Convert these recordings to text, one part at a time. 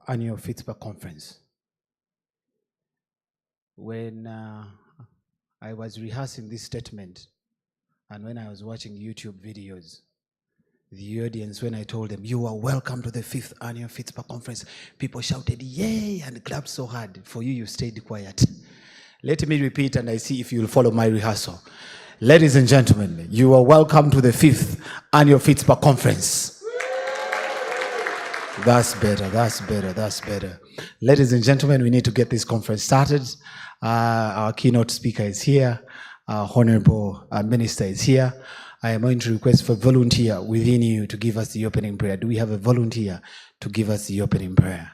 annual Fitspa conference. When I was rehearsing this statement and when I was watching YouTube videos, the audience, when I told them, you are welcome to the 5th annual Fitspa conference, people shouted, yay, and clapped so hard. For you, you stayed quiet. Let me repeat and I see if you'll follow my rehearsal. Ladies and gentlemen, you are welcome to the 5th annual Fitspa conference. That's better, that's better, that's better. Ladies and gentlemen, we need to get this conference started. Our keynote speaker is here. Our Honorable Minister is here. I am going to request for volunteer within you to give us the opening prayer. Do we have a volunteer to give us the opening prayer?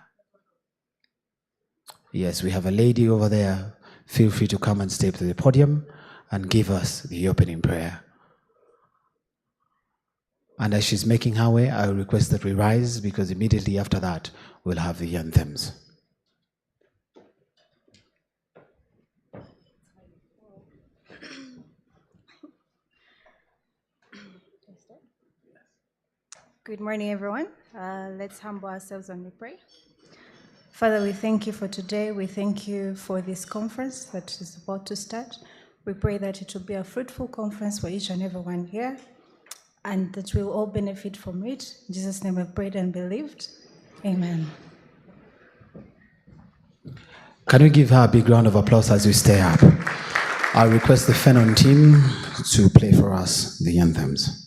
Yes, we have a lady over there. Feel free to come and step to the podium and give us the opening prayer. And as she's making her way, I will request that we rise because immediately after that, we'll have the anthems. Good morning, everyone. Let's humble ourselves and we pray. Father, we thank you for today. We thank you for this conference that is about to start. We pray that it will be a fruitful conference for each and everyone here, and that we'll all benefit from it. In Jesus' name we prayed and believed. Amen. Can we give her a big round of applause as we stay up? I'll request the Phenon team to play for us the anthems.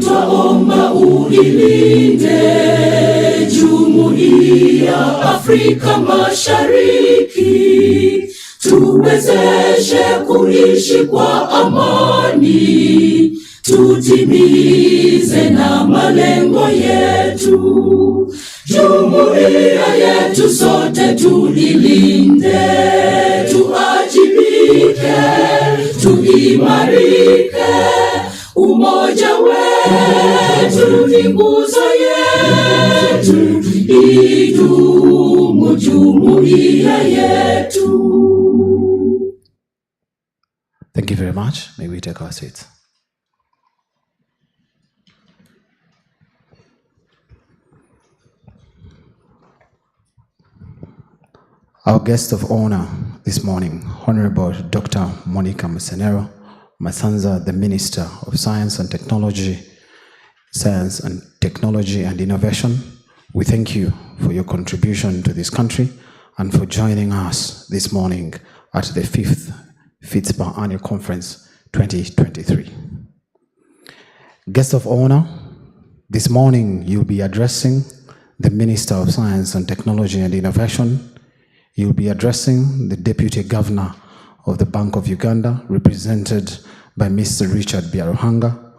Twaomba uilinde Jumuiya Afrika Mashariki, tuwezeshe kuishi kwa amani, tutimize na malengo yetu. Jumuiya yetu sote tuilinde, tuajibike, tuimarike. Umoja wetu ni nguzo yetu, idumu jumuiya yetu. Thank you very much. May we take our seats. Our guest of honor this morning, Honorable Dr. Monica Musenero Masanza, the Minister of Science and Technology and Innovation. We thank you for your contribution to this country and for joining us this morning at the 5th Fitspa Annual Conference 2023. Guest of honor, this morning you'll be addressing the Minister of Science and Technology and Innovation. You'll be addressing the Deputy Governor of the Bank of Uganda, represented by Mr. Richard Biaruhanga,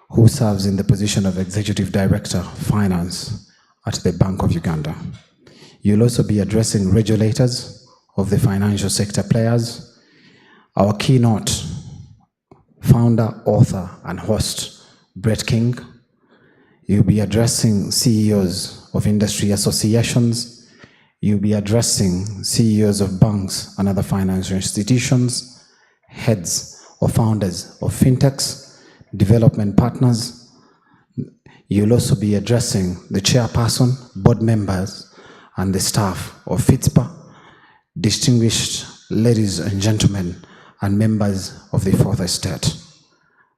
who serves in the position of Executive Director, Finance at the Bank of Uganda. You'll also be addressing regulators of the financial sector players, our keynote founder, author, and host, Brett King. You'll be addressing CEOs of industry associations. You'll be addressing CEOs of banks and other financial institutions, heads or founders of Fintechs, development partners. You'll also be addressing the chairperson, board members, and the staff of Fitspa, distinguished ladies and gentlemen, and members of the Fourth Estate.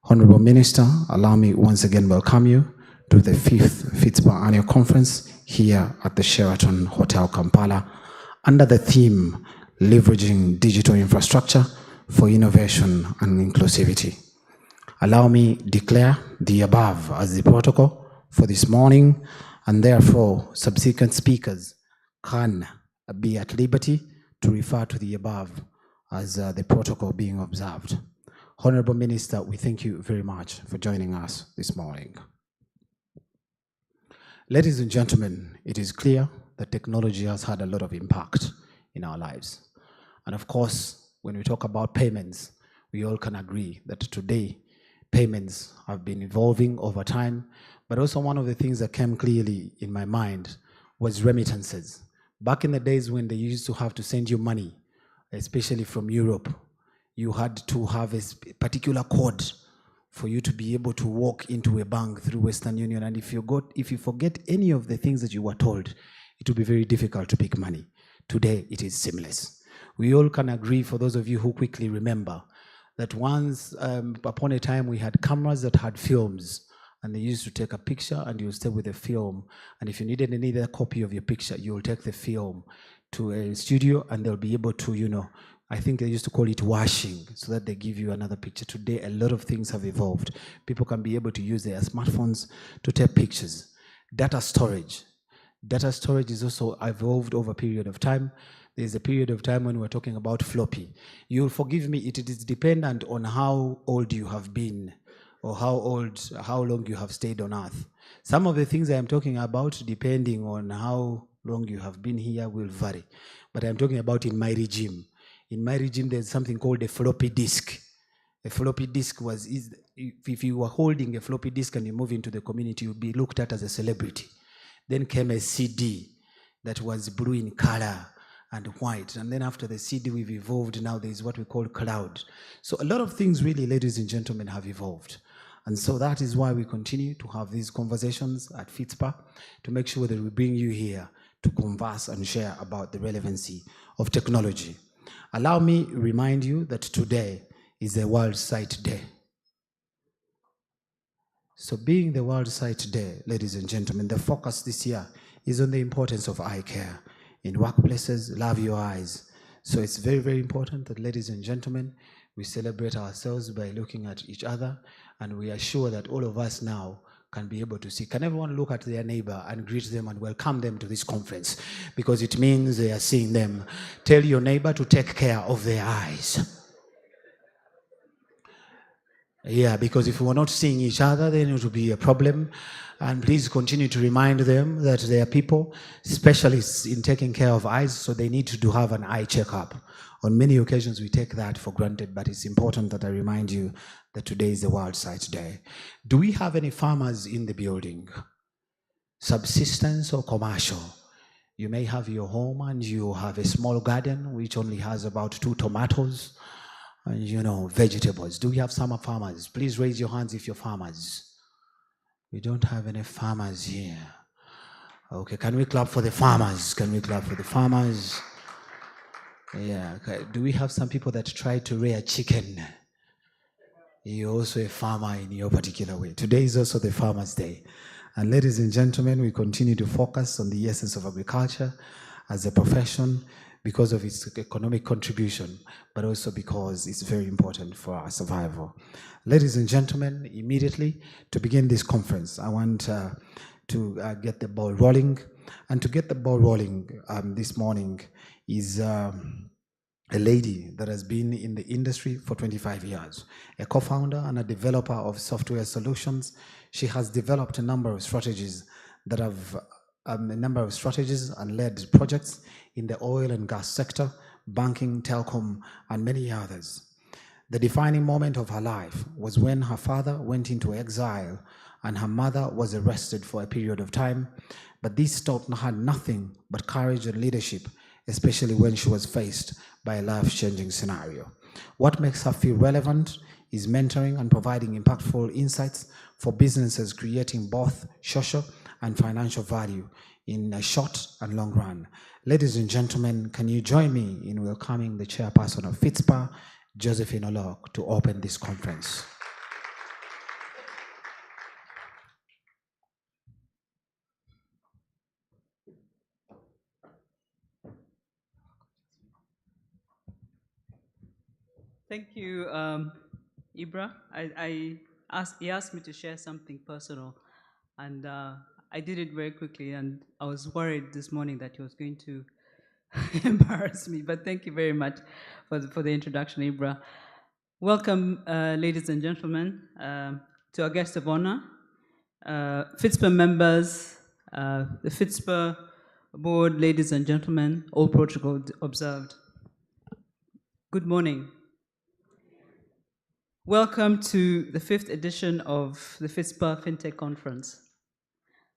Honorable Minister, allow me once again welcome you to the 5th Fitspa Annual Conference here at the Sheraton Hotel Kampala under the theme Leveraging Digital Infrastructure for Innovation and Inclusivity. Allow me declare the above as the protocol for this morning, and therefore subsequent speakers can be at liberty to refer to the above as the protocol being observed. Honorable Minister, we thank you very much for joining us this morning. Ladies and gentlemen, it is clear that technology has had a lot of impact in our lives. And of course, when we talk about payments, we all can agree that today payments have been evolving over time, but also one of the things that came clearly in my mind was remittances. Back in the days when they used to have to send you money, especially from Europe, you had to have a particular code for you to be able to walk into a bank through Western Union. And if you forget any of the things that you were told, it will be very difficult to pick money. Today, it is seamless. We all can agree, for those of you who quickly remember, that once upon a time we had cameras that had films, and they used to take a picture and you'll stay with the film. And if you needed another copy of your picture, you'll take the film to a studio and they'll be able to, I think they used to call it washing, so that they give you another picture. Today, a lot of things have evolved. People can be able to use their smartphones to take pictures. Data storage. Data storage is also evolved over a period of time. There's a period of time when we're talking about floppy. You'll forgive me, it is dependent on how old you have been or how long you have stayed on Earth. Some of the things I am talking about, depending on how long you have been here, will vary. But I'm talking about in my regime. In my regime, there's something called a floppy disk. A floppy disk if you were holding a floppy disk and you move into the community, you'd be looked at as a celebrity. Then came a CD that was blue in color and white. And then after the CD, we've evolved. Now there's what we call cloud. So a lot of things really, ladies and gentlemen, have evolved. And so that is why we continue to have these conversations at Fitspa, to make sure that we bring you here to converse and share about the relevancy of technology. Allow me to remind you that today is the World Sight Day. So being the World Sight Day, ladies and gentlemen, the focus this year is on the importance of eye care. In workplaces, love your eyes. So it's very, very important that, ladies and gentlemen, we celebrate ourselves by looking at each other, and we are sure that all of us now can be able to see. Can everyone look at their neighbor and greet them and welcome them to this conference? Because it means they are seeing them. Tell your neighbor to take care of their eyes. Yeah, because if we're not seeing each other, then it will be a problem. And please continue to remind them that they are people, specialists in taking care of eyes, so they need to have an eye checkup. On many occasions, we take that for granted, but it's important that I remind you that today is the World Sight Day. Do we have any farmers in the building? Subsistence or commercial? You may have your home and you have a small garden which only has about 2 tomatoes and, vegetables. Do we have some farmers? Please raise your hands if you're farmers. We don't have any farmers here. Okay, can we clap for the farmers? Can we clap for the farmers? Yeah, okay. Do we have some people that try to rear chicken? You're also a farmer in your particular way. Today is also the Farmers' Day. And ladies and gentlemen, we continue to focus on the essence of agriculture as a profession because of its economic contribution, but also because it's very important for our survival. Ladies and gentlemen, immediately to begin this conference, I want to get the ball rolling. And to get the ball rolling this morning is a lady that has been in the industry for 25 years, a co-founder and a developer of software solutions. She has developed a number of strategies that have and led projects in the oil and gas sector, banking, telecom, and many others. The defining moment of her life was when her father went into exile and her mother was arrested for a period of time, but this taught her nothing but courage and leadership, especially when she was faced by a life-changing scenario. What makes her feel relevant is mentoring and providing impactful insights for businesses, creating both social and financial value in a short and long run. Ladies and gentlemen, can you join me in welcoming the chairperson of Fitspa, Josephine Olok, to open this conference? Thank you, Ibra. He asked me to share something personal, and I did it very quickly, and I was worried this morning that he was going to embarrass me, but thank you very much for the introduction, Ibra. Welcome, ladies and gentlemen, to our guest of honor, Fitspa members, the Fitspa board, ladies and gentlemen, all protocol observed. Good morning. Welcome to the 5th edition of the Fitspa Fintech Conference.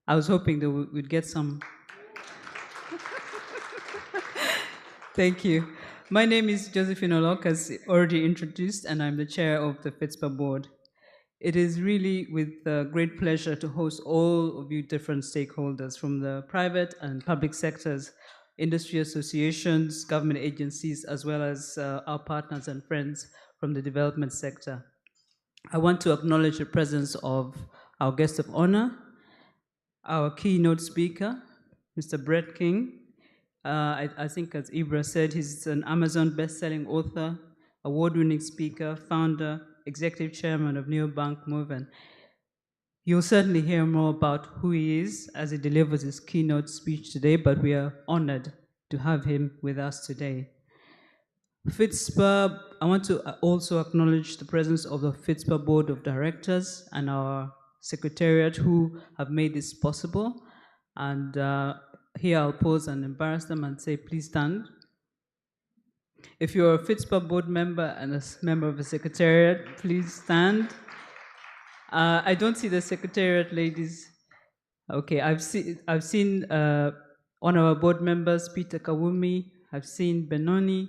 I was hoping that we'd get some. Thank you. My name is Josephine Olok, as already introduced, and I'm the chair of the Fitspa board. It is really with great pleasure to host all of you different stakeholders from the private and public sectors, industry associations, government agencies, as well as our partners and friends from the development sector. I want to acknowledge the presence of our guest of honor, our keynote speaker, Mr. Brett King. I think, as Ibra said, he's an Amazon best-selling author, award-winning speaker, founder, executive chairman of Neobank Moven. You'll certainly hear more about who he is as he delivers his keynote speech today, but we are honored to have him with us today. Fitspa, I want to also acknowledge the presence of the Fitspa Board of Directors and our Secretariat who have made this possible. And here I'll pause and embarrass them and say, please stand. If you're a Fitspa board member and a member of the Secretariat, please stand. I don't see the Secretariat ladies. Okay, I've seen one of our board members, Peter Kawumi. I've seen Benoni.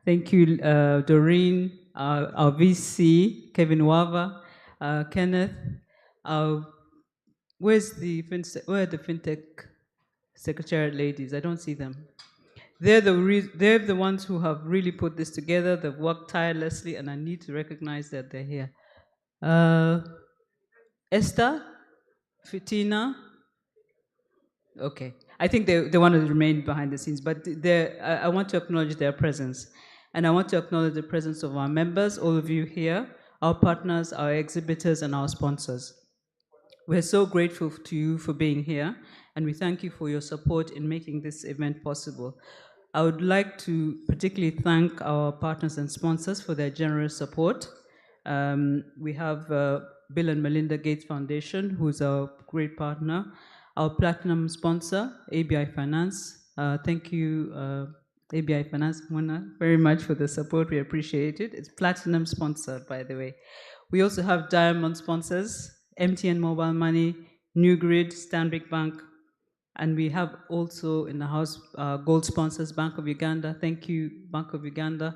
Thank you, Doreen, our VC, Kevin Wava, Kenneth. Where are the FinTech Secretariat ladies? I don't see them. They're the ones who have really put this together. They've worked tirelessly, and I need to recognize that they're here. Esther, Fitina. Okay, I think they want to remain behind the scenes, but I want to acknowledge their presence. And I want to acknowledge the presence of our members, all of you here, our partners, our exhibitors, and our sponsors. We're so grateful to you for being here, and we thank you for your support in making this event possible. I would like to particularly thank our partners and sponsors for their generous support. We have Bill and Melinda Gates Foundation, who's our great partner, our platinum sponsor, ABI Finance. Thank you, ABI Finance, Mona, very much for the support. We appreciate it. It's platinum sponsored, by the way. We also have diamond sponsors, MTN Mobile Money, New Grid, Stanbic Bank, and we have also in the house gold sponsors, Bank of Uganda. Thank you, Bank of Uganda.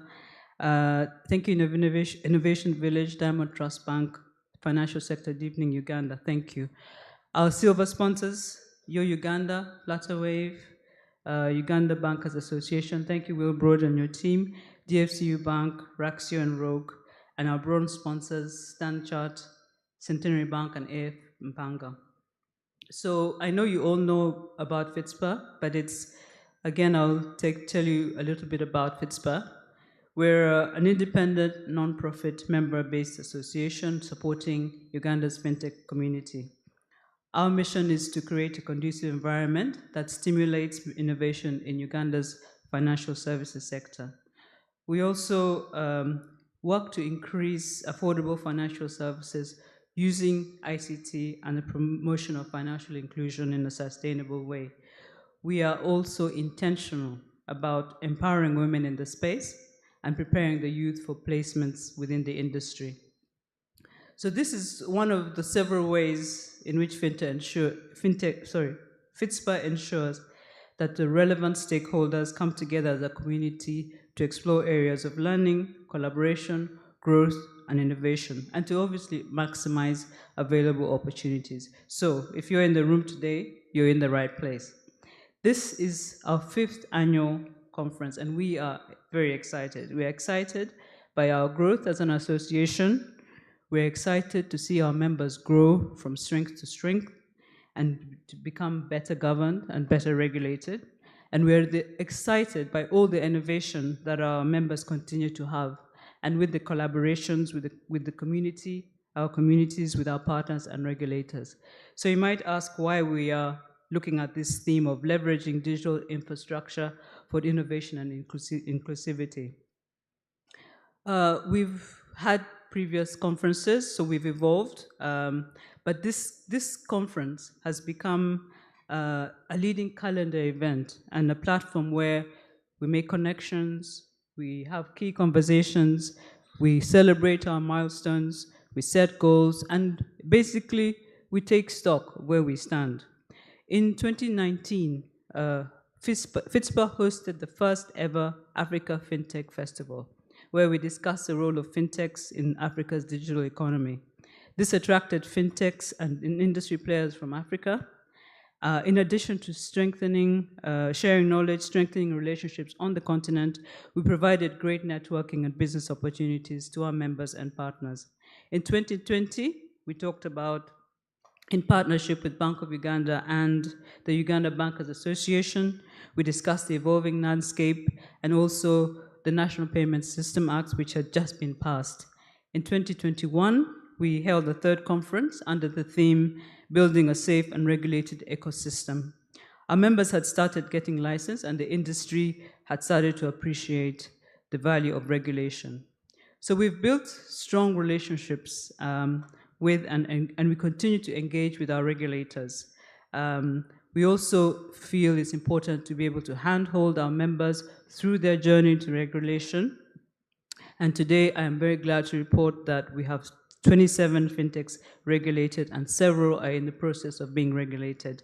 Thank you, Innovation Village, Diamond Trust Bank, Financial Sector Deepening Uganda. Thank you. Our silver sponsors, Yo Uganda, Flutterwave, Uganda Bankers Association. Thank you, Will Broad and your team, DFCU Bank, Raxio and Rogue, and our bronze sponsors, StanChart, Centenary Bank, and AF Mpanga. So I know you all know about Fitspa, but again, I'll tell you a little bit about Fitspa. We're an independent, non-profit, member-based association supporting Uganda's fintech community. Our mission is to create a conducive environment that stimulates innovation in Uganda's financial services sector. We also work to increase affordable financial services using ICT and the promotion of financial inclusion in a sustainable way. We are also intentional about empowering women in the space and preparing the youth for placements within the industry. So this is one of the several ways in which Fitspa ensures that the relevant stakeholders come together as a community to explore areas of learning, collaboration, growth, and innovation, and to obviously maximize available opportunities. So if you're in the room today, you're in the right place. This is our 5th annual conference, and we are very excited. We're excited by our growth as an association. We're excited to see our members grow from strength to strength and to become better governed and better regulated. And we're excited by all the innovation that our members continue to have, and with the collaborations with the community, our communities, with our partners and regulators. So you might ask why we are looking at this theme of leveraging digital infrastructure for innovation and inclusivity. We've had previous conferences, so we've evolved, but this conference has become a leading calendar event and a platform where we make connections, we have key conversations, we celebrate our milestones, we set goals, and basically we take stock where we stand. In 2019, Fitspa hosted the first ever Africa Fintech Festival, where we discussed the role of fintechs in Africa's digital economy. This attracted fintechs and industry players from Africa. In addition to strengthening, sharing knowledge, strengthening relationships on the continent, we provided great networking and business opportunities to our members and partners. In 2020, we talked about, in partnership with Bank of Uganda and the Uganda Bankers Association, we discussed the evolving landscape and also the National Payment System Act, which had just been passed. In 2021, we held a third conference under the theme, Building a Safe and Regulated Ecosystem. Our members had started getting licensed and the industry had started to appreciate the value of regulation. So we've built strong relationships with and we continue to engage with our regulators. We also feel it's important to be able to handhold our members through their journey to regulation. And today I am very glad to report that we have 27 fintechs regulated and several are in the process of being regulated.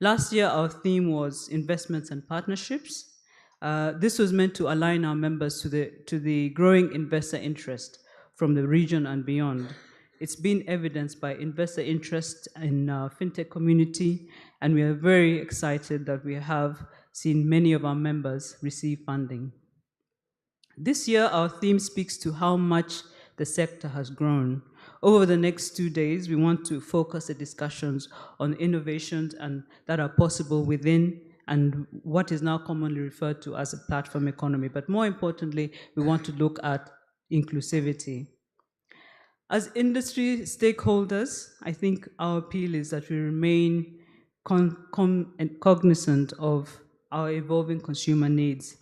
Last year our theme was investments and partnerships. This was meant to align our members to the growing investor interest from the region and beyond. It's been evidenced by investor interest in our fintech community, and we are very excited that we have seen many of our members receive funding. This year, our theme speaks to how much the sector has grown. Over the next 2 days, we want to focus the discussions on innovations and that are possible within and what is now commonly referred to as a platform economy. But more importantly, we want to look at inclusivity. As industry stakeholders, I think our appeal is that we remain cognizant of our evolving consumer needs.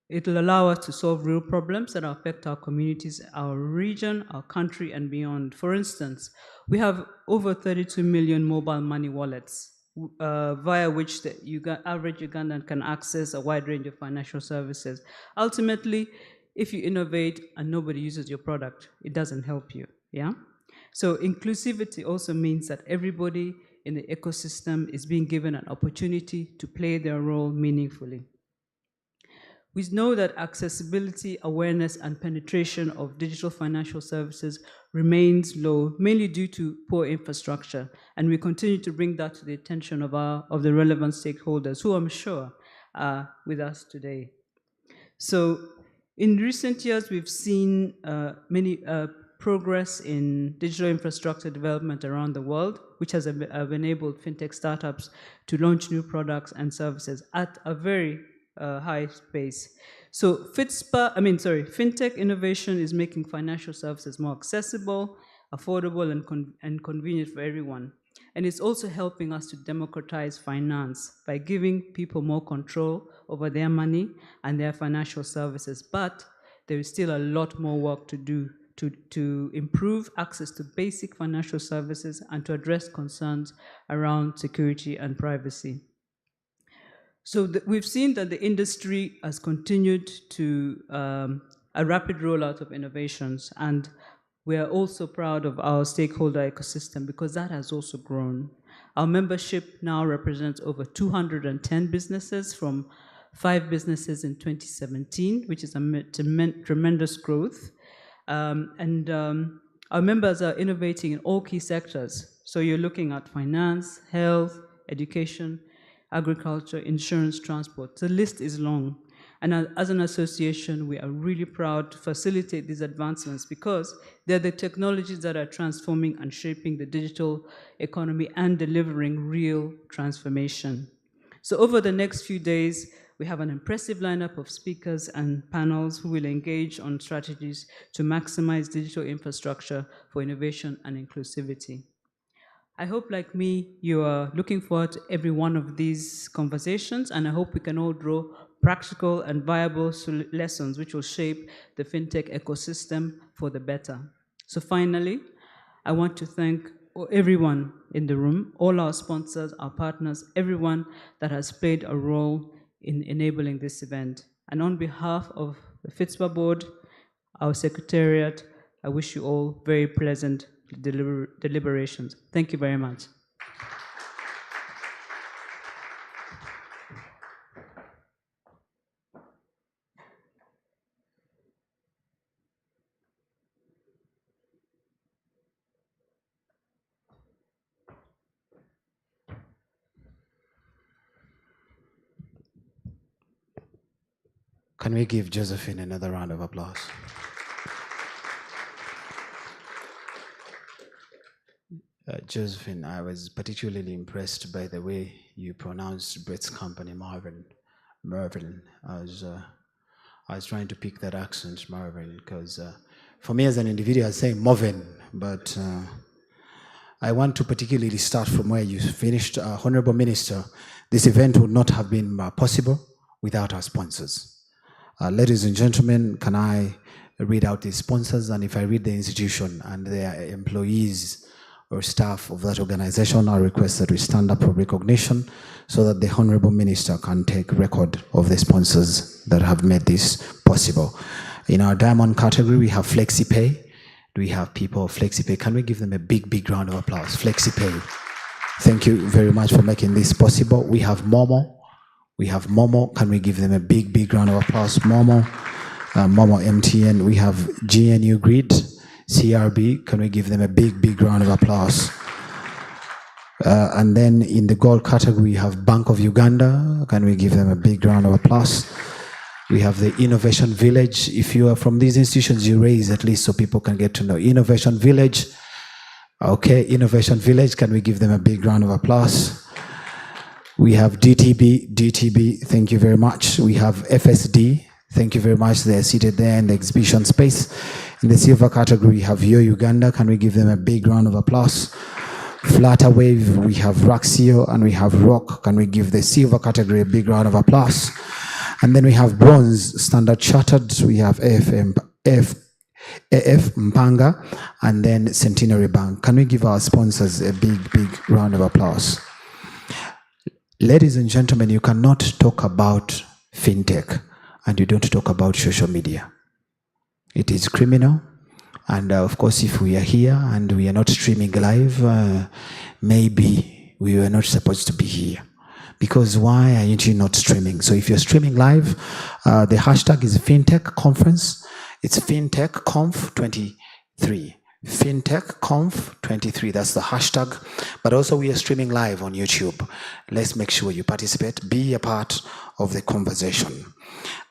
It will allow us to solve real problems that affect our communities, our region, our country, and beyond. For instance, we have over 32 million mobile money wallets via which the average Ugandan can access a wide range of financial services. Ultimately, if you innovate and nobody uses your product, it doesn't help you, yeah? So inclusivity also means that everybody in the ecosystem is being given an opportunity to play their role meaningfully. We know that accessibility, awareness, and penetration of digital financial services remains low, mainly due to poor infrastructure, and we continue to bring that to the attention of the relevant stakeholders, who I'm sure are with us today. So, in recent years, we've seen many progress in digital infrastructure development around the world, which has enabled fintech startups to launch new products and services at a very high pace. So fintech innovation is making financial services more accessible, affordable, and convenient for everyone. And it's also helping us to democratize finance by giving people more control over their money and their financial services. But there is still a lot more work to do to improve access to basic financial services and to address concerns around security and privacy. So we've seen that the industry has continued to a rapid rollout of innovations, and we are also proud of our stakeholder ecosystem because that has also grown. Our membership now represents over 210 businesses from 5 businesses in 2017, which is a tremendous growth. Our members are innovating in all key sectors. So you're looking at finance, health, education, agriculture, insurance, transport. The list is long. And as an association, we are really proud to facilitate these advancements because they're the technologies that are transforming and shaping the digital economy and delivering real transformation. So over the next few days, we have an impressive lineup of speakers and panels who will engage on strategies to maximize digital infrastructure for innovation and inclusivity. I hope, like me, you are looking forward to every one of these conversations, and I hope we can all draw practical and viable lessons which will shape the fintech ecosystem for the better. So finally, I want to thank everyone in the room, all our sponsors, our partners, everyone that has played a role in enabling this event. And on behalf of the Fitspa board, our secretariat, I wish you all very pleasant deliberations. Thank you very much. Can we give Josephine another round of applause? Josephine, I was particularly impressed by the way you pronounced Brett's company, Marvin. I was trying to pick that accent, Marvin, because for me as an individual, I say Marvin, but I want to particularly start from where you finished. Honorable Minister, this event would not have been possible without our sponsors. Ladies and gentlemen, can I read out the sponsors? And if I read the institution and their employees or staff of that organization, I request that we stand up for recognition so that the Honorable Minister can take record of the sponsors that have made this possible. In our diamond category, we have FlexiPay. Do we have people of FlexiPay? Can we give them a big, big round of applause? FlexiPay. Thank you very much for making this possible. We have Momo. Can we give them a big, big round of applause? Momo MTN. We have GNU Grid, CRB. Can we give them a big, big round of applause? And then in the gold category, we have Bank of Uganda. Can we give them a big round of applause? We have the Innovation Village. If you are from these institutions, you raise at least so people can get to know. Innovation Village. Okay, Innovation Village. Can we give them a big round of applause? We have DTB, thank you very much. We have FSD, thank you very much. They're seated there in the exhibition space. In the silver category, we have Yo Uganda. Can we give them a big round of applause? Flutterwave, we have Raxio, and we have Rock. Can we give the silver category a big round of applause? And then we have bronze, Standard Chartered. We have AF Mpanga, and then Centenary Bank. Can we give our sponsors a big, big round of applause? Ladies and gentlemen, you cannot talk about fintech and you don't talk about social media. It is criminal. And of course, if we are here and we are not streaming live, maybe we were not supposed to be here. Because why are you not streaming? So if you're streaming live, the hashtag is Fintech Conference. It's Fintech Conf 23. Fintech Conf 23, that's the hashtag. But also we are streaming live on YouTube. Let's make sure you participate, be a part of the conversation.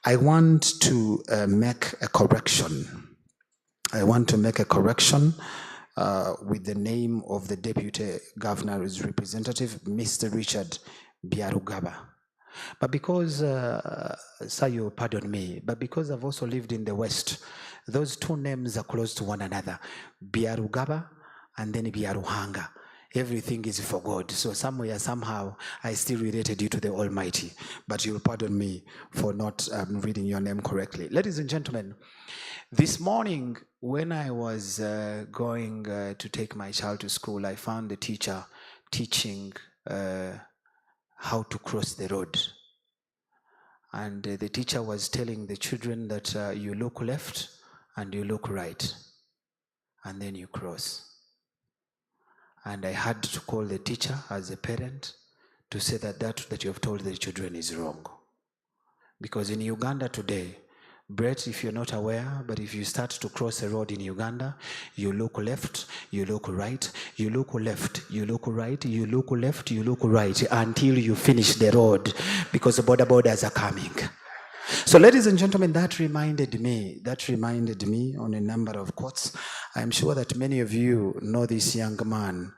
I want to make a correction. With the name of the Deputy Governor's representative, Mr. Richard Biarugaba. But because, sir, you pardon me, but because I've also lived in the West, those two names are close to one another. Biarugaba and then Biaruhanga. Everything is for God. So somewhere, somehow, I still related you to the Almighty. But you'll pardon me for not reading your name correctly. Ladies and gentlemen, this morning, when I was going to take my child to school, I found the teacher teaching how to cross the road. And the teacher was telling the children that you look left and you look right, and then you cross. And I had to call the teacher as a parent to say that you have told the children is wrong. Because in Uganda today, Brett, if you're not aware, but if you start to cross a road in Uganda, you look left, you look right, you look left, you look right, you look left, you look right, until you finish the road, because the borders are coming. So ladies and gentlemen, that reminded me on a number of quotes. I'm sure that many of you know this young man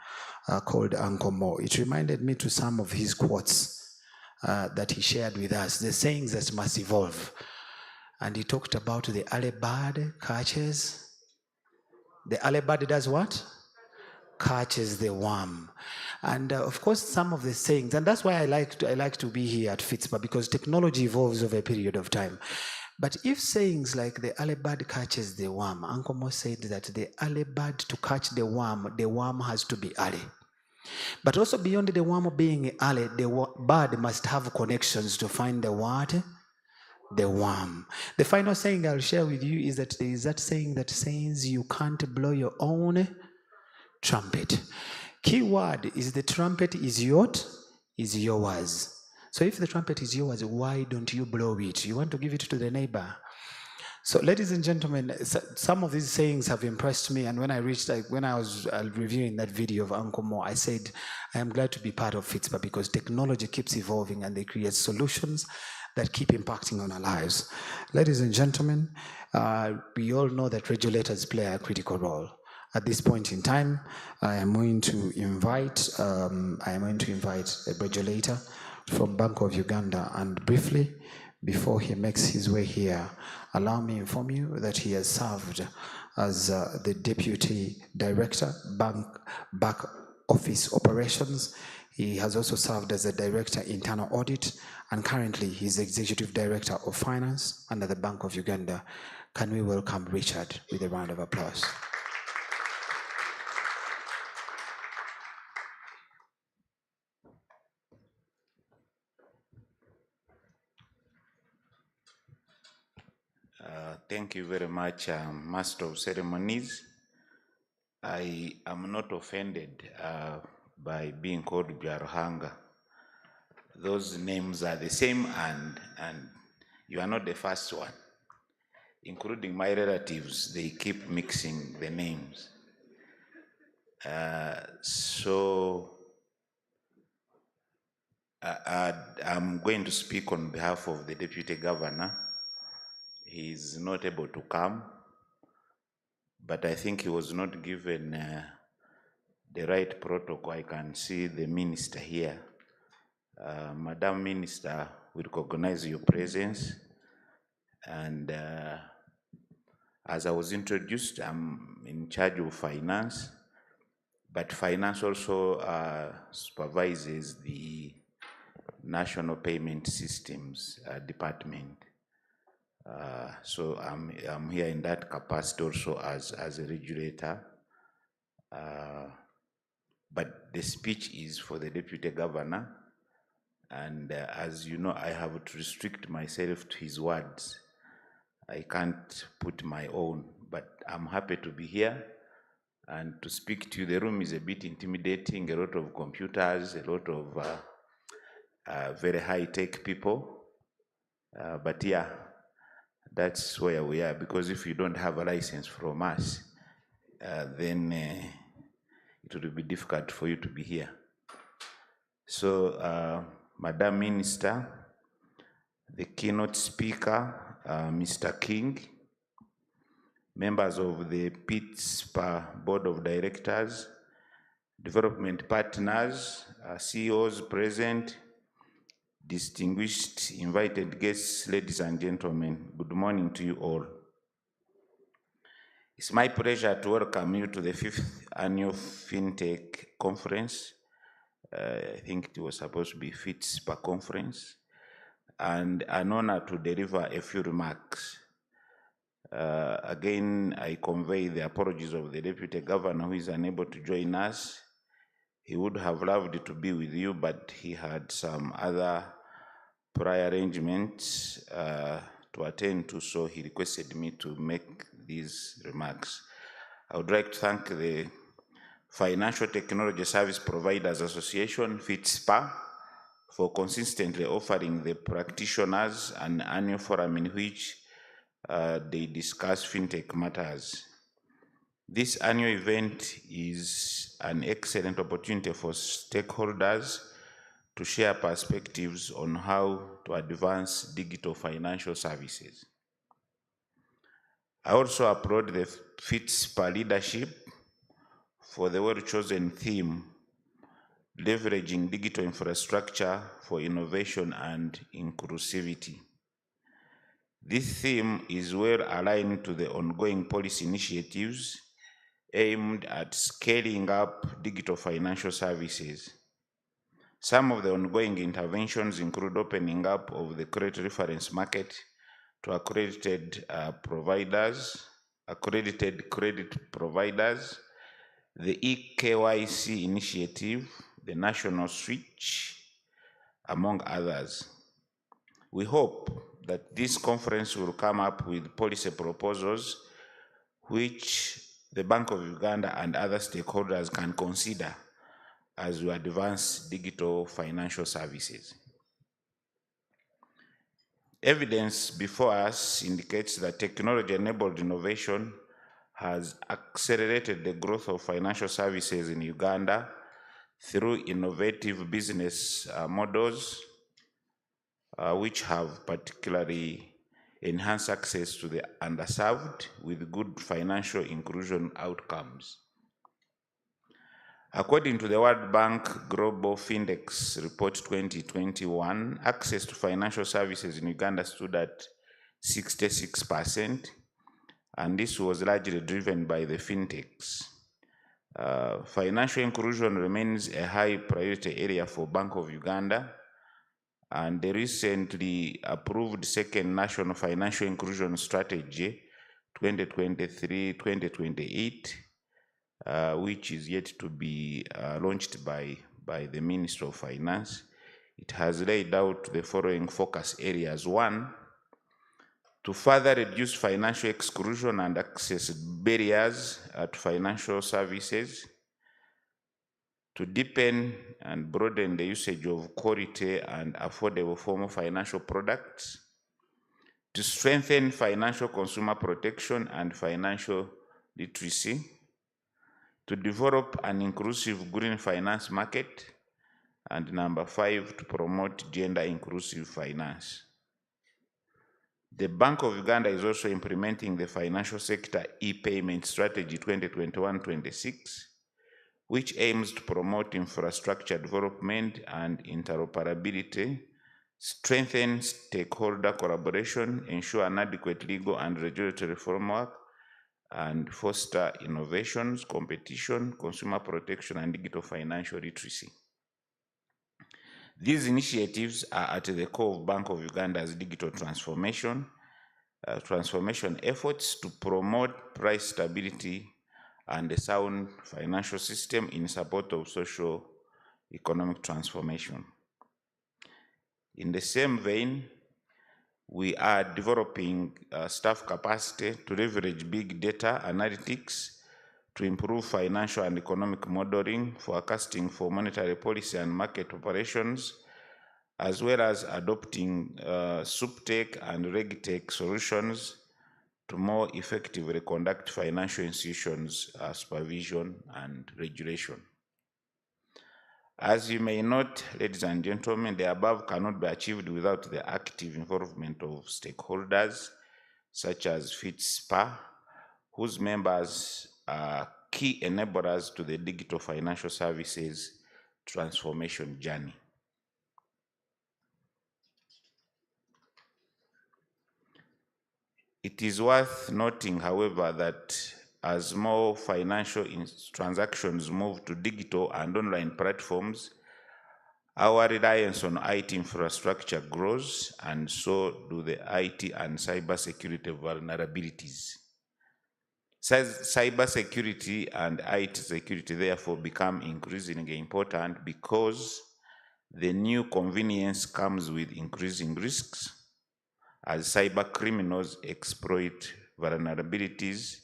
called Uncle Mo. It reminded me to some of his quotes that he shared with us, the sayings that must evolve. And he talked about the early bird catches. The early bird does what? Catches the worm. And of course, some of the sayings, and that's why I like to be here at Fitspa, because technology evolves over a period of time. But if sayings like the early bird catches the worm, Uncle Mo said that the early bird to catch the worm has to be early. But also beyond the worm being early, the bird must have connections to find the what? The worm. The final saying I'll share with you is that there is that saying that says you can't blow your own trumpet. Key word is the trumpet is yours. So if the trumpet is yours, why don't you blow it? You want to give it to the neighbor. So, ladies and gentlemen, some of these sayings have impressed me. And when I was reviewing that video of Uncle Mo, I said, I am glad to be part of Fitspa because technology keeps evolving and they create solutions that keep impacting on our lives. Ladies and gentlemen, we all know that regulators play a critical role. At this point in time, I am going to invite a regulator from Bank of Uganda, and briefly, before he makes his way here, allow me to inform you that he has served as the Deputy Director, Back Office Operations. He has also served as the Director, Internal Audit, and currently he's Executive Director of Finance under the Bank of Uganda. Can we welcome Richard with a round of applause? Thank you very much, Master of Ceremonies. I am not offended by being called Byaruhanga. Those names are the same, and you are not the first one. Including my relatives, they keep mixing the names. I'm going to speak on behalf of the Deputy Governor. He is not able to come, but I think he was not given the right protocol. I can see the Minister here. Madam Minister, we recognize your presence. And as I was introduced, I'm in charge of finance, but finance also supervises the National Payment Systems Department. So I'm here in that capacity also as a regulator. But the speech is for the Deputy Governor. And as you know, I have to restrict myself to his words. I can't put my own, but I'm happy to be here and to speak to you. The room is a bit intimidating, a lot of computers, a lot of very high-tech people. But yeah, that's where we are, because if you don't have a license from us, then it will be difficult for you to be here. So, Madam Minister, the keynote speaker, Mr. King, members of the Fitspa Board of Directors, development partners, CEOs present, distinguished invited guests, ladies and gentlemen, good morning to you all. It's my pleasure to welcome you to the 5th Annual Fintech Conference. I think it was supposed to be Fitspa Conference, and an honor to deliver a few remarks. Again, I convey the apologies of the Deputy Governor who is unable to join us. He would have loved to be with you, but he had some other prior arrangements to attend to, so he requested me to make these remarks. I would like to thank the Financial Technology Service Providers Association, Fitspa, for consistently offering the practitioners an annual forum in which they discuss fintech matters. This annual event is an excellent opportunity for stakeholders to share perspectives on how to advance digital financial services. I also applaud the Fitspa leadership for the well-chosen theme, leveraging digital infrastructure for innovation and inclusivity. This theme is well aligned to the ongoing policy initiatives aimed at scaling up digital financial services. Some of the ongoing interventions include opening up of the credit reference market to accredited credit providers, the eKYC initiative, the national switch, among others. We hope that this conference will come up with policy proposals which the Bank of Uganda and other stakeholders can consider as we advance digital financial services. Evidence before us indicates that technology-enabled innovation has accelerated the growth of financial services in Uganda through innovative business models, which have particularly enhanced access to the underserved with good financial inclusion outcomes. According to the World Bank Global Fintech Report 2021, access to financial services in Uganda stood at 66%, and this was largely driven by the fintechs. Financial inclusion remains a high priority area for Bank of Uganda, and the recently approved second National Financial Inclusion Strategy 2023-2028, which is yet to be launched by the Minister of Finance. It has laid out the following focus areas. 1, to further reduce financial exclusion and access barriers to financial services, to deepen and broaden the usage of quality and affordable formal financial products, to strengthen financial consumer protection and financial literacy, to develop an inclusive green finance market, and number 5, to promote gender inclusive finance. The Bank of Uganda is also implementing the Financial Sector E-Payment Strategy 2021-26, which aims to promote infrastructure development and interoperability, strengthen stakeholder collaboration, ensure an adequate legal and regulatory framework, and foster innovations, competition, consumer protection, and digital financial literacy. These initiatives are at the core of Bank of Uganda's digital transformation efforts to promote price stability and a sound financial system in support of social economic transformation. In the same vein, we are developing staff capacity to leverage big data analytics to improve financial and economic modeling, forecasting for monetary policy and market operations, as well as adopting SupTech and RegTech solutions to more effectively conduct financial institutions' supervision and regulation. As you may note, ladies and gentlemen, the above cannot be achieved without the active involvement of stakeholders such as Fitspa, whose members are key enablers to the digital financial services transformation journey. It is worth noting, however, that as more financial transactions move to digital and online platforms, our reliance on IT infrastructure grows, and so do the IT and cybersecurity vulnerabilities. Cybersecurity and IT security therefore become increasingly important because the new convenience comes with increasing risks as cyber criminals exploit vulnerabilities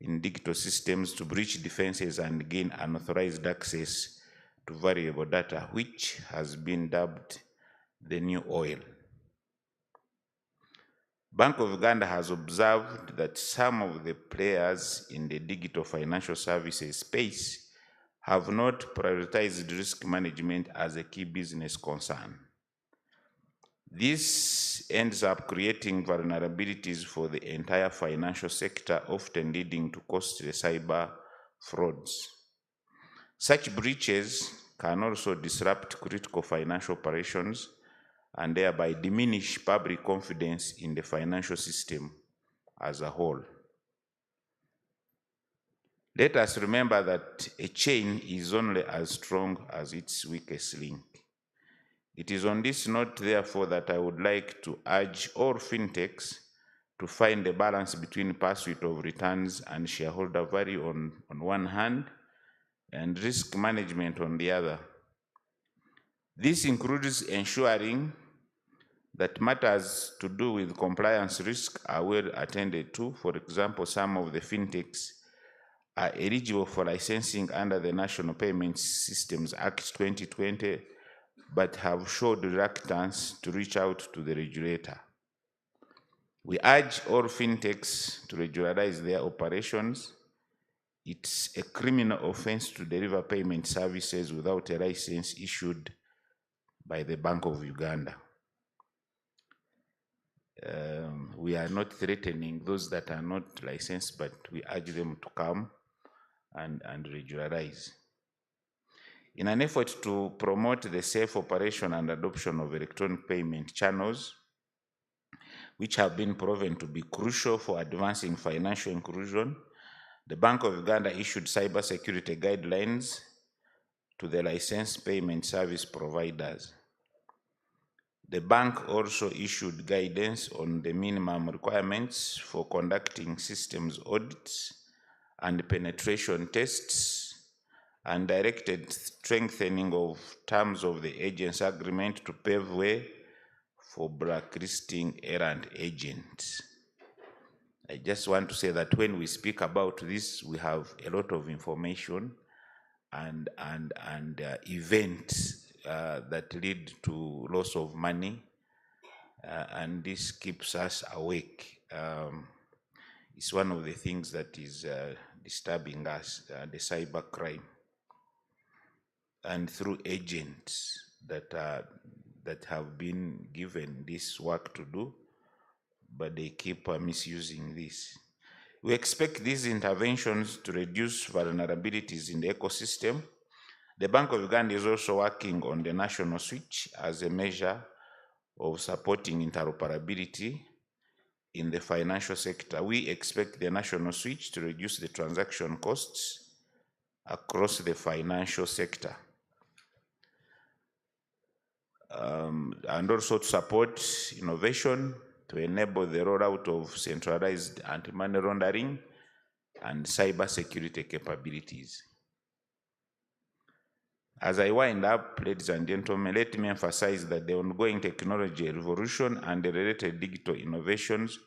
in digital systems to breach defenses and gain unauthorized access to valuable data, which has been dubbed the new oil. Bank of Uganda has observed that some of the players in the digital financial services space have not prioritized risk management as a key business concern. This ends up creating vulnerabilities for the entire financial sector, often leading to costly cyber frauds. Such breaches can also disrupt critical financial operations and thereby diminish public confidence in the financial system as a whole. Let us remember that a chain is only as strong as its weakest link. It is on this note, therefore, that I would like to urge all fintechs to find a balance between pursuit of returns and shareholder value on one hand, and risk management on the other. This includes ensuring that matters to do with compliance risk are well attended to. For example, some of the fintechs are eligible for licensing under the National Payments Systems Act 2020, but have showed reluctance to reach out to the regulator. We urge all fintechs to regularize their operations. It's a criminal offense to deliver payment services without a license issued by the Bank of Uganda. We are not threatening those that are not licensed, but we urge them to come and regularize. In an effort to promote the safe operation and adoption of electronic payment channels, which have been proven to be crucial for advancing financial inclusion, the Bank of Uganda issued cybersecurity guidelines to the licensed payment service providers. The bank also issued guidance on the minimum requirements for conducting systems audits and penetration tests, and directed strengthening of terms of the agents agreement to pave way for blacklisting errant agents. I just want to say that when we speak about this, we have a lot of information and events that lead to loss of money, and this keeps us awake. It's one of the things that is disturbing us, the cyber crime, and through agents that have been given this work to do, but they keep misusing this. We expect these interventions to reduce vulnerabilities in the ecosystem. The Bank of Uganda is also working on the national switch as a measure of supporting interoperability in the financial sector. We expect the national switch to reduce the transaction costs across the financial sector, and also to support innovation to enable the rollout of centralized anti-money laundering and cybersecurity capabilities. As I wind up, ladies and gentlemen, let me emphasize that the ongoing technology revolution and the related digital innovations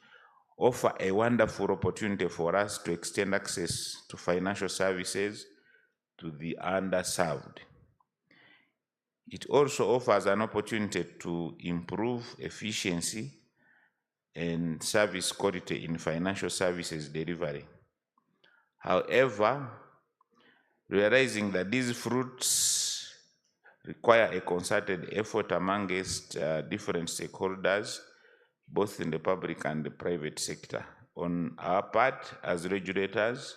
offer a wonderful opportunity for us to extend access to financial services to the underserved. It also offers an opportunity to improve efficiency and service quality in financial services delivery. However, realizing that these fruits require a concerted effort amongst different stakeholders, both in the public and the private sector. On our part, as regulators,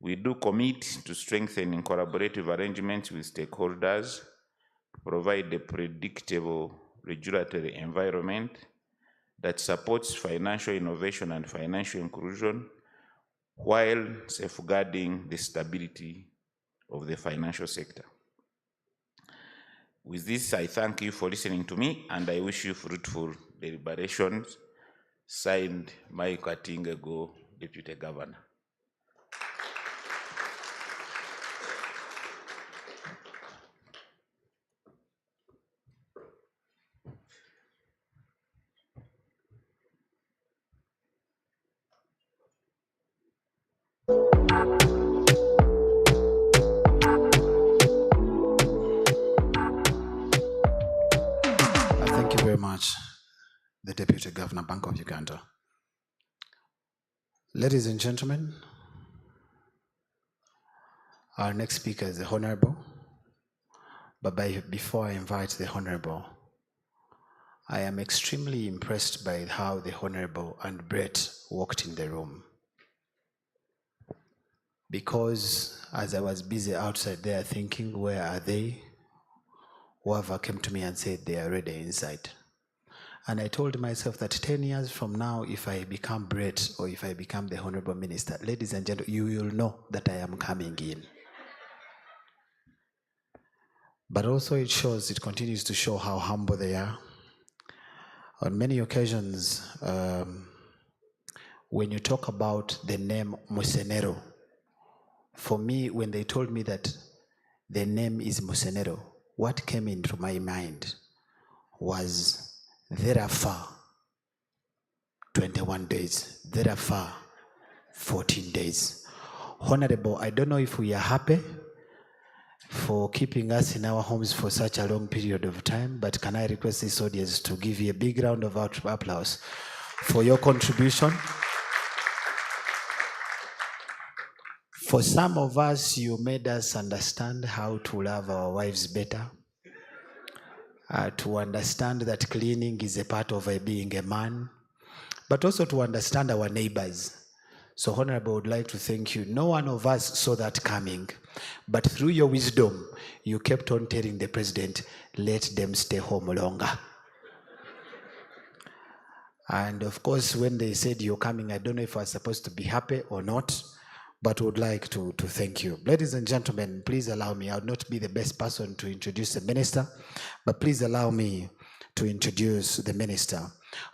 we do commit to strengthening collaborative arrangements with stakeholders, provide a predictable regulatory environment that supports financial innovation and financial inclusion while safeguarding the stability of the financial sector. With this, I thank you for listening to me, and I wish you fruitful deliberations. Signed, Mike Atingego, Deputy Governor. Thank you very much, the Deputy Governor, Bank of Uganda. Ladies and gentlemen, our next speaker is the Honorable. But before I invite the Honorable, I am extremely impressed by how the Honorable and Brett walked in the room. Because as I was busy outside there thinking, where are they? Whoever came to me and said they are already inside. And I told myself that 10 years from now, if I become Brett or if I become the Honorable Minister, ladies and gentlemen, you will know that I am coming in. But also it continues to show how humble they are. On many occasions, when you talk about the name Musenero, for me, when they told me that the name is Musenero, what came into my mind was thereafter 21 days, thereafter 14 days. Honorable, I don't know if we are happy for keeping us in our homes for such a long period of time, but can I request this audience to give you a big round of applause for your contribution? For some of us, you made us understand how to love our wives better, to understand that cleaning is a part of being a man, but also to understand our neighbors. So, Honorable, I would like to thank you. No one of us saw that coming, but through your wisdom, you kept on telling the president, let them stay home longer. And of course, when they said you're coming, I don't know if I was supposed to be happy or not, but would like to thank you. Ladies and gentlemen, please allow me, I would not be the best person to introduce the minister, but please allow me to introduce the minister.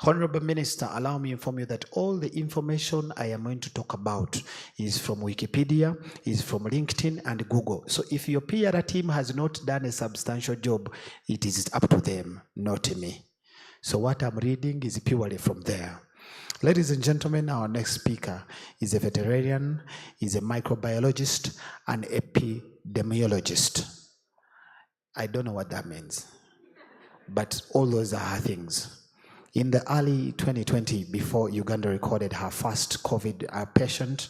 Honorable Minister, allow me to inform you that all the information I am going to talk about is from Wikipedia, is from LinkedIn and Google. So if your PR team has not done a substantial job, it is up to them, not me. So what I'm reading is purely from there. Ladies and gentlemen, our next speaker is a veterinarian, is a microbiologist, an epidemiologist. I don't know what that means, but all those are things. In the early 2020, before Uganda recorded her first COVID patient,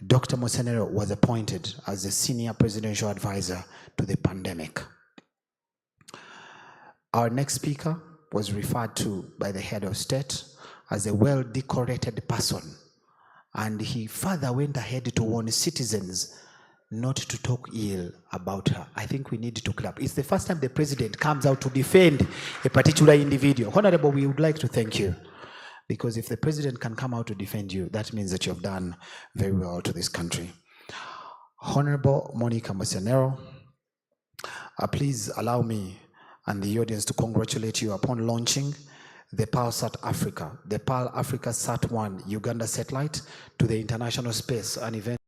Dr. Musenero was appointed as the senior presidential advisor to the pandemic. Our next speaker was referred to by the head of state as a well-decorated person, and he further went ahead to warn citizens not to talk ill about her. I think we need to clap. It's the first time the president comes out to defend a particular individual. Honorable, we would like to thank you, because if the president can come out to defend you, that means that you have done very well to this country. Honorable Monica Musenero, please allow me and the audience to congratulate you upon launching the PALSAT Africa, the PAL Africa Sat-1 Uganda satellite to the international space, an event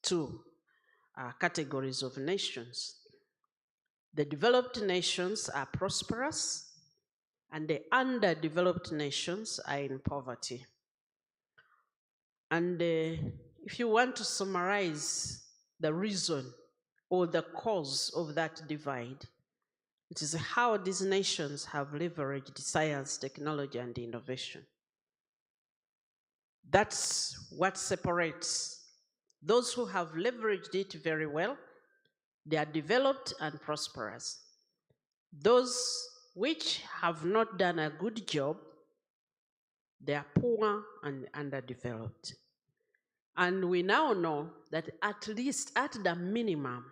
two categories of nations. The developed nations are prosperous, and the underdeveloped nations are in poverty. And if you want to summarize the reason or the cause of that divide, it is how these nations have leveraged science, technology, and innovation. That's what separates those who have leveraged it very well. They are developed and prosperous. Those which have not done a good job, they are poor and underdeveloped. And we now know that at least at the minimum,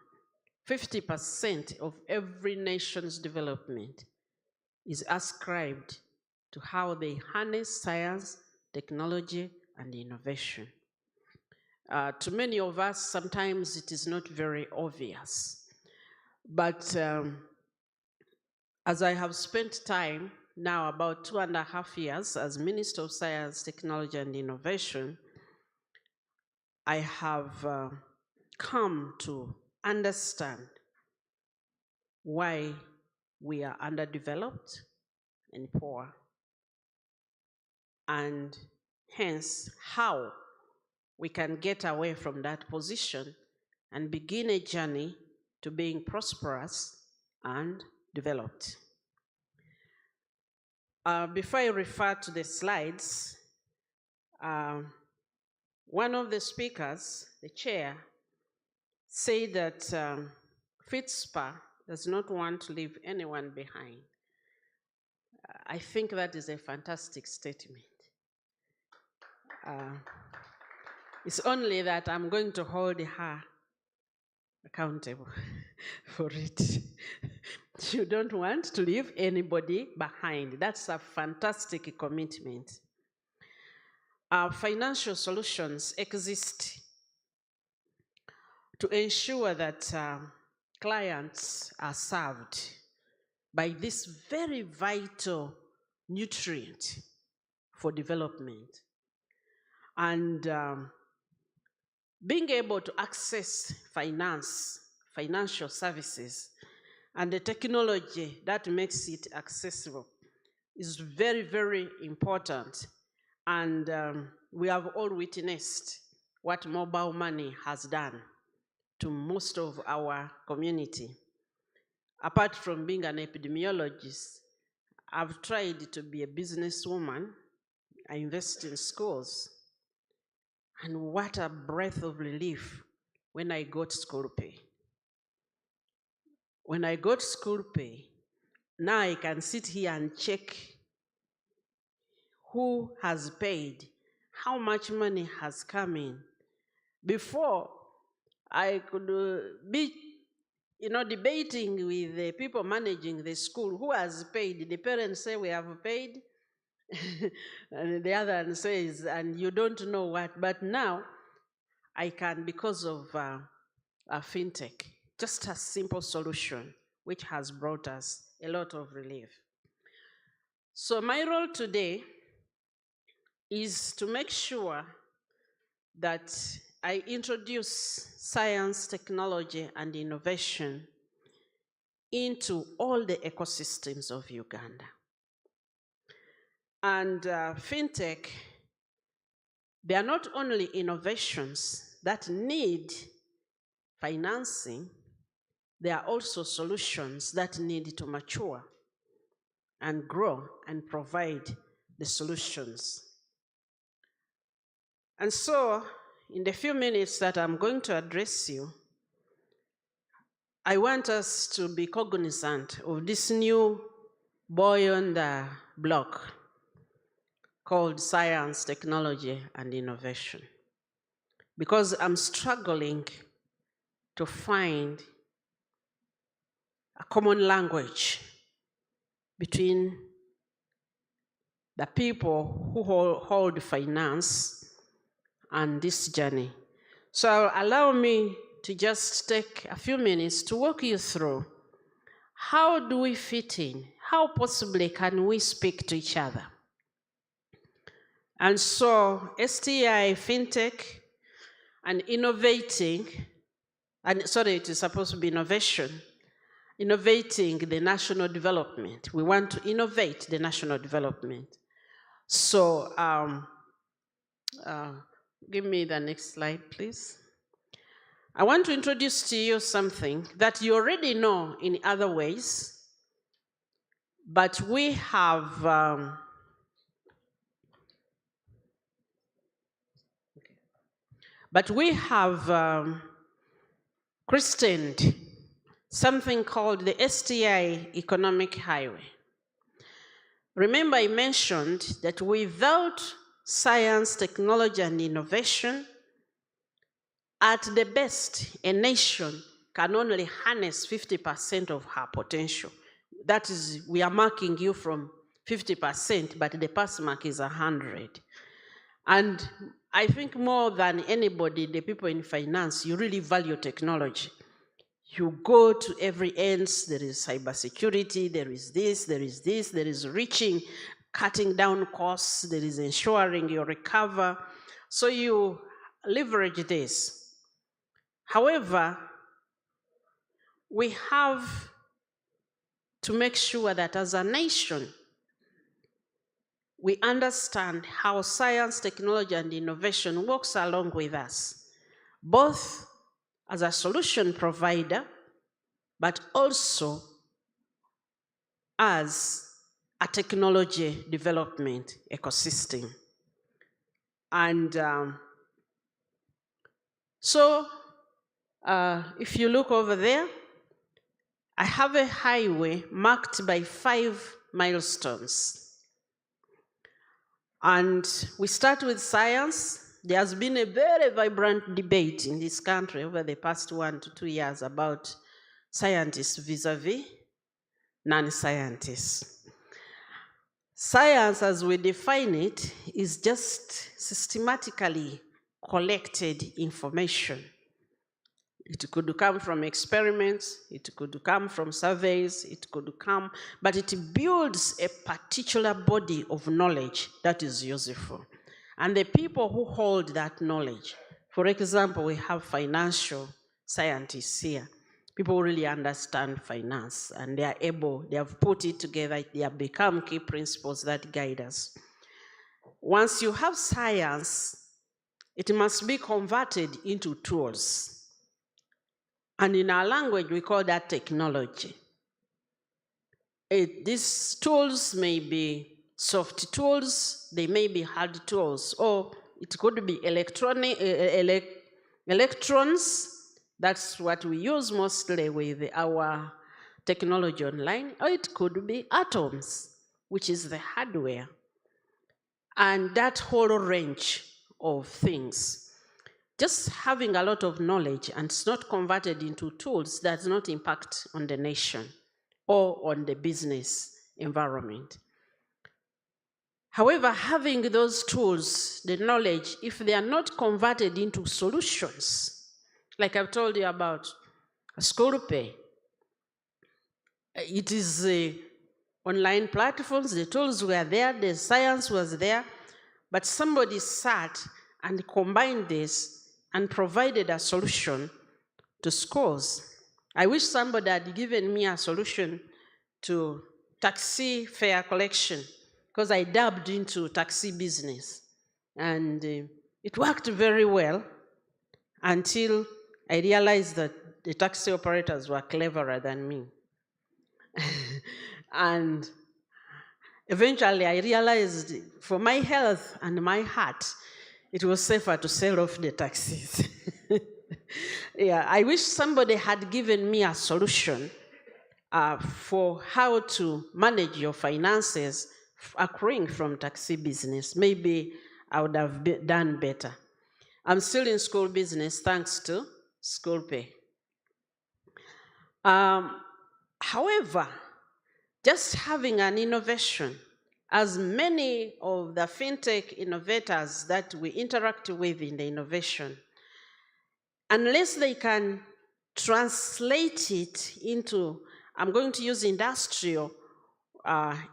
50% of every nation's development is ascribed to how they harness science, technology, and innovation. To many of us, sometimes it is not very obvious. But as I have spent time, now about 2.5 years as Minister of Science, Technology, and Innovation, I have come to understand why we are underdeveloped and poor, and hence how we can get away from that position and begin a journey to being prosperous and developed. Before I refer to the slides, one of the speakers, the chair, said that Fitspa does not want to leave anyone behind. I think that is a fantastic statement. It's only that I'm going to hold her accountable for it. You don't want to leave anybody behind. That's a fantastic commitment. Financial solutions exist to ensure that clients are served by this very vital nutrient for development. And being able to access financial services, and the technology that makes it accessible is very, very important. And we have all witnessed what mobile money has done to most of our community. Apart from being an epidemiologist, I've tried to be a businesswoman. I invest in schools. And what a breath of relief when I got school pay. When I got school pay, now I can sit here and check who has paid, how much money has come in. Before, I could be debating with the people managing the school, who has paid? The parents say we have paid, and the other one says, and you don't know what. But now, I can, because of Fintech, just a simple solution, which has brought us a lot of relief. So my role today is to make sure that I introduce science, technology, and innovation into all the ecosystems of Uganda. And Fintech, they are not only innovations that need financing, they are also solutions that need to mature and grow and provide the solutions. And so, in the few minutes that I'm going to address you, I want us to be cognizant of this new boy on the block called science, technology, and innovation. Because I'm struggling to find a common language between the people who hold finance and this journey. So allow me to just take a few minutes to walk you through how do we fit in? How possibly can we speak to each other? And so STI, Fintech, and innovating, and sorry, it is supposed to be innovation, innovating the national development. We want to innovate the national development. So give me the next slide, please. I want to introduce to you something that you already know in other ways, but we have christened something called the STI Economic Highway. Remember, I mentioned that without science, technology, and innovation, at the best, a nation can only harness 50% of her potential. That is, we are marking you from 50%, but the pass mark is 100. And I think more than anybody, the people in finance, you really value technology. You go to every end, there is cybersecurity, there is this, there is reaching, cutting down costs, there is ensuring you recover. So you leverage this. However, we have to make sure that as a nation, we understand how science, technology, and innovation works along with us, both as a solution provider, but also as a technology development ecosystem. And So if you look over there, I have a highway marked by 5 milestones. And we start with science. There has been a very vibrant debate in this country over the past 1 to 2 years about scientists vis-a-vis non-scientists. Science, as we define it, is just systematically collected information. It could come from experiments, it could come from surveys, it could come, but it builds a particular body of knowledge that is useful. And the people who hold that knowledge, for example, we have financial scientists here, people who really understand finance, and they have put it together, they have become key principles that guide us. Once you have science, it must be converted into tools. And in our language, we call that technology. These tools may be soft tools, they may be hard tools, or it could be electrons. That's what we use mostly with our technology online, or it could be atoms, which is the hardware. And that whole range of things. Just having a lot of knowledge and it's not converted into tools does not impact on the nation or on the business environment. However, having those tools, the knowledge, if they are not converted into solutions, like I've told you about school pay, it is online platforms, the tools were there, the science was there, but somebody sat and combined this and provided a solution to schools. I wish somebody had given me a solution to taxi fare collection, because I dabbed into taxi business. And it worked very well until I realized that the taxi operators were cleverer than me. And eventually I realized for my health and my heart, it was safer to sell off the taxis. Yeah, I wish somebody had given me a solution for how to manage your finances accruing from taxi business. Maybe I would have done better. I'm still in school business thanks to school pay. However, just having an innovation, as many of the fintech innovators that we interact with in the innovation, unless they can translate it into, I'm going to use industrial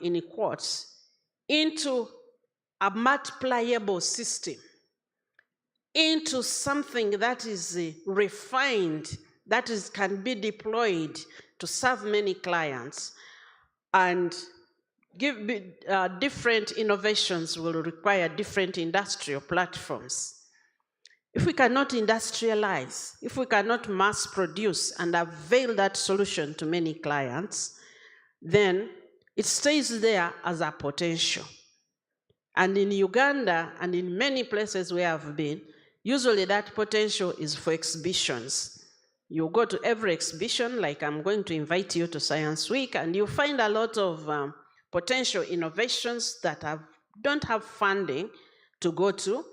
in quotes, into a multipliable system, into something that is refined, that can be deployed to serve many clients, and different innovations will require different industrial platforms. If we cannot industrialize, if we cannot mass produce and avail that solution to many clients, then it stays there as a potential. And in Uganda and in many places where I've been, usually that potential is for exhibitions. You go to every exhibition, like I'm going to invite you to Science Week, and you find a lot of potential innovations that don't have funding to go to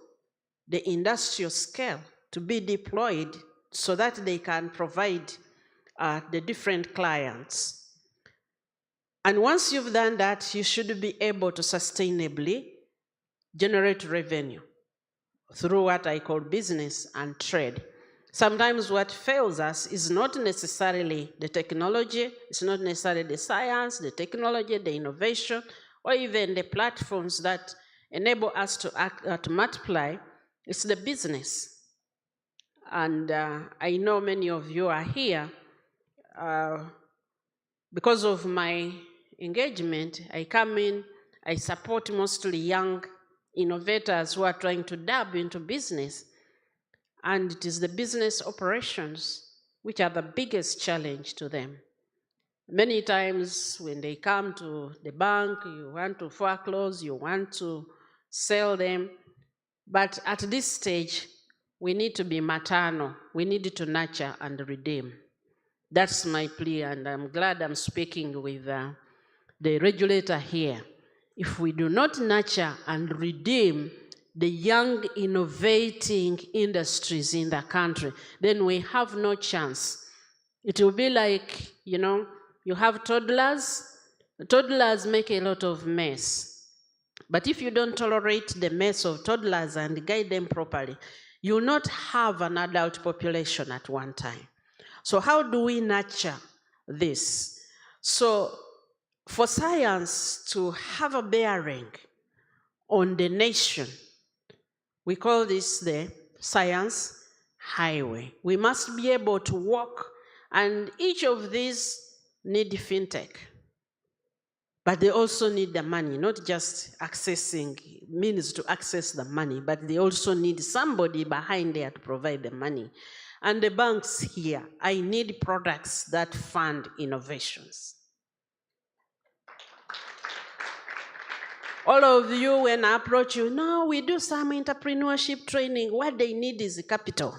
the industrial scale, to be deployed so that they can provide the different clients. And once you've done that, you should be able to sustainably generate revenue through what I call business and trade. Sometimes what fails us is not necessarily the technology, it's not necessarily the science, the technology, the innovation, or even the platforms that enable us to multiply. It's the business. And I know many of you are here. Because of my engagement, I come in, I support mostly young innovators who are trying to dab into business. And it is the business operations which are the biggest challenge to them. Many times when they come to the bank, you want to foreclose, you want to sell them. But at this stage, we need to be maternal. We need to nurture and redeem. That's my plea, and I'm glad I'm speaking with the regulator here. If we do not nurture and redeem the young innovating industries in the country, then we have no chance. It will be like, you have toddlers. Toddlers make a lot of mess. But if you don't tolerate the mess of toddlers and guide them properly, you will not have an adult population at one time. So how do we nurture this? So for science to have a bearing on the nation, we call this the science highway. We must be able to walk, and each of these need fintech. But they also need the money, not just accessing means to access the money, but they also need somebody behind there to provide the money. And the banks here, I need products that fund innovations. All of you, when I approach you, no, we do some entrepreneurship training. What they need is capital.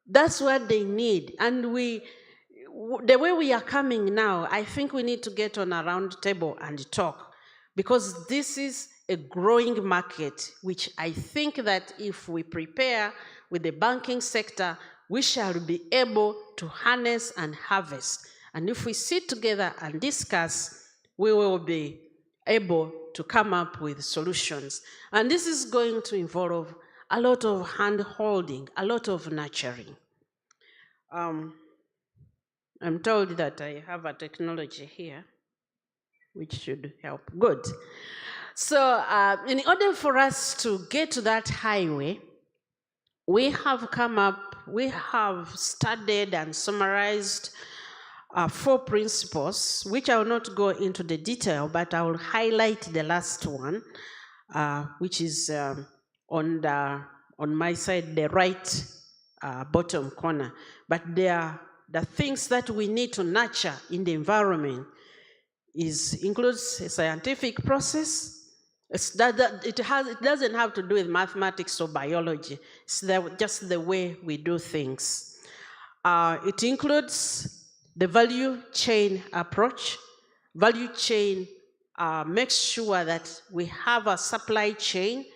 That's what they need. And the way we are coming now, I think we need to get on a round table and talk, because this is a growing market, which I think that if we prepare with the banking sector, we shall be able to harness and harvest. And if we sit together and discuss, we will be able to come up with solutions. And this is going to involve a lot of hand-holding, a lot of nurturing. I'm told that I have a technology here, which should help. Good. So in order for us to get to that highway, we have studied and summarized 4 principles, which I will not go into the detail, but I will highlight the last one, which is on my side, the right bottom corner. But the things that we need to nurture in the environment includes a scientific process. It doesn't have to do with mathematics or biology. It's just the way we do things. It includes the value chain approach. Value chain makes sure that we have a supply chain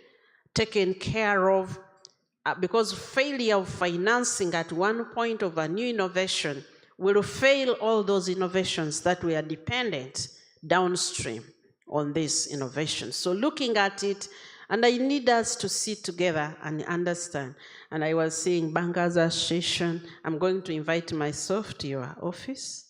taken care of, because failure of financing at one point of a new innovation will fail all those innovations that we are dependent downstream on this innovation. So looking at it, and I need us to sit together and understand. And I was saying, Bankers Association, I'm going to invite myself to your office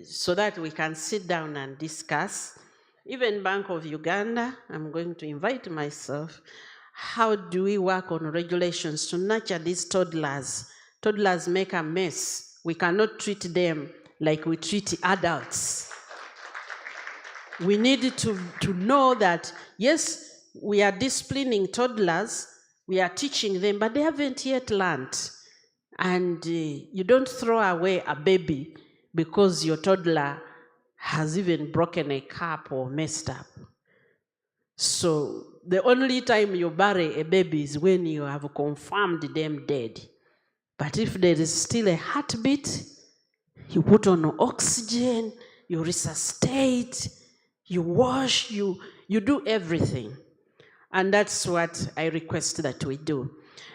so that we can sit down and discuss. Even Bank of Uganda, I'm going to invite myself. How do we work on regulations to nurture these toddlers? Toddlers make a mess. We cannot treat them like we treat adults. We need to know that, yes, we are disciplining toddlers, we are teaching them, but they haven't yet learned. And you don't throw away a baby because your toddler has even broken a cup or messed up. So the only time you bury a baby is when you have confirmed them dead. But if there is still a heartbeat, you put on oxygen, you resuscitate, you wash, you do everything. And that's what I request that we do.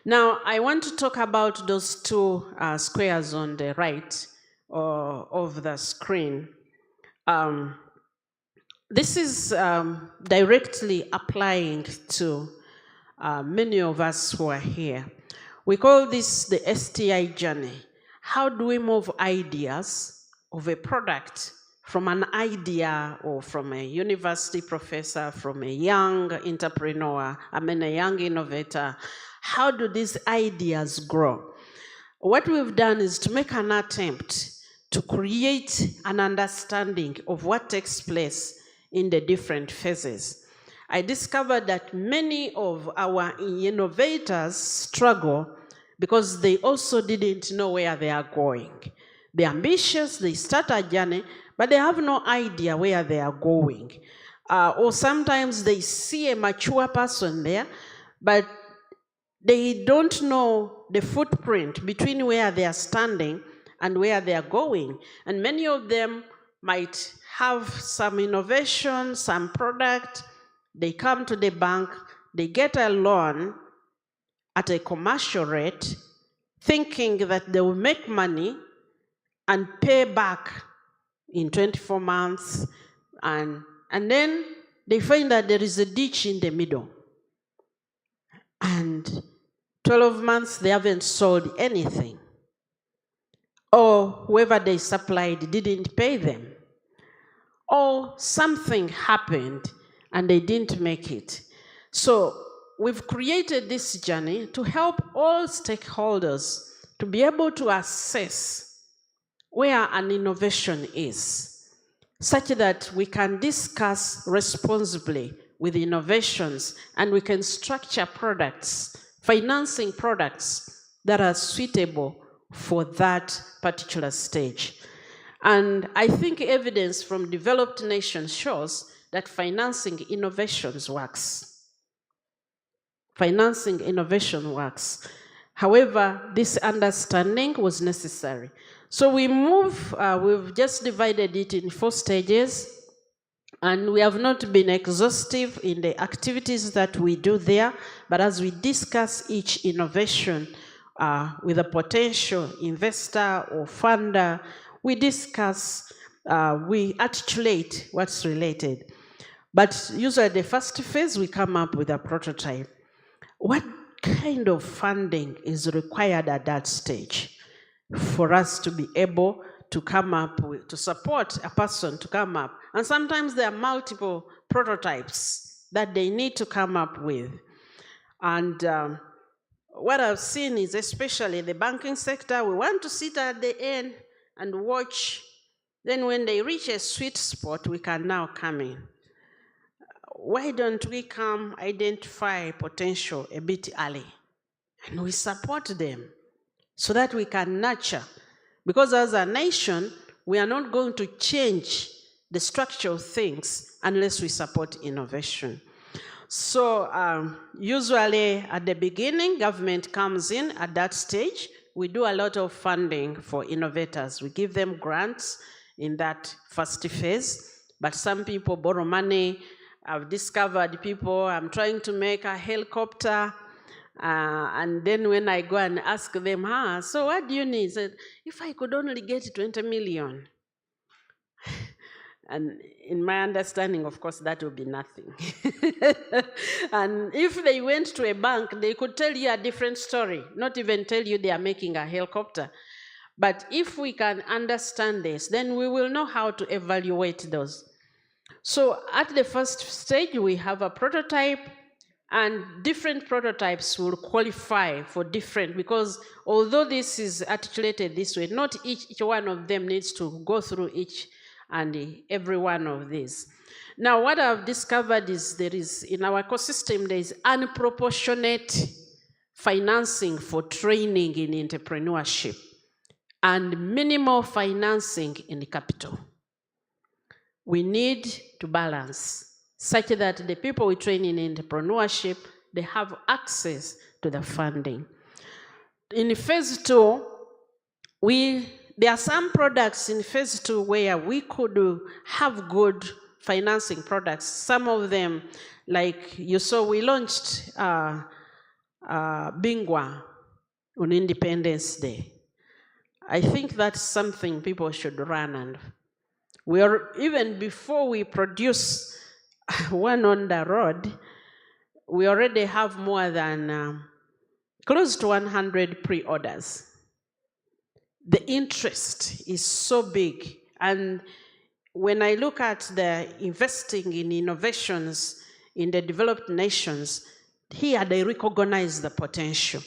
Now, I want to talk about those 2 squares on the right of the screen. This is directly applying to many of us who are here. We call this the STI journey. How do we move ideas of a product from an idea or from a university professor, from a young entrepreneur, a young innovator? How do these ideas grow? What we've done is to make an attempt to create an understanding of what takes place in the different phases. I discovered that many of our innovators struggle because they also didn't know where they are going. They're ambitious, they start a journey, but they have no idea where they are going. Or sometimes they see a mature person there, but they don't know the footprint between where they are standing and where they are going. And many of them might have some innovation, some product. They come to the bank, they get a loan at a commercial rate, thinking that they will make money and pay back in 24 months. And then they find that there is a ditch in the middle. And 12 months, they haven't sold anything. Or whoever they supplied didn't pay them. Or something happened and they didn't make it. So we've created this journey to help all stakeholders to be able to assess where an innovation is, such that we can discuss responsibly with innovations and we can structure products, financing products that are suitable for that particular stage. And I think evidence from developed nations shows that financing innovations works. Financing innovation works. However, this understanding was necessary. So we we've just divided it in 4 stages. And we have not been exhaustive in the activities that we do there, but as we discuss each innovation with a potential investor or funder, we discuss, we articulate what's related. But usually the first phase, we come up with a prototype. What kind of funding is required at that stage for us to be able to come up with, to support a person to come up? And sometimes there are multiple prototypes that they need to come up with. And what I've seen is, especially in the banking sector, we want to sit at the end and watch. Then when they reach a sweet spot, we can now come in. Why don't we come identify potential a bit early? And we support them so that we can nurture. Because as a nation, we are not going to change the structure of things unless we support innovation. So usually at the beginning, government comes in at that stage. We do a lot of funding for innovators. We give them grants in that first phase, but some people borrow money. I've discovered people, I'm trying to make a helicopter, and then when I go and ask them, so what do you need? I said, if I could only get 20 million. And in my understanding, of course, that would be nothing. And if they went to a bank, they could tell you a different story, not even tell you they are making a helicopter. But if we can understand this, then we will know how to evaluate those. So at the first stage, we have a prototype, and different prototypes will qualify for different, because although this is articulated this way, not each one of them needs to go through each and every one of these. Now, what I've discovered is there is, in our ecosystem, there is unproportionate financing for training in entrepreneurship and minimal financing in capital. We need to balance such that the people we train in entrepreneurship, they have access to the funding. In phase 2, there are some products in phase 2 where we could have good financing products. Some of them, like you saw, we launched Bingwa on Independence Day. I think that's something people should run, and we are, even before we produce one on the road, we already have more than close to 100 pre-orders. The interest is so big, and when I look at the investing in innovations in the developed nations, here they recognize the potential.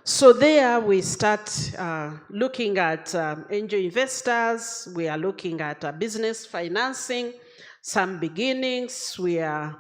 So there we start looking at angel investors, we are looking at business financing, some beginnings. We are,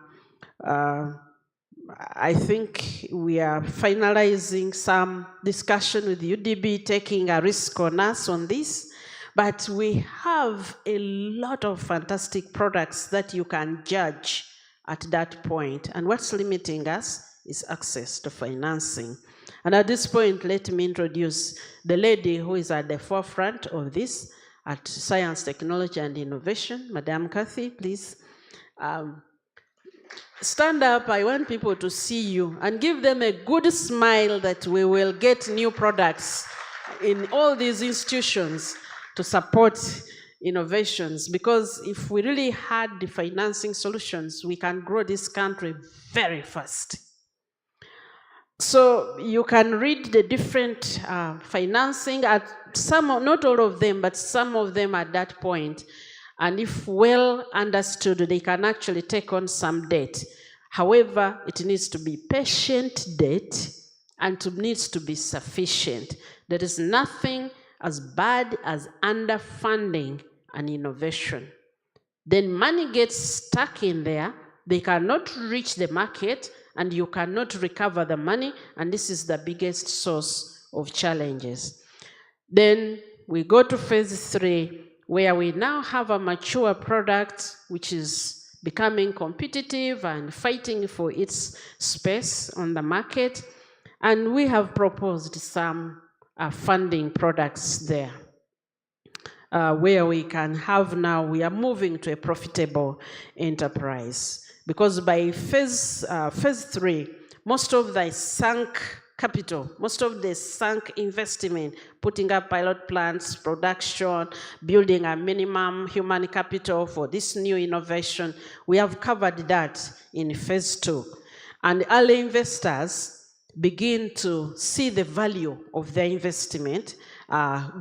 I think we are finalizing some discussion with UDB, taking a risk on us on this. But we have a lot of fantastic products that you can judge at that point. And what's limiting us is access to financing. And at this point, let me introduce the lady who is at the forefront of this at Science, Technology and Innovation, Madam Kathy, please. Stand up, I want people to see you and give them a good smile that we will get new products in all these institutions to support innovations, because if we really had the financing solutions, we can grow this country very fast. So you can read the different financing at some, not all of them, but some of them at that point. And if well understood, they can actually take on some debt. However, it needs to be patient debt and it needs to be sufficient. There is nothing as bad as underfunding an innovation. Then money gets stuck in there, they cannot reach the market, and you cannot recover the money, and this is the biggest source of challenges. Then we go to phase 3, where we now have a mature product which is becoming competitive and fighting for its space on the market, and we have proposed some funding products there. Where we can have now, we are moving to a profitable enterprise. Because by phase 3, most of the sunk capital, most of the sunk investment, putting up pilot plants, production, building a minimum human capital for this new innovation, we have covered that in phase 2. And early investors begin to see the value of their investment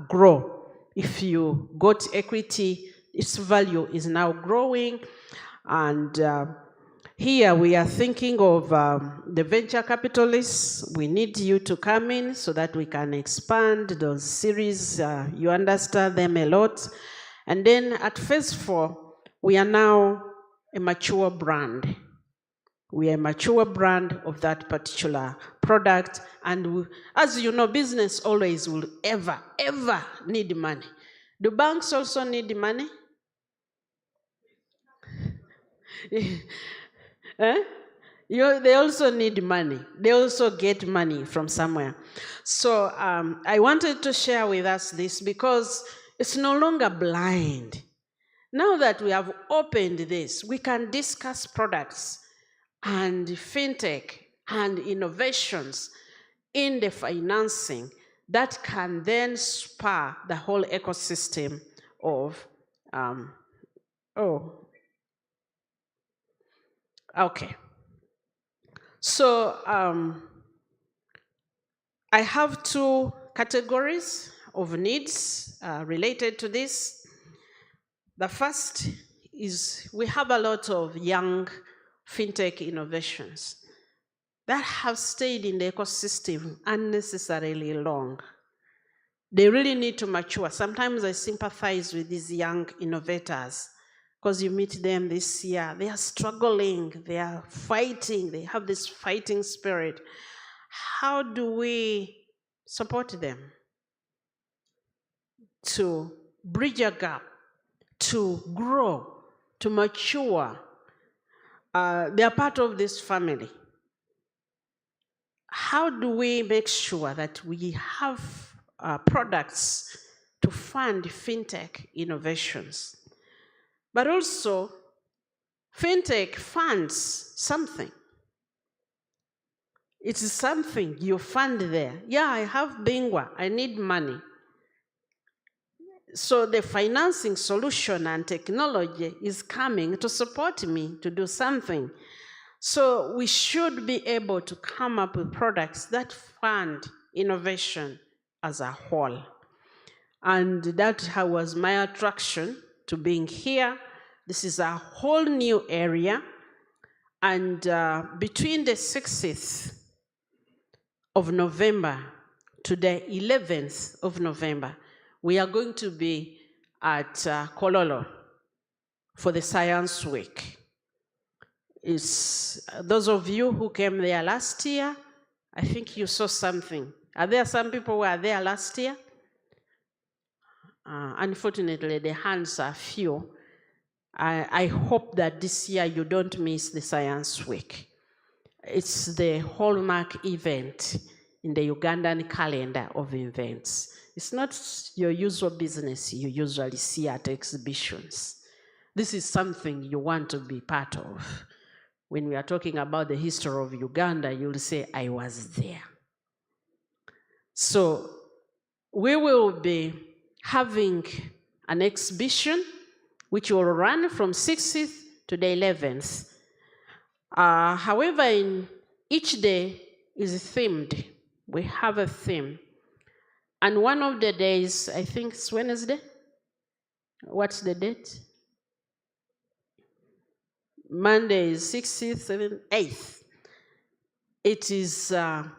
grow. If you got equity, its value is now growing. And here we are thinking of the venture capitalists. We need you to come in so that we can expand those series. You understand them a lot. And then at phase 4, we are now a mature brand. We are a mature brand of that particular product. And as you know, business always will ever need money. Do banks also need money? They also need money. They also get money from somewhere. So I wanted to share with us this because it's no longer blind. Now that we have opened this, we can discuss products and fintech and innovations in the financing that can then spur the whole ecosystem of, okay. So I have 2 categories of needs related to this. The first is we have a lot of young fintech innovations that have stayed in the ecosystem unnecessarily long. They really need to mature. Sometimes I sympathize with these young innovators because you meet them this year, they are struggling, they are fighting, they have this fighting spirit. How do we support them to bridge a gap, to grow, to mature? They are part of this family. How do we make sure that we have products to fund fintech innovations? But also, fintech funds something. It is something you fund there. Yeah, I have Bingwa, I need money. So the financing solution and technology is coming to support me to do something. So we should be able to come up with products that fund innovation as a whole. And that was my attraction to being here. This is a whole new area. And between the 6th of November to the 11th of November, we are going to be at Kololo for the Science Week. It's those of you who came there last year, I think you saw something. Are there some people who were there last year? Unfortunately, the hands are few. I hope that this year you don't miss the Science Week. It's the hallmark event in the Ugandan calendar of events. It's not your usual business you usually see at exhibitions. This is something you want to be part of. When we are talking about the history of Uganda, you'll say, I was there. So we will be having an exhibition which will run from 6th to the 11th. However, in each day is themed. We have a theme. And one of the days, I think it's Wednesday. What's the date? Monday is 6th, 7th, 8th. It is an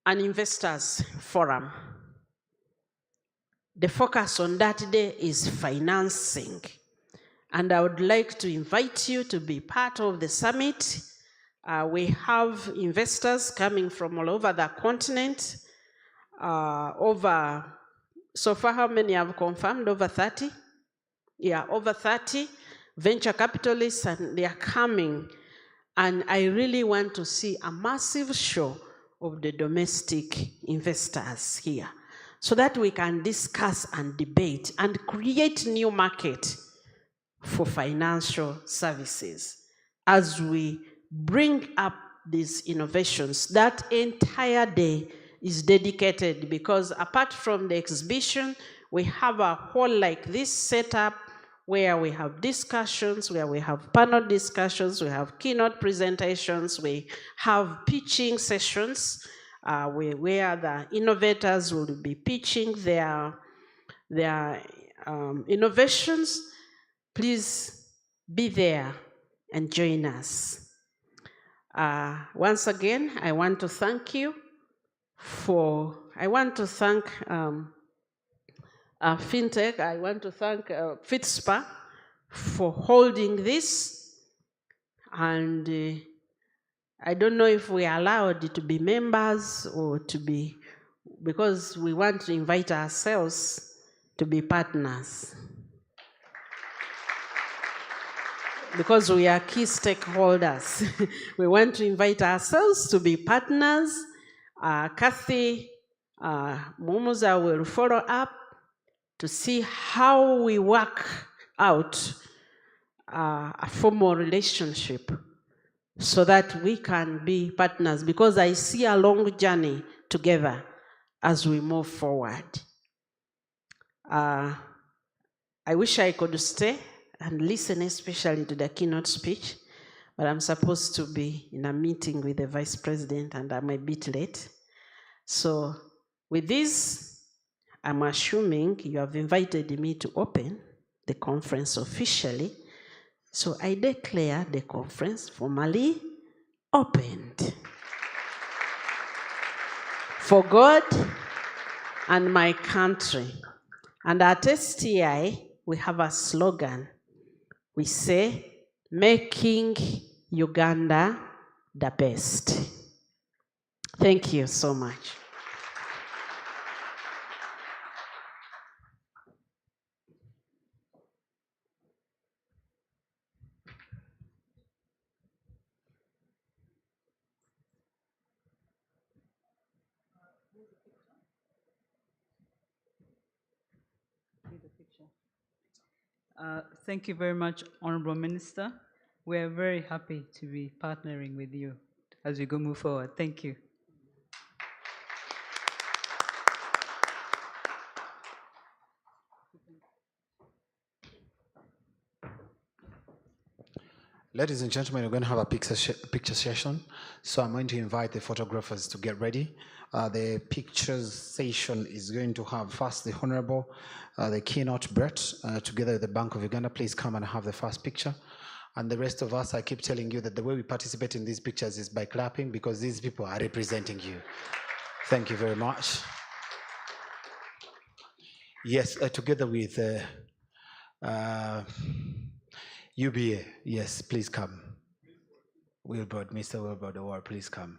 investors forum. The focus on that day is financing. And I would like to invite you to be part of the summit. We have investors coming from all over the continent. So far, how many have confirmed? Over 30? Yeah, over 30 venture capitalists, and they are coming. And I really want to see a massive show of the domestic investors here, so that we can discuss and debate and create new market for financial services. As we bring up these innovations, that entire day is dedicated, because apart from the exhibition, we have a hall like this set up where we have discussions, where we have panel discussions, we have keynote presentations, we have pitching sessions where the innovators will be pitching their innovations. Please be there and join us. Once again, I want to thank you I want to thank Fintech, I want to thank Fitspa for holding this. And I don't know if we are allowed to be members or to be, because we want to invite ourselves to be partners. Because we are key stakeholders. We want to invite ourselves to be partners. Kathy Mumuza will follow up to see how we work out a formal relationship so that we can be partners, because I see a long journey together as we move forward. I wish I could stay and listen especially to the keynote speech, but I'm supposed to be in a meeting with the Vice President and I'm a bit late. So with this, I'm assuming you have invited me to open the conference officially. So I declare the conference formally opened. For God and my country. And at STI, we have a slogan. We say, making Uganda the best. Thank you so much. Thank you very much, Honorable Minister. We're very happy to be partnering with you as we move forward. Thank you. Ladies and gentlemen, we're going to have a picture session. So I'm going to invite the photographers to get ready. The pictures session is going to have first the Honorable, the keynote Brett, together with the Bank of Uganda. Please come and have the first picture. And the rest of us, I keep telling you that the way we participate in these pictures is by clapping, because these people are representing you. Thank you very much. Yes, together with UBA, yes, please come. Wilbert, Mr. Wilbert, or please come.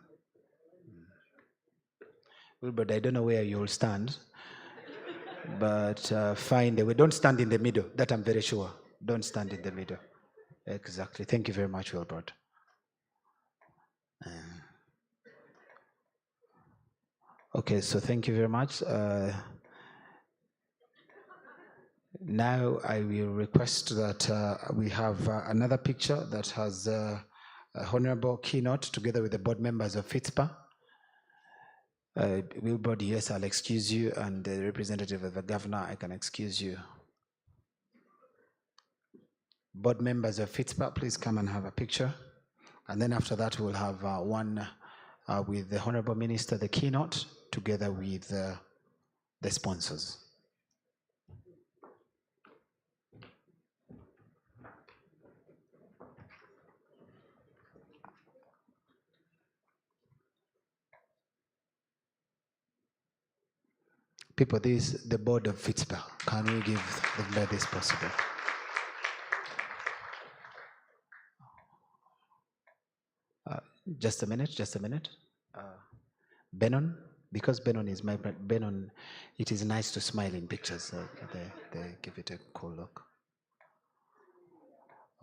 Wilbert, I don't know where you'll stand, but find a way. Don't stand in the middle, that I'm very sure. Don't stand in the middle. Exactly. Thank you very much, Wilbert. Okay, so thank you very much. Now I will request that we have another picture that has a honorable keynote together with the board members of Fitspa. Wilbrod, yes, I'll excuse you, and the representative of the governor, I can excuse you. Board members of Fitspa, please come and have a picture. And then after that, we'll have one with the honorable minister, the keynote, together with the sponsors. People, this is the board of Fitspa. Can we give them this possible? Just a minute. Benon, because Benon is my Benon, it is nice to smile in pictures. So they give it a cool look.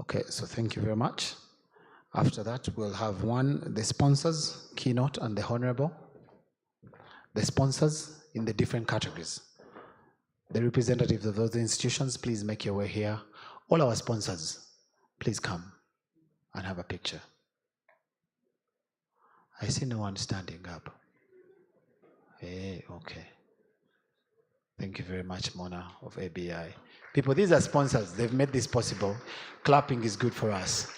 Okay, so thank you very much. After that, we'll have the sponsors, keynote, and the honorable. The sponsors in the different categories. The representatives of those institutions, please make your way here. All our sponsors, please come and have a picture. I see no one standing up. Hey, okay. Thank you very much, Mona of ABI. People, these are sponsors. They've made this possible. Clapping is good for us.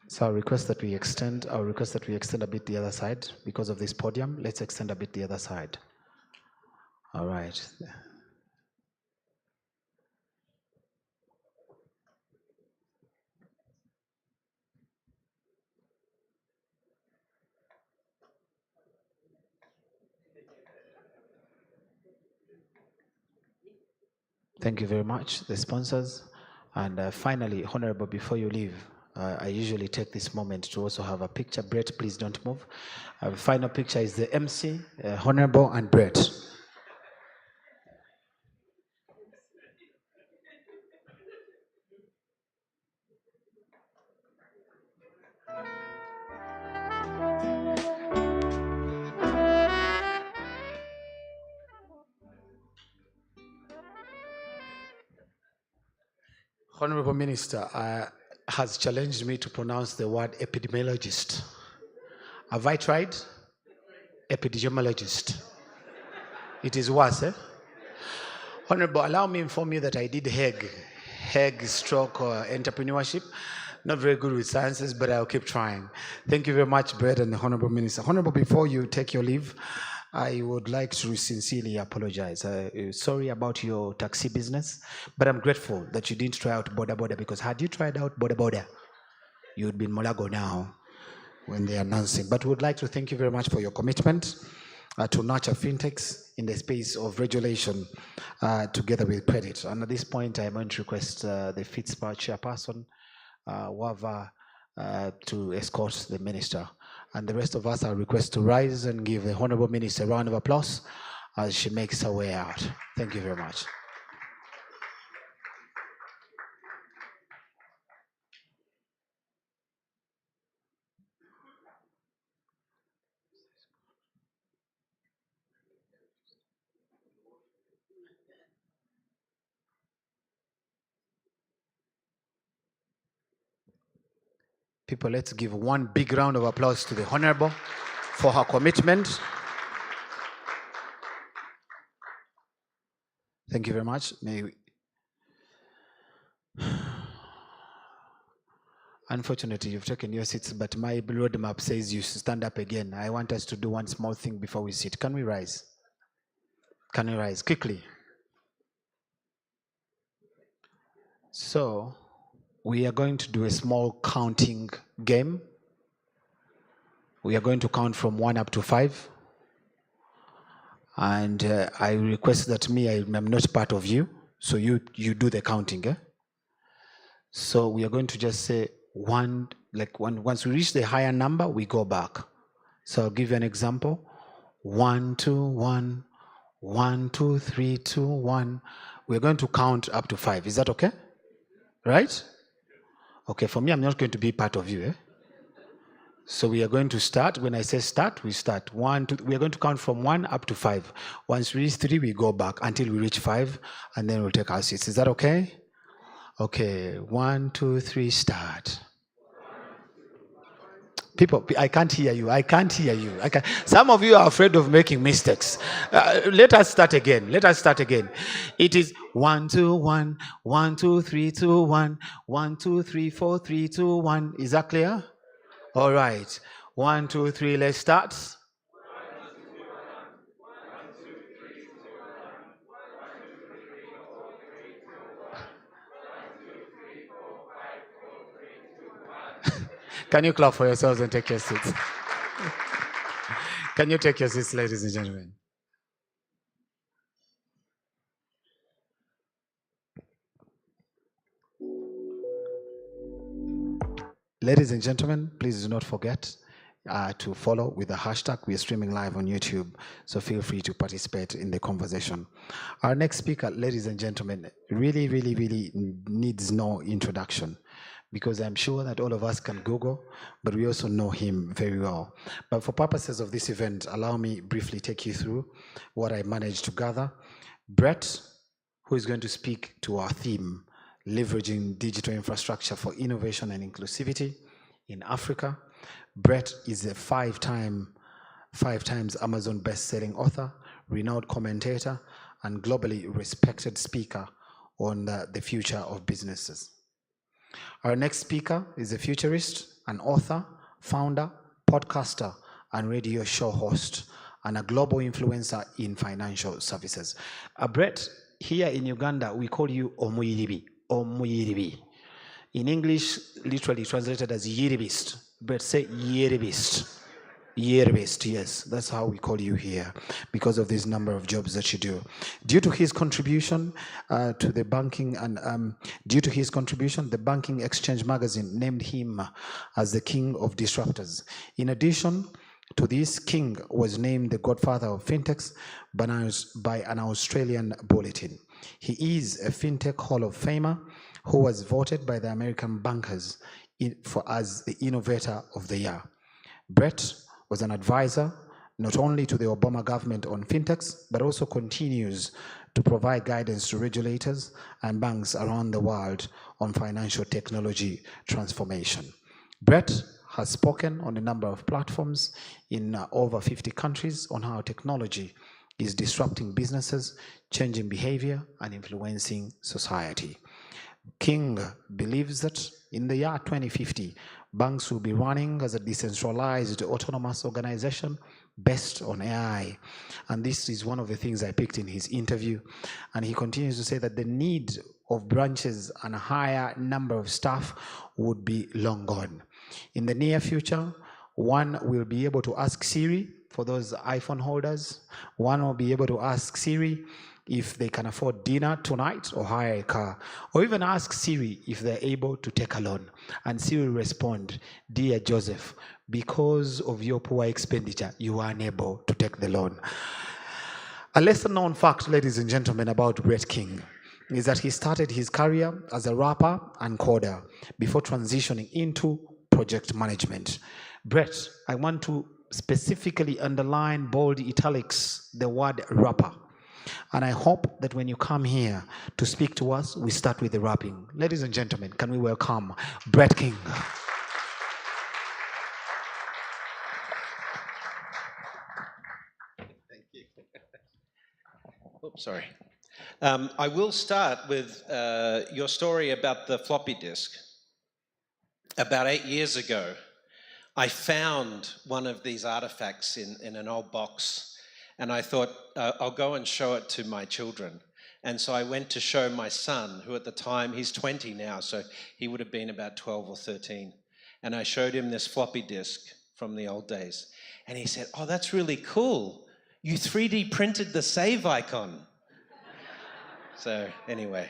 So I'll request that we extend a bit the other side because of this podium. Let's extend a bit the other side. All right. Thank you very much, the sponsors. And finally, Honorable, before you leave, I usually take this moment to also have a picture. Brett, please don't move. Our final picture is the MC, Honorable, and Brett. Honorable Minister has challenged me to pronounce the word epidemiologist. Have I tried? Epidemiologist. It is worse, eh? Honorable, allow me to inform you that I did Hague stroke entrepreneurship. Not very good with sciences, but I'll keep trying. Thank you very much, Brett and the Honorable Minister. Honorable, before you take your leave, I would like to sincerely apologize. Sorry about your taxi business, but I'm grateful that you didn't try out Boda Boda, because had you tried out Boda Boda, you would be in Molago now when they're announcing. But we would like to thank you very much for your commitment to nurture fintechs in the space of regulation together with credit. And at this point, I'm going to request the Fitspa chairperson, Wava, to escort the minister. And the rest of us are requested to rise and give the Honorable Minister a round of applause as she makes her way out. Thank you very much. People, let's give one big round of applause to the Honorable for her commitment. Thank you very much. Unfortunately, you've taken your seats, but my roadmap says you stand up again. I want us to do one small thing before we sit. Can we rise? Can we rise quickly? So, we are going to do a small counting game. We are going to count from 1 up to 5. And I request that I'm not part of you, so you do the counting. Eh? So we are going to just say once we reach the higher number, we go back. So I'll give you an example. 1, 2, 1. 1, 2, 3, 2, 1. We're going to count up to 5. Is that okay? Right? Okay, for me, I'm not going to be part of you. So we are going to start. When I say start, we start. 1, 2. We are going to count from 1 up to 5. Once we reach 3, we go back until we reach 5, and then we'll take our seats. Is that okay? Okay, 1, 2, 3, start. People, I can't hear you. I can't hear you. Some of you are afraid of making mistakes. Let us start again. Let us start again. It is 1, 2, 1, 1, 2, 3, 2, 1, 1, 2, 3, 4, 3, 2, 1. Is that clear? All right. 1, 2, 3. Let's start. Can you clap for yourselves and take your seats? Can you take your seats, ladies and gentlemen? Ladies and gentlemen, please do not forget to follow with the hashtag. We are streaming live on YouTube, so feel free to participate in the conversation. Our next speaker, ladies and gentlemen, really needs no introduction, because I'm sure that all of us can Google, but we also know him very well. But for purposes of this event, allow me briefly take you through what I managed to gather. Brett, who is going to speak to our theme, leveraging digital infrastructure for innovation and inclusivity in Africa. Brett is a five times Amazon best-selling author, renowned commentator, and globally respected speaker on the future of businesses. Our next speaker is a futurist, an author, founder, podcaster, and radio show host, and a global influencer in financial services. Brett, here in Uganda, we call you Omuyiribi. Omuyiribi. In English, literally translated as Yiribist. But say Yiribist. Yiribist, yes. That's how we call you here, because of this number of jobs that you do. Due to his contribution to the banking and the Banking Exchange magazine named him as the King of Disruptors. In addition to this, King was named the godfather of fintechs by an Australian bulletin. He is a Fintech Hall of Famer who was voted by the American bankers as the Innovator of the Year. Brett was an advisor not only to the Obama government on fintechs, but also continues to provide guidance to regulators and banks around the world on financial technology transformation. Brett has spoken on a number of platforms in over 50 countries on how technology is disrupting businesses, changing behavior, and influencing society. King believes that in the year 2050, banks will be running as a decentralized autonomous organization based on AI. And this is one of the things I picked in his interview. And he continues to say that the need of branches and a higher number of staff would be long gone. In the near future, one will be able to ask Siri, for those iPhone holders, one will be able to ask Siri if they can afford dinner tonight or hire a car, or even ask Siri if they're able to take a loan. And Siri will respond, "Dear Joseph, because of your poor expenditure, you are unable to take the loan." A lesser known fact, ladies and gentlemen, about Brett King is that he started his career as a rapper and coder before transitioning into project management. Brett, I want to specifically underline, bold italics, the word rapper. And I hope that when you come here to speak to us, we start with the rapping. Ladies and gentlemen, can we welcome Brett King? Thank you. Oops, sorry. I will start with your story about the floppy disk. About 8 years ago, I found one of these artifacts in an old box, and I thought, I'll go and show it to my children. And so I went to show my son, who at the time, he's 20 now, so he would have been about 12 or 13. And I showed him this floppy disk from the old days. And he said, "Oh, that's really cool. You 3D printed the save icon." So anyway.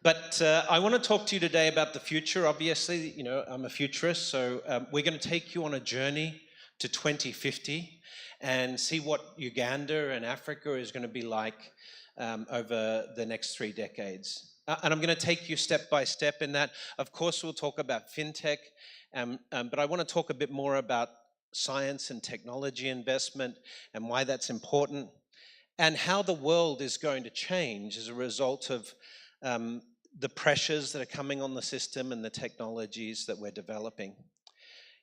But I want to talk to you today about the future. Obviously, you know, I'm a futurist, so we're going to take you on a journey to 2050. and see what Uganda and Africa is going to be like over the next 3 decades. And I'm going to take you step by step in that. Of course, we'll talk about fintech, but I want to talk a bit more about science and technology investment and why that's important, and how the world is going to change as a result of the pressures that are coming on the system and the technologies that we're developing.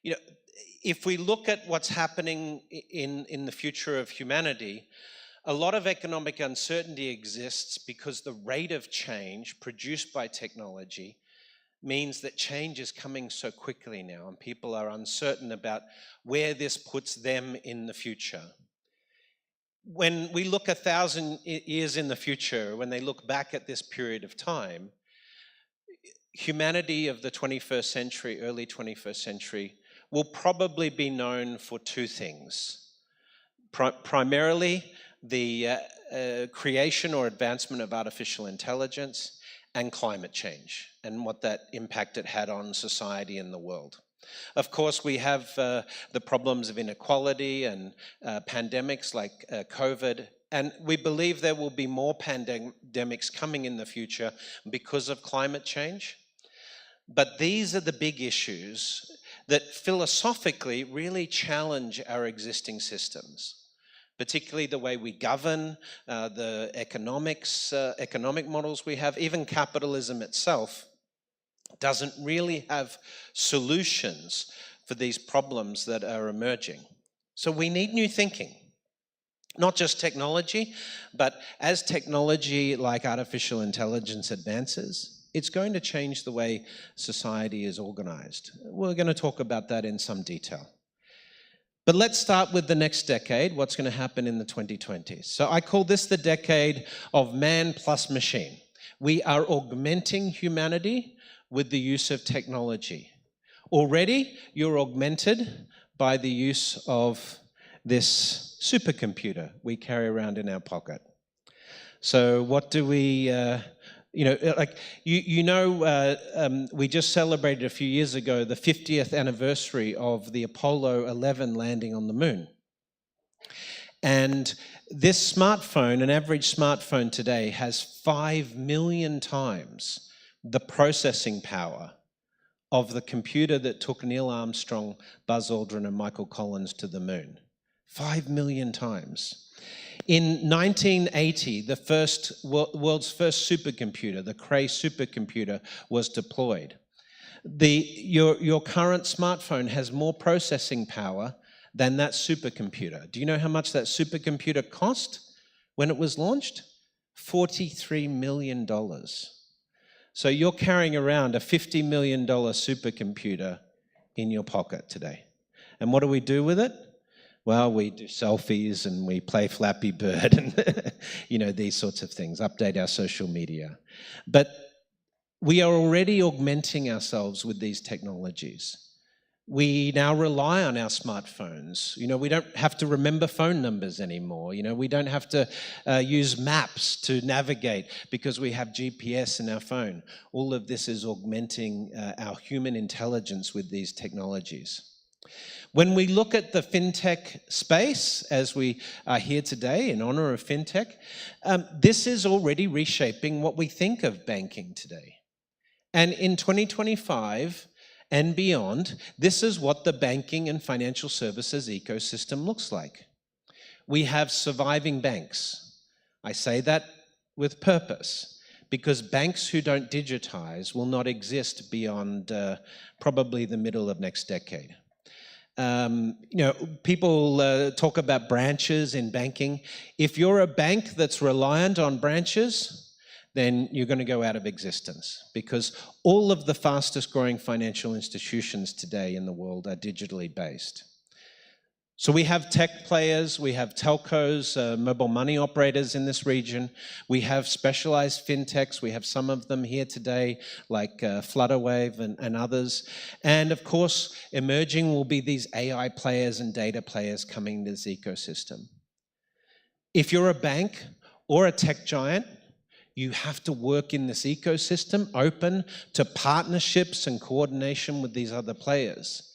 You know, if we look at what's happening in the future of humanity, a lot of economic uncertainty exists because the rate of change produced by technology means that change is coming so quickly now, and people are uncertain about where this puts them in the future. When we look 1,000 years in the future, when they look back at this period of time, humanity of the 21st century, early 21st century, will probably be known for 2 things. Primarily, the creation or advancement of artificial intelligence and climate change, and what that impact it had on society and the world. Of course, we have the problems of inequality and pandemics like COVID, and we believe there will be more pandemics coming in the future because of climate change. But these are the big issues that philosophically really challenge our existing systems, particularly the way we govern, the economic models we have. Even capitalism itself doesn't really have solutions for these problems that are emerging. So we need new thinking, not just technology, but as technology like artificial intelligence advances, it's going to change the way society is organized. We're going to talk about that in some detail. But let's start with the next decade, what's going to happen in the 2020s. So I call this the decade of man plus machine. We are augmenting humanity with the use of technology. Already, you're augmented by the use of this supercomputer we carry around in our pocket. So what do we... we just celebrated a few years ago the 50th anniversary of the Apollo 11 landing on the moon. And this smartphone, an average smartphone today, has 5 million times the processing power of the computer that took Neil Armstrong, Buzz Aldrin, and Michael Collins to the moon. 5 million times. In 1980, the world's first supercomputer, the Cray supercomputer, was deployed. Your current smartphone has more processing power than that supercomputer. Do you know how much that supercomputer cost when it was launched? $43 million. So you're carrying around a $50 million supercomputer in your pocket today. And what do we do with it? Well, we do selfies and we play Flappy Bird and these sorts of things, update our social media. But we are already augmenting ourselves with these technologies. We now rely on our smartphones. We don't have to remember phone numbers anymore. We don't have to use maps to navigate because we have GPS in our phone. All of this is augmenting our human intelligence with these technologies. When we look at the fintech space, as we are here today in honor of fintech, this is already reshaping what we think of banking today. And in 2025 and beyond, this is what the banking and financial services ecosystem looks like. We have surviving banks. I say that with purpose, because banks who don't digitize will not exist beyond probably the middle of next decade. People talk about branches in banking. If you're a bank that's reliant on branches, then you're going to go out of existence, because all of the fastest growing financial institutions today in the world are digitally based. So we have tech players, we have telcos, mobile money operators in this region. We have specialized fintechs. We have some of them here today, like Flutterwave and others. And of course, emerging will be these AI players and data players coming to this ecosystem. If you're a bank or a tech giant, you have to work in this ecosystem, open to partnerships and coordination with these other players.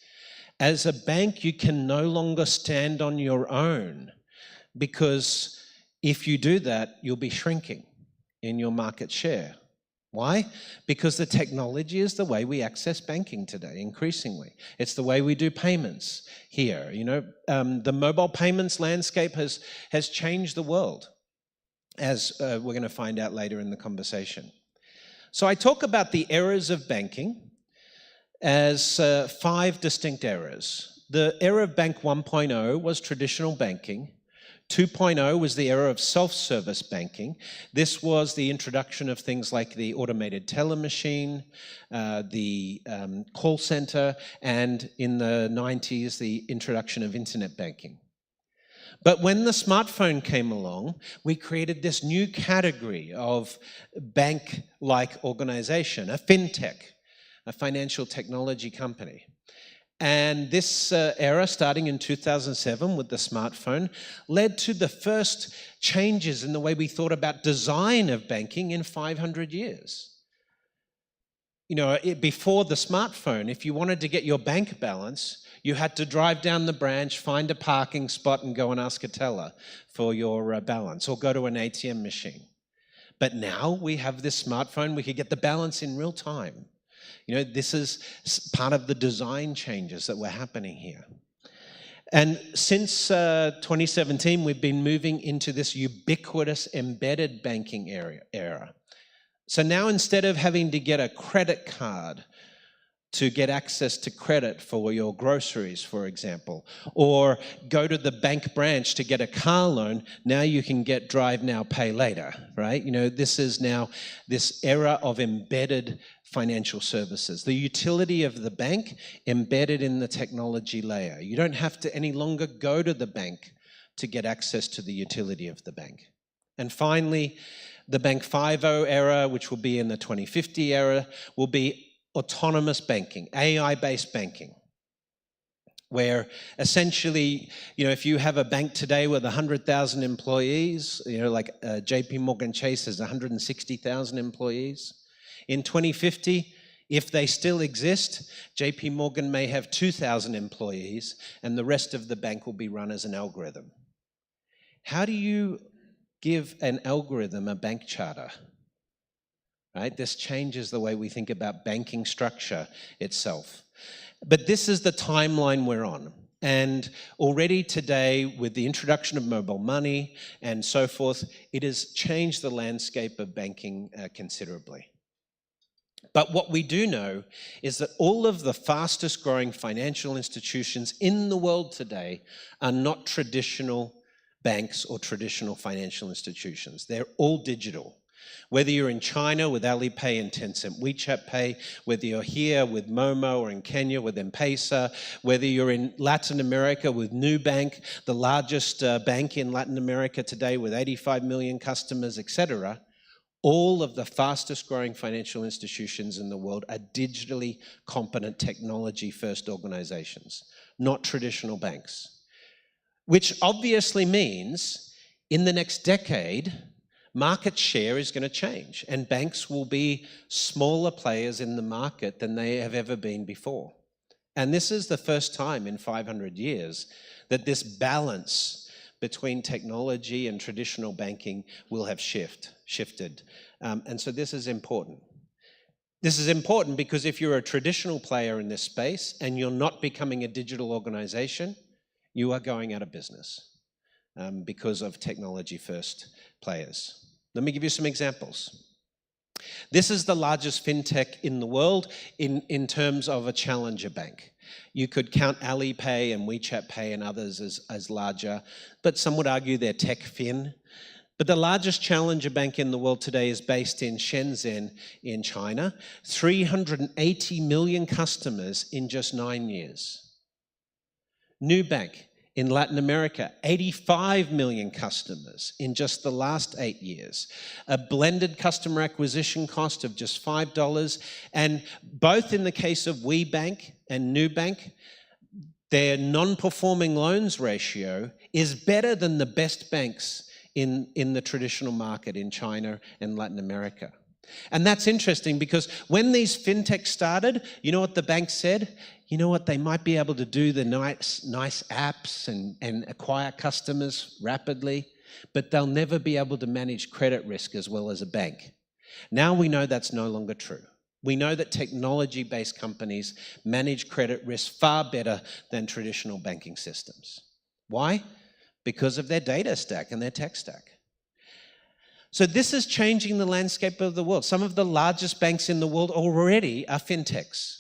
As a bank, you can no longer stand on your own, because if you do that, you'll be shrinking in your market share. Why? Because the technology is the way we access banking today, increasingly. It's the way we do payments here. You know, the mobile payments landscape has changed the world, as we're going to find out later in the conversation. So I talk about the eras of banking as 5 distinct eras. The era of Bank 1.0 was traditional banking. 2.0 was the era of self-service banking. This was the introduction of things like the automated teller machine, the call center, and in the 90s, the introduction of internet banking. But when the smartphone came along, we created this new category of bank-like organization, a Fintech, a financial technology company. And this era, starting in 2007 with the smartphone, led to the first changes in the way we thought about design of banking in 500 years. You know, before the smartphone, if you wanted to get your bank balance, you had to drive down the branch, find a parking spot, and go and ask a teller for your balance, or go to an ATM machine. But now we have this smartphone, we could get the balance in real time. You know, this is part of the design changes that were happening here. And since 2017, we've been moving into this ubiquitous embedded banking era. So now, instead of having to get a credit card to get access to credit for your groceries, for example, or go to the bank branch to get a car loan, now you can get drive now, pay later, right? You know, this is now this era of embedded financial services. The utility of the bank embedded in the technology layer. You don't have to any longer go to the bank to get access to the utility of the bank. And finally, the Bank 5.0 era, which will be in the 2050 era, will be autonomous banking, AI-based banking, where essentially, you know, if you have a bank today with 100,000 employees, you know, like JP Morgan Chase has 160,000 employees. In 2050, if they still exist, JP Morgan may have 2,000 employees, and the rest of the bank will be run as an algorithm. How do you give an algorithm a bank charter? Right? This changes the way we think about banking structure itself. But this is the timeline we're on. And already today, with the introduction of mobile money and so forth, it has changed the landscape of banking considerably. But what we do know is that all of the fastest growing financial institutions in the world today are not traditional banks or traditional financial institutions. They're all digital. Whether you're in China with Alipay and Tencent WeChat Pay, whether you're here with Momo or in Kenya with M-Pesa, whether you're in Latin America with Nubank, the largest bank in Latin America today with 85 million customers, etc., all of the fastest growing financial institutions in the world are digitally competent technology-first organizations, not traditional banks. Which obviously means in the next decade, market share is going to change, and banks will be smaller players in the market than they have ever been before. And this is the first time in 500 years that this balance between technology and traditional banking will have shifted. And so this is important. This is important because if you're a traditional player in this space and you're not becoming a digital organization, you are going out of business because of technology-first players. Let me give you some examples. This is the largest fintech in the world in terms of a challenger bank. You could count Alipay and WeChat Pay and others as larger, but some would argue they're tech fin. But the largest challenger bank in the world today is based in Shenzhen in China, 380 million customers in just 9 years. Nubank in Latin America, 85 million customers in just the last 8 years. A blended customer acquisition cost of just $5. And both in the case of WeBank and Nubank, their non-performing loans ratio is better than the best banks in the traditional market in China and Latin America. And that's interesting because when these fintechs started, you know what the bank said? You know what, they might be able to do the nice apps and acquire customers rapidly, but they'll never be able to manage credit risk as well as a bank. Now we know that's no longer true. We know that technology-based companies manage credit risk far better than traditional banking systems. Why? Because of their data stack and their tech stack. So this is changing the landscape of the world. Some of the largest banks in the world already are fintechs.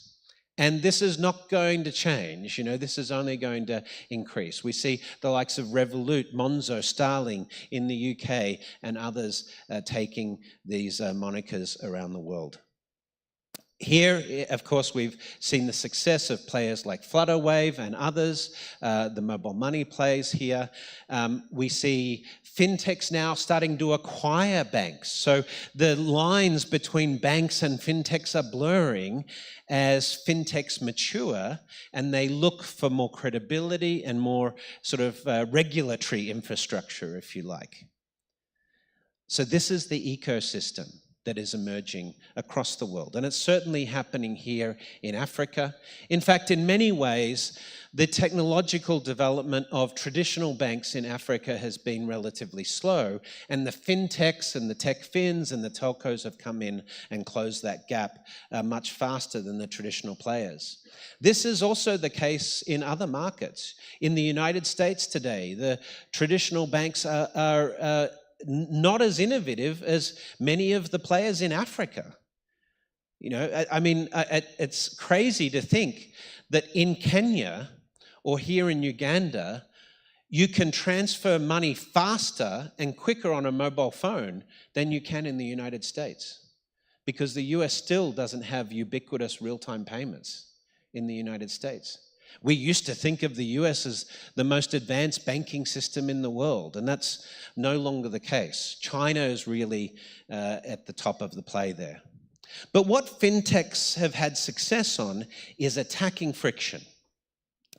And this is not going to change, this is only going to increase. We see the likes of Revolut, Monzo, Starling in the UK and others taking these monikers around the world. Here, of course, we've seen the success of players like Flutterwave and others, the mobile money plays here. We see fintechs now starting to acquire banks. So the lines between banks and fintechs are blurring as fintechs mature and they look for more credibility and more sort of regulatory infrastructure, if you like. So this is the ecosystem that is emerging across the world. And it's certainly happening here in Africa. In fact, in many ways, the technological development of traditional banks in Africa has been relatively slow, and the fintechs and the tech fins and the telcos have come in and closed that gap much faster than the traditional players. This is also the case in other markets. In the United States today, the traditional banks are not as innovative as many of the players in Africa. It's crazy to think that in Kenya or here in Uganda, you can transfer money faster and quicker on a mobile phone than you can in the United States, because the US still doesn't have ubiquitous real-time payments in the United States. We used to think of the US as the most advanced banking system in the world, and that's no longer the case. China is really at the top of the play there. But what fintechs have had success on is attacking friction.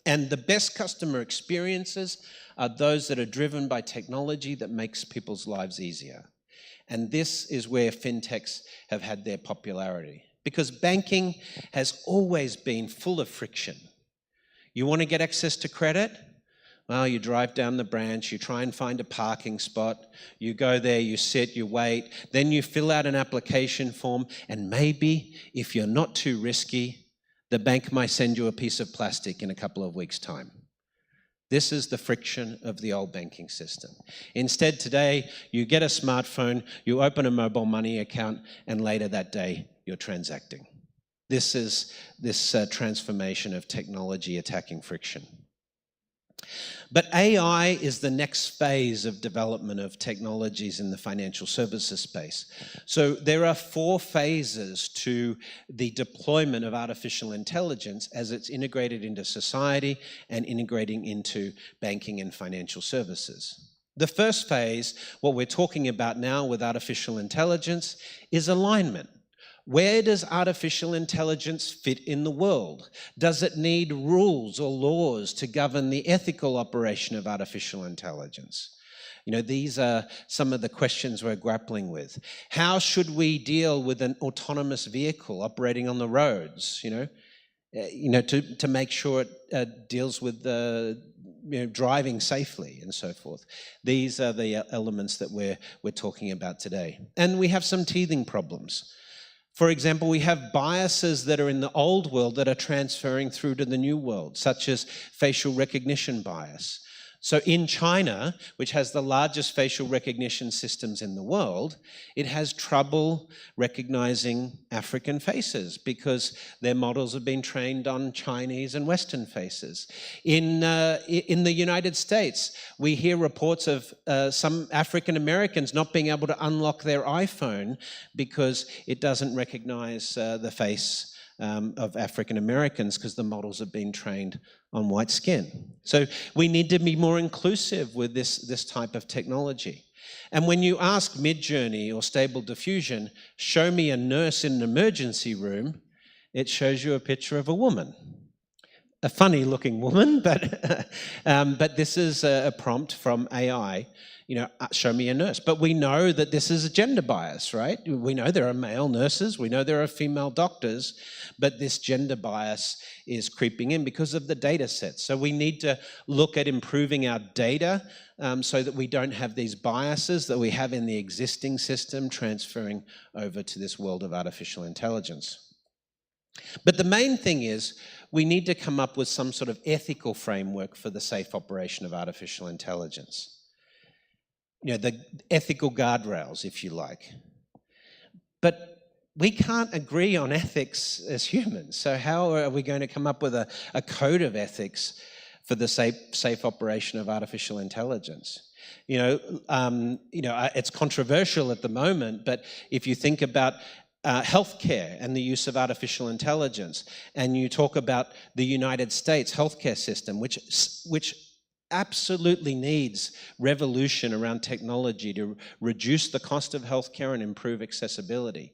And the best customer experiences are those that are driven by technology that makes people's lives easier. And this is where fintechs have had their popularity, because banking has always been full of friction. You want to get access to credit? Well, you drive down the branch, you try and find a parking spot, you go there, you sit, you wait, then you fill out an application form, and maybe, if you're not too risky, the bank might send you a piece of plastic in a couple of weeks' time. This is the friction of the old banking system. Instead, today, you get a smartphone, you open a mobile money account, and later that day, you're transacting. This is this transformation of technology attacking friction. But AI is the next phase of development of technologies in the financial services space. So there are 4 phases to the deployment of artificial intelligence as it's integrated into society and integrating into banking and financial services. The first phase, what we're talking about now with artificial intelligence, is alignment. Where does artificial intelligence fit in the world? Does it need rules or laws to govern the ethical operation of artificial intelligence? These are some of the questions we're grappling with. How should we deal with an autonomous vehicle operating on the roads, to make sure it deals with driving safely and so forth? These are the elements that we're talking about today. And we have some teething problems. For example, we have biases that are in the old world that are transferring through to the new world, such as facial recognition bias. So in China, which has the largest facial recognition systems in the world, it has trouble recognizing African faces because their models have been trained on Chinese and Western faces. In the United States, we hear reports of some African Americans not being able to unlock their iPhone because it doesn't recognize the face of African Americans because the models have been trained on white skin. So we need to be more inclusive with this type of technology. And when you ask Midjourney or Stable Diffusion, show me a nurse in an emergency room, it shows you a picture of a woman. a funny-looking woman, but this is a prompt from AI. Show me a nurse. But we know that this is a gender bias, right? We know there are male nurses, we know there are female doctors, but this gender bias is creeping in because of the data sets. So we need to look at improving our data so that we don't have these biases that we have in the existing system transferring over to this world of artificial intelligence. But the main thing is we need to come up with some sort of ethical framework for the safe operation of artificial intelligence. The ethical guardrails, if you like. But we can't agree on ethics as humans. So how are we going to come up with a code of ethics for the safe operation of artificial intelligence? It's controversial at the moment, but if you think about healthcare and the use of artificial intelligence, and you talk about the United States healthcare system, which absolutely needs revolution around technology to reduce the cost of healthcare and improve accessibility.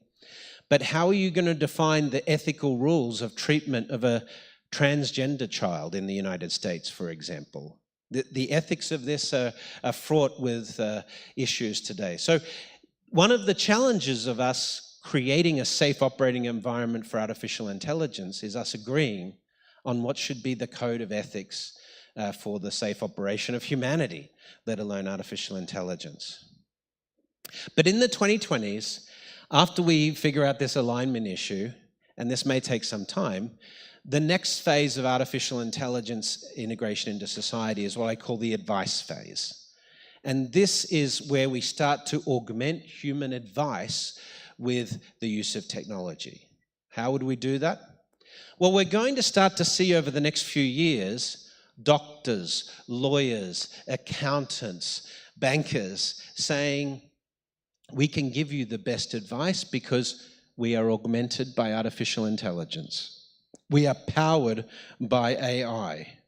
But how are you going to define the ethical rules of treatment of a transgender child in the United States, for example? The ethics of this are fraught with issues today. So one of the challenges of us creating a safe operating environment for artificial intelligence is us agreeing on what should be the code of ethics for the safe operation of humanity, let alone artificial intelligence. But in the 2020s, after we figure out this alignment issue, and this may take some time, the next phase of artificial intelligence integration into society is what I call the advice phase. And this is where we start to augment human advice with the use of technology. How would we do that? Well, we're going to start to see over the next few years doctors, lawyers, accountants, bankers saying, we can give you the best advice because we are augmented by artificial intelligence. We are powered by AI.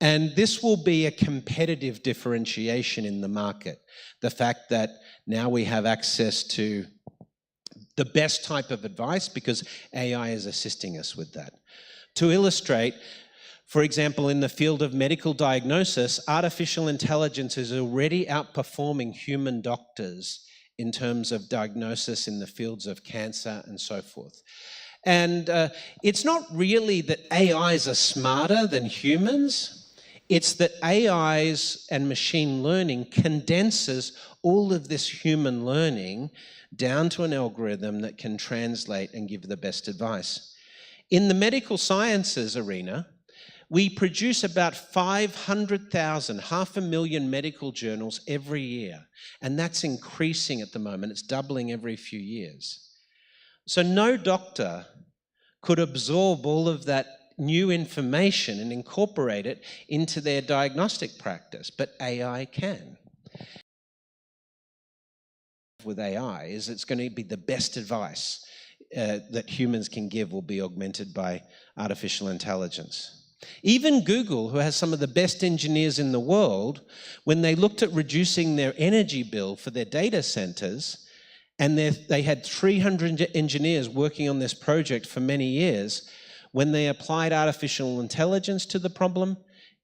And this will be a competitive differentiation in the market. The fact that now we have access to the best type of advice because AI is assisting us with that. To illustrate, for example, in the field of medical diagnosis, artificial intelligence is already outperforming human doctors in terms of diagnosis in the fields of cancer and so forth. And it's not really that AIs are smarter than humans, it's that AIs and machine learning condenses all of this human learning down to an algorithm that can translate and give the best advice. In the medical sciences arena, we produce about 500,000, 500,000 medical journals every year, and that's increasing at the moment. It's doubling every few years. So no doctor could absorb all of that new information and incorporate it into their diagnostic practice, but AI can. With AI is it's going to be the best advice that humans can give will be augmented by artificial intelligence. Even Google, who has some of the best engineers in the world, when they looked at reducing their energy bill for their data centers, and they had 300 engineers working on this project for many years, when they applied artificial intelligence to the problem,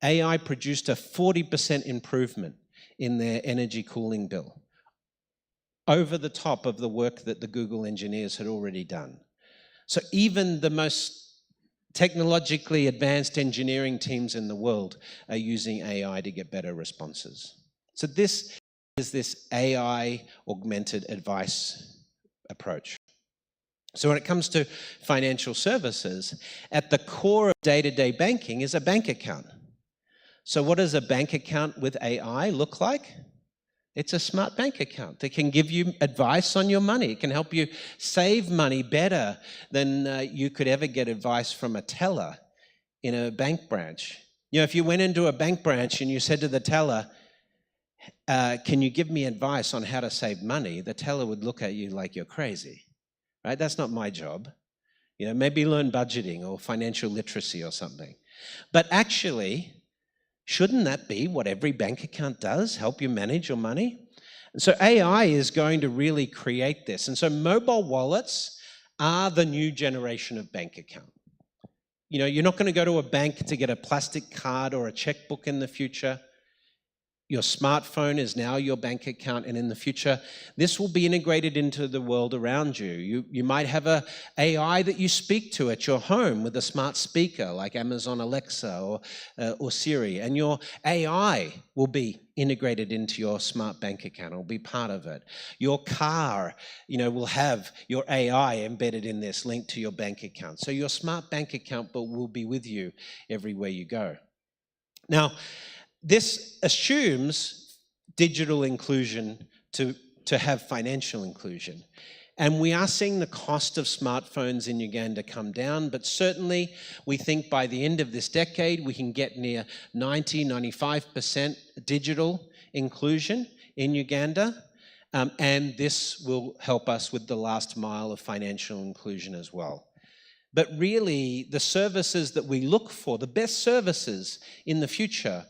AI produced a 40% improvement in their energy cooling bill, over the top of the work that the Google engineers had already done. So even the most technologically advanced engineering teams in the world are using AI to get better responses. So this is this AI augmented advice approach. So when it comes to financial services, at the core of day-to-day banking is a bank account. So what does a bank account with AI look like? It's a smart bank account that can give you advice on your money. It can help you save money better than you could ever get advice from a teller in a bank branch. You know, if you went into a bank branch and you said to the teller, can you give me advice on how to save money? The teller would look at you like you're crazy, right? That's not my job. You know, maybe learn budgeting or financial literacy or something. But actually, shouldn't that be what every bank account does, help you manage your money? And so AI is going to really create this. And so mobile wallets are the new generation of bank account. You know, you're not going to go to a bank to get a plastic card or a checkbook in the future. Your smartphone is now your bank account, and in the future, this will be integrated into the world around you. You might have a AI that you speak to at your home with a smart speaker like Amazon Alexa or Siri, and your AI will be integrated into your smart bank account. It'll be part of it. Your car, you know, will have your AI embedded in this, linked to your bank account. So your smart bank account will be with you everywhere you go. Now, this assumes digital inclusion to have financial inclusion. And we are seeing the cost of smartphones in Uganda come down, but certainly we think by the end of this decade, we can get near 90-95% digital inclusion in Uganda. And this will help us with the last mile of financial inclusion as well. But really, the services that we look for, the best services in the future,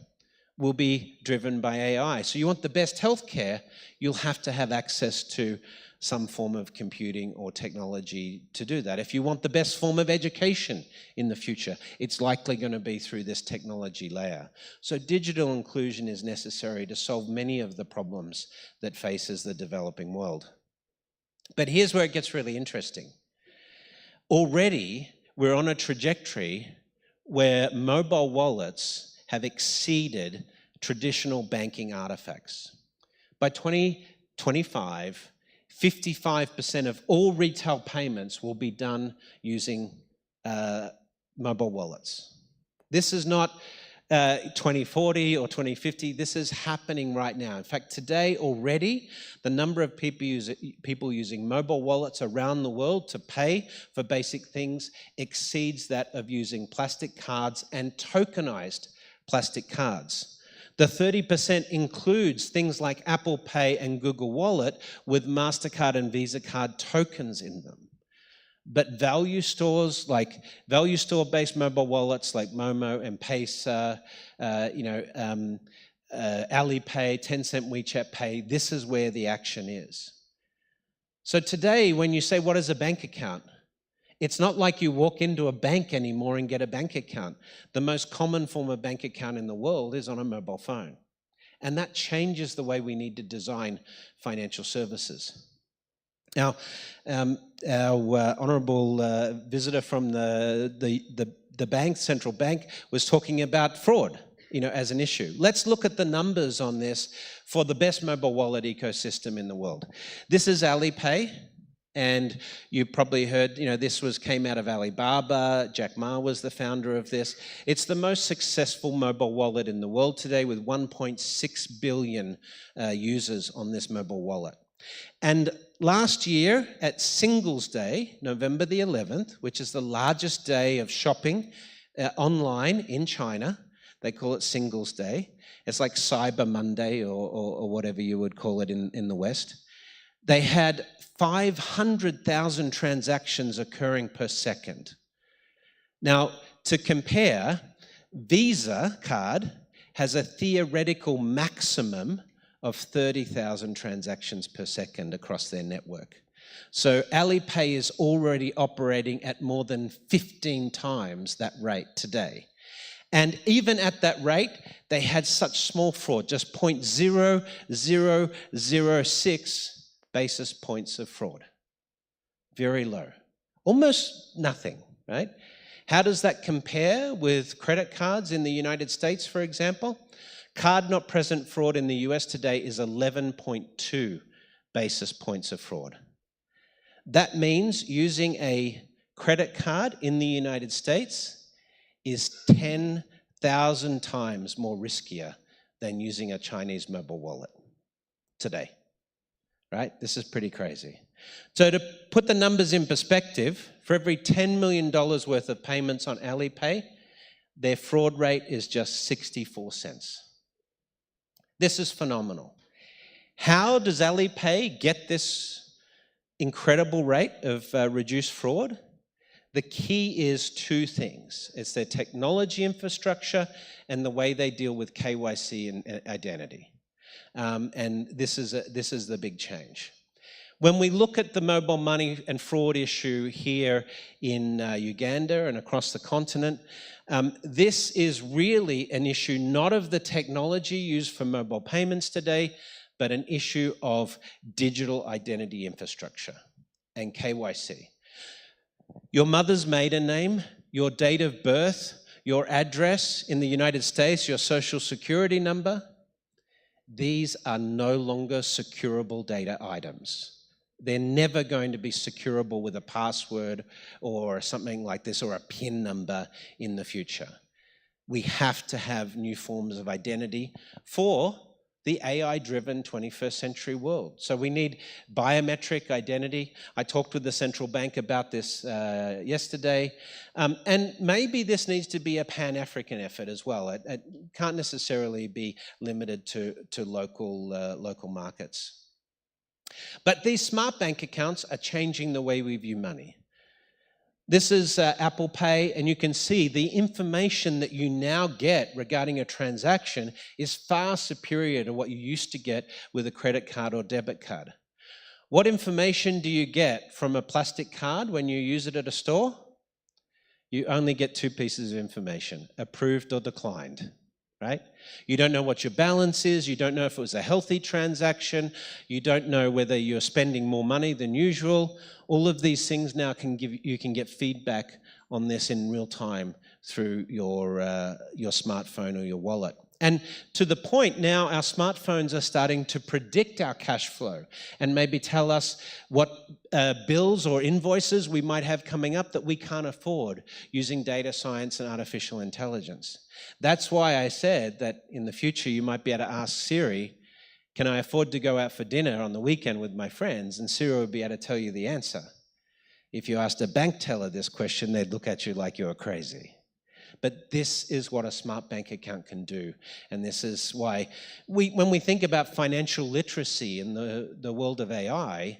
will be driven by AI. So you want the best healthcare, you'll have to have access to some form of computing or technology to do that. If you want the best form of education in the future, it's likely going to be through this technology layer. So digital inclusion is necessary to solve many of the problems that faces the developing world. But here's where it gets really interesting. Already, we're on a trajectory where mobile wallets have exceeded traditional banking artifacts. By 2025, 55% of all retail payments will be done using mobile wallets. This is not 2040 or 2050, this is happening right now. In fact, today already, the number of people using mobile wallets around the world to pay for basic things exceeds that of using plastic cards and tokenized plastic cards. The 30% includes things like Apple Pay and Google Wallet with MasterCard and Visa card tokens in them. But value stores, like value store-based mobile wallets like Momo and Paysa, Alipay, Tencent WeChat Pay, this is where the action is. So today, when you say, what is a bank account? It's not like you walk into a bank anymore and get a bank account. The most common form of bank account in the world is on a mobile phone. And that changes the way we need to design financial services. Now, our honourable visitor from the bank, central bank, was talking about fraud, you know, as an issue. Let's look at the numbers on this for the best mobile wallet ecosystem in the world. This is Alipay. And you probably heard, you know, this came out of Alibaba. Jack Ma was the founder of this. It's the most successful mobile wallet in the world today with 1.6 billion users on this mobile wallet. And last year at Singles Day, November the 11th, which is the largest day of shopping online in China, they call it Singles Day. It's like Cyber Monday or whatever you would call it in the West. They had 500,000 transactions occurring per second. Now, to compare, Visa card has a theoretical maximum of 30,000 transactions per second across their network. So Alipay is already operating at more than 15 times that rate today. And even at that rate, they had such small fraud, just 0.0006 basis points of fraud. Very low. Almost nothing, right? How does that compare with credit cards in the United States, for example? Card not present fraud in the US today is 11.2 basis points of fraud. That means using a credit card in the United States is 10,000 times more riskier than using a Chinese mobile wallet today. Right? This is pretty crazy. So to put the numbers in perspective, for every $10 million worth of payments on Alipay, their fraud rate is just 64 cents. This is phenomenal. How does Alipay get this incredible rate of reduced fraud? The key is two things. It's their technology infrastructure and the way they deal with KYC and identity. And this is the big change. When we look at the mobile money and fraud issue here in Uganda and across the continent, this is really an issue not of the technology used for mobile payments today, but an issue of digital identity infrastructure and KYC. Your mother's maiden name, your date of birth, your address in the United States, your social security number, these are no longer securable data items. They're never going to be securable with a password or something like this or a PIN number in the future. We have to have new forms of identity for the AI-driven 21st century world. So we need biometric identity. I talked with the central bank about this yesterday. And maybe this needs to be a Pan-African effort as well. It can't necessarily be limited to local markets. But these smart bank accounts are changing the way we view money. This is Apple Pay, and you can see the information that you now get regarding a transaction is far superior to what you used to get with a credit card or debit card. What information do you get from a plastic card when you use it at a store? You only get two pieces of information, approved or declined. Right? You don't know what your balance is, you don't know if it was a healthy transaction, you don't know whether you're spending more money than usual. All of these things now you can get feedback on this in real time through your smartphone or your wallet. And to the point now, our smartphones are starting to predict our cash flow and maybe tell us what bills or invoices we might have coming up that we can't afford using data science and artificial intelligence. That's why I said that in the future you might be able to ask Siri, can I afford to go out for dinner on the weekend with my friends? And Siri would be able to tell you the answer. If you asked a bank teller this question, they'd look at you like you were crazy. But this is what a smart bank account can do. And this is why when we think about financial literacy in the world of AI,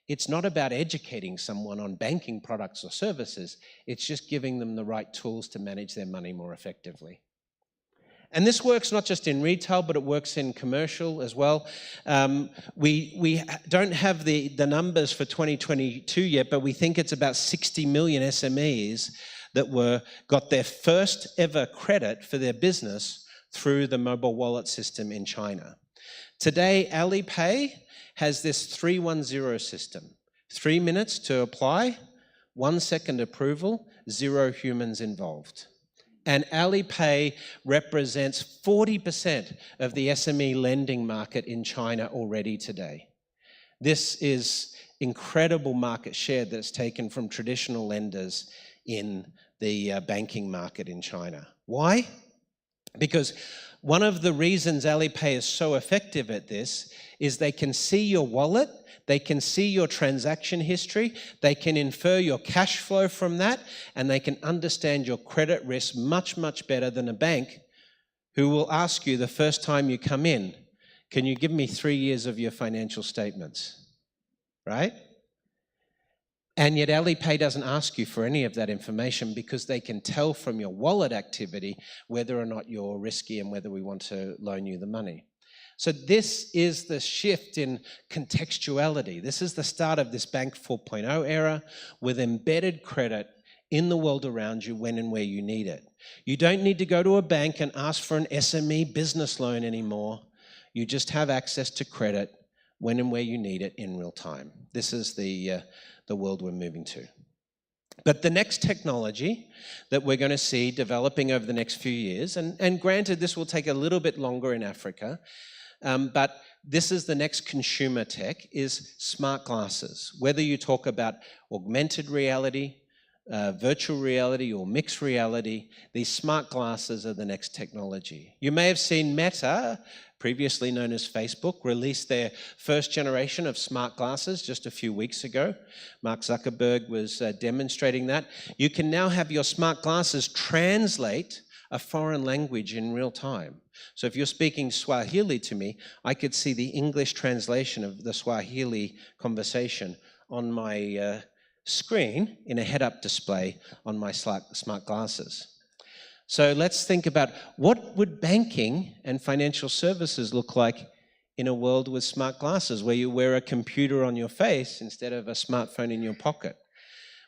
it's not about educating someone on banking products or services. It's just giving them the right tools to manage their money more effectively. And this works not just in retail, but it works in commercial as well. We don't have the numbers for 2022 yet, but we think it's about 60 million SMEs that got their first ever credit for their business through the mobile wallet system in China. Today, Alipay has this 310 system. 3 minutes to apply, 1 second approval, 0 humans involved. And Alipay represents 40% of the SME lending market in China already today. This is incredible market share that's taken from traditional lenders in the banking market in China. Why? Because one of the reasons Alipay is so effective at this is they can see your wallet, they can see your transaction history, they can infer your cash flow from that, and they can understand your credit risk much, much better than a bank who will ask you the first time you come in, can you give me 3 years of your financial statements, right? And yet Alipay doesn't ask you for any of that information because they can tell from your wallet activity whether or not you're risky and whether we want to loan you the money. So this is the shift in contextuality. This is the start of this Bank 4.0 era with embedded credit in the world around you when and where you need it. You don't need to go to a bank and ask for an SME business loan anymore. You just have access to credit when and where you need it in real time. This is the world we're moving to. But the next technology that we're going to see developing over the next few years, and granted this will take a little bit longer in Africa, but this is the next consumer tech, is smart glasses. Whether you talk about augmented reality, virtual reality or mixed reality, these smart glasses are the next technology. You may have seen Meta, previously known as Facebook, released their first generation of smart glasses just a few weeks ago. Mark Zuckerberg was demonstrating that. You can now have your smart glasses translate a foreign language in real time. So if you're speaking Swahili to me, I could see the English translation of the Swahili conversation on my screen in a head-up display on my smart glasses. So let's think about what would banking and financial services look like in a world with smart glasses where you wear a computer on your face instead of a smartphone in your pocket.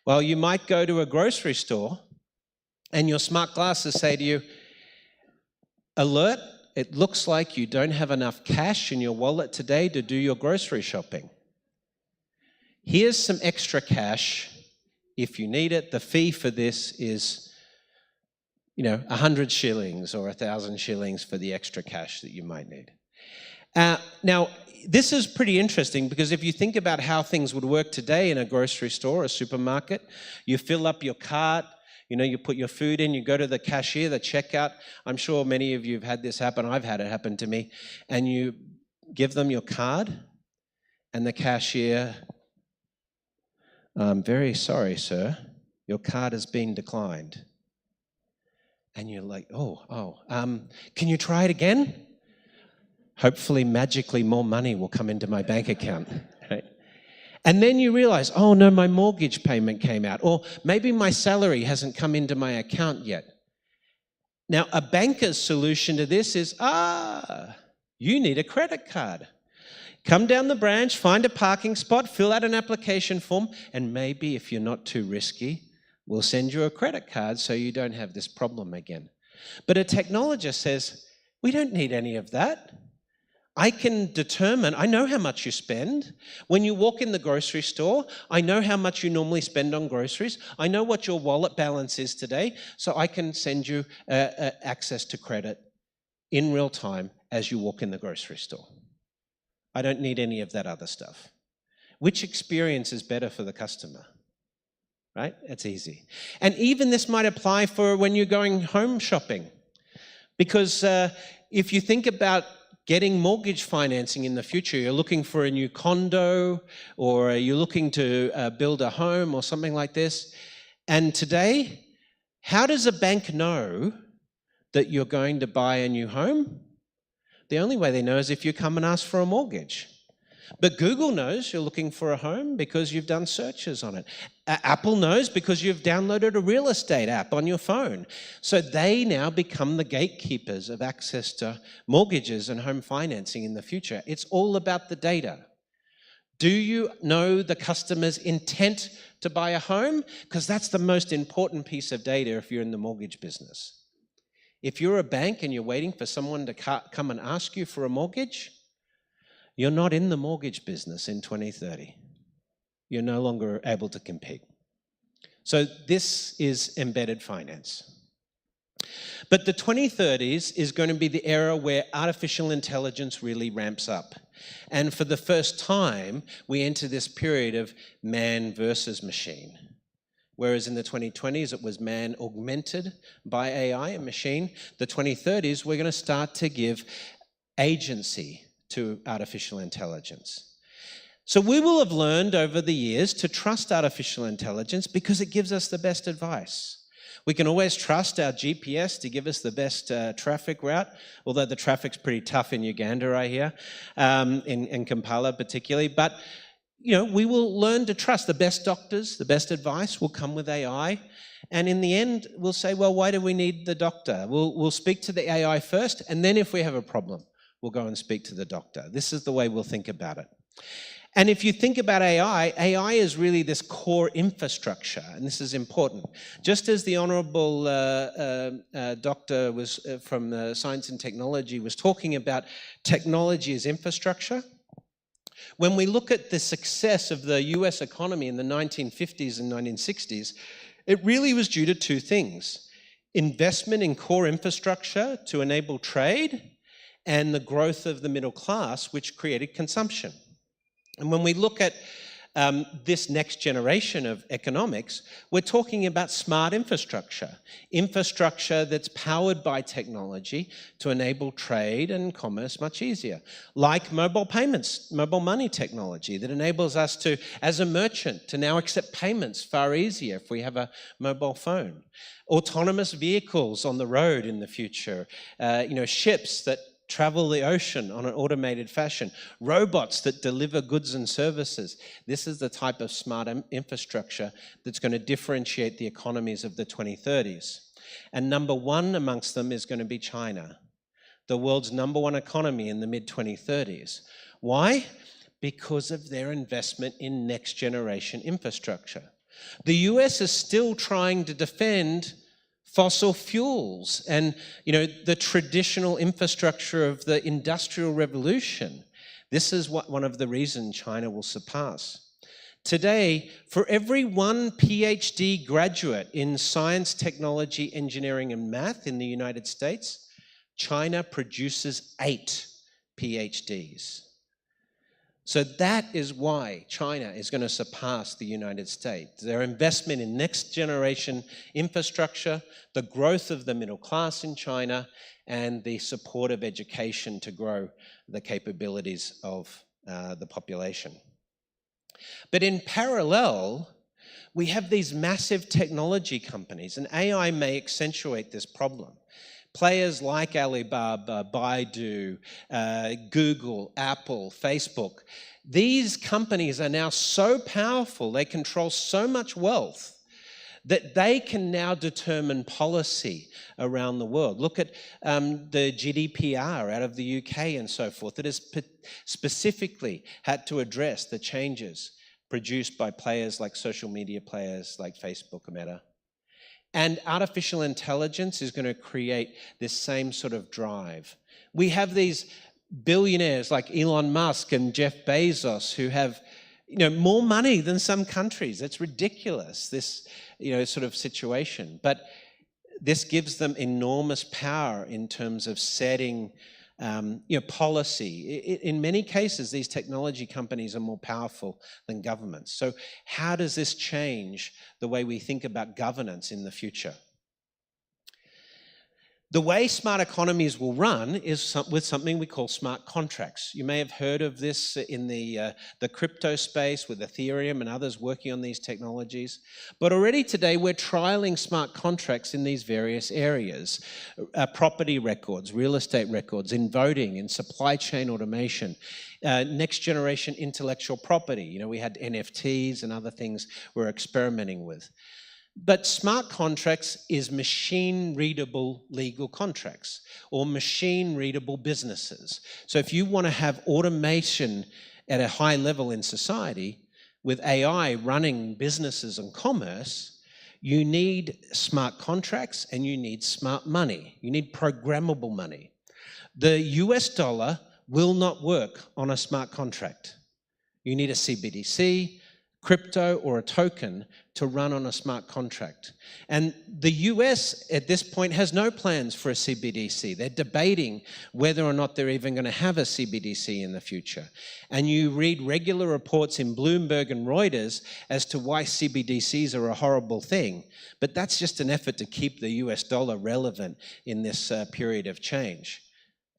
Well, you might go to a grocery store and your smart glasses say to you, alert, it looks like you don't have enough cash in your wallet today to do your grocery shopping. Here's some extra cash if you need it. The fee for this is, 100 shillings or 1,000 shillings for the extra cash that you might need. Now, this is pretty interesting because if you think about how things would work today in a grocery store or a supermarket, you fill up your cart, you put your food in, you go to the cashier, the checkout. I'm sure many of you have had this happen. I've had it happen to me. And you give them your card and the cashier, I'm very sorry, sir, your card has been declined. And you're like, can you try it again? Hopefully, magically, more money will come into my bank account. Right? And then you realize, oh no, my mortgage payment came out, or maybe my salary hasn't come into my account yet. Now, a banker's solution to this is, you need a credit card. Come down the branch, find a parking spot, fill out an application form, and maybe if you're not too risky, we'll send you a credit card so you don't have this problem again. But a technologist says, we don't need any of that. I can determine, I know how much you spend. When you walk in the grocery store, I know how much you normally spend on groceries. I know what your wallet balance is today, so I can send you access to credit in real time as you walk in the grocery store. I don't need any of that other stuff. Which experience is better for the customer? Right? It's easy. And even this might apply for when you're going home shopping. Because if you think about getting mortgage financing in the future, you're looking for a new condo or you're looking to build a home or something like this. And today, how does a bank know that you're going to buy a new home? The only way they know is if you come and ask for a mortgage. But Google knows you're looking for a home because you've done searches on it. Apple knows because you've downloaded a real estate app on your phone. So they now become the gatekeepers of access to mortgages and home financing in the future. It's all about the data. Do you know the customer's intent to buy a home? Because that's the most important piece of data if you're in the mortgage business. If you're a bank and you're waiting for someone to come and ask you for a mortgage, you're not in the mortgage business in 2030. You're no longer able to compete. So this is embedded finance. But the 2030s is going to be the era where artificial intelligence really ramps up. And for the first time, we enter this period of man versus machine. Whereas in the 2020s, it was man augmented by AI and machine. The 2030s, we're going to start to give agency to artificial intelligence. So we will have learned over the years to trust artificial intelligence because it gives us the best advice. We can always trust our GPS to give us the best traffic route, although the traffic's pretty tough in Uganda, I hear, in Kampala particularly. But we will learn to trust the best doctors, the best advice will come with AI. And in the end, we'll say, well, why do we need the doctor? We'll speak to the AI first, and then if we have a problem, we'll go and speak to the doctor. This is the way we'll think about it. And if you think about AI, AI is really this core infrastructure, and this is important. Just as the Honourable Doctor was from Science and Technology was talking about technology as infrastructure, when we look at the success of the US economy in the 1950s and 1960s, it really was due to two things: investment in core infrastructure to enable trade, and the growth of the middle class, which created consumption. And when we look at this next generation of economics, we're talking about smart infrastructure. Infrastructure that's powered by technology to enable trade and commerce much easier. Like mobile payments, mobile money technology that enables us to, as a merchant, to now accept payments far easier if we have a mobile phone. Autonomous vehicles on the road in the future. Ships that travel the ocean on an automated fashion, robots that deliver goods and services. This is the type of smart infrastructure that's going to differentiate the economies of the 2030s. And number one amongst them is going to be China. the world's #1 economy in the mid-2030s. Why? Because of their investment in next-generation infrastructure. The US is still trying to defend fossil fuels and, the traditional infrastructure of the Industrial Revolution. This is one of the reasons China will surpass. Today, for every one PhD graduate in science, technology, engineering, and math in the United States, China produces 8 PhDs. So that is why China is going to surpass the United States. Their investment in next generation infrastructure, the growth of the middle class in China, and the support of education to grow the capabilities of the population. But in parallel, we have these massive technology companies, and AI may accentuate this problem. Players like Alibaba, Baidu, Google, Apple, Facebook, these companies are now so powerful, they control so much wealth that they can now determine policy around the world. Look at the GDPR out of the UK and so forth that has specifically had to address the changes produced by players like social media players like Facebook and Meta. And artificial intelligence is going to create this same sort of drive. We have these billionaires like Elon Musk and Jeff Bezos who have more money than some countries. It's ridiculous, this sort of situation. But this gives them enormous power in terms of setting policy. In many cases, these technology companies are more powerful than governments. So how does this change the way we think about governance in the future? The way smart economies will run is with something we call smart contracts. You may have heard of this in the crypto space with Ethereum and others working on these technologies. But already today, we're trialing smart contracts in these various areas. Property records, real estate records, in voting, in supply chain automation, next generation intellectual property. We had NFTs and other things we're experimenting with. But smart contracts is machine-readable legal contracts or machine-readable businesses. So if you want to have automation at a high level in society with AI running businesses and commerce, you need smart contracts and you need smart money. You need programmable money. The US dollar will not work on a smart contract. You need a CBDC, crypto, or a token to run on a smart contract. And the US at this point has no plans for a CBDC. They're debating whether or not they're even going to have a CBDC in the future. And you read regular reports in Bloomberg and Reuters as to why CBDCs are a horrible thing. But that's just an effort to keep the US dollar relevant in this period of change.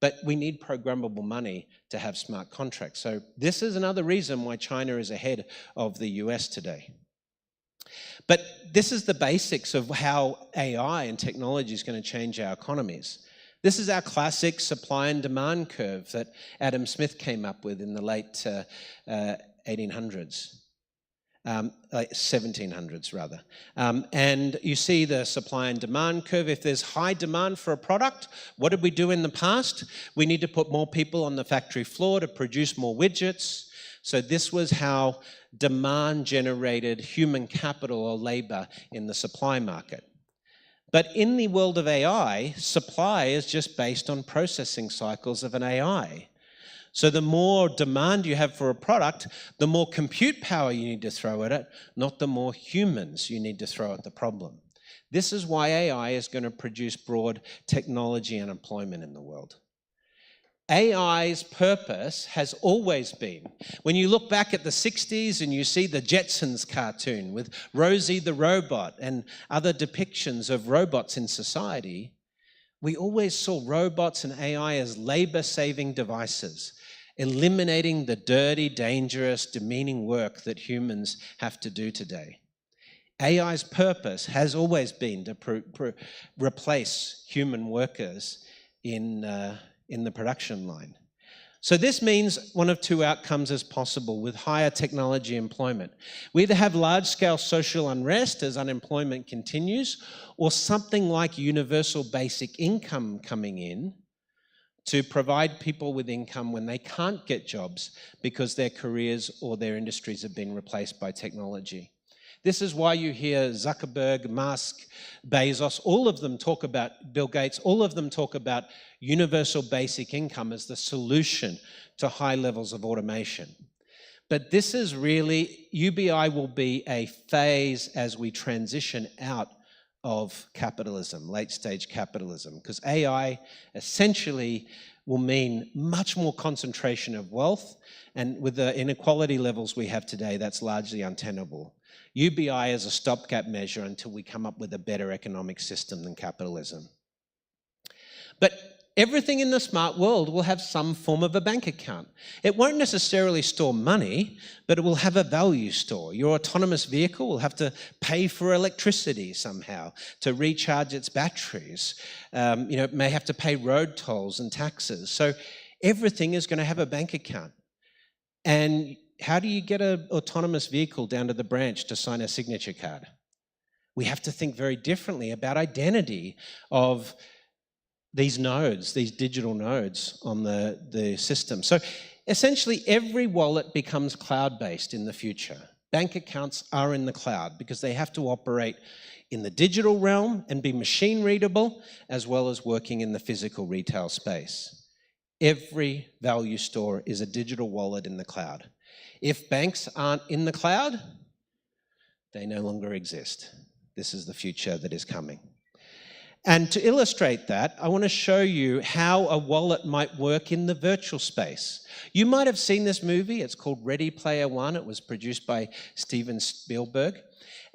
But we need programmable money to have smart contracts. So this is another reason why China is ahead of the US today. But this is the basics of how AI and technology is going to change our economies. This is our classic supply and demand curve that Adam Smith came up with in the late 1800s. 1700s rather. And you see the supply and demand curve. If there's high demand for a product, what did we do in the past? We need to put more people on the factory floor to produce more widgets. So this was how demand generated human capital or labor in the supply market. But in the world of AI, supply is just based on processing cycles of an AI. So the more demand you have for a product, the more compute power you need to throw at it, not the more humans you need to throw at the problem. This is why AI is going to produce broad technology and employment in the world. AI's purpose has always been, when you look back at the 60s and you see the Jetsons cartoon with Rosie the robot and other depictions of robots in society, we always saw robots and AI as labor-saving devices, eliminating the dirty, dangerous, demeaning work that humans have to do today. AI's purpose has always been to replace human workers in the production line. So this means one of two outcomes is possible with higher technology employment. We either have large-scale social unrest as unemployment continues, or something like universal basic income coming in to provide people with income when they can't get jobs because their careers or their industries have been replaced by technology. This is why you hear Zuckerberg, Musk, Bezos, all of them talk about, Bill Gates, all of them talk about universal basic income as the solution to high levels of automation. But this is really, UBI will be a phase as we transition out of capitalism, late stage capitalism, because AI essentially will mean much more concentration of wealth, and with the inequality levels we have today, that's largely untenable. UBI is a stopgap measure until we come up with a better economic system than capitalism. But everything in the smart world will have some form of a bank account. It won't necessarily store money, but it will have a value store. Your autonomous vehicle will have to pay for electricity somehow to recharge its batteries. It may have to pay road tolls and taxes. So everything is going to have a bank account. And how do you get an autonomous vehicle down to the branch to sign a signature card? We have to think very differently about identity of these nodes, these digital nodes on the system. So essentially every wallet becomes cloud-based in the future. Bank accounts are in the cloud because they have to operate in the digital realm and be machine readable, as well as working in the physical retail space. Every value store is a digital wallet in the cloud. If banks aren't in the cloud, they no longer exist. This is the future that is coming. And to illustrate that, I want to show you how a wallet might work in the virtual space. You might have seen this movie. It's called Ready Player One. It was produced by Steven Spielberg.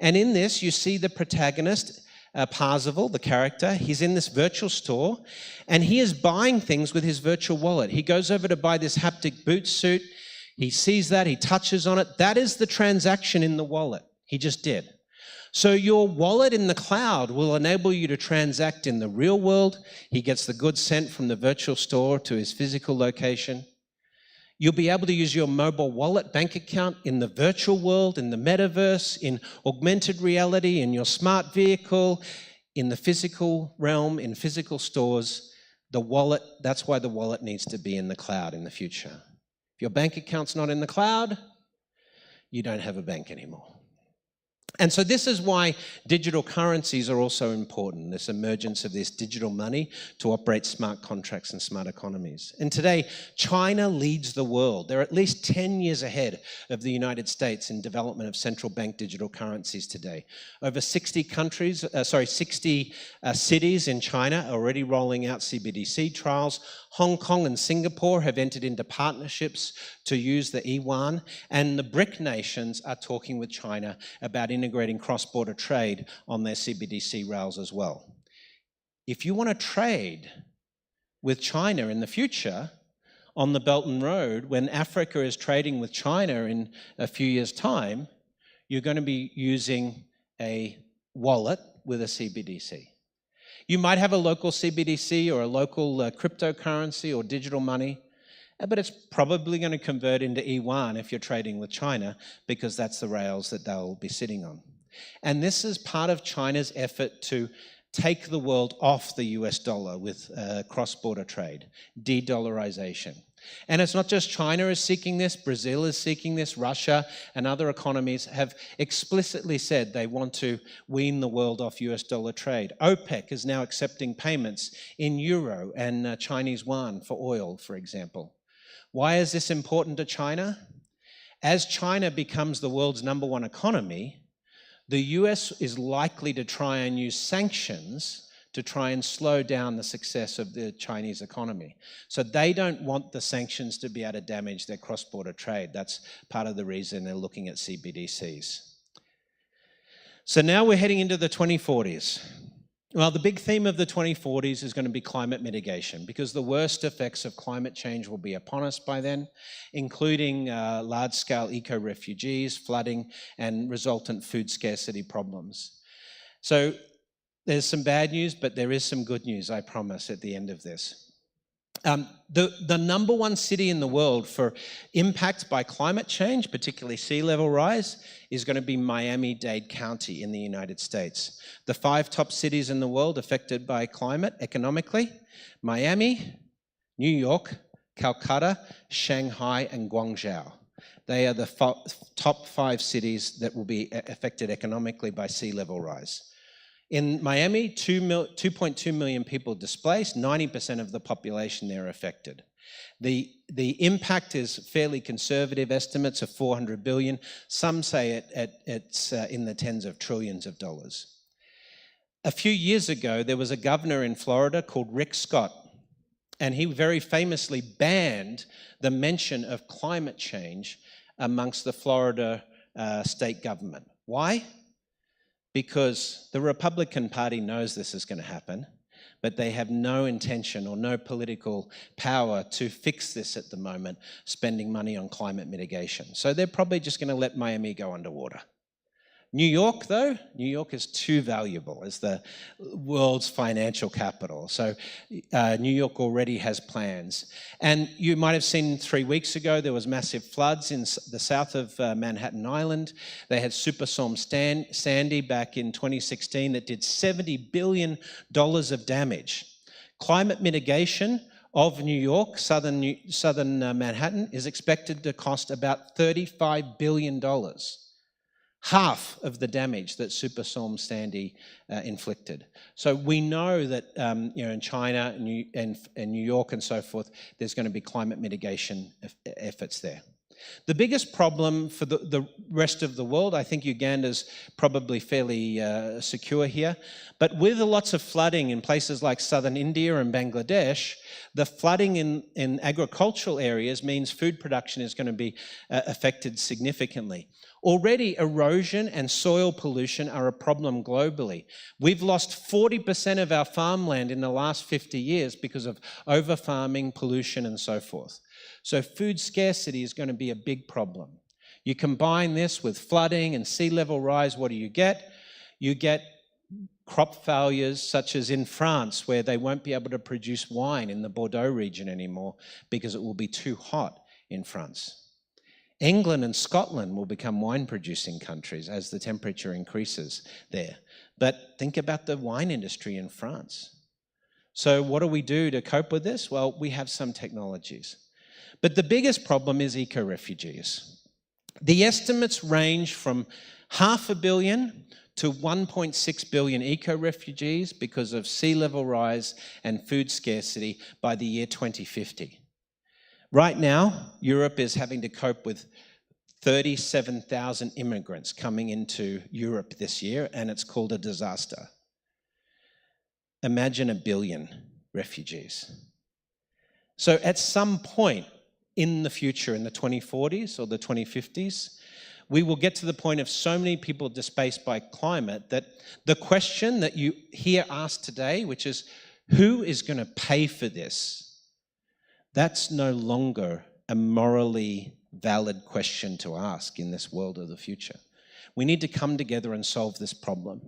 And in this, you see the protagonist, Parzival, the character. He's in this virtual store, and he is buying things with his virtual wallet. He goes over to buy this haptic boot suit. He sees that, he touches on it. That is the transaction in the wallet. He just did. So your wallet in the cloud will enable you to transact in the real world. He gets the goods sent from the virtual store to his physical location. You'll be able to use your mobile wallet bank account in the virtual world, in the metaverse, in augmented reality, in your smart vehicle, in the physical realm, in physical stores. The wallet, that's why the wallet needs to be in the cloud in the future. If your bank account's not in the cloud, you don't have a bank anymore. And so this is why digital currencies are also important, this emergence of this digital money to operate smart contracts and smart economies. And today, China leads the world. They're at least 10 years ahead of the United States in development of central bank digital currencies today. Over 60 cities in China are already rolling out CBDC trials. Hong Kong and Singapore have entered into partnerships to use the yuan, and the BRIC nations are talking with China about integrating cross-border trade on their CBDC rails as well. If you want to trade with China in the future on the Belt and Road, when Africa is trading with China in a few years' time, you're going to be using a wallet with a CBDC. You might have a local CBDC or a local cryptocurrency or digital money, but it's probably going to convert into yuan if you're trading with China, because that's the rails that they'll be sitting on. And this is part of China's effort to take the world off the US dollar with cross-border trade, de-dollarization. And it's not just China is seeking this, Brazil is seeking this, Russia and other economies have explicitly said they want to wean the world off US dollar trade. OPEC is now accepting payments in euro and Chinese yuan for oil, for example. Why is this important to China? As China becomes the world's #1 economy, the US is likely to try and use sanctions to try and slow down the success of the Chinese economy. So they don't want the sanctions to be able to damage their cross-border trade. That's part of the reason they're looking at CBDCs. So now we're heading into the 2040s. Well, the big theme of the 2040s is going to be climate mitigation, because the worst effects of climate change will be upon us by then, including large-scale eco-refugees, flooding, and resultant food scarcity problems. So there's some bad news, but there is some good news, I promise, at the end of this. The #1 city in the world for impact by climate change, particularly sea level rise, is going to be Miami-Dade County in the United States. The 5 top cities in the world affected by climate economically: Miami, New York, Calcutta, Shanghai, and Guangzhou. They are the top 5 cities that will be affected economically by sea level rise. In Miami, 2.2 million people displaced, 90% of the population there affected. The impact is fairly conservative estimates of 400 billion. Some say it's in the tens of trillions of dollars. A few years ago, there was a governor in Florida called Rick Scott, and he very famously banned the mention of climate change amongst the Florida state government. Why? Because the Republican Party knows this is going to happen, but they have no intention or no political power to fix this at the moment, spending money on climate mitigation. So they're probably just going to let Miami go underwater. New York, though, New York is too valuable as the world's financial capital. So New York already has plans. And you might have seen 3 weeks ago, there was massive floods in the south of Manhattan Island. They had Superstorm Sandy back in 2016 that did $70 billion of damage. Climate mitigation of New York, southern Manhattan, is expected to cost about $35 billion. Half of the damage that Superstorm Sandy inflicted. So we know that in China and New York and so forth, there's going to be climate mitigation efforts there. The biggest problem for the rest of the world, I think Uganda's probably fairly secure here, but with lots of flooding in places like southern India and Bangladesh, the flooding in agricultural areas means food production is going to be affected significantly. Already, erosion and soil pollution are a problem globally. We've lost 40% of our farmland in the last 50 years because of over-farming, pollution, and so forth. So food scarcity is going to be a big problem. You combine this with flooding and sea level rise, what do you get? You get crop failures such as in France, where they won't be able to produce wine in the Bordeaux region anymore because it will be too hot in France. England and Scotland will become wine-producing countries as the temperature increases there. But think about the wine industry in France. So what do we do to cope with this? Well, we have some technologies. But the biggest problem is eco-refugees. The estimates range from 500 million to 1.6 billion eco-refugees because of sea level rise and food scarcity by the year 2050. Right now, Europe is having to cope with 37,000 immigrants coming into Europe this year, and it's called a disaster. Imagine 1 billion refugees. So at some point in the future, in the 2040s or the 2050s, we will get to the point of so many people displaced by climate that the question that you hear asked today, which is, who is going to pay for this? That's no longer a morally valid question to ask in this world of the future. We need to come together and solve this problem.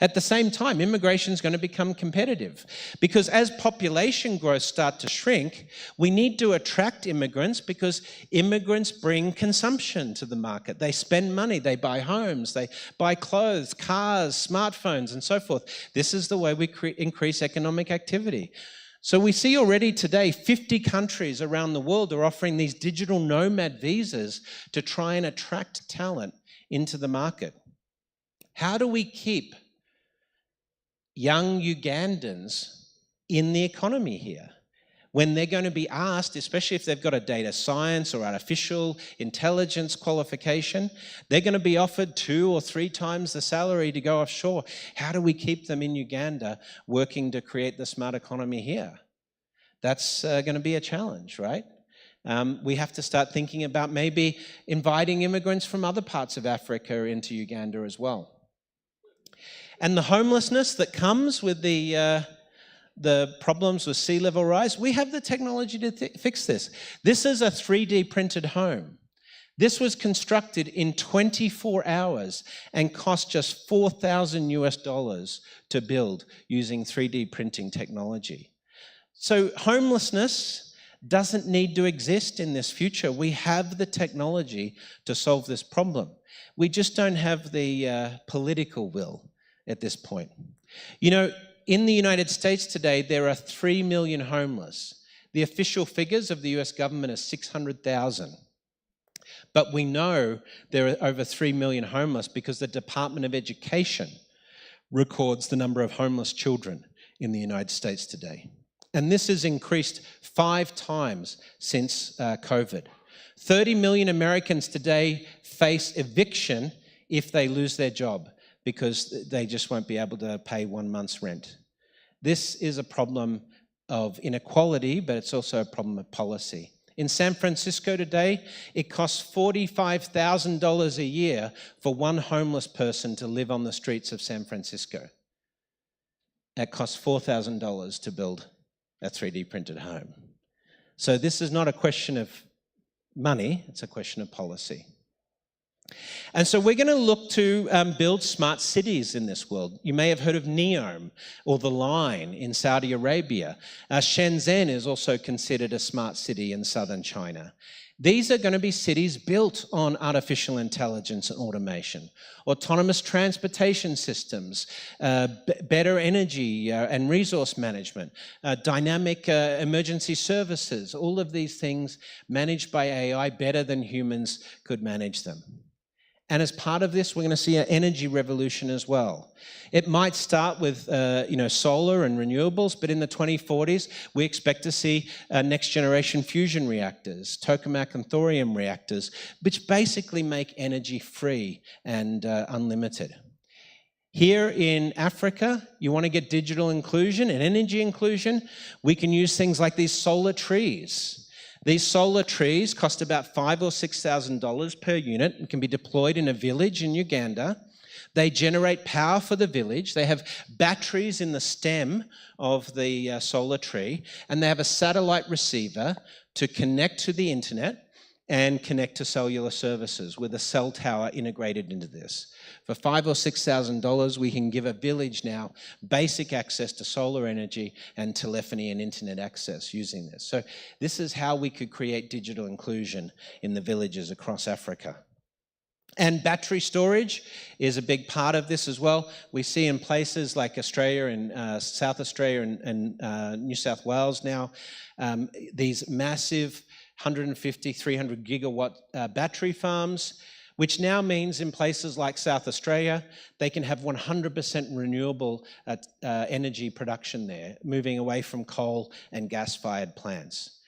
At the same time, immigration is going to become competitive because as population growth starts to shrink, we need to attract immigrants because immigrants bring consumption to the market. They spend money, they buy homes, they buy clothes, cars, smartphones, and so forth. This is the way we increase economic activity. So we see already today 50 countries around the world are offering these digital nomad visas to try and attract talent into the market. How do we keep young Ugandans in the economy here when they're going to be asked, especially if they've got a data science or artificial intelligence qualification, they're going to be offered 2 or 3 times the salary to go offshore. How do we keep them in Uganda working to create the smart economy here? That's going to be a challenge, right? We have to start thinking about maybe inviting immigrants from other parts of Africa into Uganda as well. And the homelessness that comes with the problems with sea level rise, we have the technology to fix this. This is a 3D printed home. This was constructed in 24 hours and cost just $4,000 US to build using 3D printing technology. So homelessness doesn't need to exist in this future. We have the technology to solve this problem. We just don't have the political will at this point. You know, in the United States today, there are 3 million homeless. The official figures of the US government are 600,000. But we know there are over 3 million homeless because the Department of Education records the number of homeless children in the United States today. And this has increased 5 times since COVID. 30 million Americans today face eviction if they lose their job because they just won't be able to pay 1 month's rent. This is a problem of inequality, but it's also a problem of policy. In San Francisco today, it costs $45,000 a year for one homeless person to live on the streets of San Francisco. It costs $4,000 to build a 3D printed home. So this is not a question of money, it's a question of policy. And so we're going to look to build smart cities in this world. You may have heard of NEOM or The Line in Saudi Arabia. Shenzhen is also considered a smart city in southern China. These are going to be cities built on artificial intelligence and automation, autonomous transportation systems, better energy and resource management, dynamic emergency services, all of these things managed by AI better than humans could manage them. And as part of this, we're going to see an energy revolution as well. It might start with solar and renewables, but in the 2040s, we expect to see next generation fusion reactors, tokamak and thorium reactors, which basically make energy free and unlimited. Here in Africa, you want to get digital inclusion and energy inclusion, we can use things like these solar trees. These solar trees cost about $5,000 or $6,000 per unit and can be deployed in a village in Uganda. They generate power for the village. They have batteries in the stem of the solar tree, and they have a satellite receiver to connect to the internet and connect to cellular services with a cell tower integrated into this. For $5,000 or $6,000, we can give a village now basic access to solar energy and telephony and internet access using this. So this is how we could create digital inclusion in the villages across Africa. And battery storage is a big part of this as well. We see in places like Australia and South Australia and New South Wales now, these massive 150, 300 gigawatt battery farms, which now means in places like South Australia, they can have 100% renewable energy production there, moving away from coal and gas-fired plants.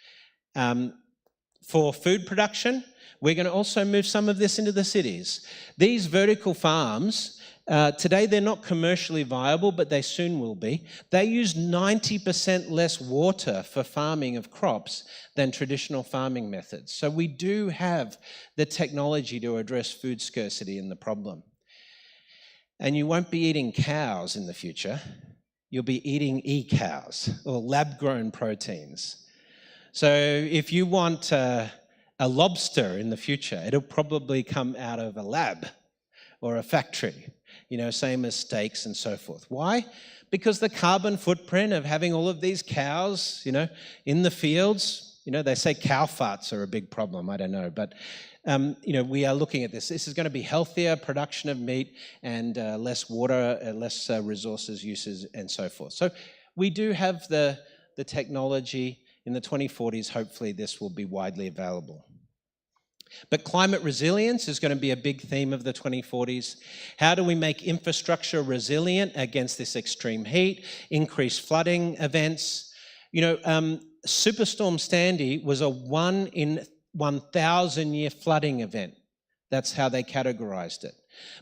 For food production, we're going to also move some of this into the cities. These vertical farms, today they're not commercially viable, but they soon will be. They use 90% less water for farming of crops than traditional farming methods. So we do have the technology to address food scarcity and the problem. And you won't be eating cows in the future. You'll be eating e-cows or lab-grown proteins. So if you want a lobster in the future, it'll probably come out of a lab or a factory, same as steaks and so forth. Why? Because the carbon footprint of having all of these cows, in the fields, they say cow farts are a big problem, I don't know, but we are looking at this. This is going to be healthier production of meat and less water, less resources uses and so forth. So we do have the technology. In the 2040s, hopefully this will be widely available. But climate resilience is going to be a big theme of the 2040s. How do we make infrastructure resilient against this extreme heat, increased flooding events? Superstorm Sandy was a 1 in 1,000 year flooding event. That's how they categorized it.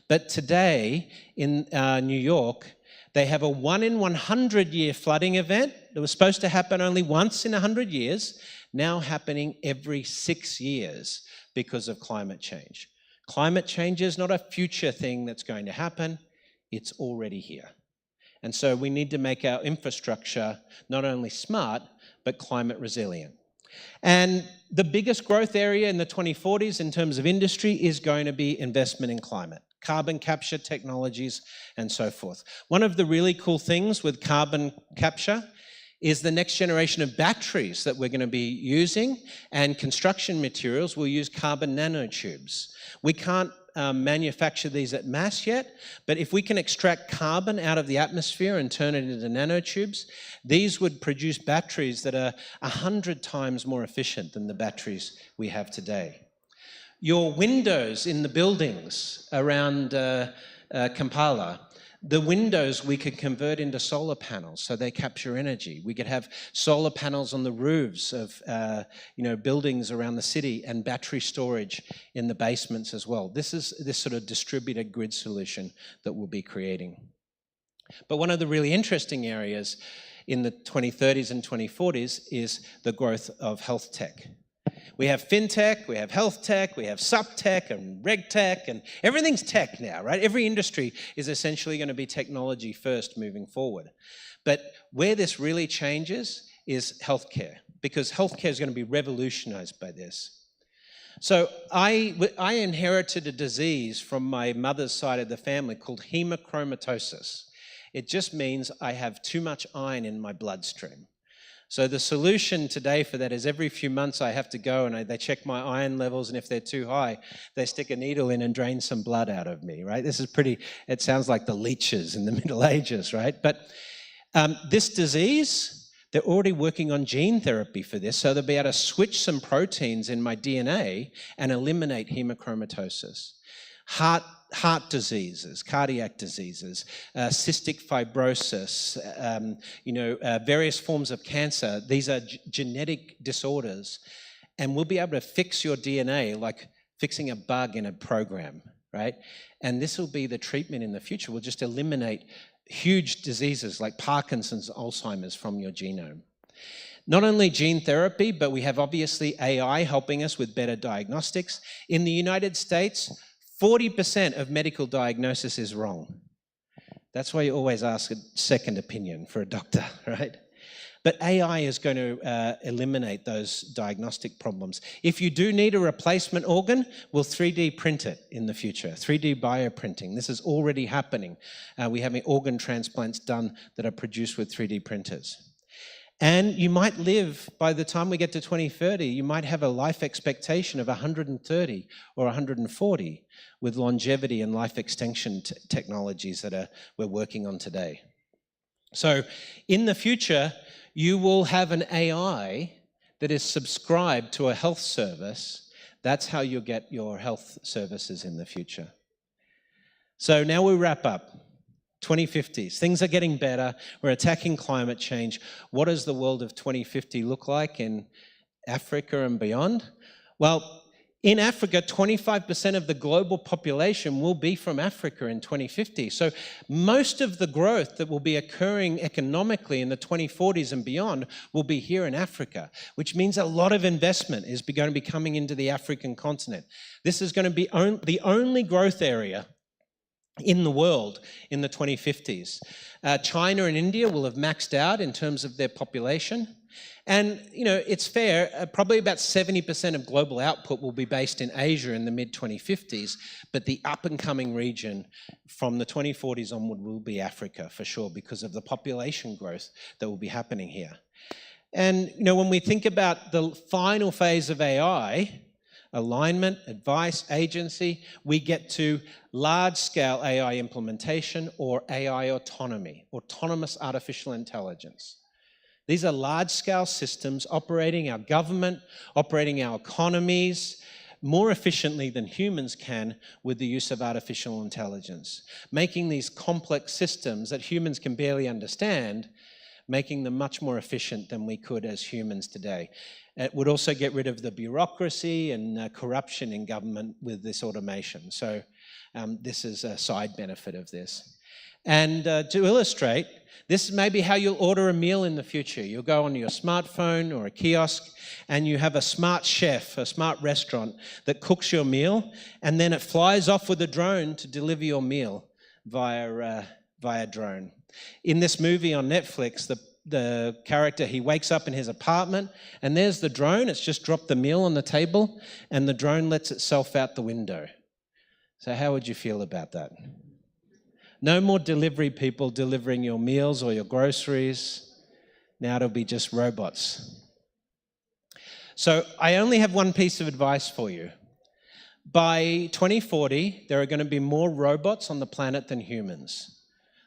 But today in New York, they have a 1 in 100 year flooding event that was supposed to happen only once in 100 years, now happening every 6 years because of climate change. Climate change is not a future thing that's going to happen, it's already here. And so we need to make our infrastructure not only smart, but climate resilient. And the biggest growth area in the 2040s in terms of industry is going to be investment in climate, carbon capture technologies, and so forth. One of the really cool things with carbon capture is the next generation of batteries that we're going to be using, and construction materials will use carbon nanotubes. We can't manufacture these at mass yet, but if we can extract carbon out of the atmosphere and turn it into nanotubes, these would produce batteries that are 100 times more efficient than the batteries we have today. Your windows in the buildings around Kampala, the windows we could convert into solar panels so they capture energy. We could have solar panels on the roofs of buildings around the city and battery storage in the basements as well. This is this sort of distributed grid solution that we'll be creating. But one of the really interesting areas in the 2030s and 2040s is the growth of health tech. We have fintech, we have health tech, we have sup tech and reg tech, and everything's tech now, right? Every industry is essentially going to be technology first moving forward. But where this really changes is healthcare, because healthcare is going to be revolutionized by this. So I inherited a disease from my mother's side of the family called hemochromatosis. It just means I have too much iron in my bloodstream. So the solution today for that is every few months I have to go and they check my iron levels, and if they're too high, they stick a needle in and drain some blood out of me, right? This is it sounds like the leeches in the Middle Ages, right? But this disease, they're already working on gene therapy for this, so they'll be able to switch some proteins in my DNA and eliminate hemochromatosis. Heart diseases, cardiac diseases, cystic fibrosis, various forms of cancer. These are genetic disorders, and we'll be able to fix your DNA like fixing a bug in a program, right? And this will be the treatment in the future. We'll just eliminate huge diseases like Parkinson's, Alzheimer's from your genome. Not only gene therapy, but we have obviously AI helping us with better diagnostics. In the United States, 40% of medical diagnosis is wrong. That's why you always ask a second opinion for a doctor, right? But AI is going to eliminate those diagnostic problems. If you do need a replacement organ, we'll 3D print it in the future, 3D bioprinting. This is already happening. We're having organ transplants done that are produced with 3D printers. And you might live, by the time we get to 2030, you might have a life expectation of 130 or 140 with longevity and life extension technologies that we're working on today. So in the future, you will have an AI that is subscribed to a health service. That's how you'll get your health services in the future. So now we wrap up. 2050s, things are getting better, we're attacking climate change. What does the world of 2050 look like in Africa and beyond? Well, in Africa, 25% of the global population will be from Africa in 2050. So most of the growth that will be occurring economically in the 2040s and beyond will be here in Africa, which means a lot of investment is going to be coming into the African continent. This is going to be the only growth area in the world in the 2050s. China and India will have maxed out in terms of their population. And, it's fair, probably about 70% of global output will be based in Asia in the mid-2050s, but the up-and-coming region from the 2040s onward will be Africa, for sure, because of the population growth that will be happening here. And, when we think about the final phase of AI, alignment, advice, agency, we get to large-scale AI implementation or AI autonomy, autonomous artificial intelligence. These are large-scale systems operating our government, operating our economies more efficiently than humans can with the use of artificial intelligence, making these complex systems that humans can barely understand, making them much more efficient than we could as humans today. It would also get rid of the bureaucracy and corruption in government with this automation. So this is a side benefit of this. And to illustrate, this may be how you'll order a meal in the future. You'll go on your smartphone or a kiosk and you have a smart chef, a smart restaurant that cooks your meal, and then it flies off with a drone to deliver your meal via drone. In this movie on Netflix, the character, he wakes up in his apartment and there's the drone. It's just dropped the meal on the table and the drone lets itself out the window. So how would you feel about that? No more delivery people delivering your meals or your groceries. Now it'll be just robots. So I only have one piece of advice for you. By 2040, there are going to be more robots on the planet than humans.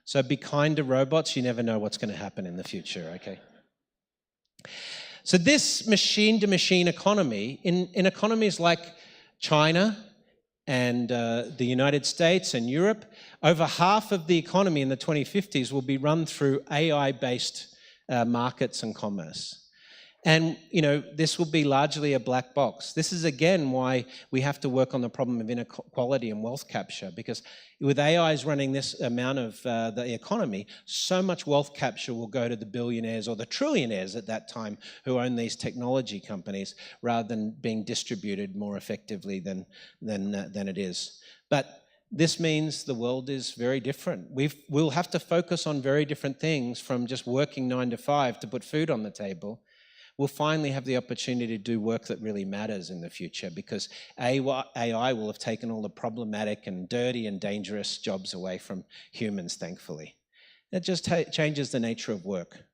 So be kind to robots. You never know what's going to happen in the future, okay? So this machine-to-machine economy, in economies like China and the United States and Europe, over half of the economy in the 2050s will be run through AI-based markets and commerce. And, you know, this will be largely a black box. This is, again, why we have to work on the problem of inequality and wealth capture, because with AIs running this amount of the economy, so much wealth capture will go to the billionaires or the trillionaires at that time who own these technology companies, rather than being distributed more effectively than it is. But this means the world is very different. We'll have to focus on very different things, from just working 9 to 5 to put food on the table. We'll finally have the opportunity to do work that really matters in the future, because AI will have taken all the problematic and dirty and dangerous jobs away from humans, thankfully. It just changes the nature of work.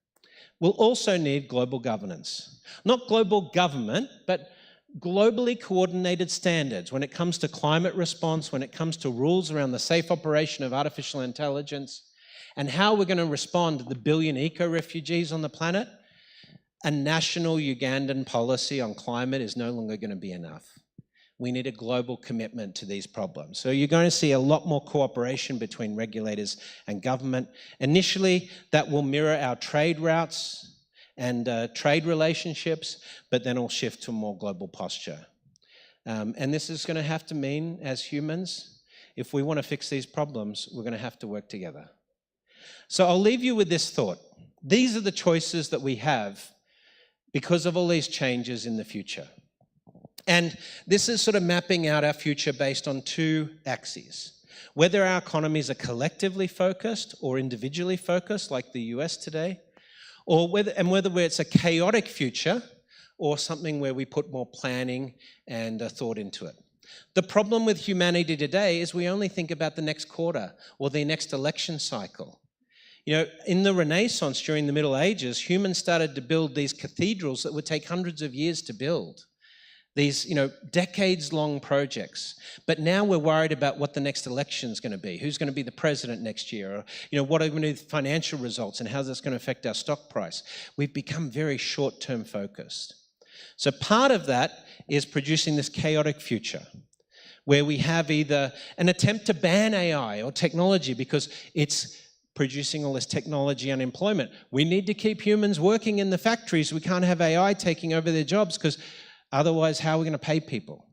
We'll also need global governance. Not global government, but globally coordinated standards when it comes to climate response, when it comes to rules around the safe operation of artificial intelligence, and how we're going to respond to the billion eco-refugees on the planet. A national Ugandan policy on climate is no longer going to be enough. We need a global commitment to these problems. So you're going to see a lot more cooperation between regulators and government. Initially, that will mirror our trade routes and trade relationships, but then it'll shift to a more global posture. And this is going to have to mean, as humans, if we want to fix these problems, we're going to have to work together. So I'll leave you with this thought. These are the choices that we have because of all these changes in the future. And this is sort of mapping out our future based on 2 axes. Whether our economies are collectively focused or individually focused, like the US today, or whether it's a chaotic future or something where we put more planning and thought into it. The problem with humanity today is we only think about the next quarter or the next election cycle. You know, in the Renaissance, during the Middle Ages, humans started to build these cathedrals that would take hundreds of years to build. These, you know, decades-long projects. But now we're worried about what the next election is going to be. Who's going to be the president next year? Or, you know, what are going to be the financial results and how that's going to affect our stock price? We've become very short-term focused. So part of that is producing this chaotic future, where we have either an attempt to ban AI or technology because it's producing all this technology unemployment. We need to keep humans working in the factories. We can't have AI taking over their jobs, because otherwise how are we going to pay people,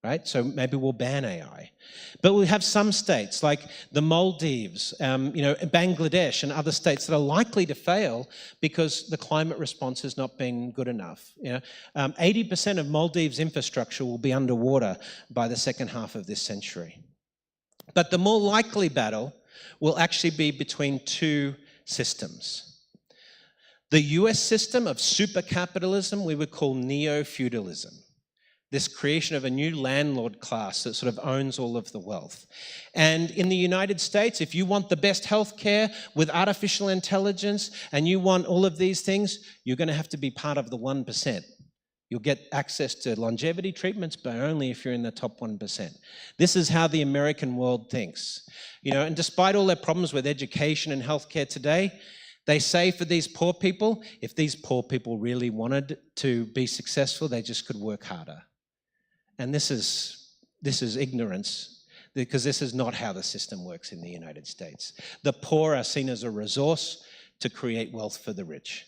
right? So maybe we'll ban AI. But we have some states like the Maldives, you know, Bangladesh and other states that are likely to fail because the climate response has not been good enough. You know, 80% of Maldives' infrastructure will be underwater by the second half of this century. But the more likely battle will actually be between 2 systems. The US system of super capitalism we would call neo-feudalism, this creation of a new landlord class that sort of owns all of the wealth. And in the United States, if you want the best healthcare with artificial intelligence and you want all of these things, you're going to have to be part of the 1%. You'll get access to longevity treatments, but only if you're in the top 1%. This is how the American world thinks. You know, and despite all their problems with education and healthcare today, they say for these poor people, if these poor people really wanted to be successful, they just could work harder. And this is ignorance, because this is not how the system works in the United States. The poor are seen as a resource to create wealth for the rich.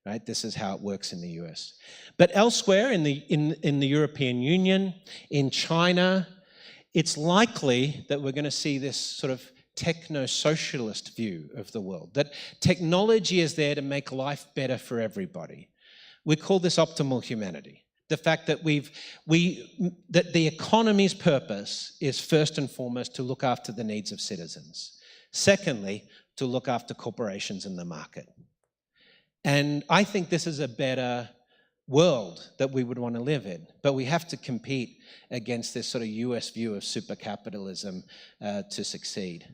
Right? This is how it works in the US. But elsewhere in the European Union, in China, it's likely that we're going to see this sort of techno-socialist view of the world, that technology is there to make life better for everybody. We call this optimal humanity. The fact that that the economy's purpose is first and foremost to look after the needs of citizens. Secondly, to look after corporations and the market. And I think this is a better world that we would want to live in, but we have to compete against this sort of US view of super capitalism to succeed.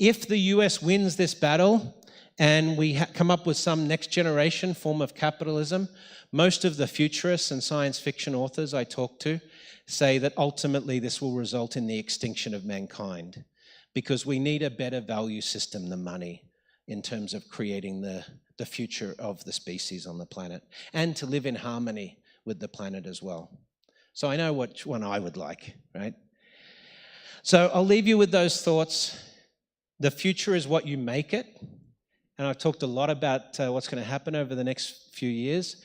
If the US wins this battle and we come up with some next generation form of capitalism, most of the futurists and science fiction authors I talk to say that ultimately this will result in the extinction of mankind, because we need a better value system than money in terms of creating the future of the species on the planet, and to live in harmony with the planet as well. So I know which one I would like, right? So I'll leave you with those thoughts. The future is what you make it. And I've talked a lot about what's going to happen over the next few years.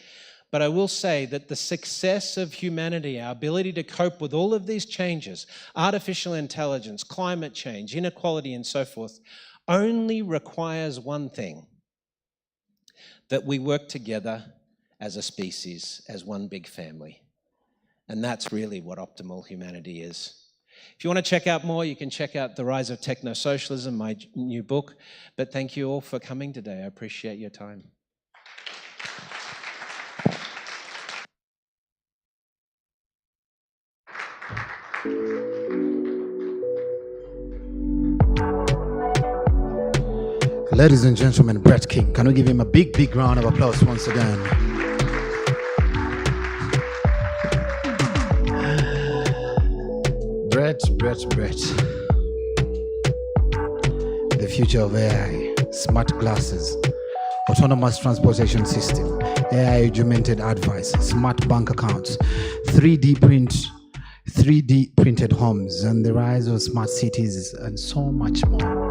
But I will say that the success of humanity, our ability to cope with all of these changes, artificial intelligence, climate change, inequality, and so forth, only requires one thing: that we work together as a species, as one big family. And that's really what optimal humanity is. If you want to check out more, you can check out The Rise of Techno-Socialism, my new book. But thank you all for coming today. I appreciate your time. Ladies and gentlemen, Brett King. Can we give him a big, big round of applause once again? Brett. The future of AI, smart glasses, autonomous transportation system, AI augmented advice, smart bank accounts, 3D printed homes, and the rise of smart cities, and so much more.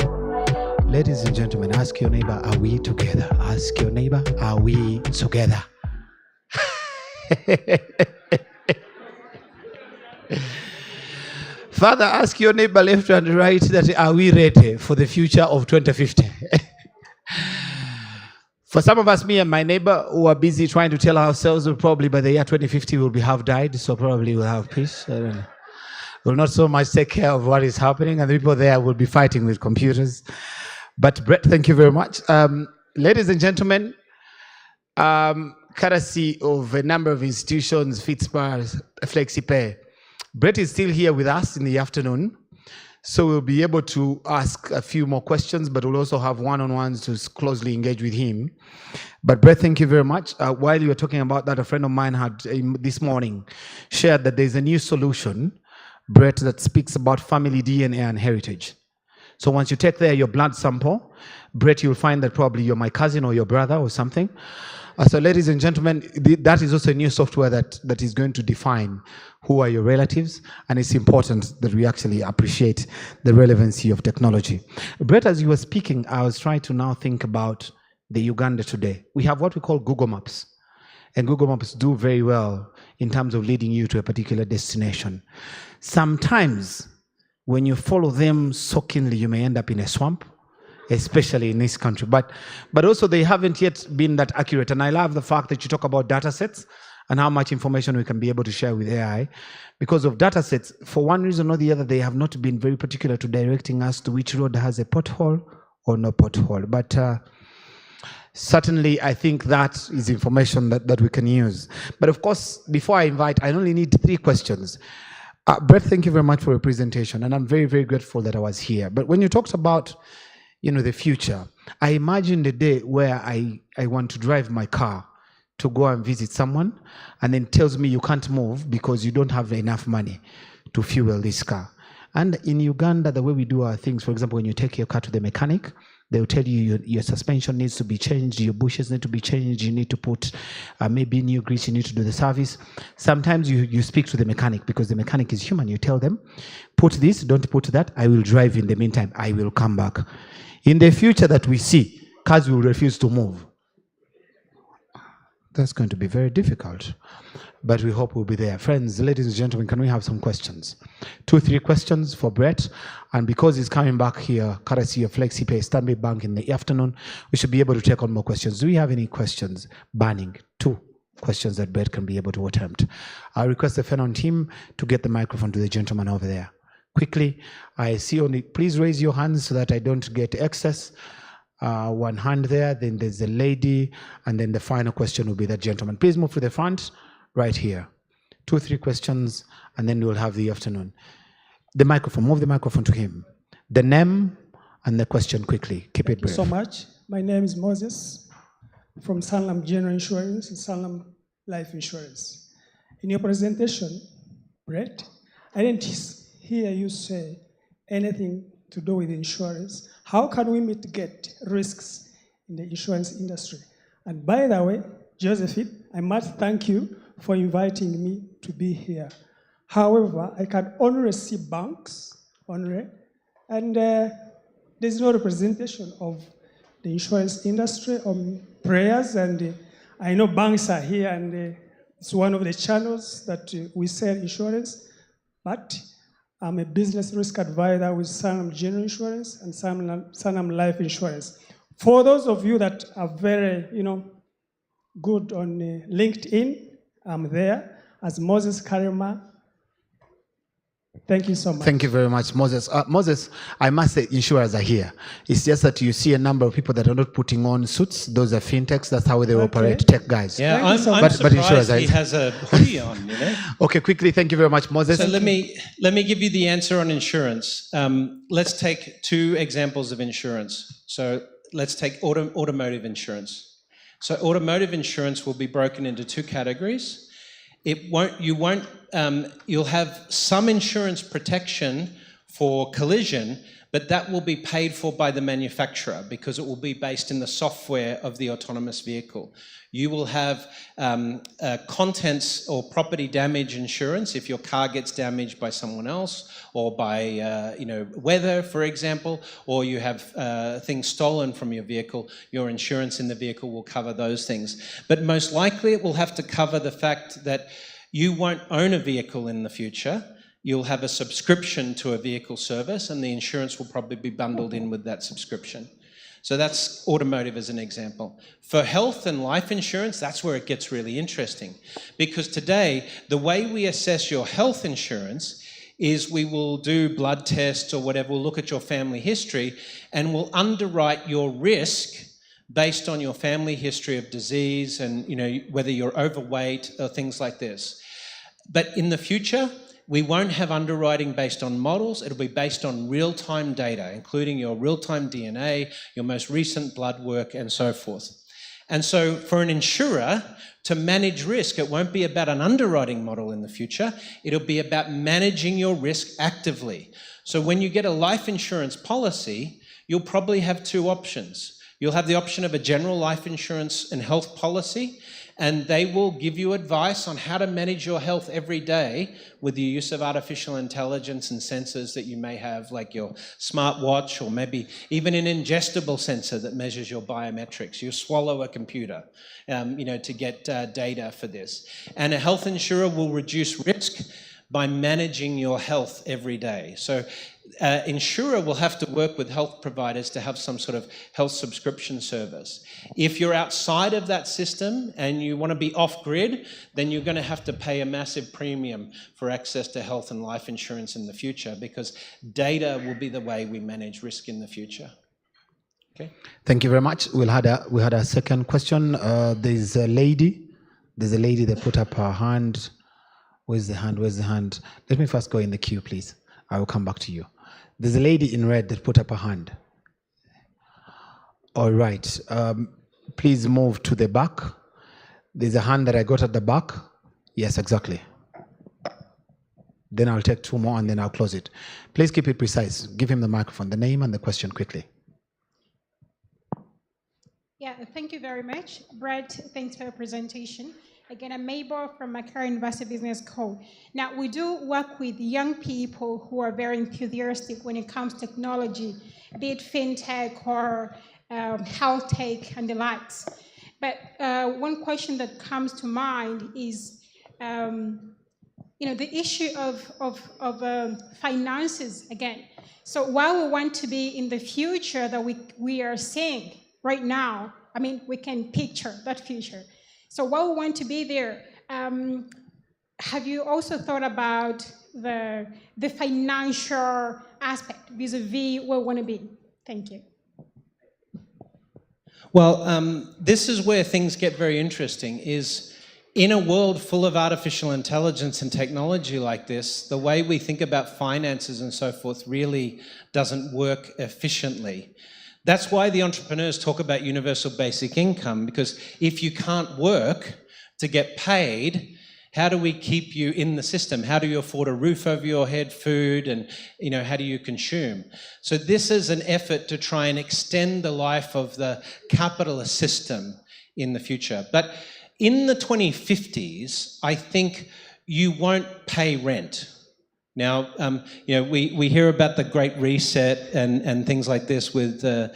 Ladies and gentlemen, ask your neighbor, are we together? Ask your neighbor, are we together? Father, ask your neighbor left and right that are we ready for the future of 2050? For some of us, me and my neighbor, who are busy trying to tell ourselves that probably by the year 2050 we'll be half died, so probably we'll have peace. I don't know. We'll not so much take care of what is happening, and the people there will be fighting with computers. But Brett, thank you very much. Ladies and gentlemen, courtesy of a number of institutions, Fitspa, FlexiPay, Brett is still here with us in the afternoon, so we'll be able to ask a few more questions, but we'll also have one-on-ones to closely engage with him. But Brett, thank you very much. While you were talking about that, a friend of mine had this morning shared that there's a new solution, Brett, that speaks about family DNA and heritage. So once you take there your blood sample, Brett, you'll find that probably you're my cousin or your brother or something. So ladies and gentlemen, that is also a new software that is going to define who are your relatives, and it's important that we actually appreciate the relevancy of technology. Brett, as you were speaking, I was trying to now think about the Uganda today. We have what we call Google Maps, and Google Maps do very well in terms of leading you to a particular destination. Sometimes when you follow them so keenly, you may end up in a swamp, especially in this country. But also they haven't yet been that accurate. And I love the fact that you talk about data sets and how much information we can be able to share with AI. Because of data sets, for one reason or the other, they have not been very particular to directing us to which road has a pothole or no pothole. But certainly, I think that is information that we can use. But of course, before I invite, I only need 3 questions. Brett, thank you very much for your presentation, and I'm very, very grateful that I was here. But when you talked about, the future, I imagine the day where I want to drive my car to go and visit someone, and then tells me you can't move because you don't have enough money to fuel this car. And in Uganda, the way we do our things, for example, when you take your car to the mechanic, they'll tell you your suspension needs to be changed, your bushes need to be changed, you need to put maybe new grease, you need to do the service. Sometimes you speak to the mechanic because the mechanic is human. You tell them, put this, don't put that, I will drive in the meantime, I will come back. In the future that we see, cars will refuse to move. That's going to be very difficult, but we hope we'll be there. Friends, ladies and gentlemen, can we have some questions? 2, 3 questions for Brett. And because he's coming back here, courtesy of FlexiPay, Stanbic Bank in the afternoon, we should be able to take on more questions. Do we have any questions burning? 2 questions that Brett can be able to attempt. I request the Phenon team to get the microphone to the gentleman over there. Quickly, I see only, please raise your hands so that I don't get excess. 1 hand there, then there's the lady, and then the final question will be that gentleman. Please move to the front, right here. 2, 3 questions, and then we'll have the afternoon. The microphone, move the microphone to him. The name and the question quickly. Keep it Thank you brief. so much. My name is Moses from Sanlam General Insurance and Sanlam Life Insurance. In your presentation, Brett, I didn't hear you say anything to do with insurance. How can we mitigate risks in the insurance industry? And by the way, Josephine, I must thank you for inviting me to be here. However, I can only see banks, and there's no representation of the insurance industry or prayers, and I know banks are here, and it's one of the channels that we sell insurance, but I'm a business risk advisor with Sanlam General Insurance and Sanlam Life Insurance. For those of you that are very, good on LinkedIn, I'm there as Moses Karima. Thank you so much. Thank you very much, Moses. Moses, I must say insurers are here. It's just that you see a number of people that are not putting on suits. Those are fintechs. That's how they operate, tech guys. Yeah, I'm But surprised insurers he has a hoodie on, Okay, quickly, thank you very much, Moses. So let me give you the answer on insurance. Let's take two examples of insurance. So let's take automotive insurance. So automotive insurance will be broken into two categories. You'll have some insurance protection for collision, but that will be paid for by the manufacturer because it will be based in the software of the autonomous vehicle. You will have contents or property damage insurance if your car gets damaged by someone else or by weather, for example, or you have things stolen from your vehicle. Your insurance in the vehicle will cover those things. But most likely it will have to cover the fact that you won't own a vehicle in the future. You'll have a subscription to a vehicle service, and the insurance will probably be bundled in with that subscription. So that's automotive as an example. For health and life insurance, that's where it gets really interesting. Because today, the way we assess your health insurance is we will do blood tests or whatever, we'll look at your family history, and we'll underwrite your risk based on your family history of disease and whether you're overweight or things like this. But in the future, we won't have underwriting based on models. It'll be based on real-time data, including your real-time DNA, your most recent blood work, and so forth. And so for an insurer to manage risk, it won't be about an underwriting model in the future. It'll be about managing your risk actively. So when you get a life insurance policy, you'll probably have two options. You'll have the option of a general life insurance and health policy, and they will give you advice on how to manage your health every day with the use of artificial intelligence and sensors that you may have, like your smartwatch or maybe even an ingestible sensor that measures your biometrics. You swallow a computer, to get data for this. And a health insurer will reduce risk by managing your health every day. So insurer will have to work with health providers to have some sort of health subscription service. If you're outside of that system and you want to be off-grid, then you're going to have to pay a massive premium for access to health and life insurance in the future because data will be the way we manage risk in the future. Okay. Thank you very much. We had a second question. There's a lady that put up her hand. Where's the hand? Let me first go in the queue, please. I will come back to you. There's a lady in red that put up her hand. All right. Please move to the back. There's a hand that I got at the back. Yes, exactly. Then I'll take two more and then I'll close it. Please keep it precise. Give him the microphone, the name and the question quickly. Yeah, thank you very much. Brett, thanks for your presentation. Again, I'm Mabel from Macquarie University Business School. Now, we do work with young people who are very enthusiastic when it comes to technology, be it fintech or health tech and the likes. But one question that comes to mind is, the issue of finances again. So while we want to be in the future that we are seeing right now, I mean, we can picture that future. So while we want to be there, have you also thought about the financial aspect vis-a-vis where we want to be? Thank you. Well, this is where things get very interesting, is in a world full of artificial intelligence and technology like this, the way we think about finances and so forth really doesn't work efficiently. That's why the entrepreneurs talk about universal basic income, because if you can't work to get paid, how do we keep you in the system? How do you afford a roof over your head, food, and how do you consume? So this is an effort to try and extend the life of the capitalist system in the future. But in the 2050s, I think you won't pay rent. Now, we hear about the Great Reset and things like this with, the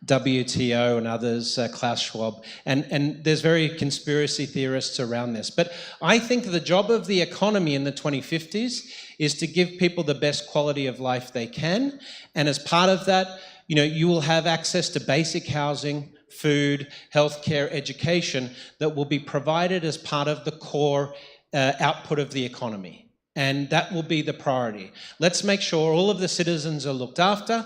WTO and others, Klaus Schwab, and there's very conspiracy theorists around this. But I think the job of the economy in the 2050s is to give people the best quality of life they can, and as part of that, you will have access to basic housing, food, healthcare, education that will be provided as part of the core output of the economy. And that will be the priority. Let's make sure all of the citizens are looked after,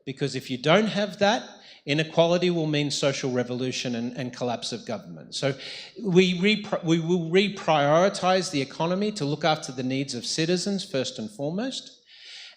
because if you don't have that, inequality will mean social revolution and collapse of government. So we will reprioritize the economy to look after the needs of citizens first and foremost.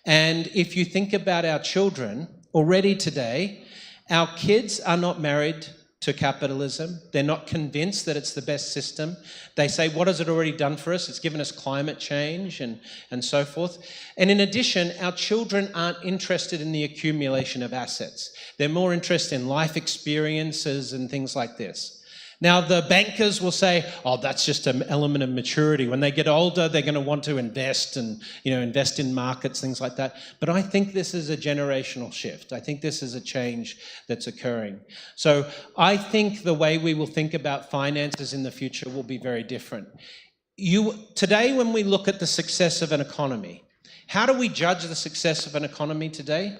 And if you think about our children, already today, our kids are not married to capitalism. They're not convinced that it's the best system. They say, what has it already done for us? It's given us climate change and so forth. And in addition, our children aren't interested in the accumulation of assets. They're more interested in life experiences and things like this. Now, the bankers will say, oh, that's just an element of maturity. When they get older, they're going to want to invest and, invest in markets, things like that. But I think this is a generational shift. I think this is a change that's occurring. So I think the way we will think about finances in the future will be very different. Today, when we look at the success of an economy, how do we judge the success of an economy today?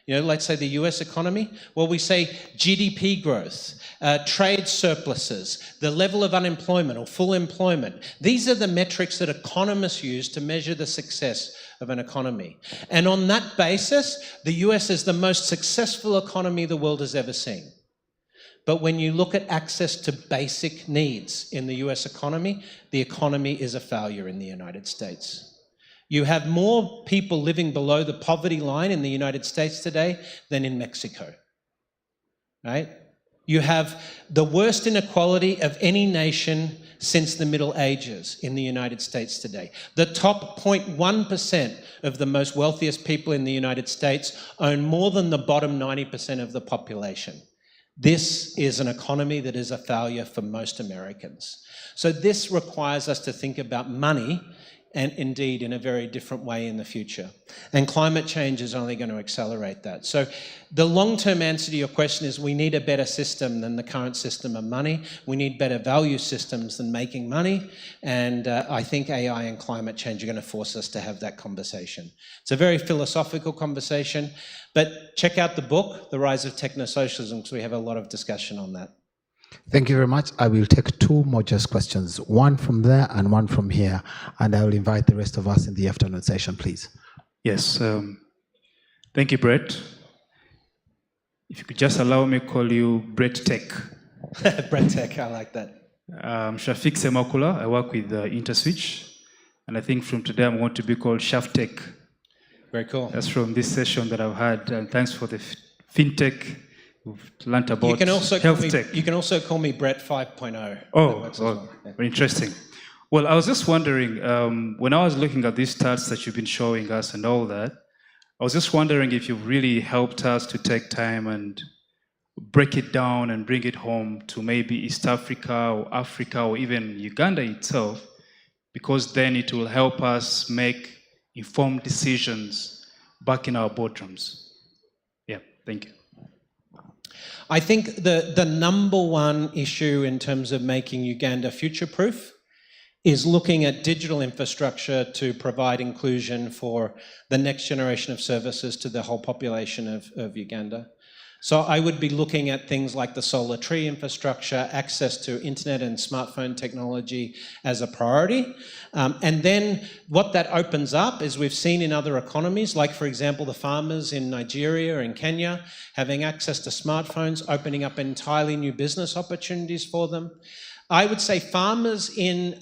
Let's say the US economy. Well, we say GDP growth, trade surpluses, the level of unemployment or full employment. These are the metrics that economists use to measure the success of an economy. And on that basis, the US is the most successful economy the world has ever seen. But when you look at access to basic needs in the US economy, the economy is a failure in the United States. You have more people living below the poverty line in the United States today than in Mexico, right? You have the worst inequality of any nation since the Middle Ages in the United States today. The top 0.1% of the most wealthiest people in the United States own more than the bottom 90% of the population. This is an economy that is a failure for most Americans. So this requires us to think about money, and indeed in a very different way in the future. And climate change is only going to accelerate that. So the long-term answer to your question is we need a better system than the current system of money. We need better value systems than making money. And I think AI and climate change are going to force us to have that conversation. It's a very philosophical conversation, but check out the book, The Rise of Technosocialism, because we have a lot of discussion on that. Thank you very much. I will take two more just questions, one from there and one from here, and I will invite the rest of us in the afternoon session, please. Yes, thank you, Brett. If you could just allow me to call you Brett Tech. Brett Tech, I like that. Shafiq Semakula, I work with InterSwitch, and I think from today I'm going to be called Shaf Tech. Very cool. That's from this session that I've had, and thanks for the Fintech. We've learned about health tech. You can also call me Brett 5.0. Oh, yeah. Very interesting. Well, I was just wondering, when I was looking at these stats that you've been showing us and all that, I was just wondering if you've really helped us to take time and break it down and bring it home to maybe East Africa or even Uganda itself, because then it will help us make informed decisions back in our boardrooms. Yeah, thank you. I think the number one issue in terms of making Uganda future-proof is looking at digital infrastructure to provide inclusion for the next generation of services to the whole population of Uganda. So I would be looking at things like the solar tree infrastructure, access to internet and smartphone technology as a priority. And then what that opens up is we've seen in other economies, like for example, the farmers in Nigeria and Kenya, having access to smartphones, opening up entirely new business opportunities for them. I would say farmers in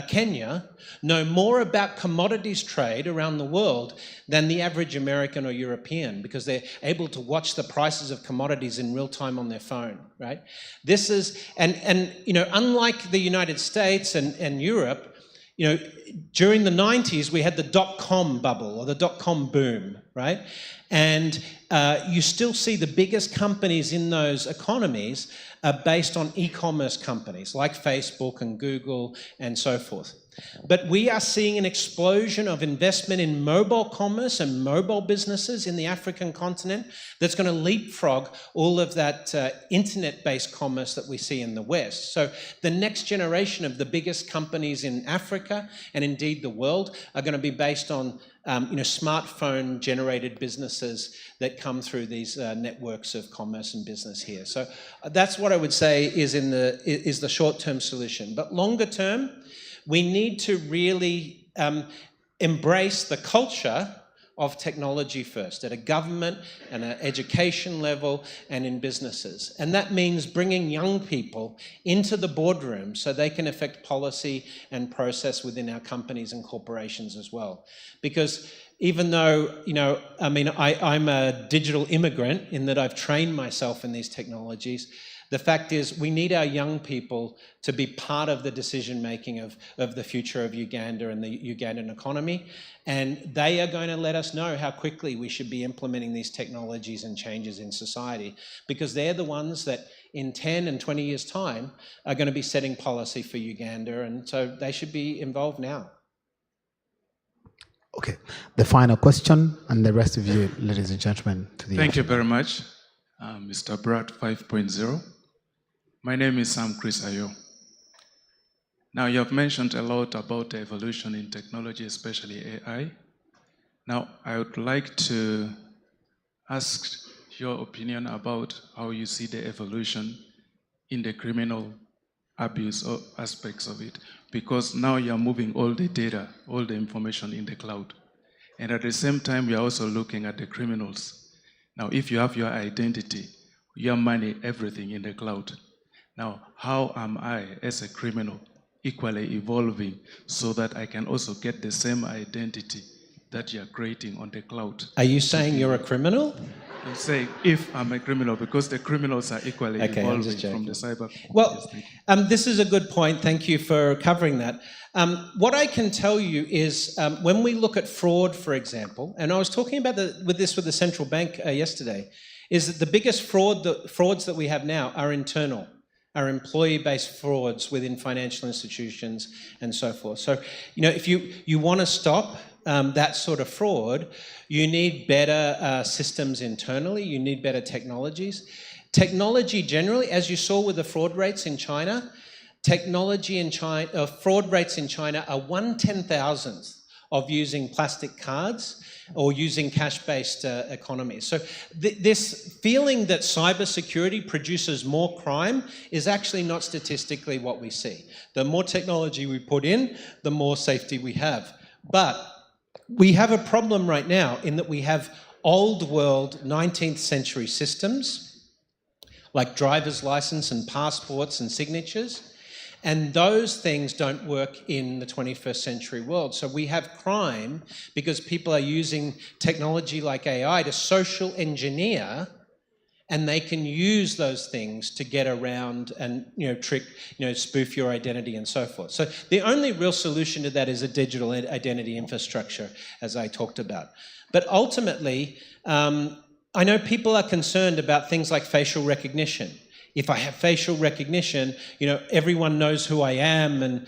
Kenya know more about commodities trade around the world than the average American or European, because they're able to watch the prices of commodities in real time on their phone, right? This is, and you know, unlike the United States and Europe, you know, during the 90s, we had the dot-com bubble or the dot-com boom, right? And you still see the biggest companies in those economies are based on e-commerce companies like Facebook and Google and so forth. But we are seeing an explosion of investment in mobile commerce and mobile businesses in the African continent that's going to leapfrog all of that internet-based commerce that we see in the West. So the next generation of the biggest companies in Africa and indeed the world are going to be based on you know, smartphone-generated businesses that come through these networks of commerce and business here. So that's what I would say is the short-term solution. But longer term, we need to really embrace the culture of technology first, at a government and an education level and in businesses. And that means bringing young people into the boardroom so they can affect policy and process within our companies and corporations as well. Because even though, you know, I mean, I'm a digital immigrant in that I've trained myself in these technologies, the fact is we need our young people to be part of the decision-making of the future of Uganda and the Ugandan economy. And they are going to let us know how quickly we should be implementing these technologies and changes in society, because they're the ones that in 10 and 20 years' time are going to be setting policy for Uganda, and so they should be involved now. Okay, the final question, and the rest of you, ladies and gentlemen, to the Thank you very much, Mr. Brad 5.0. My name is Sam Chris Ayo. Now, you have mentioned a lot about the evolution in technology, especially AI. Now, I would like to ask your opinion about how you see the evolution in the criminal abuse or aspects of it, because now you're moving all the data, all the information in the cloud. And at the same time, we are also looking at the criminals. Now, if you have your identity, your money, everything in the cloud, now, how am I, as a criminal, equally evolving so that I can also get the same identity that you're creating on the cloud? Are you saying you're a criminal? I'm saying if I'm a criminal, because the criminals are equally evolving from the cyber. Well, this is a good point. Thank you for covering that. What I can tell you is when we look at fraud, for example, and I was talking about with the central bank yesterday, is that the biggest frauds that we have now are internal, are employee-based frauds within financial institutions and so forth. So, you know, if you want to stop that sort of fraud, you need better systems internally, you need better technologies. Technology generally, as you saw with the fraud rates in China, fraud rates in China are 1/10,000th of using plastic cards or using cash-based economies. So this feeling that cybersecurity produces more crime is actually not statistically what we see. The more technology we put in, the more safety we have. But we have a problem right now in that we have old world 19th century systems like driver's license and passports and signatures, and those things don't work in the 21st century world. So we have crime because people are using technology like AI to social engineer, and they can use those things to get around and, you know, trick, you know, spoof your identity and so forth. So the only real solution to that is a digital identity infrastructure, as I talked about. But ultimately, I know people are concerned about things like facial recognition. If I have facial recognition, you know, everyone knows who I am. And,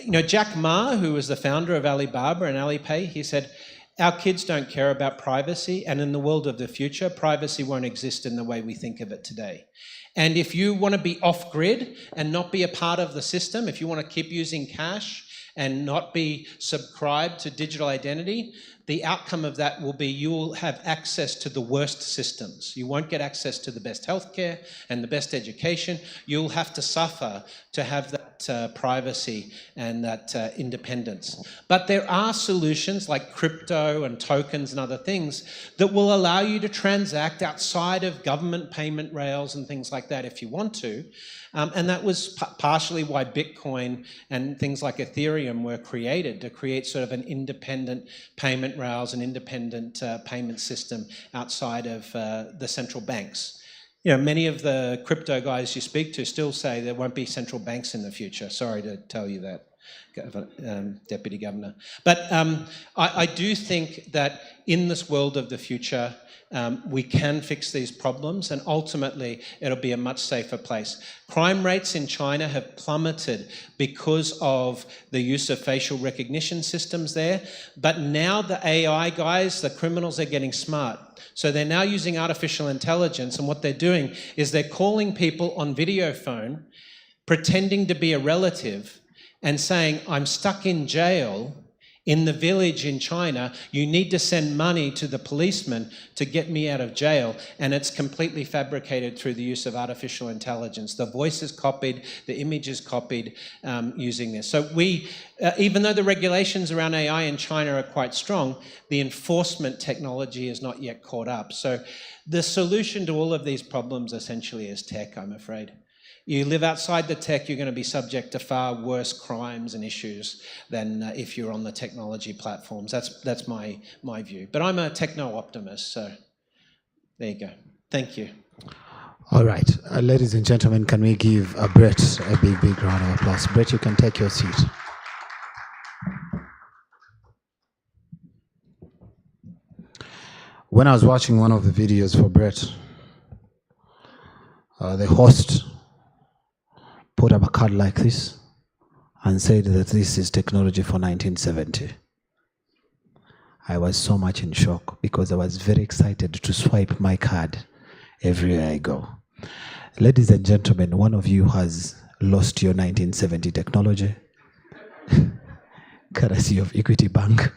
you know, Jack Ma, who was the founder of Alibaba and Alipay, he said, our kids don't care about privacy, and in the world of the future, privacy won't exist in the way we think of it today. And if you want to be off-grid and not be a part of the system, if you want to keep using cash and not be subscribed to digital identity, the outcome of that will be you will have access to the worst systems. You won't get access to the best healthcare and the best education. You'll have to suffer to have that that privacy and that independence. But there are solutions like crypto and tokens and other things that will allow you to transact outside of government payment rails and things like that if you want to. And that was partially why Bitcoin and things like Ethereum were created, to create sort of an independent payment rails, an independent payment system outside of the central banks. You know, many of the crypto guys you speak to still say there won't be central banks in the future. Sorry to tell you that, Deputy Governor. But I do think that in this world of the future, we can fix these problems, and ultimately it'll be a much safer place. Crime rates in China have plummeted because of the use of facial recognition systems there, but now the AI guys, the criminals, are getting smart. So they're now using artificial intelligence, and what they're doing is they're calling people on video phone, pretending to be a relative, and saying, I'm stuck in jail in the village in China, you need to send money to the policeman to get me out of jail. And it's completely fabricated through the use of artificial intelligence. The voice is copied, the image is copied using this. So we, even though the regulations around AI in China are quite strong, the enforcement technology is not yet caught up. So the solution to all of these problems essentially is tech, I'm afraid. You live outside the tech, you're going to be subject to far worse crimes and issues than if you're on the technology platforms. That's my view. But I'm a techno-optimist, so there you go. Thank you. All right. Ladies and gentlemen, can we give Brett a big round of applause? Brett, you can take your seat. When I was watching one of the videos for Brett, the host put up a card like this and said that this is technology for 1970. I was so much in shock because I was very excited to swipe my card everywhere I go. Ladies and gentlemen, one of you has lost your 1970 technology, courtesy of Equity Bank.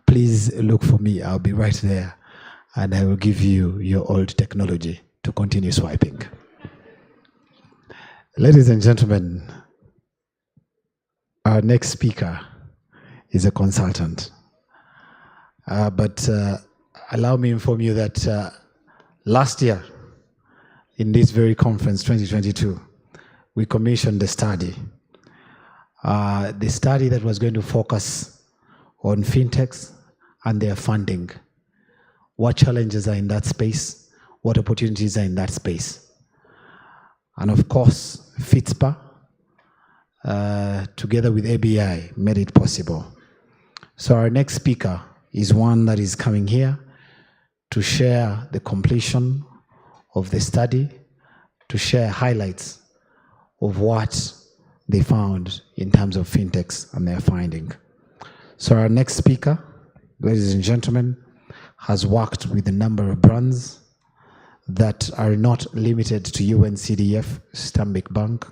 Please look for me. I'll be right there, and I will give you your old technology to continue swiping. Ladies and gentlemen, our next speaker is a consultant. But allow me to inform you that last year, in this very conference, 2022, we commissioned a study. The study that was going to focus on fintechs and their funding. What challenges are in that space? What opportunities are in that space? And of course, Fitspa, together with ABI, made it possible. So our next speaker is one that is coming here to share the completion of the study, to share highlights of what they found in terms of fintechs and their finding. So our next speaker, ladies and gentlemen, has worked with a number of brands that are not limited to UNCDF, Stanbic Bank,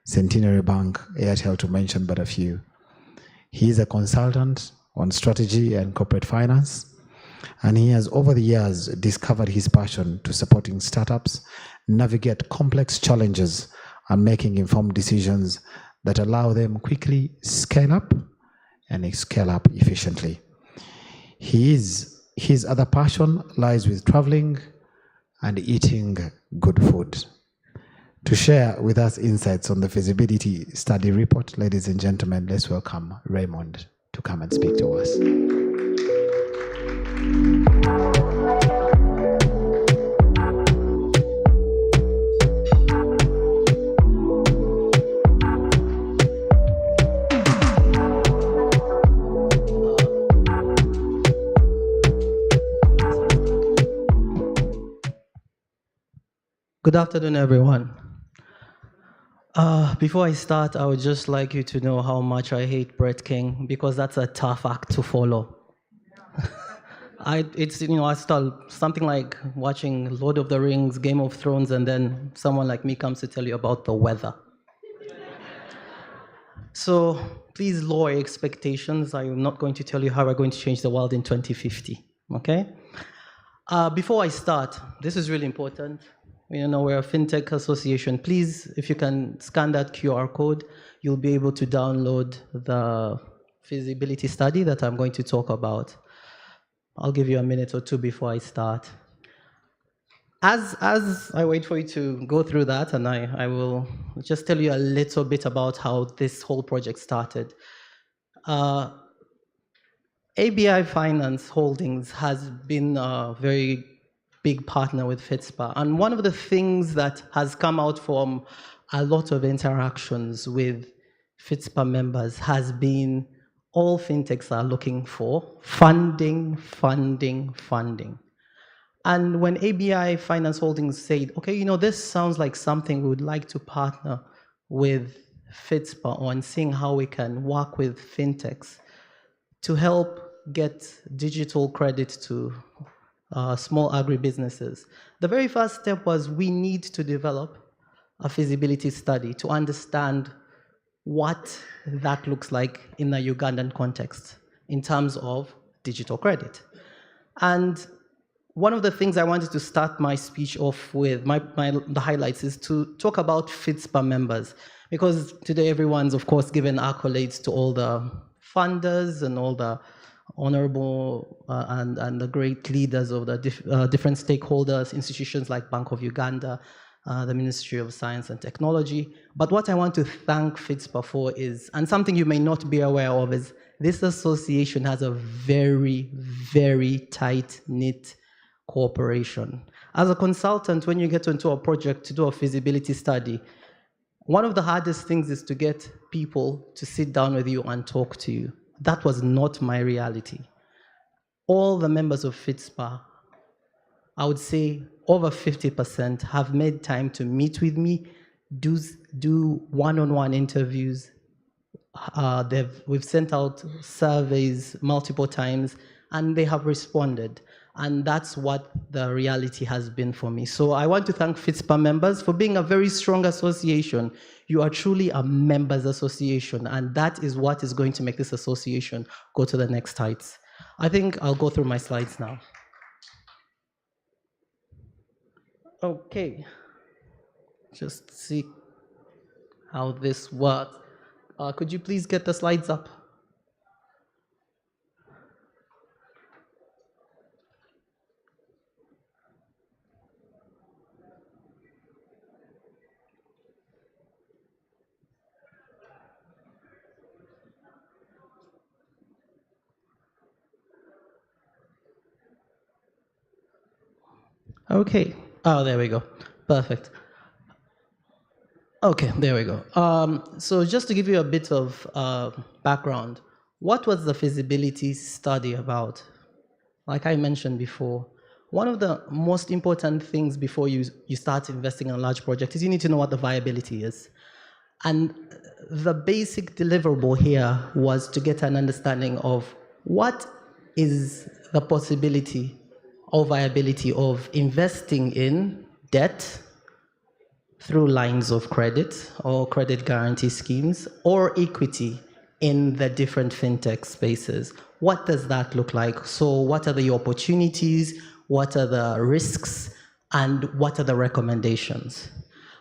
Centenary Bank, Airtel to mention but a few. He is a consultant on strategy and corporate finance, and he has over the years discovered his passion to supporting startups navigate complex challenges and making informed decisions that allow them quickly scale up and scale up efficiently. His other passion lies with traveling and eating good food. To share with us insights on the feasibility study report, ladies and gentlemen, let's welcome Raymond to come and speak to us. Good afternoon, everyone. Before I start, I would just like you to know how much I hate Brett King, because that's a tough act to follow. It's something like watching Lord of the Rings, Game of Thrones, and then someone like me comes to tell you about the weather. So please lower expectations. I'm not going to tell you how we're going to change the world in 2050, okay? Before I start, this is really important. we're a Fintech association. Please, if you can scan that QR code, you'll be able to download the feasibility study that I'm going to talk about. I'll give you a minute or two before I start. As I wait for you to go through that, and I will just tell you a little bit about how this whole project started. ABI Finance Holdings has been a very big partner with Fitspa. And one of the things that has come out from a lot of interactions with Fitspa members has been all fintechs are looking for funding, funding, funding. And when ABI Finance Holdings said, okay, this sounds like something we would like to partner with Fitspa on, seeing how we can work with fintechs to help get digital credit to small agribusinesses. The very first step was we need to develop a feasibility study to understand what that looks like in the Ugandan context in terms of digital credit. And one of the things I wanted to start my speech off with, the highlights, is to talk about Fitspa members, because today everyone's, of course, given accolades to all the funders and all the honorable and the great leaders of the different stakeholders, institutions like Bank of Uganda, the Ministry of Science and Technology. But what I want to thank Fitspa for is, and something you may not be aware of, is this association has a very, very tight-knit cooperation. As a consultant, when you get into a project to do a feasibility study, one of the hardest things is to get people to sit down with you and talk to you. That was not my reality. All the members of Fitspa, I would say over 50%, have made time to meet with me, do one-on-one interviews. We've sent out surveys multiple times, and they have responded. And that's what the reality has been for me. So I want to thank Fitspa members for being a very strong association. You are truly a members association, and that is what is going to make this association go to the next heights. I think I'll go through my slides now. Okay, just see how this works. Could you please get the slides up? Okay. Oh, there we go. Perfect. Okay, there we go. So just to give you a bit of background, what was the feasibility study about? Like I mentioned before, one of the most important things before you start investing in a large project is you need to know what the viability is. And the basic deliverable here was to get an understanding of what is the possibility or viability of investing in debt through lines of credit or credit guarantee schemes or equity in the different fintech spaces. What does that look like? So what are the opportunities? What are the risks? And what are the recommendations?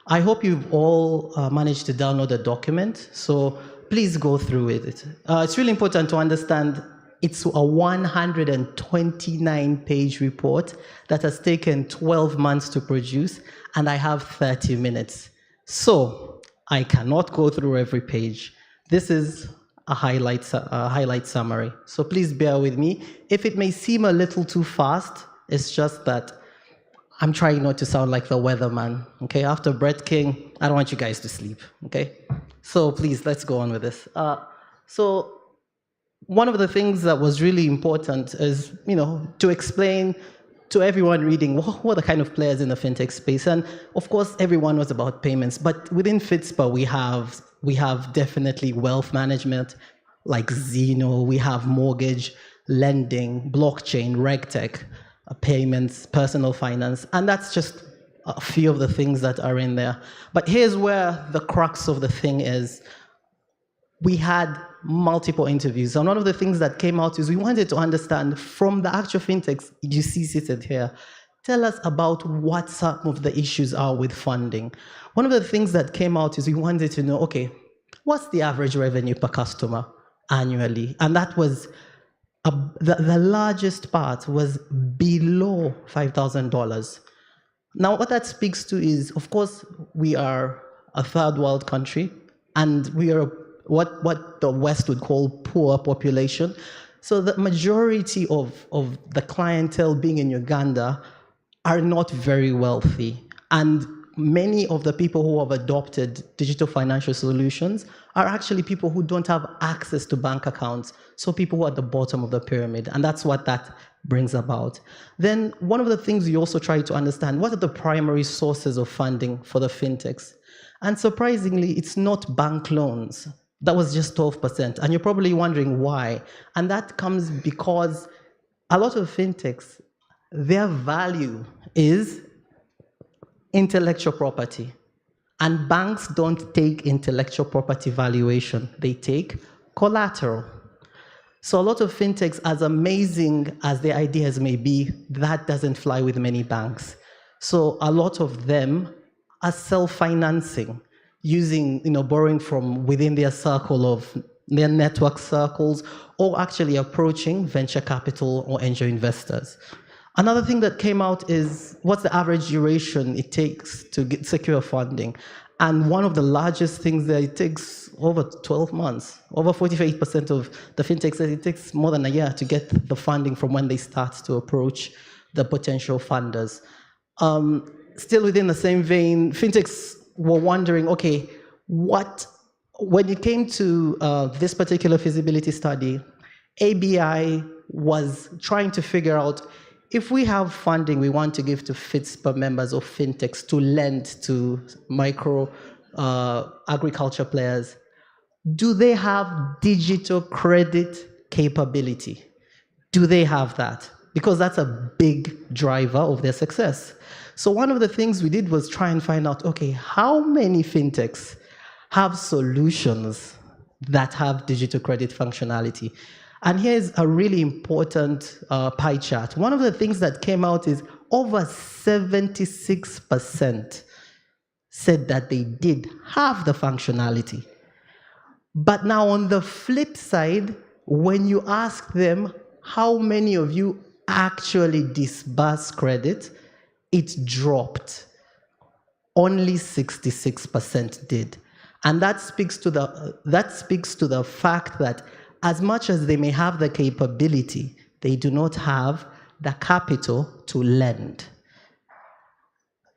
I hope you've all managed to download the document, so please go through it. It's really important to understand it's a 129-page report that has taken 12 months to produce, and I have 30 minutes. So I cannot go through every page. This is a highlight summary, so please bear with me. If it may seem a little too fast, it's just that I'm trying not to sound like the weatherman, okay? After Brett King, I don't want you guys to sleep, okay? So please, let's go on with this. So one of the things that was really important is, to explain to everyone reading what are the kind of players in the fintech space. And of course, everyone was about payments, but within Fitspa, we have definitely wealth management, like Zeno, we have mortgage, lending, blockchain, regtech, payments, personal finance, and that's just a few of the things that are in there. But here's where the crux of the thing is. We had multiple interviews, and one of the things that came out is we wanted to understand from the actual fintechs you see seated here, tell us about what some of the issues are with funding. One of the things that came out is we wanted to know, okay, what's the average revenue per customer annually? And that was, the largest part was below $5,000. Now, what that speaks to is, of course, we are a third world country, and we are what the West would call poor population. So the majority of the clientele being in Uganda are not very wealthy. And many of the people who have adopted digital financial solutions are actually people who don't have access to bank accounts. So people who are at the bottom of the pyramid. And that's what that brings about. Then one of the things we also try to understand, what are the primary sources of funding for the fintechs? And surprisingly, it's not bank loans. That was just 12%. And you're probably wondering why. And that comes because a lot of fintechs, their value is intellectual property. And banks don't take intellectual property valuation. They take collateral. So a lot of fintechs, as amazing as their ideas may be, that doesn't fly with many banks. So a lot of them are self-financing, using, borrowing from within their circle of their network circles, or actually approaching venture capital or angel investors. Another thing that came out is what's the average duration it takes to get secure funding. And one of the largest things that it takes over 12 months. Over 48% of the fintechs said it takes more than a year to get the funding from when they start to approach the potential funders. Still within the same vein, fintechs were wondering, okay, when it came to this particular feasibility study, ABI was trying to figure out, if we have funding we want to give to Fitspa members of fintechs to lend to micro agriculture players, do they have digital credit capability? Do they have that? Because that's a big driver of their success. So one of the things we did was try and find out, okay, how many fintechs have solutions that have digital credit functionality? And here's a really important pie chart. One of the things that came out is over 76% said that they did have the functionality. But now on the flip side, when you ask them how many of you actually disburse credit, it dropped. Only 66% did. And that speaks to the fact that as much as they may have the capability, they do not have the capital to lend.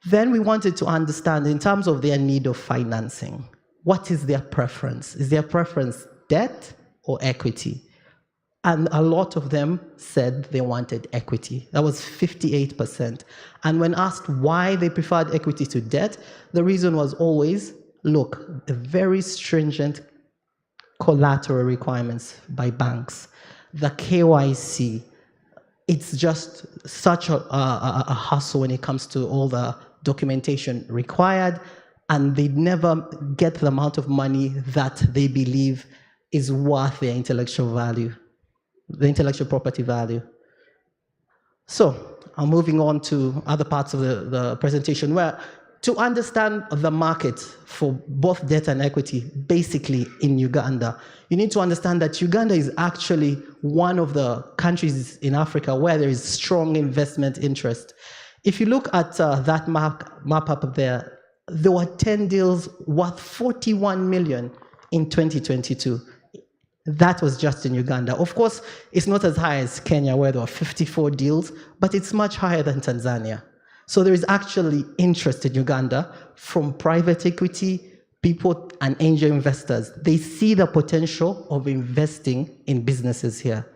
Then we wanted to understand, in terms of their need of financing, what is their preference? Is their preference debt or equity? And a lot of them said they wanted equity. That was 58%. And when asked why they preferred equity to debt, the reason was always, look, very stringent collateral requirements by banks. The KYC, it's just such a hassle when it comes to all the documentation required, and they never get the amount of money that they believe is worth their intellectual value, the intellectual property value. So I'm moving on to other parts of the presentation, where to understand the market for both debt and equity, basically in Uganda, you need to understand that Uganda is actually one of the countries in Africa where there is strong investment interest. If you look at that map up there were 10 deals worth 41 million in 2022. That was just in Uganda. Of course, it's not as high as Kenya, where there were 54 deals, but it's much higher than Tanzania. So there is actually interest in Uganda from private equity, people and angel investors. They see the potential of investing in businesses here.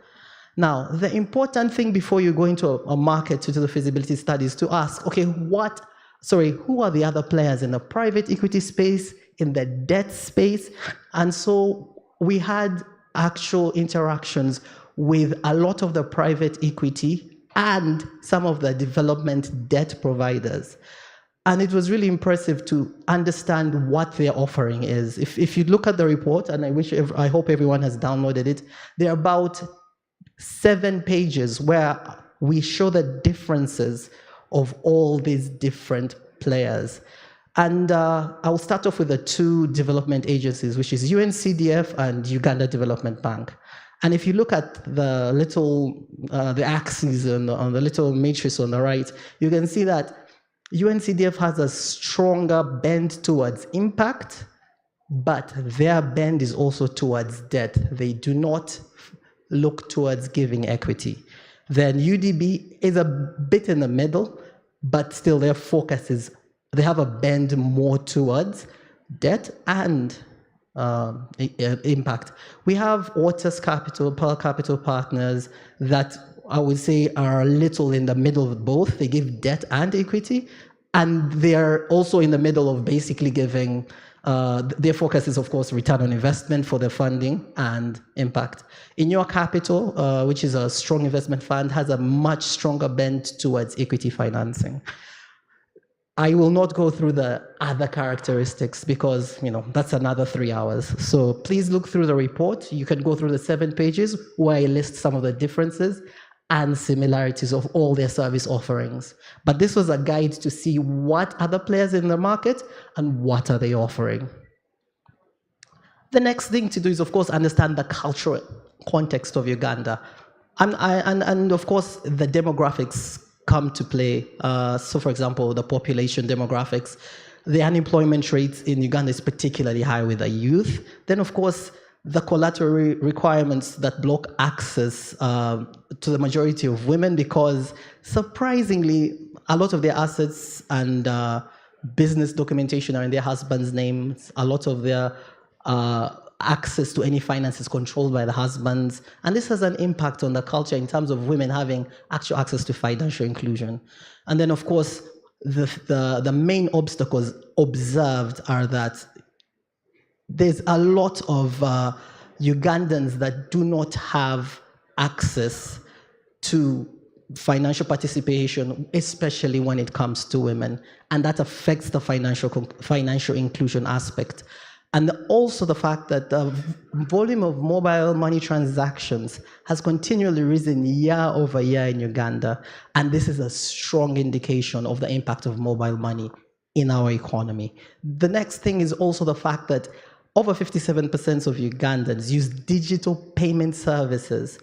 Now, the important thing before you go into a market to do the feasibility study is to ask, okay, who are the other players in the private equity space, in the debt space? And so we had actual interactions with a lot of the private equity and some of the development debt providers. And it was really impressive to understand what their offering is. If you look at the report, and I hope everyone has downloaded it, there are about 7 pages where we show the differences of all these different players. And I'll start off with the two development agencies, which is UNCDF and Uganda Development Bank. And if you look at the little, the axes on the little matrix on the right, you can see that UNCDF has a stronger bend towards impact, but their bend is also towards debt. They do not look towards giving equity. Then UDB is a bit in the middle, but still their focus is, they have a bend more towards debt and impact. We have Otis Capital, Pearl Capital Partners that I would say are a little in the middle of both. They give debt and equity, and they are also in the middle of basically giving, their focus is of course return on investment for their funding and impact. In Your Capital, which is a strong investment fund, has a much stronger bend towards equity financing. I will not go through the other characteristics because, you know, that's another 3 hours. So please look through the report. You can go through the 7 pages where I list some of the differences and similarities of all their service offerings. But this was a guide to see what other players in the market and what are they offering. The next thing to do is, of course, understand the cultural context of Uganda. And of course, the demographics come to play. So for example, the population demographics, the unemployment rate in Uganda is particularly high with the youth. Then of course, the collateral requirements that block access to the majority of women, because surprisingly, a lot of their assets and business documentation are in their husband's names. A lot of their access to any finance is controlled by the husbands. And this has an impact on the culture in terms of women having actual access to financial inclusion. And then of course, the main obstacles observed are that there's a lot of Ugandans that do not have access to financial participation, especially when it comes to women. And that affects the financial inclusion aspect. And also the fact that the volume of mobile money transactions has continually risen year over year in Uganda. And this is a strong indication of the impact of mobile money in our economy. The next thing is also the fact that over 57% of Ugandans use digital payment services.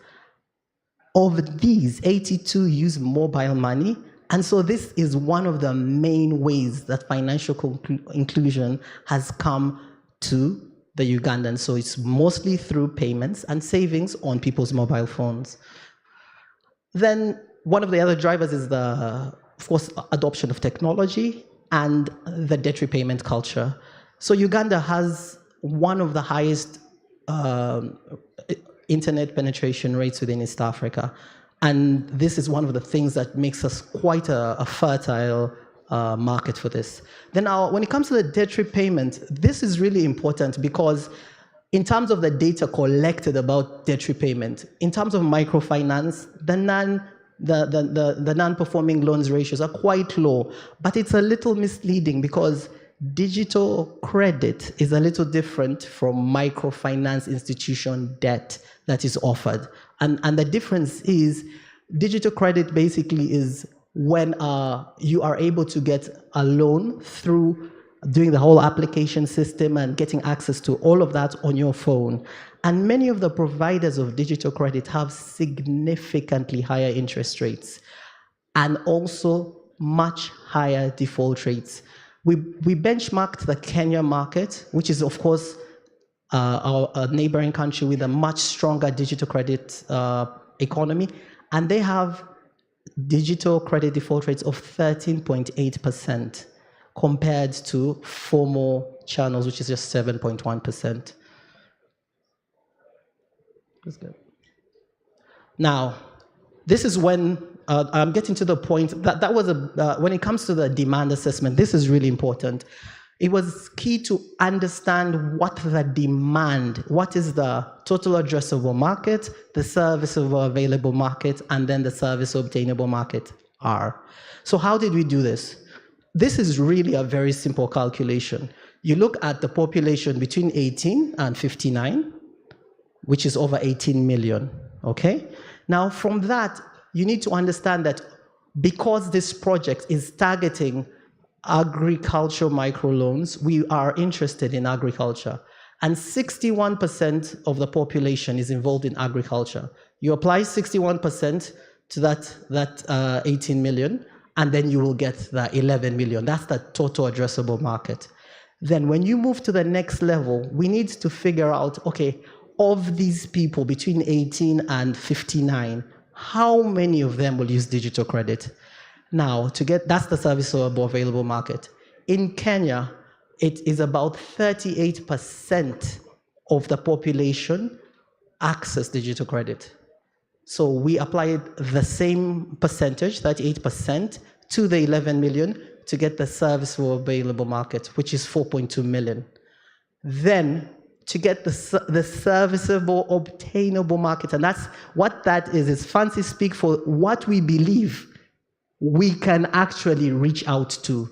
Of these, 82 use mobile money. And so this is one of the main ways that financial inclusion has come to the Ugandans. So it's mostly through payments and savings on people's mobile phones. Then one of the other drivers is the, of course, adoption of technology and the debt repayment culture. So Uganda has one of the highest internet penetration rates within East Africa. And this is one of the things that makes us quite a fertile market for this. Then now, when it comes to the debt repayment, this is really important because in terms of the data collected about debt repayment, in terms of microfinance, the non-performing loans ratios are quite low, but it's a little misleading because digital credit is a little different from microfinance institution debt that is offered. And the difference is digital credit basically is when you are able to get a loan through doing the whole application system and getting access to all of that on your phone. And many of the providers of digital credit have significantly higher interest rates and also much higher default rates. We benchmarked the Kenya market, which is of course our neighboring country with a much stronger digital credit economy, and they have digital credit default rates of 13.8% compared to formal channels, which is just 7.1%. Now, this is when I'm getting to the point that was when it comes to the demand assessment, this is really important. It was key to understand what the demand, what is the total addressable market, the serviceable available market, and then the service obtainable market are. So how did we do this? This is really a very simple calculation. You look at the population between 18 and 59, which is over 18 million, okay? Now from that, you need to understand that because this project is targeting agricultural microloans, we are interested in agriculture. And 61% of the population is involved in agriculture. You apply 61% to that 18 million, and then you will get the 11 million. That's the total addressable market. Then when you move to the next level, we need to figure out, okay, of these people between 18 and 59, how many of them will use digital credit? Now, that's the serviceable available market. In Kenya, it is about 38% of the population access digital credit. So we applied the same percentage, 38%, to the 11 million to get the serviceable available market, which is 4.2 million. Then to get the serviceable obtainable market, and that's what that is fancy speak for what we believe we can actually reach out to.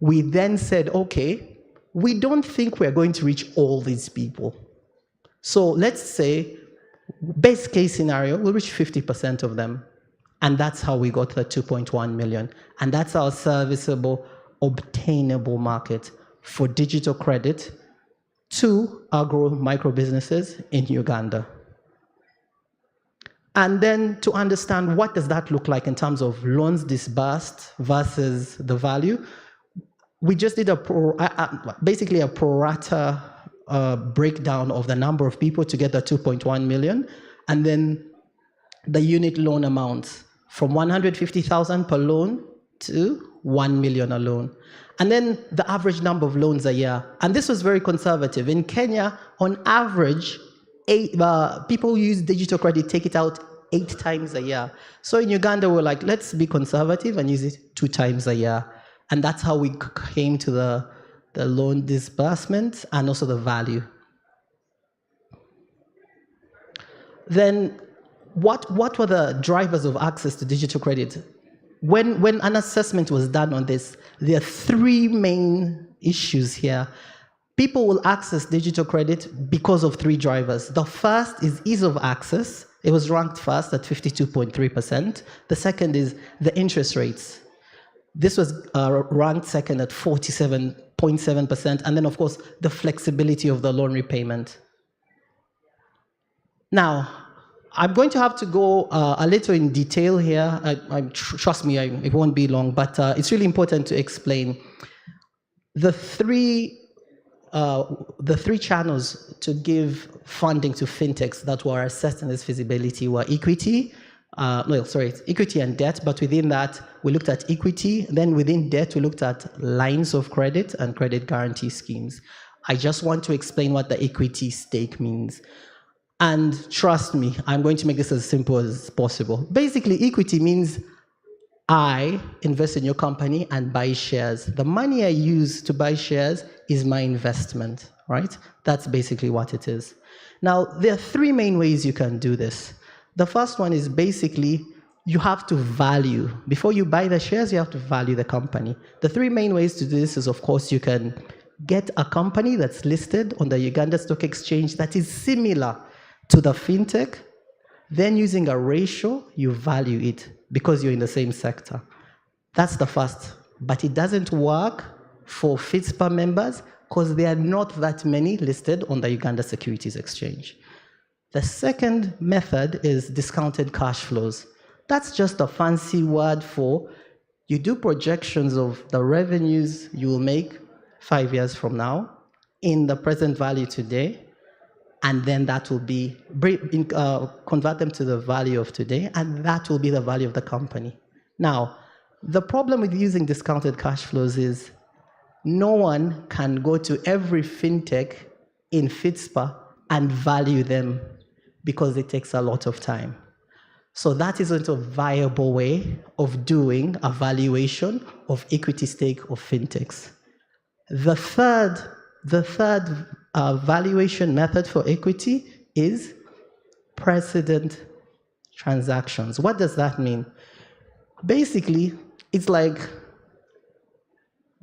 We then said, okay, we don't think we're going to reach all these people. So let's say, best case scenario, we'll reach 50% of them. And that's how we got the 2.1 million. And that's our serviceable obtainable market for digital credit to agro micro businesses in Uganda. And then to understand what does that look like in terms of loans disbursed versus the value, we just did basically a pro rata breakdown of the number of people to get the 2.1 million, and then the unit loan amounts from 150,000 per loan to 1 million a loan. And then the average number of loans a year. And this was very conservative. In Kenya, on average, people who use digital credit take it out 8 times a year. So in Uganda, we're like, let's be conservative and use it 2 times a year. And that's how we came to the loan disbursement and also the value. Then what were the drivers of access to digital credit? When an assessment was done on this, there are 3 main issues here. People will access digital credit because of 3 drivers. The first is ease of access. It was ranked first at 52.3%. The second is the interest rates. This was ranked second at 47.7%. And then, of course, the flexibility of the loan repayment. Now, I'm going to have to go a little in detail here. Trust me, it won't be long, but it's really important to explain. The three channels to give funding to fintechs that were assessed in this feasibility were equity, equity and debt, but within that, we looked at equity. Then within debt, we looked at lines of credit and credit guarantee schemes. I just want to explain what the equity stake means. And trust me, I'm going to make this as simple as possible. Basically, equity means I invest in your company and buy shares. The money I use to buy shares is my investment, right? That's basically what it is. Now, there are 3 main ways you can do this. The first one is basically you have to value. Before you buy the shares, you have to value the company. The 3 main ways to do this is, of course, you can get a company that's listed on the Uganda Stock Exchange that is similar to the fintech. Then using a ratio, you value it because you're in the same sector. That's the first. But it doesn't work for Fitspa members because there are not that many listed on the Uganda Securities Exchange. The second method is discounted cash flows. That's just a fancy word for you do projections of the revenues you will make 5 years from now in the present value today, and then that will be, convert them to the value of today, and that will be the value of the company. Now, the problem with using discounted cash flows is no one can go to every fintech in Fitspa and value them because it takes a lot of time. So that isn't a viable way of doing a valuation of equity stake of fintechs. The third valuation method for equity is precedent transactions. What does that mean? Basically, it's like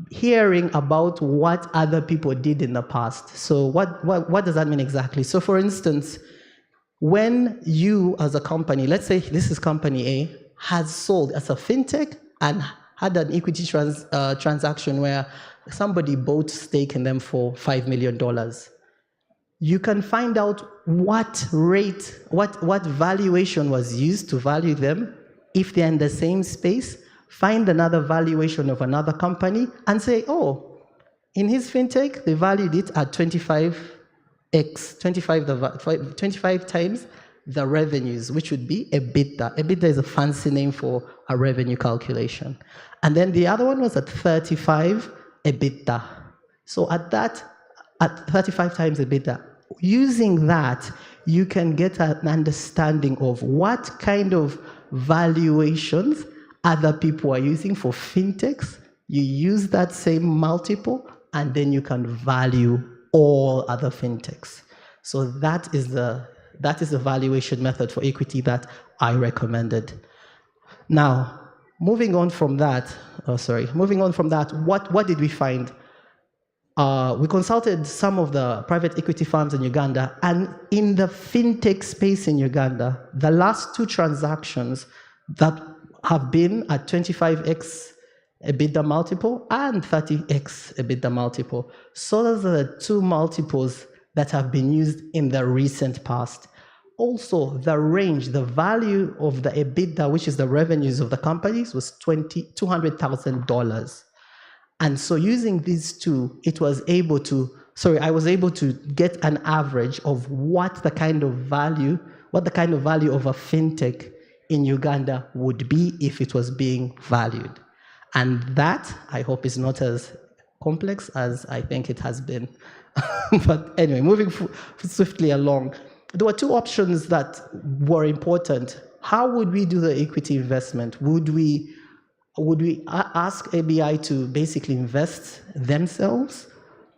hearing about what other people did in the past. So what does that mean exactly? So for instance, when you as a company, let's say this is company A, has sold as a fintech and had an equity transaction where somebody bought stake in them for $5 million. You can find out what rate, what valuation was used to value them. If they're in the same space, find another valuation of another company and say, oh, in his fintech, they valued it at 25 times the revenues, which would be EBITDA. EBITDA is a fancy name for a revenue calculation. And then the other one was at 35 EBITDA. So at 35 times EBITDA, using that, you can get an understanding of what kind of valuations other people are using for fintechs. You use that same multiple, and then you can value all other fintechs. So that is the valuation method for equity that I recommended. Now, moving on from that, what did we find? We consulted some of the private equity firms in Uganda, and in the fintech space in Uganda, the last two transactions that have been at 25x EBITDA multiple and 30x EBITDA multiple. So those are the two multiples that have been used in the recent past. Also, the range, the value of the EBITDA, which is the revenues of the companies, was $200,000. And so using these two, I was able to get an average of what the kind of value of a fintech in Uganda would be if it was being valued. And that, I hope, is not as complex as I think it has been. But anyway, moving swiftly along, there were two options that were important. How would we do the equity investment? Would we ask ABI to basically invest themselves,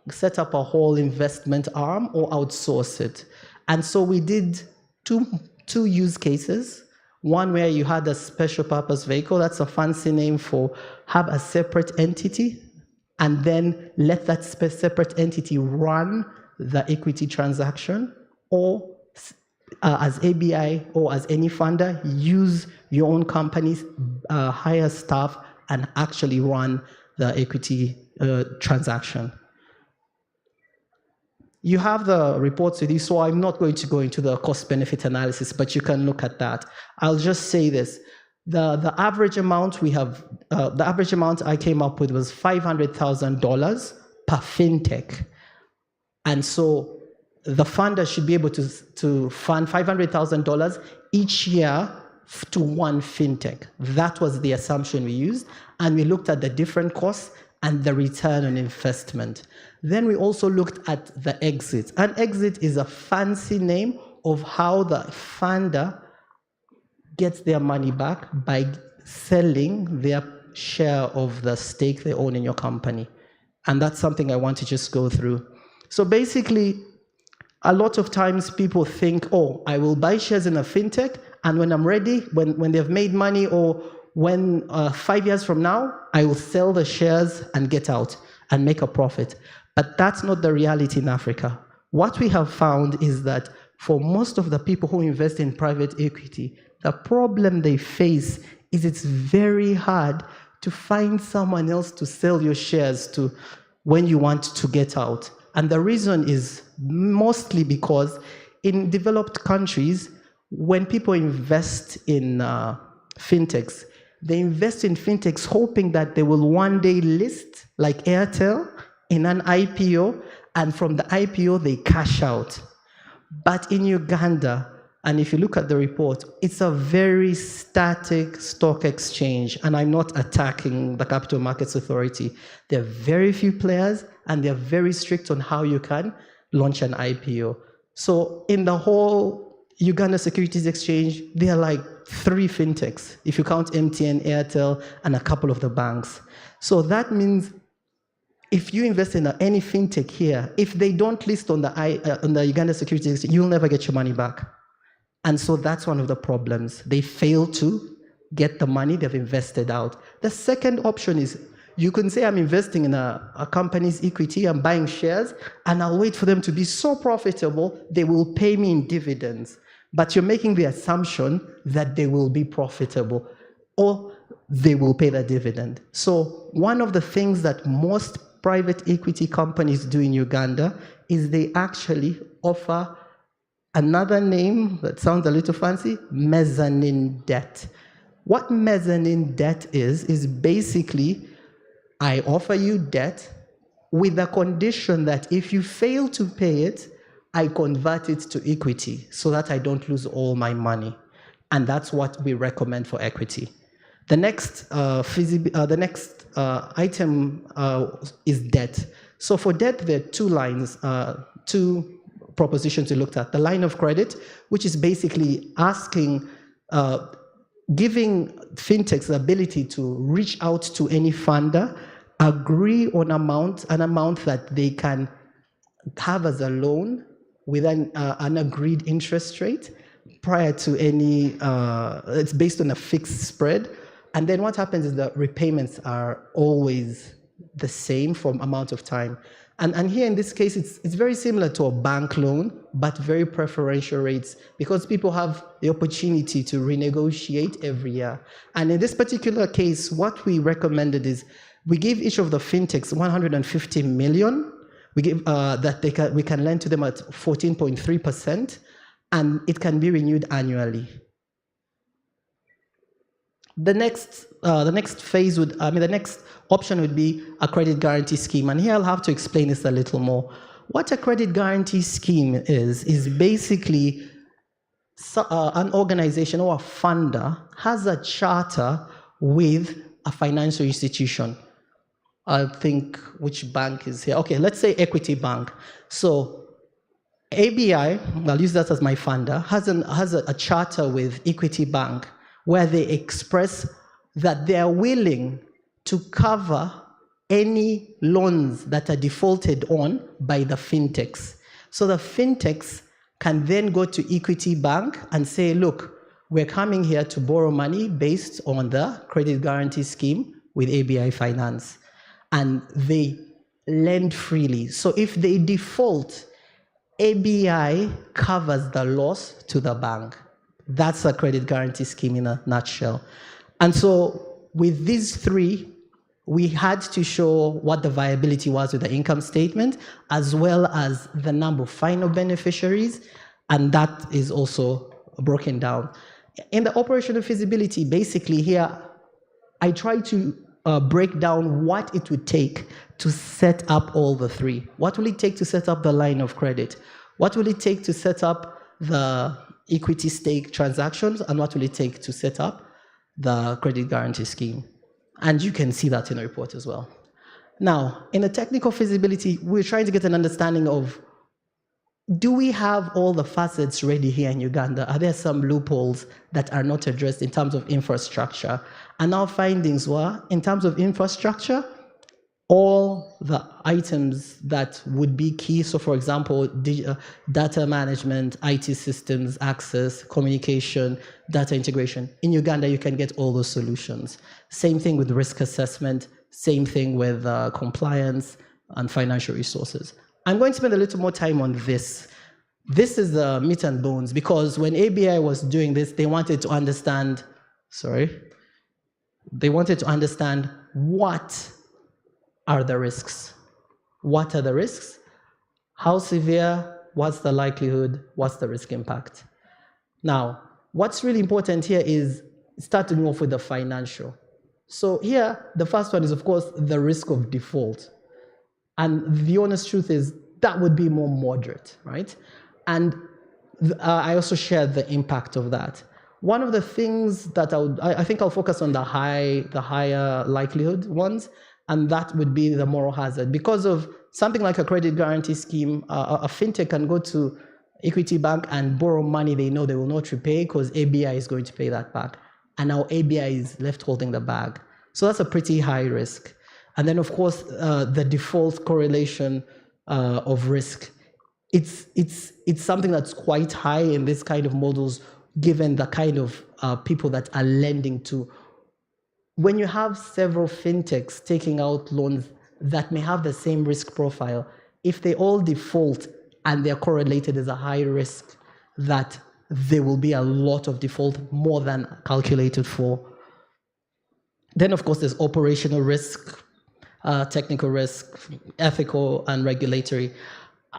set up a whole investment arm, or outsource it? And so we did two use cases. One where you had a special purpose vehicle, that's a fancy name for have a separate entity, and then let that separate entity run the equity transaction, or as ABI or as any funder, use your own companies, hire staff, and actually run the equity transaction. You have the reports with you, so I'm not going to go into the cost-benefit analysis, but you can look at that. I'll just say this. The average amount I came up with was $500,000 per fintech. And so the funder should be able to fund $500,000 each year to one fintech. That was the assumption we used, and we looked at the different costs and the return on investment. Then we also looked at the exit. An exit is a fancy name of how the funder gets their money back by selling their share of the stake they own in your company. And that's something I want to just go through. So basically, a lot of times people think, oh, I will buy shares in a fintech, and when I'm ready, when they've made money, or when 5 years from now, I will sell the shares and get out and make a profit. But that's not the reality in Africa. What we have found is that for most of the people who invest in private equity, the problem they face is it's very hard to find someone else to sell your shares to when you want to get out. And the reason is mostly because in developed countries, when people invest in fintechs, they invest in fintechs hoping that they will one day list, like Airtel, in an IPO, and from the IPO, they cash out. But in Uganda, and if you look at the report, it's a very static stock exchange, and I'm not attacking the Capital Markets Authority. There are very few players, and they're very strict on how you can launch an IPO. So in the whole Uganda Securities Exchange, there are like 3 fintechs, if you count MTN, Airtel, and a couple of the banks. So that means if you invest in any fintech here, if they don't list on the Uganda Securities Exchange, you'll never get your money back. And so that's one of the problems. They fail to get the money they've invested out. The second option is you can say I'm investing in a company's equity, I'm buying shares, and I'll wait for them to be so profitable, they will pay me in dividends. But you're making the assumption that they will be profitable. or they will pay the dividend. So one of the things that most private equity companies do in Uganda is they actually offer another name that sounds a little fancy, mezzanine debt. What mezzanine debt is basically, I offer you debt with the condition that if you fail to pay it, I convert it to equity so that I don't lose all my money. And that's what we recommend for equity. The next, item is debt. So for debt, there are two lines, two propositions we looked at. The line of credit, which is basically asking, giving fintechs the ability to reach out to any funder, agree on an amount that they can have as a loan with an agreed interest rate prior to any, it's based on a fixed spread. And then what happens is that repayments are always the same for amount of time. And here in this case, it's very similar to a bank loan, but very preferential rates because people have the opportunity to renegotiate every year. And in this particular case, what we recommended is we give each of the fintechs 150 million. We give that we can lend to them at 14.3%, and it can be renewed annually. The next phase would, the next option would be a credit guarantee scheme. And here I'll have to explain this a little more. What a credit guarantee scheme is basically an organization or a funder has a charter with a financial institution. I think which bank is here. Okay, let's say Equity Bank. So ABI, I'll use that as my funder, has a charter with Equity Bank where they express that they are willing to cover any loans that are defaulted on by the fintechs. So the fintechs can then go to Equity Bank and say, look, we're coming here to borrow money based on the credit guarantee scheme with ABI Finance. And they lend freely. So if they default, ABI covers the loss to the bank. That's a credit guarantee scheme in a nutshell. And so with these three, we had to show what the viability was with the income statement, as well as the number of final beneficiaries, and that is also broken down. In the operational feasibility, basically here, I try to break down what it would take to set up all the three. What will it take to set up the line of credit? What will it take to set up the equity stake transactions? And what will it take to set up the credit guarantee scheme? And you can see that in the report as well. Now, in the technical feasibility, we're trying to get an understanding of, do we have all the facets ready here in Uganda? Are there some loopholes that are not addressed in terms of infrastructure? And our findings were, in terms of infrastructure, all the items that would be key, so for example, data management, IT systems, access, communication, data integration. In Uganda, you can get all those solutions. Same thing with risk assessment, same thing with compliance and financial resources. I'm going to spend a little more time on this. This is the meat and bones, because when ABI was doing this, they wanted to understand, what are the risks? What are the risks? How severe? What's the likelihood? What's the risk impact? Now, what's really important here is starting off with the financial. So here, the first one is, of course, the risk of default. And the honest truth is that would be more moderate, right? And I also shared the impact of that. One of the things that I think I'll focus on the higher likelihood ones, and that would be the moral hazard. Because of something like a credit guarantee scheme, a fintech can go to Equity Bank and borrow money they know they will not repay because ABI is going to pay that back. And now ABI is left holding the bag. So that's a pretty high risk. And then, of course, the default correlation of risk. It's something that's quite high in this kind of models, given the kind of people that are lending to. When you have several fintechs taking out loans that may have the same risk profile, if they all default and they're correlated, there's a high risk that there will be a lot of default, more than calculated for. Then, of course, there's operational risk, technical risk, ethical and regulatory.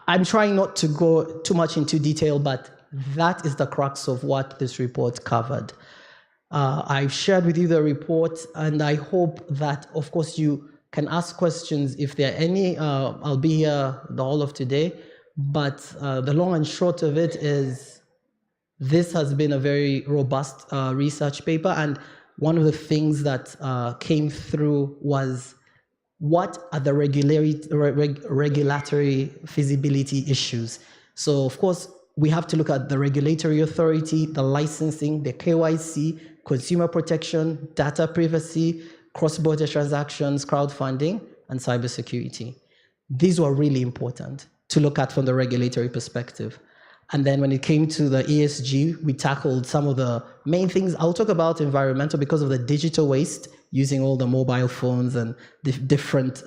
I'm trying not to go too much into detail, but that is the crux of what this report covered. I've shared with you the report, and I hope that, of course, you can ask questions if there are any. I'll be here the whole of today, but the long and short of it is this has been a very robust research paper, and one of the things that came through was what are the regulatory feasibility issues. So, of course, we have to look at the regulatory authority, the licensing, the KYC, consumer protection, data privacy, cross-border transactions, crowdfunding, and cybersecurity. These were really important to look at from the regulatory perspective. And then when it came to the ESG, we tackled some of the main things. I'll talk about environmental because of the digital waste, using all the mobile phones and different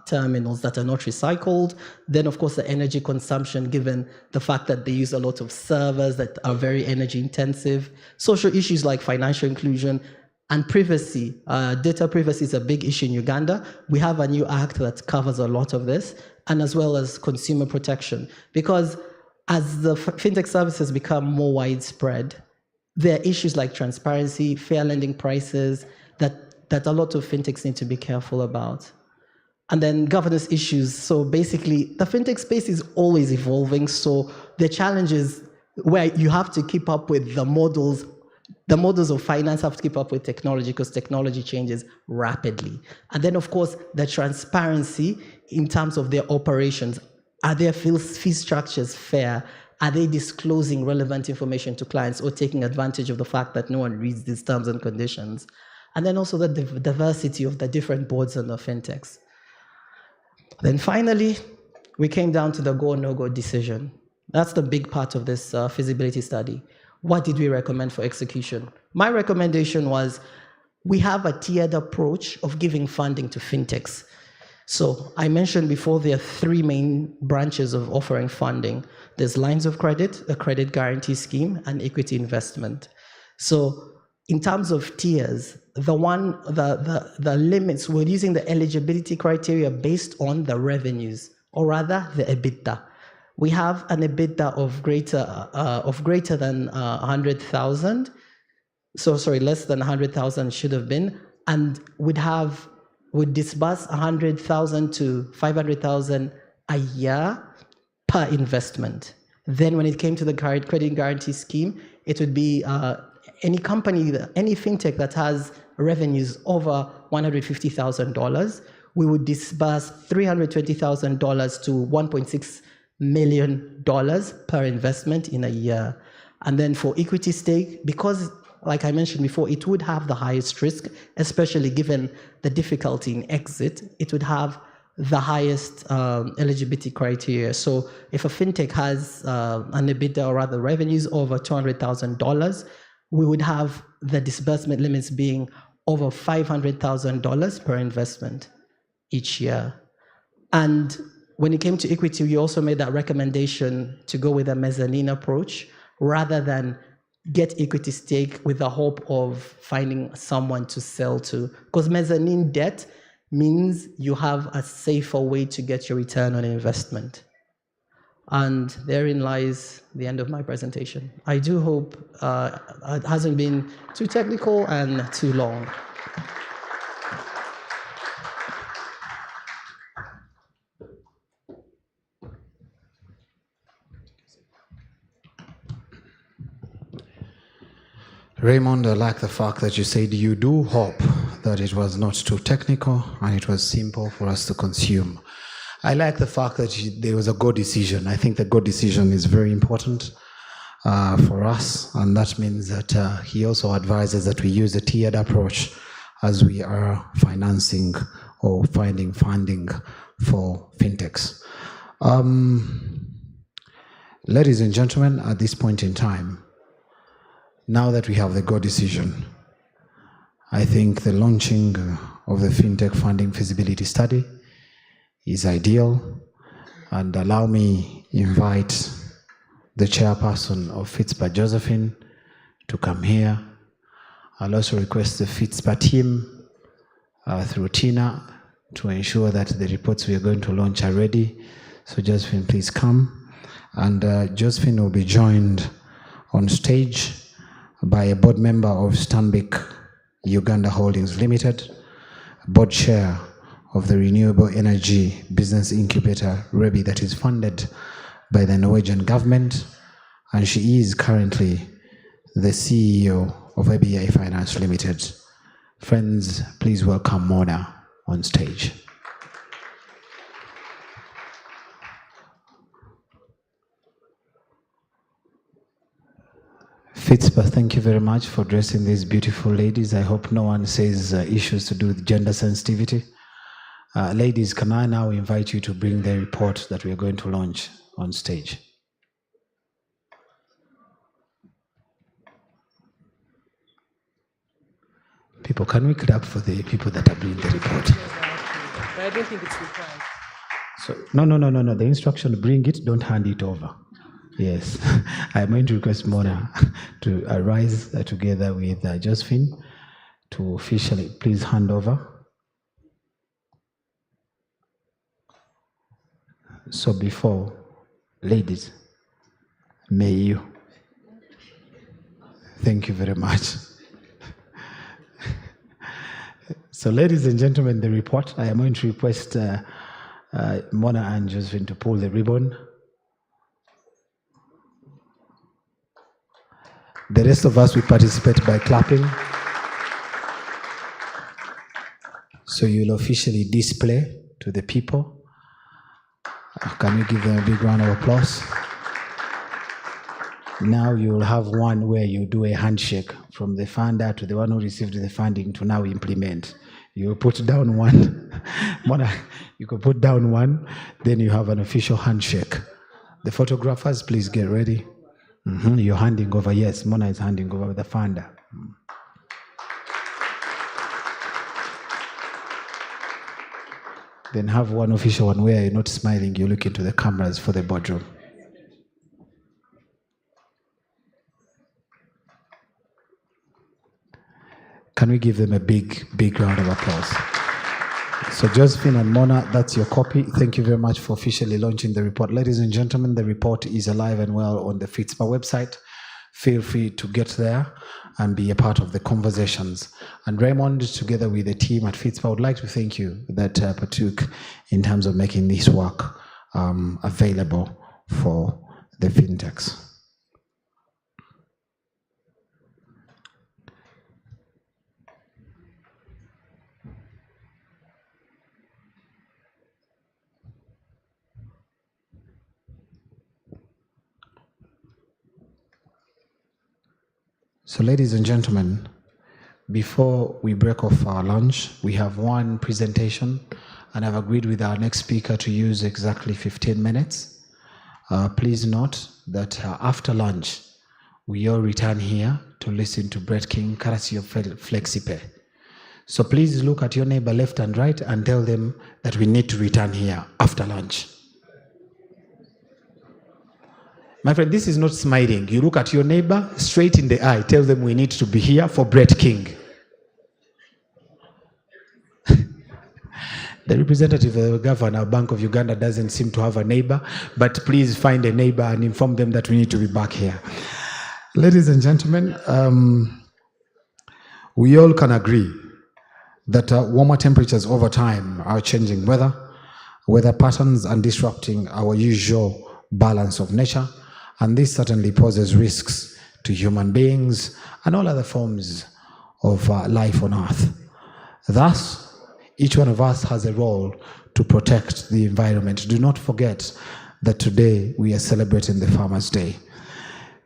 terminals that are not recycled. Then, of course, the energy consumption, given the fact that they use a lot of servers that are very energy intensive. Social issues like financial inclusion and privacy. Data privacy is a big issue in Uganda. We have a new act that covers a lot of this, and as well as consumer protection. Because as the fintech services become more widespread, there are issues like transparency, fair lending prices, that a lot of fintechs need to be careful about. And then governance issues. So basically, the fintech space is always evolving. So the challenge is where you have to keep up with the models. The models of finance have to keep up with technology because technology changes rapidly. And then, of course, the transparency in terms of their operations. Are their fee structures fair? Are they disclosing relevant information to clients or taking advantage of the fact that no one reads these terms and conditions? And then also the diversity of the different boards and the fintechs. Then finally, we came down to the go or no-go decision. That's the big part of this feasibility study. What did we recommend for execution? My recommendation was we have a tiered approach of giving funding to fintechs. So I mentioned before there are three main branches of offering funding. There's lines of credit, a credit guarantee scheme, and equity investment. So in terms of tiers, the limits, we're using the eligibility criteria based on the revenues, or rather the EBITDA. We have an EBITDA of greater than 100,000. So sorry, less than 100,000 should have been, and would disburse 100,000 to 500,000 a year per investment. Then when it came to the credit guarantee scheme, it would be any company, any fintech that has revenues over $150,000, we would disburse $320,000 to $1.6 million per investment in a year. And then for equity stake, because like I mentioned before, it would have the highest risk, especially given the difficulty in exit. It would have the highest eligibility criteria. So if a fintech has an EBITDA, or rather revenues over $200,000, we would have the disbursement limits being over $500,000 per investment each year. And when it came to equity, we also made that recommendation to go with a mezzanine approach rather than get equity stake with the hope of finding someone to sell to. Because mezzanine debt means you have a safer way to get your return on investment. And therein lies the end of my presentation. I do hope it hasn't been too technical and too long. Raymond, I like the fact that you said you do hope that it was not too technical and it was simple for us to consume. I like the fact that there was a go decision. I think the go decision is very important for us, and that means that he also advises that we use a tiered approach as we are financing or finding funding for fintechs. Ladies and gentlemen, at this point in time, now that we have the go decision, I think the launching of the fintech funding feasibility study is ideal, and allow me invite the chairperson of Fitspa, Josephine, to come here. I'll also request the Fitspa team through Tina to ensure that the reports we are going to launch are ready. So Josephine, please come. And Josephine will be joined on stage by a board member of Stanbic Uganda Holdings Limited, board chair of the Renewable Energy Business Incubator, REBI, that is funded by the Norwegian government, and she is currently the CEO of ABI Finance Limited. Friends, please welcome Mona on stage. Fitspa, thank you very much for dressing these beautiful ladies. I hope no one says issues to do with gender sensitivity. Ladies, can I now invite you to bring the report that we are going to launch on stage? People, can we clap for the people that are doing the report? But I don't think it's required. So, no. The instruction, bring it, don't hand it over. Yes. I'm going to request Mona to arise together with Josephine to officially please hand over. So before, ladies, may you. Thank you very much. So ladies and gentlemen, the report, I am going to request Mona and Josephine to pull the ribbon. The rest of us will participate by clapping. So you'll officially display to the people. Can you give them a big round of applause? Now you'll have one where you do a handshake from the funder to the one who received the funding to now implement. You put down one. Mona, you can put down one, then you have an official handshake. The photographers, please get ready. You're handing over. Yes, Mona is handing over the funder. Then have one official one where you're not smiling, you look into the cameras for the boardroom. Can we give them a big, big round of applause? So Josephine and Mona, that's your copy. Thank you very much for officially launching the report. Ladies and gentlemen, the report is alive and well on the Fitspa website. Feel free to get there and be a part of the conversations. And Raymond, together with the team at Fitspa, would like to thank you that partook in terms of making this work available for the fintechs. So ladies and gentlemen, before we break off our lunch, we have one presentation, and I've agreed with our next speaker to use exactly 15 minutes. Please note that after lunch, we all return here to listen to Brett King, courtesy of FlexiPay. So please look at your neighbor left and right and tell them that we need to return here after lunch. My friend, this is not smiling. You look at your neighbor straight in the eye, tell them we need to be here for Brett King. The representative of the governor, Bank of Uganda, doesn't seem to have a neighbor, but please find a neighbor and inform them that we need to be back here. Ladies and gentlemen, we all can agree that warmer temperatures over time are changing weather patterns and disrupting our usual balance of nature. And this certainly poses risks to human beings and all other forms of life on Earth. Thus, each one of us has a role to protect the environment. Do not forget that today we are celebrating the Farmers' Day.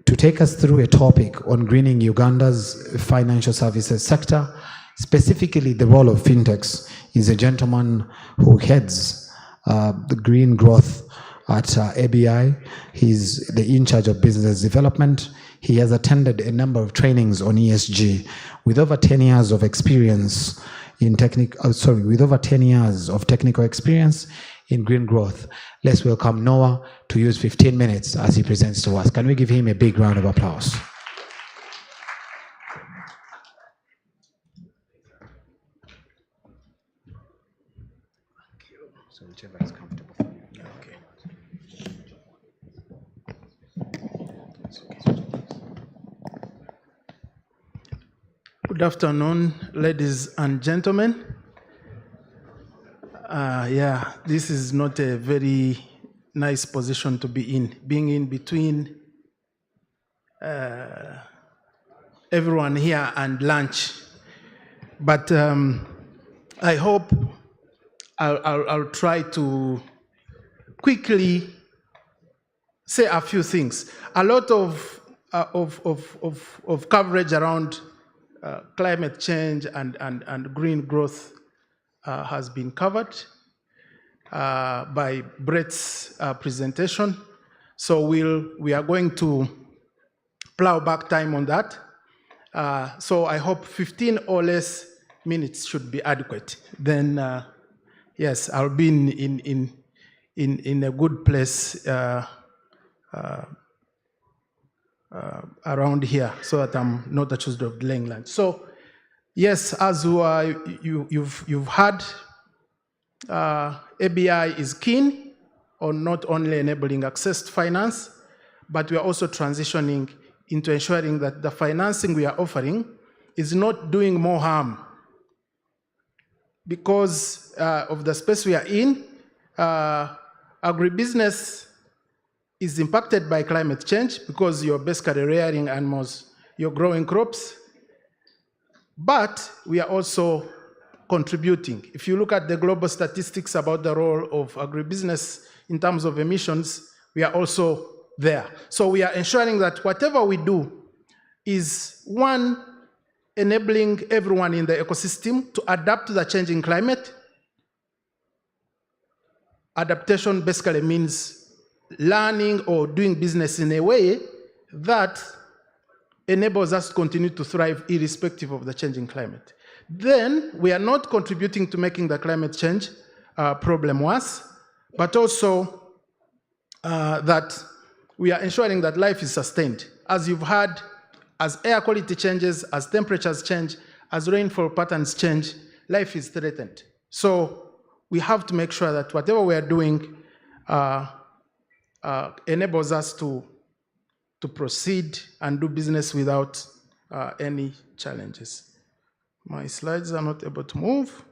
To take us through a topic on greening Uganda's financial services sector, specifically the role of fintechs, is a gentleman who heads the green growth at ABI. He's the in charge of business development. He has attended a number of trainings on ESG with over 10 years of experience in with over 10 years of technical experience in green growth. Let's welcome Noah to use 15 minutes as he presents to us. Can we give him a big round of applause? So whichever is comfortable for you. Okay. Good afternoon, ladies and gentlemen. Yeah, this is not a very nice position to be in, being in between everyone here and lunch. But I hope I'll try to quickly say a few things. A lot of coverage around climate change and green growth has been covered by Brett's presentation. So we are going to plow back time on that. So I hope 15 or less minutes should be adequate. Then, yes, I'll be in a good place around here, so that I'm not accused of delaying lunch. So, yes, as you've heard, ABI is keen on not only enabling access to finance, but we are also transitioning into ensuring that the financing we are offering is not doing more harm. Because of the space we are in, agribusiness is impacted by climate change because you're basically rearing animals, you're growing crops, but we are also contributing. If you look at the global statistics about the role of agribusiness in terms of emissions, we are also there. So we are ensuring that whatever we do is, one, enabling everyone in the ecosystem to adapt to the changing climate. Adaptation basically means learning or doing business in a way that enables us to continue to thrive irrespective of the changing climate. Then we are not contributing to making the climate change problem worse, but also that we are ensuring that life is sustained. As you've heard, as air quality changes, as temperatures change, as rainfall patterns change, life is threatened. So we have to make sure that whatever we are doing enables us to proceed and do business without any challenges. My slides are not able to move.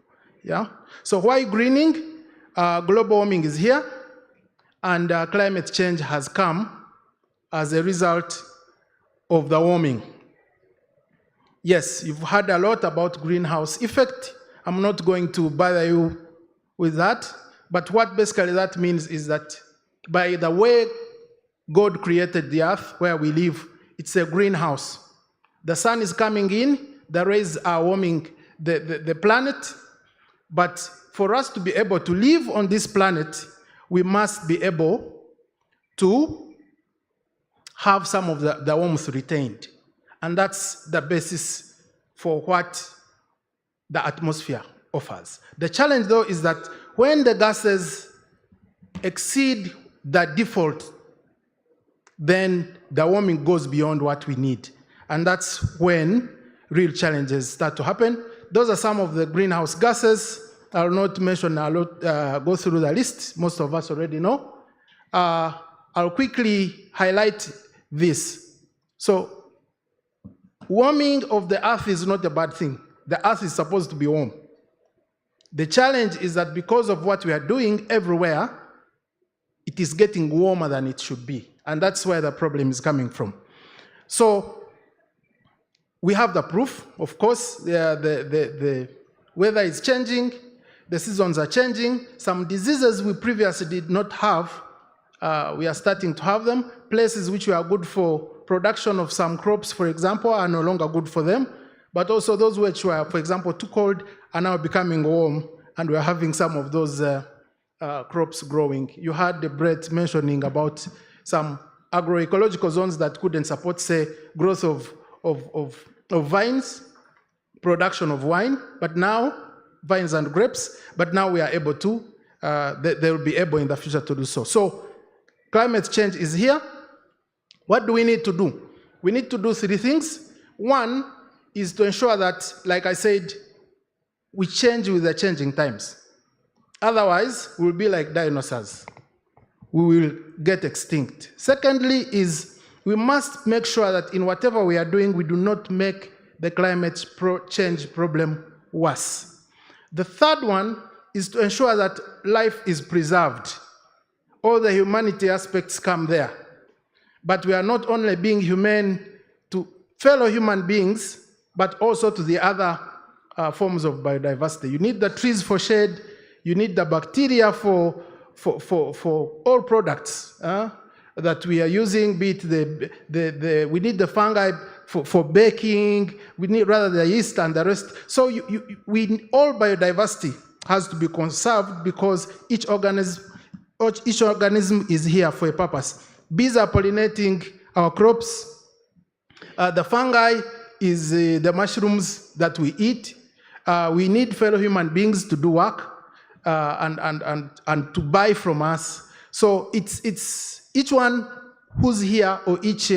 Yeah. So why greening? Global warming is here, and climate change has come as a result of the warming. Yes, you've heard a lot about greenhouse effect. I'm not going to bother you with that, but what basically that means is that by the way God created the earth where we live, it's a greenhouse. The sun is coming in, the rays are warming the planet, but for us to be able to live on this planet, we must be able to have some of the warmth retained. And that's the basis for what the atmosphere offers. The challenge, though, is that when the gases exceed the default, then the warming goes beyond what we need. And that's when real challenges start to happen. Those are some of the greenhouse gases. I'll not mention, I'll go through the list. Most of us already know. I'll quickly highlight this. So, warming of the earth is not a bad thing. The earth is supposed to be warm. The challenge is that because of what we are doing everywhere, it is getting warmer than it should be. And that's where the problem is coming from. So, we have the proof, of course. The weather is changing, the seasons are changing. Some diseases we previously did not have, we are starting to have them. Places which were good for production of some crops, for example, are no longer good for them. But also those which were, for example, too cold are now becoming warm, and we're having some of those crops growing. You heard the Brett mentioning about some agroecological zones that couldn't support, say, growth of vines, production of wine, but now, vines and grapes, but now we are able to, they will be able in the future to do so. So, climate change is here. What do we need to do? We need to do three things. One is to ensure that, like I said, we change with the changing times. Otherwise, we'll be like dinosaurs. We will get extinct. Secondly is we must make sure that in whatever we are doing, we do not make the climate change problem worse. The third one is to ensure that life is preserved. All the humanity aspects come there. But we are not only being humane to fellow human beings, but also to the other forms of biodiversity. You need the trees for shade, you need the bacteria for all products that we are using, be it we need the fungi for baking, we need rather the yeast and the rest. So all biodiversity has to be conserved because each organism is here for a purpose. Bees are pollinating our crops. The fungi is the mushrooms that we eat. We need fellow human beings to do work and to buy from us. So it's each one who's here, or each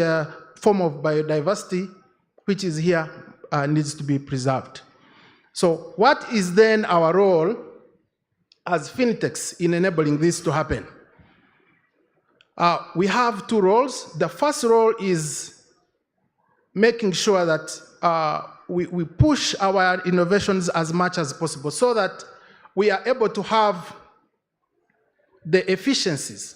form of biodiversity which is here needs to be preserved. So what is then our role as fintechs in enabling this to happen? We have two roles. The first role is making sure that we push our innovations as much as possible so that we are able to have the efficiencies.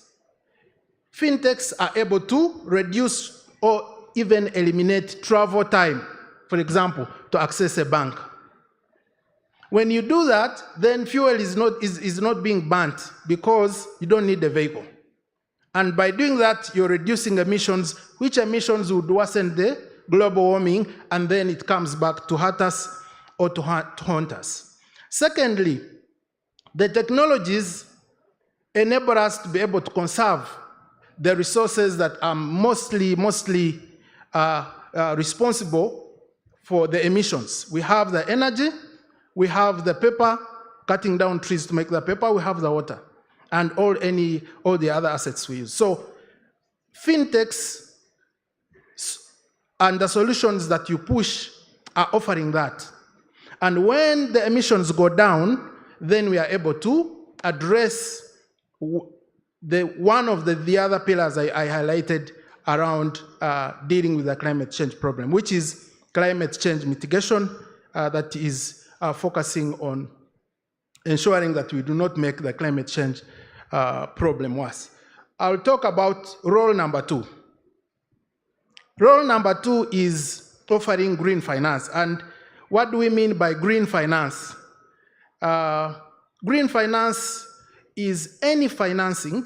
Fintechs are able to reduce or even eliminate travel time, for example, to access a bank. When you do that, then fuel is not being burnt because you don't need a vehicle. And by doing that, you're reducing emissions, which emissions would worsen the global warming, and then it comes back to hurt us or to haunt us. Secondly, the technologies enable us to be able to conserve the resources that are mostly responsible for the emissions. We have the energy, we have the paper, cutting down trees to make the paper, we have the water, and all the other assets we use. So fintechs and the solutions that you push are offering that. And when the emissions go down, then we are able to address one of the other pillars I highlighted around dealing with the climate change problem, which is climate change mitigation that is focusing on ensuring that we do not make the climate change problem worse. I'll talk about role number 2. Role number 2 is offering green finance. And what do we mean by green finance? Green finance is any financing,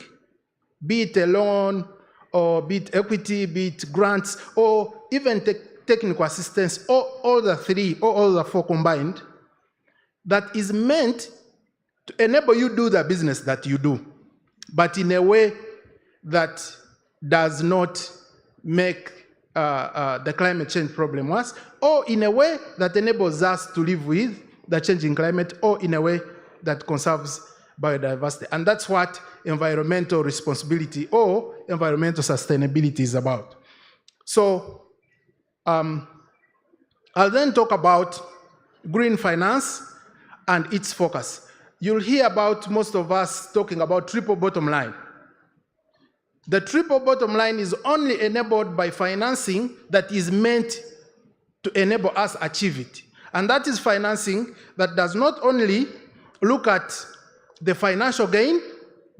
be it a loan, or be it equity, be it grants, or even technical assistance, or all the 3, or all the 4 combined, that is meant to enable you to do the business that you do, but in a way that does not make the climate change problem worse, or in a way that enables us to live with the changing climate, or in a way that conserves biodiversity. And that's what environmental responsibility or environmental sustainability is about. So I'll then talk about green finance and its focus. You'll hear about most of us talking about triple bottom line. The triple bottom line is only enabled by financing that is meant to enable us achieve it. And that is financing that does not only look at the financial gain,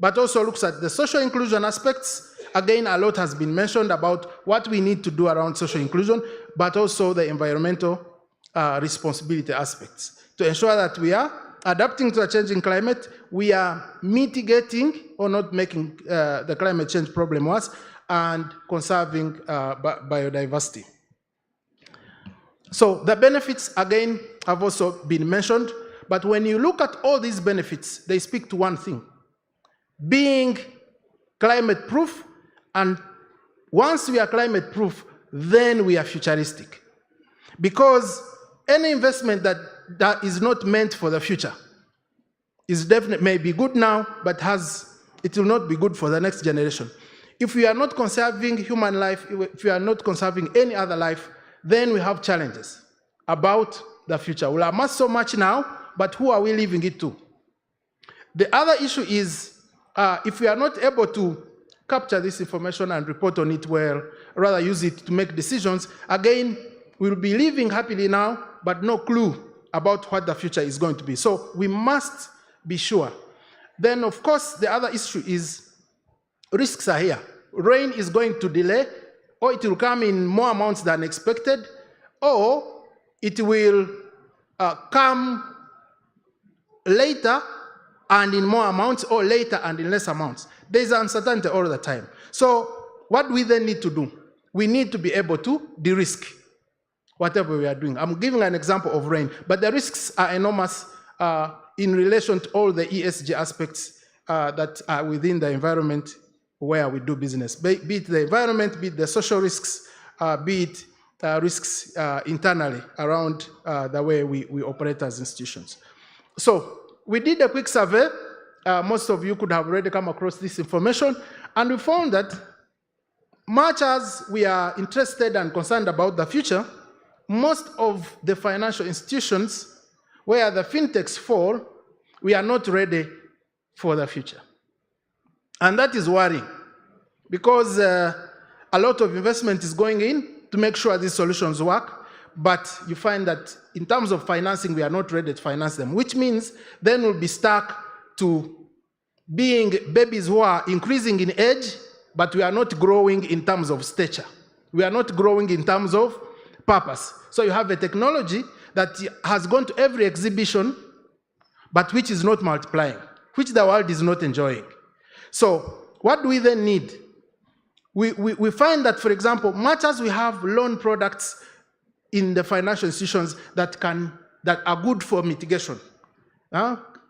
but also looks at the social inclusion aspects. Again, a lot has been mentioned about what we need to do around social inclusion, but also the environmental responsibility aspects to ensure that we are adapting to a changing climate, we are mitigating or not making the climate change problem worse, and conserving biodiversity. So the benefits, again, have also been mentioned, but when you look at all these benefits, they speak to one thing: being climate proof, and once we are climate proof, then we are futuristic. Because any investment that is not meant for the future is definitely may be good now, but it will not be good for the next generation. If we are not conserving human life, if we are not conserving any other life, then we have challenges about the future. We'll amass so much now, but who are we leaving it to? The other issue is if we are not able to capture this information and report on it well, rather use it to make decisions, again, we'll be living happily now, but no clue about what the future is going to be. So we must be sure. Then, of course, the other issue is risks are here. Rain is going to delay, or it will come in more amounts than expected, or it will come later and in more amounts, or later and in less amounts. There's uncertainty all the time. So what we then need to do, we need to be able to de-risk whatever we are doing. I'm giving an example of rain, but the risks are enormous in relation to all the ESG aspects that are within the environment where we do business, be it the environment, be it the social risks, be it risks internally around the way we operate as institutions. So we did a quick survey. Most of you could have already come across this information, and we found that much as we are interested and concerned about the future, most of the financial institutions where the fintechs fall, we are not ready for the future. And that is worrying, because a lot of investment is going in to make sure these solutions work, but you find that in terms of financing, we are not ready to finance them, which means then we'll be stuck to being babies who are increasing in age, but we are not growing in terms of stature. We are not growing in terms of purpose. So you have a technology that has gone to every exhibition, but which is not multiplying, which the world is not enjoying. So what do we then need? We find that, for example, much as we have loan products in the financial institutions that are good for mitigation,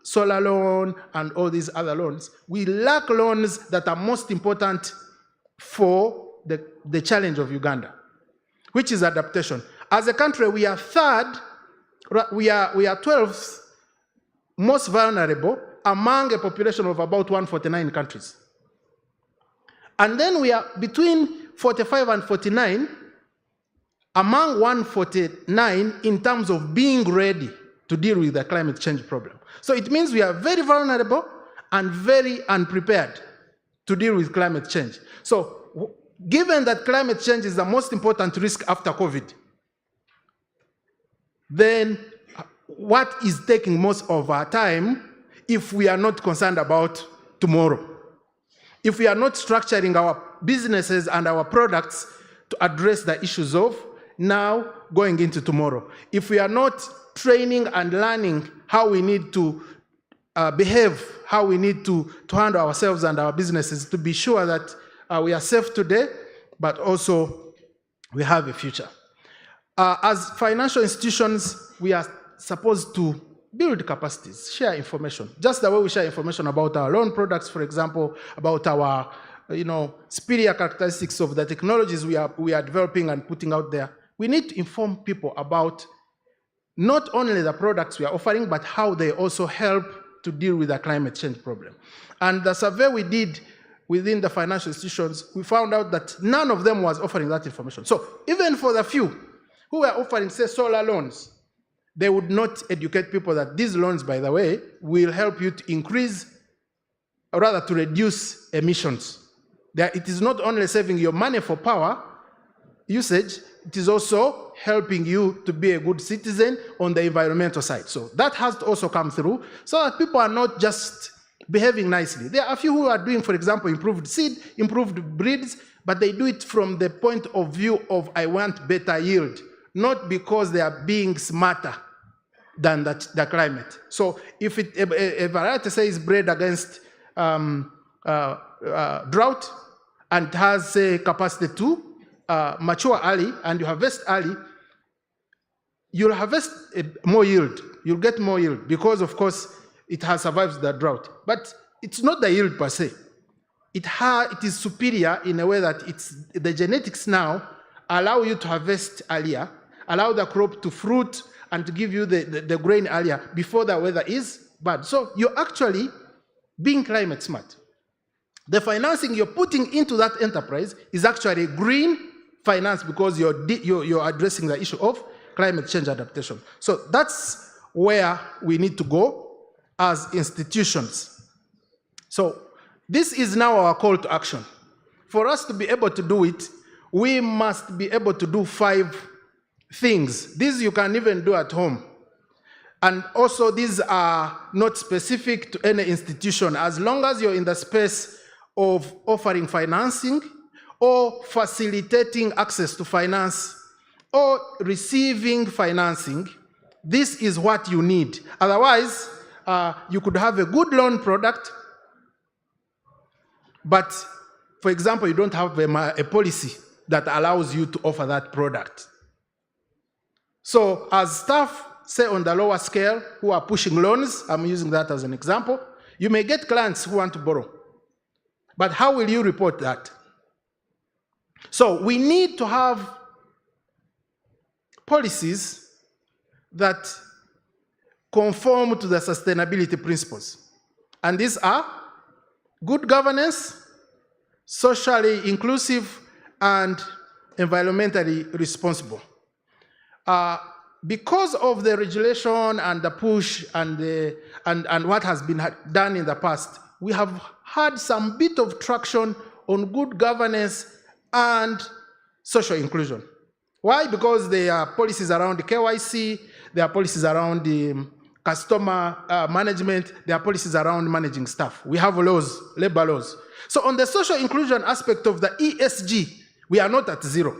solar loan and all these other loans, we lack loans that are most important for the challenge of Uganda, which is adaptation. As a country, we are third, we are 12th most vulnerable among a population of about 149 countries. And then we are between 45 and 49 among 149 in terms of being ready to deal with the climate change problem. So it means we are very vulnerable and very unprepared to deal with climate change. So given that climate change is the most important risk after COVID, then what is taking most of our time if we are not concerned about tomorrow? If we are not structuring our businesses and our products to address the issues of now going into tomorrow, if we are not training and learning how we need to behave, how we need to handle ourselves and our businesses to be sure that we are safe today, but also we have a future. As financial institutions, we are supposed to build capacities, share information, just the way we share information about our loan products, for example, about our superior characteristics of the technologies we are developing and putting out there. We need to inform people about not only the products we are offering, but how they also help to deal with the climate change problem. And the survey we did within the financial institutions, we found out that none of them was offering that information. So even for the few who were offering, say, solar loans, they would not educate people that these loans, by the way, will help you to increase, or rather to reduce emissions. It is not only saving your money for power usage, it is also helping you to be a good citizen on the environmental side. So that has to also come through so that people are not just behaving nicely. There are a few who are doing, for example, improved seed, improved breeds, but they do it from the point of view of I want better yield, not because they are being smarter than the climate. So if a variety says bred against drought and has, say, capacity to mature early and you harvest early, you'll harvest more yield. You'll get more yield because, of course, it has survived the drought. But it's not the yield per se. It is superior in a way that the genetics now allow you to harvest earlier, allow the crop to fruit and to give you the grain earlier before the weather is bad. So you're actually being climate smart. The financing you're putting into that enterprise is actually green finance because you're addressing the issue of climate change adaptation. So that's where we need to go as institutions. So this is now our call to action. For us to be able to do it, we must be able to do 5 things. These you can even do at home. And also these are not specific to any institution. As long as you're in the space of offering financing or facilitating access to finance or receiving financing, this is what you need. Otherwise, you could have a good loan product, but for example, you don't have a policy that allows you to offer that product. So as staff, say on the lower scale, who are pushing loans, I'm using that as an example, you may get clients who want to borrow. But how will you report that? So we need to have policies that conform to the sustainability principles. And these are good governance, socially inclusive, and environmentally responsible. Because of the regulation and the push and what has been done in the past, we have had some bit of traction on good governance and social inclusion. Why? Because there are policies around the KYC, there are policies around the customer management, there are policies around managing staff. We have laws, labor laws. So on the social inclusion aspect of the ESG, we are not at 0.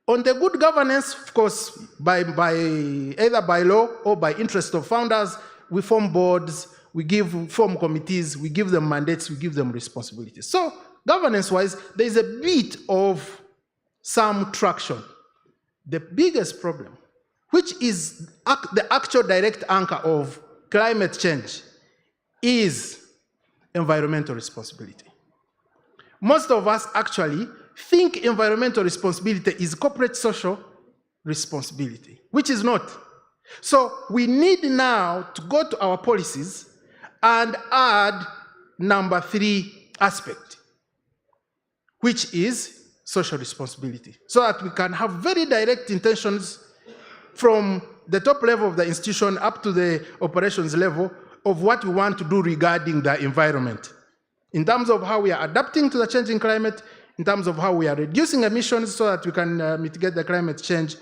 On the good governance, of course, either by law or by interest of founders, we form boards, we form committees, we give them mandates, we give them responsibilities. So governance-wise, there is a bit of some traction. The biggest problem, which is the actual direct anchor of climate change, is environmental responsibility. Most of us actually think environmental responsibility is corporate social responsibility, which is not. So we need now to go to our policies and add number 3 aspect, which is social responsibility, so that we can have very direct intentions from the top level of the institution up to the operations level of what we want to do regarding the environment, in terms of how we are adapting to the changing climate, in terms of how we are reducing emissions so that we can mitigate the climate change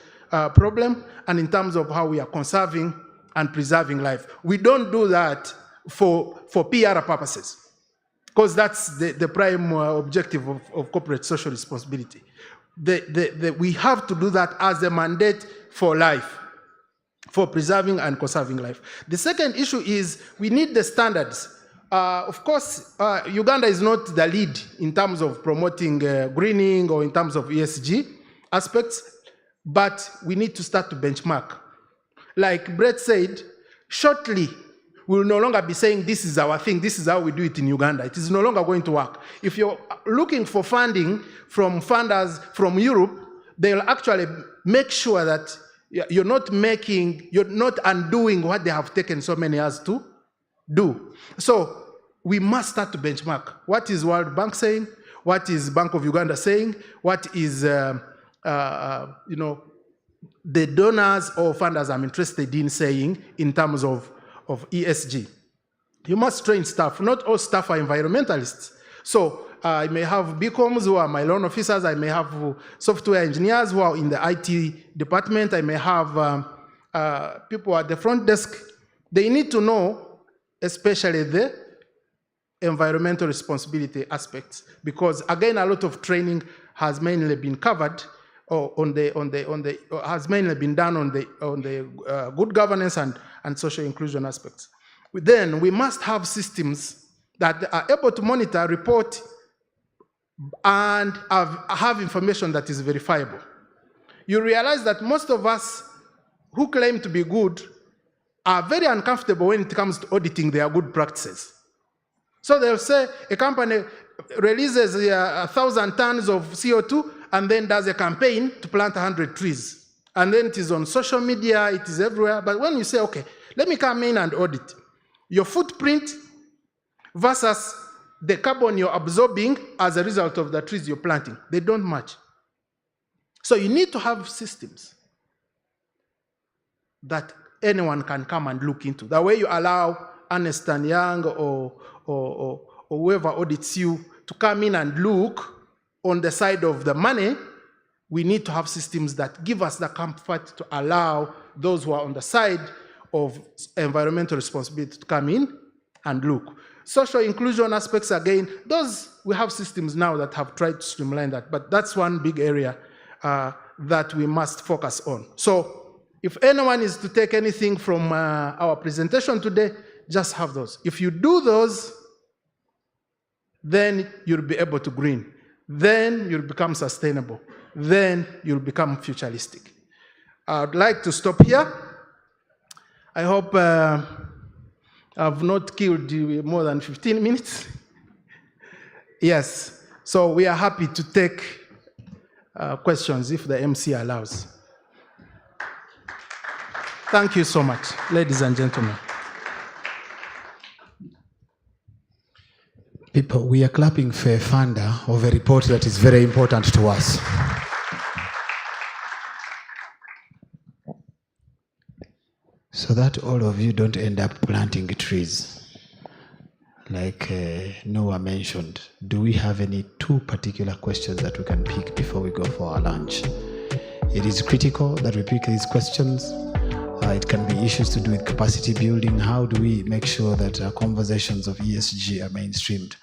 problem, and in terms of how we are conserving and preserving life. We don't do that for PR purposes, because that's the prime objective of corporate social responsibility. We have to do that as a mandate for life, for preserving and conserving life. The second issue is we need the standards. Of course, Uganda is not the lead in terms of promoting greening or in terms of ESG aspects, but we need to start to benchmark. Like Brett said, shortly, we'll no longer be saying this is our thing, this is how we do it in Uganda. It is no longer going to work. If you're looking for funding from funders from Europe, they'll actually make sure that you're not undoing what they have taken so many years to do. So we must start to benchmark. What is World Bank saying? What is Bank of Uganda saying? What is the donors or funders I'm interested in saying in terms of ESG? You must train staff. Not all staff are environmentalists. So I may have BComs who are my loan officers. I may have software engineers who are in the IT department. I may have people at the front desk. They need to know, especially the environmental responsibility aspects, because again, a lot of training has mainly been covered has mainly been done on the good governance and social inclusion aspects. Then we must have systems that are able to monitor, report, and have information that is verifiable. You realize that most of us who claim to be good are very uncomfortable when it comes to auditing their good practices. So they'll say a company releases 1,000 tons of CO2 and then does a campaign to plant 100 trees. And then it is on social media, it is everywhere. But when you say, okay, let me come in and audit your footprint versus the carbon you're absorbing as a result of the trees you're planting, they don't match. So you need to have systems that anyone can come and look into. The way you allow Ernst & Young or whoever audits you to come in and look on the side of the money, we need to have systems that give us the comfort to allow those who are on the side of environmental responsibility to come in and look. Social inclusion aspects, again, those, we have systems now that have tried to streamline that, but that's one big area that we must focus on. So if anyone is to take anything from our presentation today, just have those. If you do those, then you'll be able to green. Then you'll become sustainable. Then you'll become futuristic. I'd like to stop here. I hope I've not killed you more than 15 minutes. Yes, so we are happy to take questions if the MC allows. Thank you so much, ladies and gentlemen. People, we are clapping for a funder of a report that is very important to us. So that all of you don't end up planting trees. Like Noah mentioned, do we have any 2 particular questions that we can pick before we go for our lunch? It is critical that we pick these questions. It can be issues to do with capacity building. How do we make sure that conversations of ESG are mainstreamed?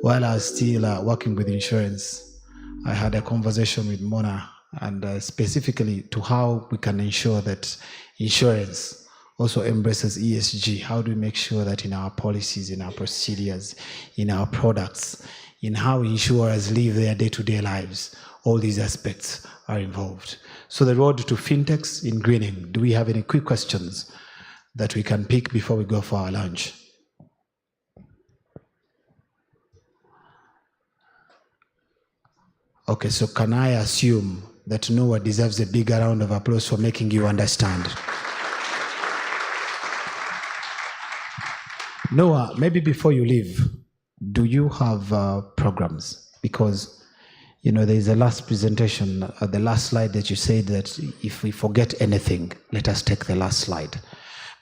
While I was still working with insurance, I had a conversation with Mona, and specifically to how we can ensure that insurance also embraces ESG. How do we make sure that in our policies, in our procedures, in our products, in how insurers live their day-to-day lives, all these aspects are involved. So the road to fintechs in greening, do we have any quick questions that we can pick before we go for our lunch? Okay, so can I assume that Noah deserves a bigger round of applause for making you understand? Noah, maybe before you leave, do you have programs? Because, you know, there is a last presentation, the last slide that you said that if we forget anything, let us take the last slide.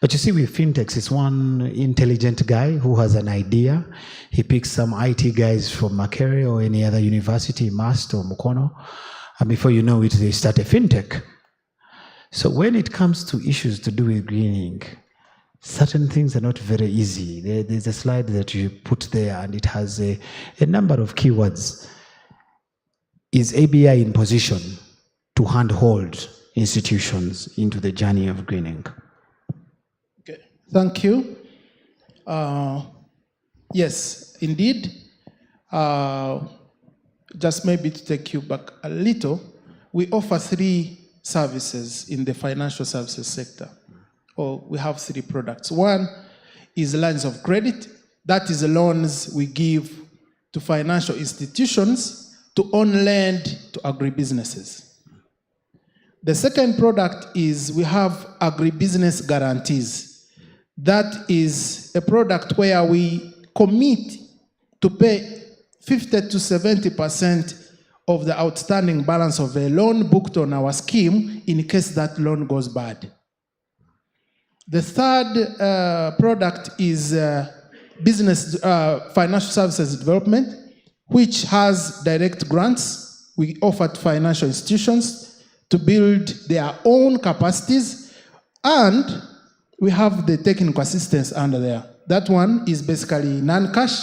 But you see, with fintechs, it's one intelligent guy who has an idea. He picks some IT guys from Makerere or any other university, MAST or Mukono, and before you know it, they start a fintech. So when it comes to issues to do with greening, certain things are not very easy. There's a slide that you put there, and it has a number of keywords. Is ABI in position to handhold institutions into the journey of greening? Okay, thank you. Yes, indeed. Just maybe to take you back a little, we offer 3 services in the financial services sector. Or we have 3 products. One is lines of credit. That is the loans we give to financial institutions to on-lend to agribusinesses. The second product is we have agribusiness guarantees. That is a product where we commit to pay 50 to 70% of the outstanding balance of a loan booked on our scheme in case that loan goes bad. The third product is financial services development, which has direct grants we offer to financial institutions to build their own capacities, and we have the technical assistance under there. That one is basically non-cash,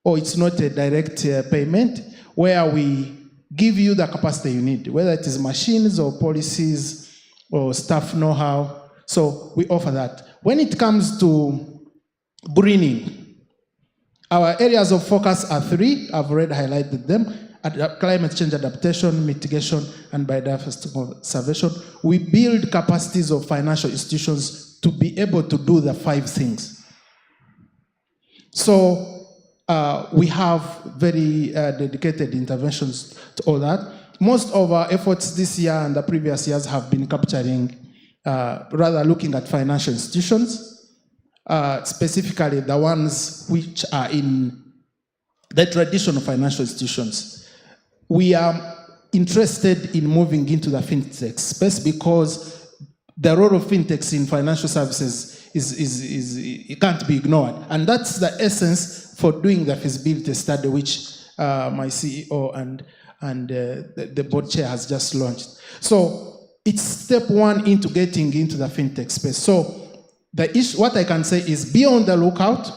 or it's not a direct payment, where we give you the capacity you need, whether it is machines or policies or staff know-how. So we offer that. When it comes to greening, our areas of focus are 3. I've already highlighted them: climate change adaptation, mitigation, and biodiversity conservation. We build capacities of financial institutions to be able to do the 5 things. So we have very dedicated interventions to all that. Most of our efforts this year and the previous years have been capturing, rather looking at financial institutions, specifically the ones which are in the traditional financial institutions. We are interested in moving into the fintech space because the role of fintechs in financial services it can't be ignored. And that's the essence for doing the feasibility study, which my CEO and the board chair has just launched. So it's step one into getting into the fintech space. So what I can say is be on the lookout,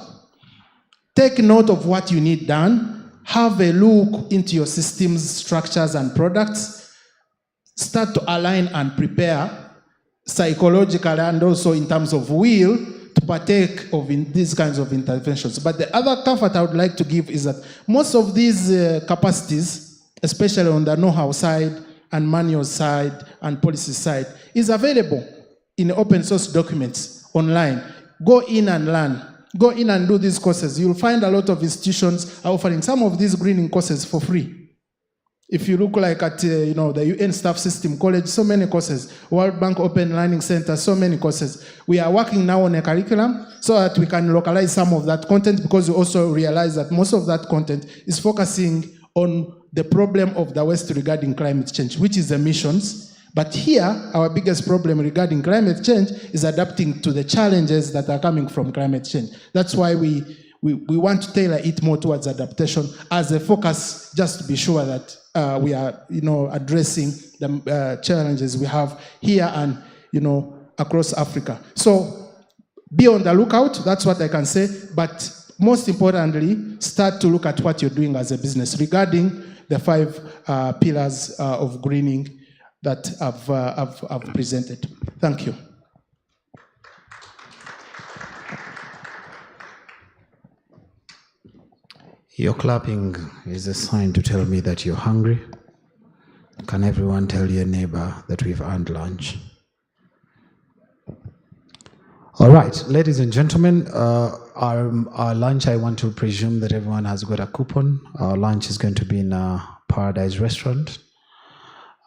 take note of what you need done, have a look into your systems, structures, and products, start to align and prepare psychologically and also in terms of will to partake of these kinds of interventions. But the other comfort I would like to give is that most of these capacities, especially on the know-how side and manual side and policy side, is available in open source documents online. Go in and learn. Go in and do these courses. You'll find a lot of institutions are offering some of these greening courses for free. If you look like at the UN Staff System College, so many courses. World Bank Open Learning Center, so many courses. We are working now on a curriculum so that we can localize some of that content, because we also realize that most of that content is focusing on the problem of the West regarding climate change, which is emissions. But here, our biggest problem regarding climate change is adapting to the challenges that are coming from climate change. That's why we want to tailor it more towards adaptation as a focus, just to be sure that we are, addressing the challenges we have here and, across Africa. So be on the lookout. That's what I can say. But most importantly, start to look at what you're doing as a business regarding the 5 pillars of greening that I've presented. Thank you. Your clapping is a sign to tell me that you're hungry. Can everyone tell your neighbor that we've earned lunch? All right, ladies and gentlemen, our lunch, I want to presume that everyone has got a coupon. Our lunch is going to be in a Paradise restaurant.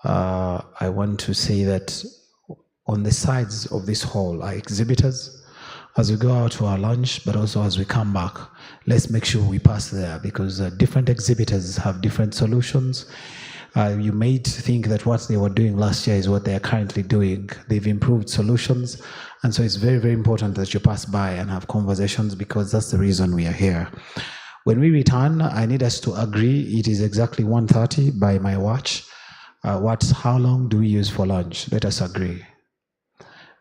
I want to say that on the sides of this hall are exhibitors. As we go out to our lunch, but also as we come back, let's make sure we pass there, because different exhibitors have different solutions. You may think that what they were doing last year is what they are currently doing. They've improved solutions. And so it's very, very important that you pass by and have conversations, because that's the reason we are here. When we return, I need us to agree. It is exactly 1:30 by my watch. How long do we use for lunch? Let us agree.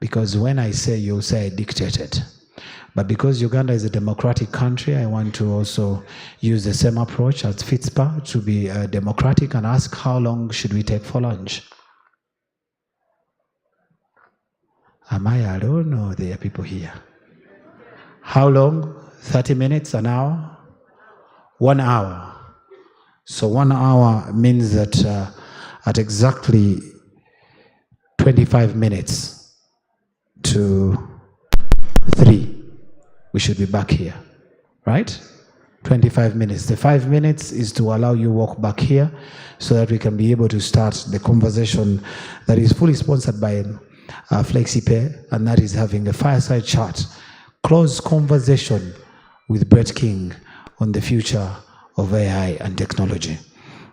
Because when I say, you'll say I dictated. But because Uganda is a democratic country, I want to also use the same approach as Fitspa to be democratic and ask, how long should we take for lunch? Am I alone or there are people here? How long? 30 minutes, an hour? 1 hour. So 1 hour means that at exactly 25 minutes to 3, we should be back here, right? 25 minutes. The 5 minutes is to allow you walk back here so that we can be able to start the conversation that is fully sponsored by FlexiPay, and that is having a fireside chat, close conversation with Brett King on the future of AI and technology.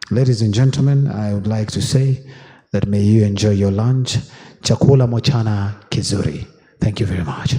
Ladies and gentlemen, I would like to say that may you enjoy your lunch. Chakula mochana kizuri. Thank you very much.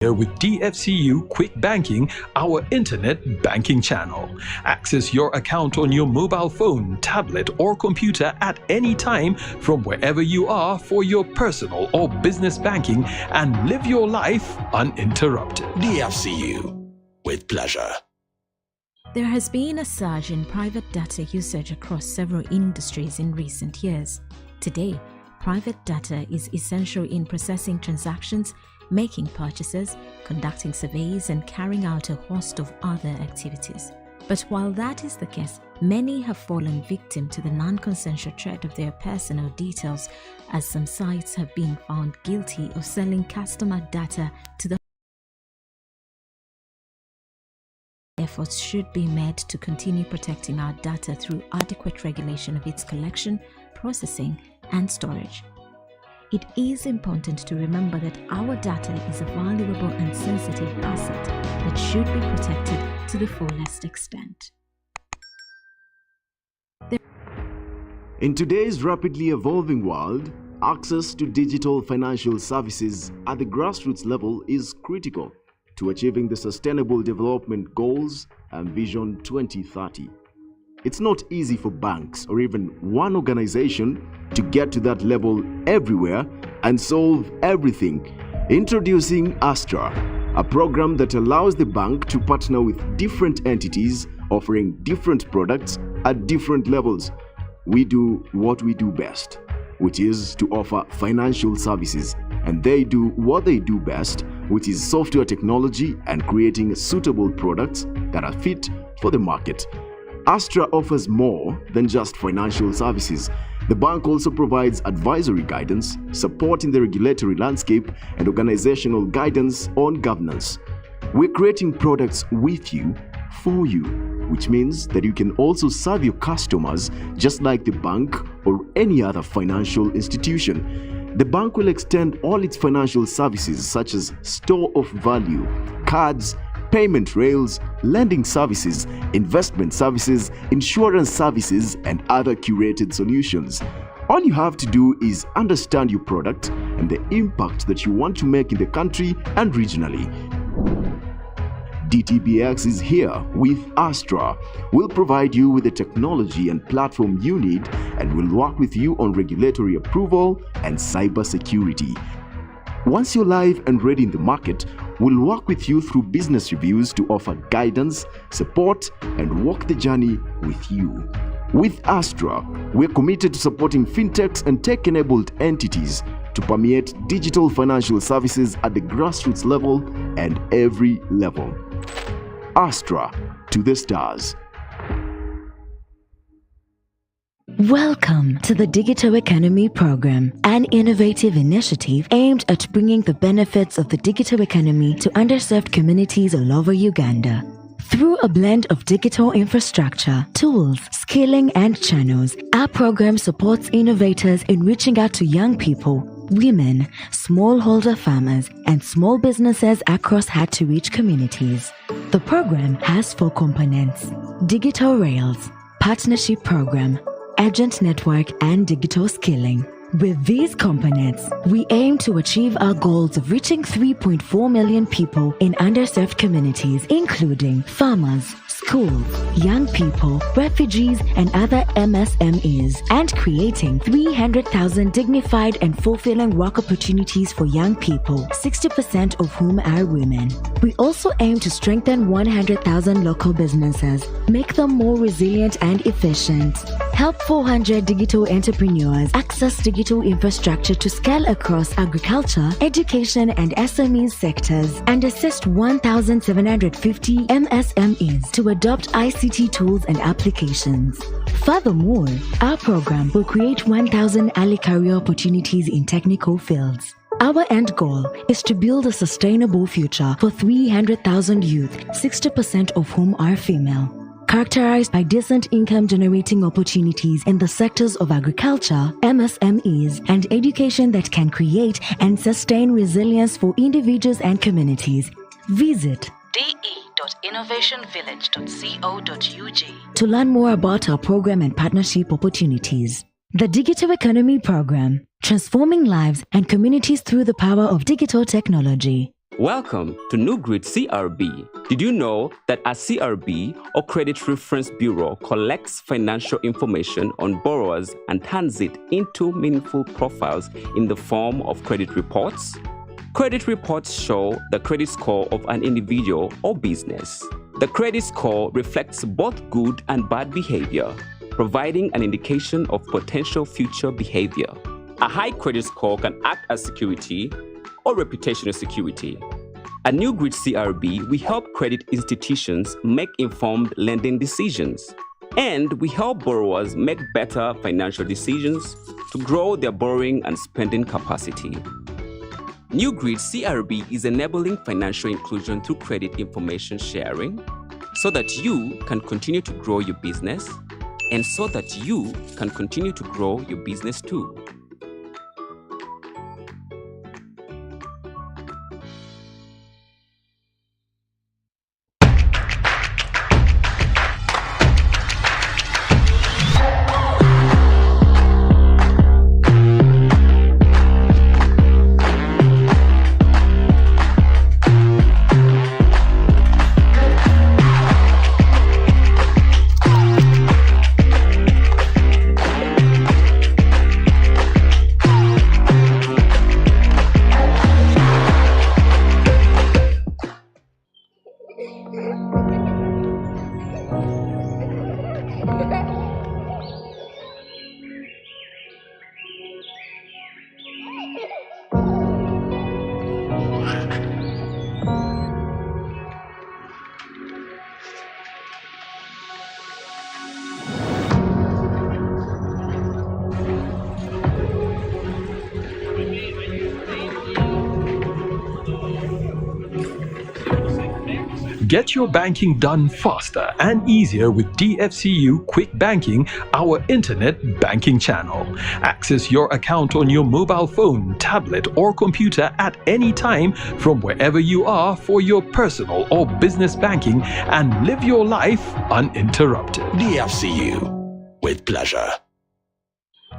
With DFCU Quick Banking, our internet banking channel. Access your account on your mobile phone, tablet, or computer at any time from wherever you are for your personal or business banking, and live your life uninterrupted. DFCU, with pleasure. There has been a surge in private data usage across several industries in recent years. Today, private data is essential in processing transactions, making purchases, conducting surveys, and carrying out a host of other activities. But while that is the case, many have fallen victim to the non-consensual threat of their personal details, as some sites have been found guilty of selling customer data to the efforts should be made to continue protecting our data through adequate regulation of its collection, processing, and storage. It is important to remember that our data is a valuable and sensitive asset that should be protected to the fullest extent. In today's rapidly evolving world, access to digital financial services at the grassroots level is critical to achieving the Sustainable Development Goals and Vision 2030. It's not easy for banks or even one organization to get to that level everywhere and solve everything. Introducing Astra, a program that allows the bank to partner with different entities offering different products at different levels. We do what we do best, which is to offer financial services, and they do what they do best, which is software technology and creating suitable products that are fit for the market. Astra offers more than just financial services. The bank also provides advisory guidance, support in the regulatory landscape, and organizational guidance on governance. We're creating products with you, for you, which means that you can also serve your customers just like the bank or any other financial institution. The bank will extend all its financial services such as store of value, cards, payment rails, lending services, investment services, insurance services, and other curated solutions. All you have to do is understand your product and the impact that you want to make in the country and regionally. DTBX is here with Astra. We'll provide you with the technology and platform you need, and we'll work with you on regulatory approval and cyber security. Once you're live and ready in the market, we'll work with you through business reviews to offer guidance, support, and walk the journey with you. With Astra, we're committed to supporting fintechs and tech-enabled entities to permeate digital financial services at the grassroots level and every level. Astra to the stars. Welcome to the Digital Economy Program, an innovative initiative aimed at bringing the benefits of the digital economy to underserved communities all over Uganda. Through a blend of digital infrastructure, tools, skilling, and channels, our program supports innovators in reaching out to young people, women, smallholder farmers, and small businesses across hard-to-reach communities. The program has 4 components: Digital Rails, Partnership Program, Agent Network, and Digital Skilling. With these components, we aim to achieve our goals of reaching 3.4 million people in underserved communities, including farmers, schools, young people, refugees, and other MSMEs, and creating 300,000 dignified and fulfilling work opportunities for young people, 60% of whom are women. We also aim to strengthen 100,000 local businesses, make them more resilient and efficient, help 400 digital entrepreneurs access digital infrastructure to scale across agriculture, education, and SME sectors, and assist 1,750 MSMEs to adopt ICT tools and applications. Furthermore, our program will create 1,000 early career opportunities in technical fields. Our end goal is to build a sustainable future for 300,000 youth, 60% of whom are female, characterized by decent income-generating opportunities in the sectors of agriculture, MSMEs, and education that can create and sustain resilience for individuals and communities. Visit de.innovationvillage.co.ug to learn more about our program and partnership opportunities. The Digital Economy Program, transforming lives and communities through the power of digital technology. Welcome to New Grid CRB. Did you know that a CRB or Credit Reference Bureau collects financial information on borrowers and turns it into meaningful profiles in the form of credit reports? Credit reports show the credit score of an individual or business. The credit score reflects both good and bad behavior, providing an indication of potential future behavior. A high credit score can act as security or reputational security. At New Grid CRB, we help credit institutions make informed lending decisions. And we help borrowers make better financial decisions to grow their borrowing and spending capacity. New Grid CRB is enabling financial inclusion through credit information sharing so that you can continue to grow your business and so that you can continue to grow your business too. Get your banking done faster and easier with DFCU Quick Banking, our internet banking channel. Access your account on your mobile phone, tablet, or computer at any time from wherever you are for your personal or business banking and live your life uninterrupted. DFCU, with pleasure.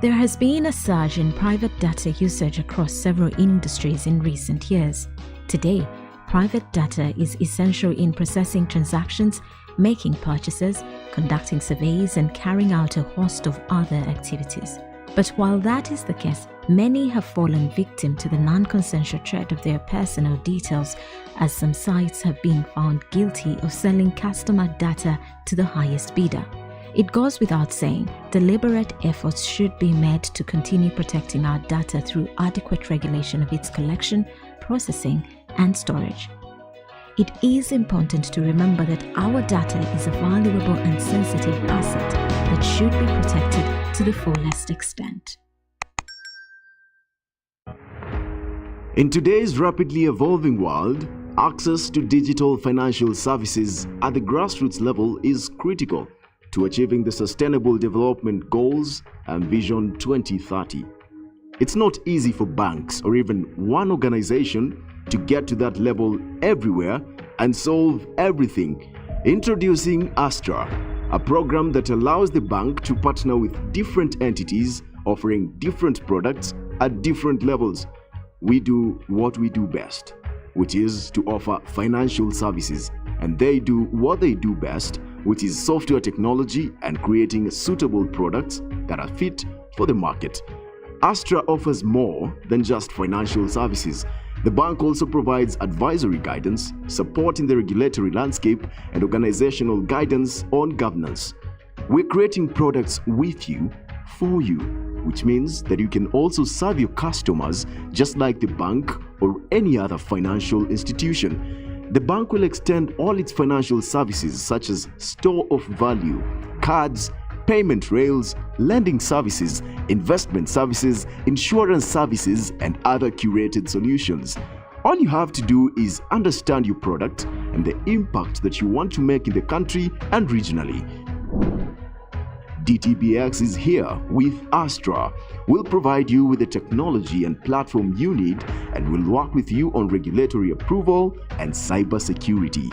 There has been a surge in private data usage across several industries in recent years. Today, private data is essential in processing transactions, making purchases, conducting surveys, and carrying out a host of other activities. But while that is the case, many have fallen victim to the non-consensual threat of their personal details, as some sites have been found guilty of selling customer data to the highest bidder. It goes without saying, deliberate efforts should be made to continue protecting our data through adequate regulation of its collection, processing, and storage. It is important to remember that our data is a valuable and sensitive asset that should be protected to the fullest extent. In today's rapidly evolving world, access to digital financial services at the grassroots level is critical to achieving the Sustainable Development Goals and Vision 2030. It's not easy for banks or even one organization to get to that level everywhere and solve everything. Introducing Astra, a program that allows the bank to partner with different entities offering different products at different levels. We do what we do best, which is to offer financial services, and they do what they do best, which is software technology and creating suitable products that are fit for the market. Astra offers more than just financial services. The bank also provides advisory guidance, support in the regulatory landscape, and organizational guidance on governance. We're creating products with you, for you, which means that you can also serve your customers just like the bank or any other financial institution. The bank will extend all its financial services such as store of value, cards, payment rails, lending services, investment services, insurance services, and other curated solutions. All you have to do is understand your product and the impact that you want to make in the country and regionally. DTBX is here with Astra. We'll provide you with the technology and platform you need, and we'll work with you on regulatory approval and cybersecurity.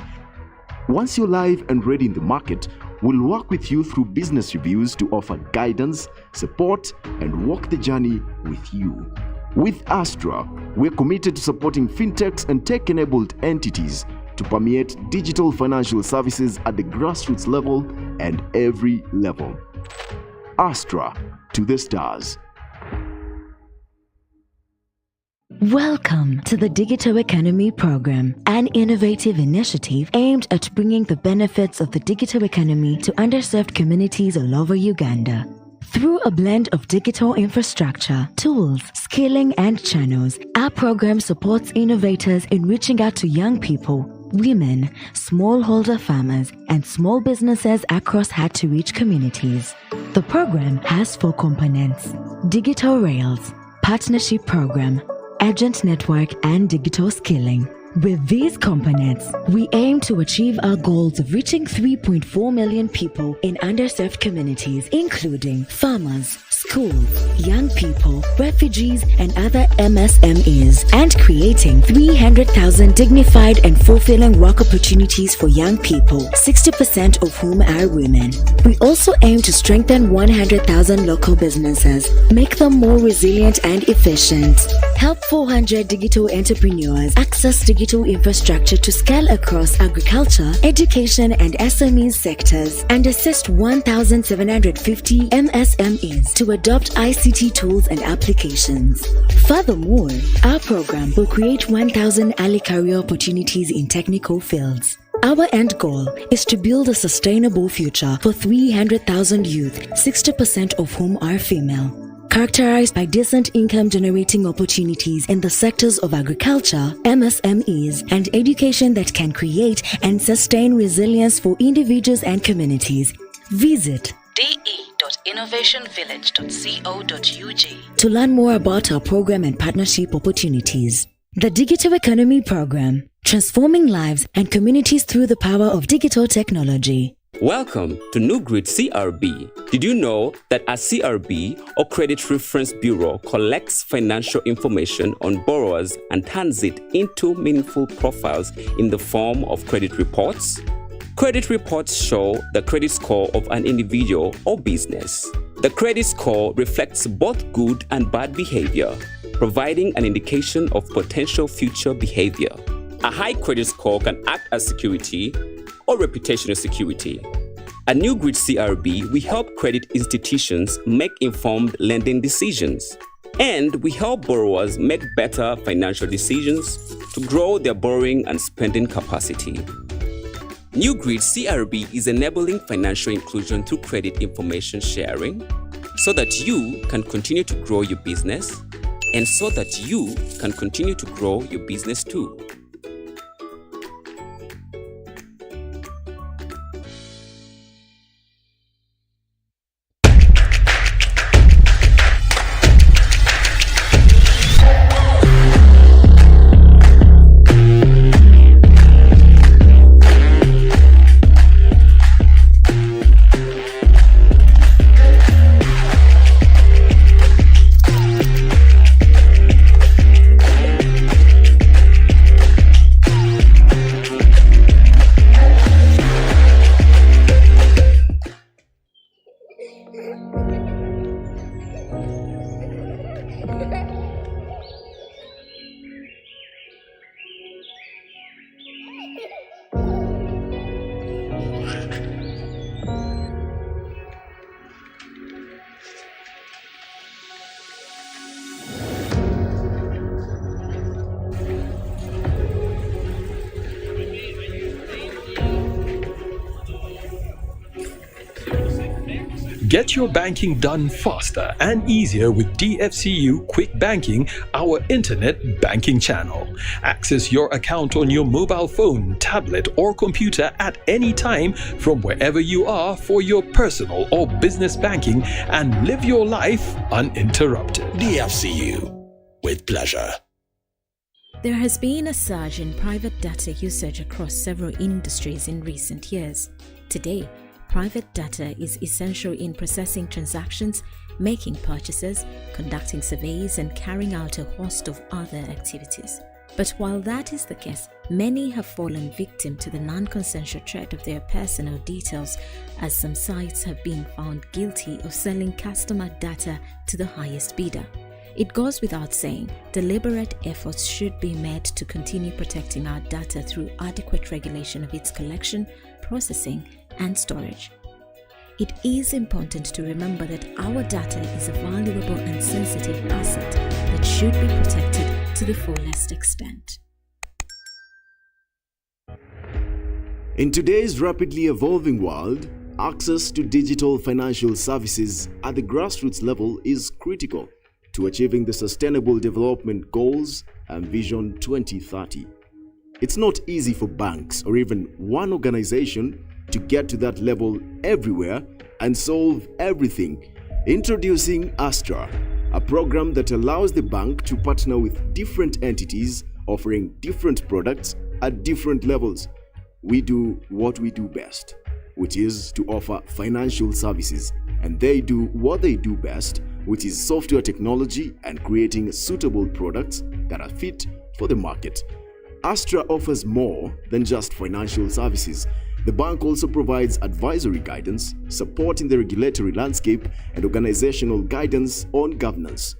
Once you're live and ready in the market, we'll work with you through business reviews to offer guidance, support, and walk the journey with you. With Astra, we're committed to supporting fintechs and tech-enabled entities to permeate digital financial services at the grassroots level and every level. Astra to the stars. Welcome to the Digital Economy Program, an innovative initiative aimed at bringing the benefits of the digital economy to underserved communities all over Uganda. Through a blend of digital infrastructure, tools, skilling, and channels, our program supports innovators in reaching out to young people, women, smallholder farmers, and small businesses across hard-to-reach communities. The program has 4 components: digital rails, partnership program, agent network, and digital skilling. With these components, we aim to achieve our goals of reaching 3.4 million people in underserved communities, including farmers, schools, young people, refugees, and other MSMEs, and creating 300,000 dignified and fulfilling work opportunities for young people, 60% of whom are women. We also aim to strengthen 100,000 local businesses, make them more resilient and efficient, help 400 digital entrepreneurs access digital infrastructure to scale across agriculture, education, and SME sectors, and assist 1,750 MSMEs to adopt ICT tools and applications. Furthermore, our program will create 1,000 early career opportunities in technical fields. Our end goal is to build a sustainable future for 300,000 youth, 60% of whom are female, characterized by decent income-generating opportunities in the sectors of agriculture, MSMEs, and education that can create and sustain resilience for individuals and communities. Visit de.innovationvillage.co.ug to learn more about our program and partnership opportunities. The Digital Economy Program, transforming lives and communities through the power of digital technology. Welcome to New Grid CRB. Did you know that a CRB or Credit Reference Bureau collects financial information on borrowers and turns it into meaningful profiles in the form of credit reports? Credit reports show the credit score of an individual or business. The credit score reflects both good and bad behavior, providing an indication of potential future behavior. A high credit score can act as security or reputational security. At New Grid CRB, we help credit institutions make informed lending decisions, and we help borrowers make better financial decisions to grow their borrowing and spending capacity. New Grid CRB is enabling financial inclusion through credit information sharing so that you can continue to grow your business and so that you can continue to grow your business too. Get your banking done faster and easier with DFCU Quick Banking, our internet banking channel. Access your account on your mobile phone, tablet, or computer at any time from wherever you are for your personal or business banking and live your life uninterrupted. DFCU, with pleasure. There has been a surge in private data usage across several industries in recent years. Today, private data is essential in processing transactions, making purchases, conducting surveys, and carrying out a host of other activities. But while that is the case, many have fallen victim to the non-consensual threat of their personal details, as some sites have been found guilty of selling customer data to the highest bidder. It goes without saying, deliberate efforts should be made to continue protecting our data through adequate regulation of its collection, processing, and storage. It is important to remember that our data is a valuable and sensitive asset that should be protected to the fullest extent. In today's rapidly evolving world, Access to digital financial services at the grassroots level is critical to achieving the Sustainable Development Goals and Vision 2030. It's not easy for banks or even one organization to get to that level everywhere and solve everything. Introducing Astra, a program that allows the bank to partner with different entities offering different products at different levels. We do what we do best, which is to offer financial services, and they do what they do best, which is software technology and creating suitable products that are fit for the market. Astra offers more than just financial services. The bank also provides advisory guidance, support in the regulatory landscape, and organizational guidance on governance.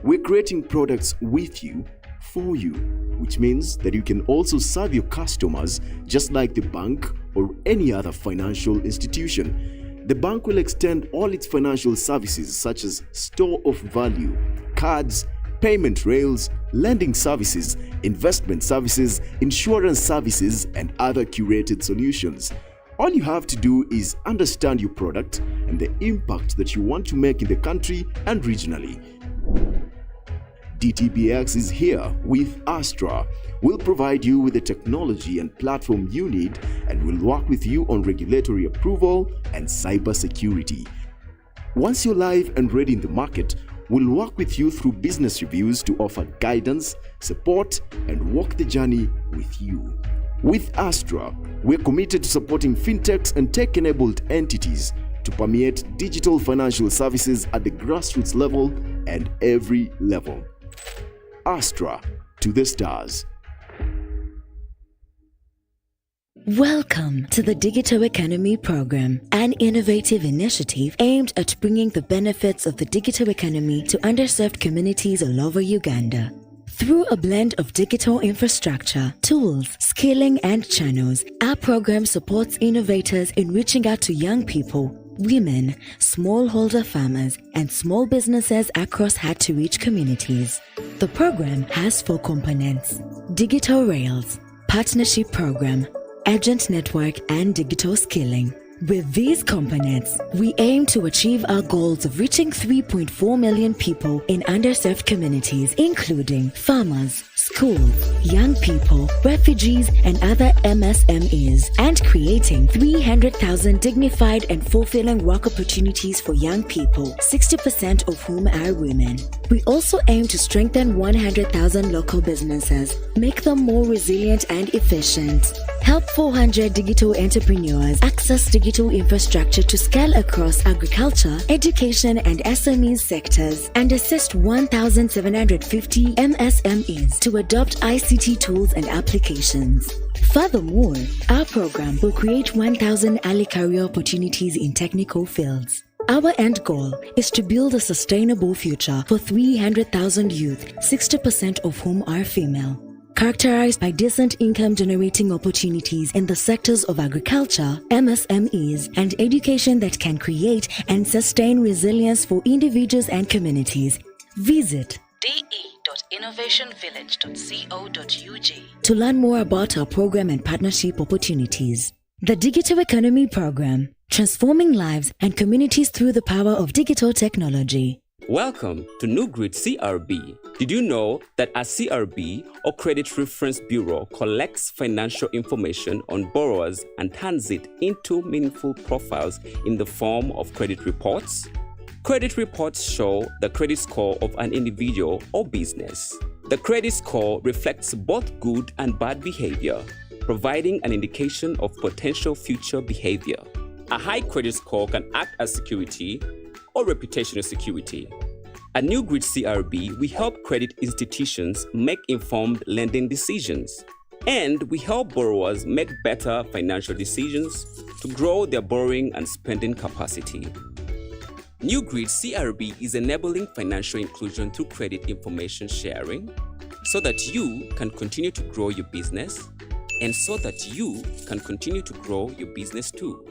We're creating products with you, for you, which means that you can also serve your customers just like the bank or any other financial institution. The bank will extend all its financial services such as store of value, cards, payment rails, lending services, investment services, insurance services, and other curated solutions. All you have to do is understand your product and the impact that you want to make in the country and regionally. DTBX is here with Astra. We'll provide you with the technology and platform you need, and we'll work with you on regulatory approval and cybersecurity. Once you're live and ready in the market, we'll work with you through business reviews to offer guidance, support, and walk the journey with you. With Astra, we're committed to supporting fintechs and tech-enabled entities to permeate digital financial services at the grassroots level and every level. Astra to the stars. Welcome to the Digital Economy Program, an innovative initiative aimed at bringing the benefits of the digital economy to underserved communities all over Uganda. Through a blend of digital infrastructure, tools, skilling, and channels, our program supports innovators in reaching out to young people, women, smallholder farmers, and small businesses across hard-to-reach communities. The program has 4 components: Digital Rails, Partnership Program, Agent Network, and Digital Skilling. With these components, we aim to achieve our goals of reaching 3.4 million people in underserved communities, including farmers, schools, young people, refugees, and other MSMEs, and creating 300,000 dignified and fulfilling work opportunities for young people, 60% of whom are women. We also aim to strengthen 100,000 local businesses, make them more resilient and efficient, help 400 digital entrepreneurs access digital infrastructure to scale across agriculture, education, and SME sectors, and assist 1,750 MSMEs to adopt ICT tools and applications. Furthermore, our program will create 1,000 early career opportunities in technical fields. Our end goal is to build a sustainable future for 300,000 youth, 60% of whom are female, characterized by decent income-generating opportunities in the sectors of agriculture, MSMEs, and education that can create and sustain resilience for individuals and communities. Visit de.innovationvillage.co.ug to learn more about our program and partnership opportunities. The Digital Economy Program, transforming lives and communities through the power of digital technology. Welcome to New Grid CRB. Did you know that a CRB or Credit Reference Bureau collects financial information on borrowers and turns it into meaningful profiles in the form of credit reports? Credit reports show the credit score of an individual or business. The credit score reflects both good and bad behavior, providing an indication of potential future behavior. A high credit score can act as security or reputational security. At New Grid CRB, we help credit institutions make informed lending decisions, and we help borrowers make better financial decisions to grow their borrowing and spending capacity. New Grid CRB is enabling financial inclusion through credit information sharing so that you can continue to grow your business and so that you can continue to grow your business too.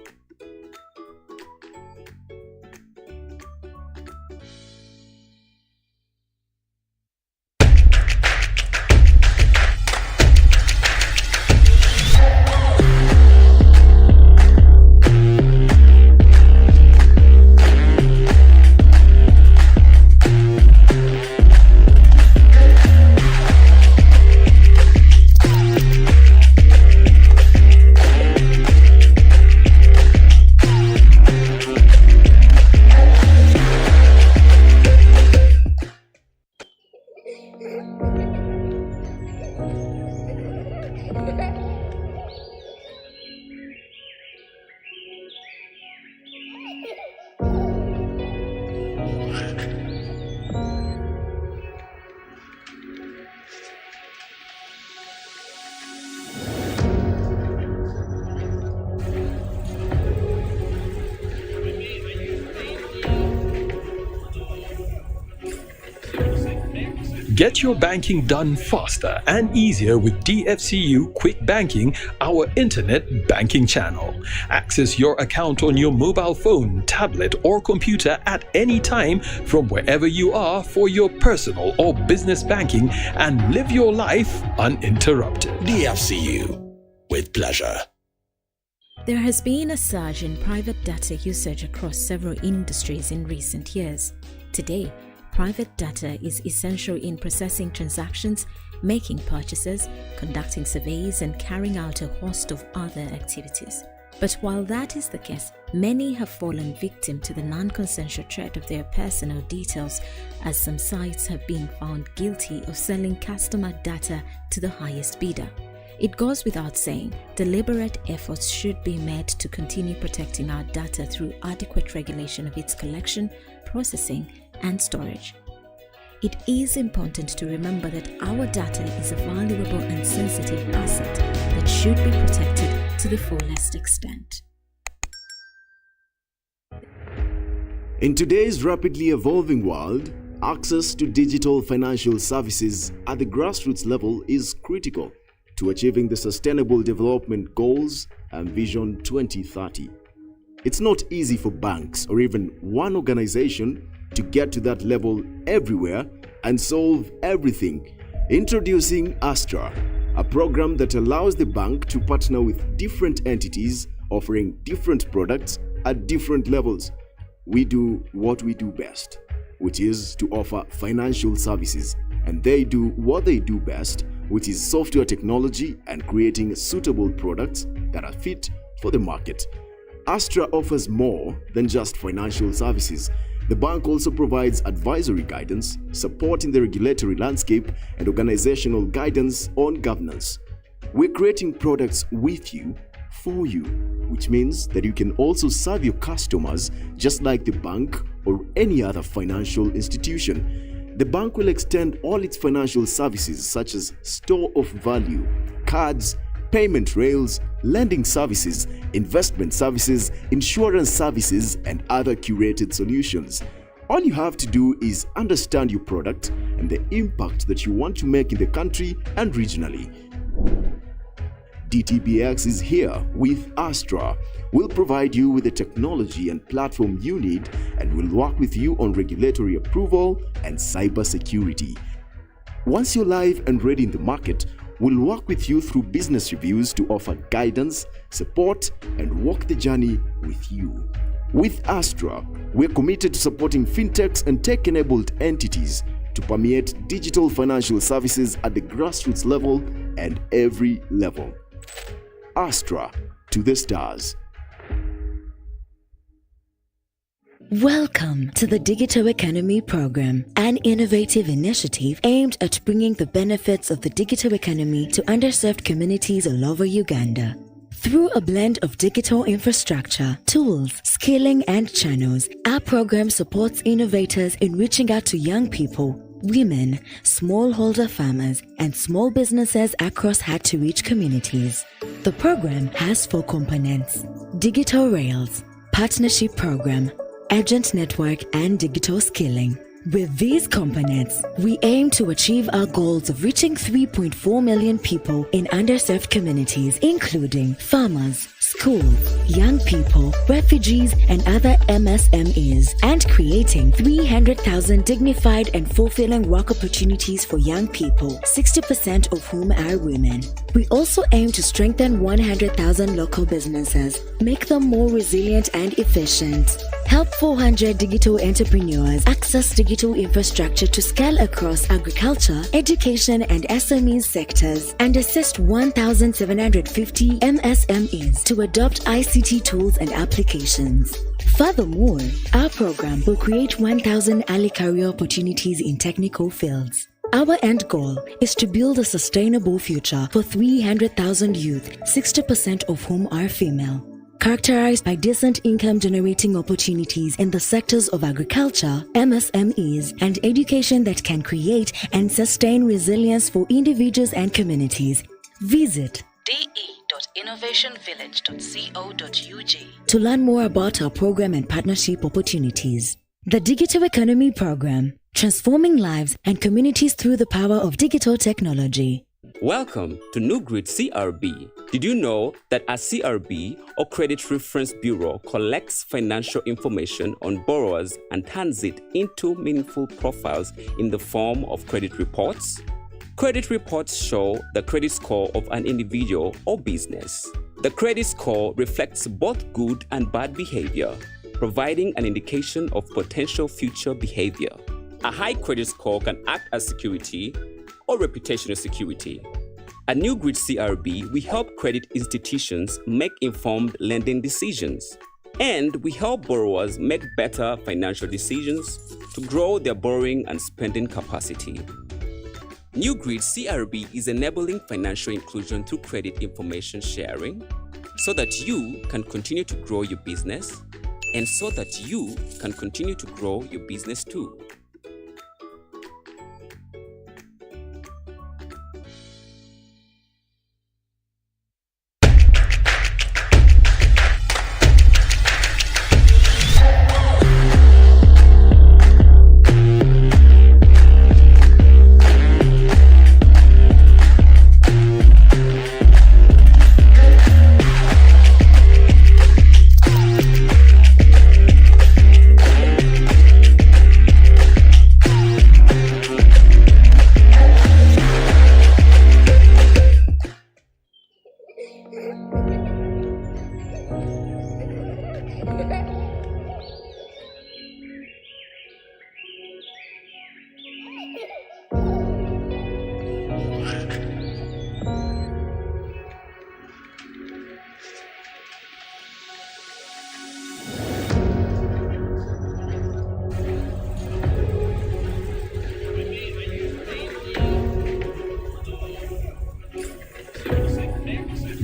Get your banking done faster and easier with DFCU Quick Banking, our internet banking channel. Access your account on your mobile phone, tablet, or computer at any time from wherever you are for your personal or business banking and live your life uninterrupted. DFCU, with pleasure. There has been a surge in private data usage across several industries in recent years. Today, private data is essential in processing transactions, making purchases, conducting surveys, and carrying out a host of other activities. But while that is the case, many have fallen victim to the non-consensual threat of their personal details, as some sites have been found guilty of selling customer data to the highest bidder. It goes without saying, deliberate efforts should be made to continue protecting our data through adequate regulation of its collection, processing, and storage. It is important to remember that our data is a valuable and sensitive asset that should be protected to the fullest extent. In today's rapidly evolving world, access to digital financial services at the grassroots level is critical to achieving the Sustainable Development Goals and Vision 2030. It's not easy for banks or even one organization to get to that level everywhere and solve everything. Introducing Astra, a program that allows the bank to partner with different entities offering different products at different levels. We do what we do best, which is to offer financial services, and they do what they do best, which is software technology and creating suitable products that are fit for the market. Astra offers more than just financial services. The bank also provides advisory guidance, support in the regulatory landscape, and organizational guidance on governance. We're creating products with you, for you, which means that you can also serve your customers just like the bank or any other financial institution. The bank will extend all its financial services such as store of value, cards, payment rails, lending services, investment services, insurance services, and other curated solutions. All you have to do is understand your product and the impact that you want to make in the country and regionally. DTBX is here with Astra. We'll provide you with the technology and platform you need, and we'll work with you on regulatory approval and cybersecurity. Once you're live and ready in the market, we'll work with you through business reviews to offer guidance, support, and walk the journey with you. With Astra, we're committed to supporting fintechs and tech-enabled entities to permeate digital financial services at the grassroots level and every level. Astra to the stars. Welcome to the Digital Economy Program, an innovative initiative aimed at bringing the benefits of the digital economy to underserved communities all over Uganda. Through a blend of digital infrastructure, tools, skilling, and channels, our program supports innovators in reaching out to young people, women, smallholder farmers, and small businesses across hard-to-reach communities. The program has 4 components: Digital Rails, Partnership Program, Agent Network, and Digital Skilling. With these components, we aim to achieve our goals of reaching 3.4 million people in underserved communities, including farmers, schools, young people, refugees, and other MSMEs, and creating 300,000 dignified and fulfilling work opportunities for young people, 60% of whom are women. We also aim to strengthen 100,000 local businesses, make them more resilient and efficient, help 400 digital entrepreneurs access digital infrastructure to scale across agriculture, education, and SME sectors, and assist 1,750 MSMEs to adopt ICT tools and applications. Furthermore, our program will create 1,000 early career opportunities in technical fields. Our end goal is to build a sustainable future for 300,000 youth, 60% of whom are female, characterized by decent income-generating opportunities in the sectors of agriculture, MSMEs, and education that can create and sustain resilience for individuals and communities. Visit de.innovationvillage.co.ug to learn more about our program and partnership opportunities. The Digital Economy Program, transforming lives and communities through the power of digital technology. Welcome to New Grid CRB. Did you know that a CRB or Credit Reference Bureau collects financial information on borrowers and turns it into meaningful profiles in the form of credit reports? Credit reports show the credit score of an individual or business. The credit score reflects both good and bad behavior, providing an indication of potential future behavior. A high credit score can act as security or reputational security. At New Grid CRB, we help credit institutions make informed lending decisions, and we help borrowers make better financial decisions to grow their borrowing and spending capacity. New Grid CRB is enabling financial inclusion through credit information sharing so that you can continue to grow your business and so that you can continue to grow your business too.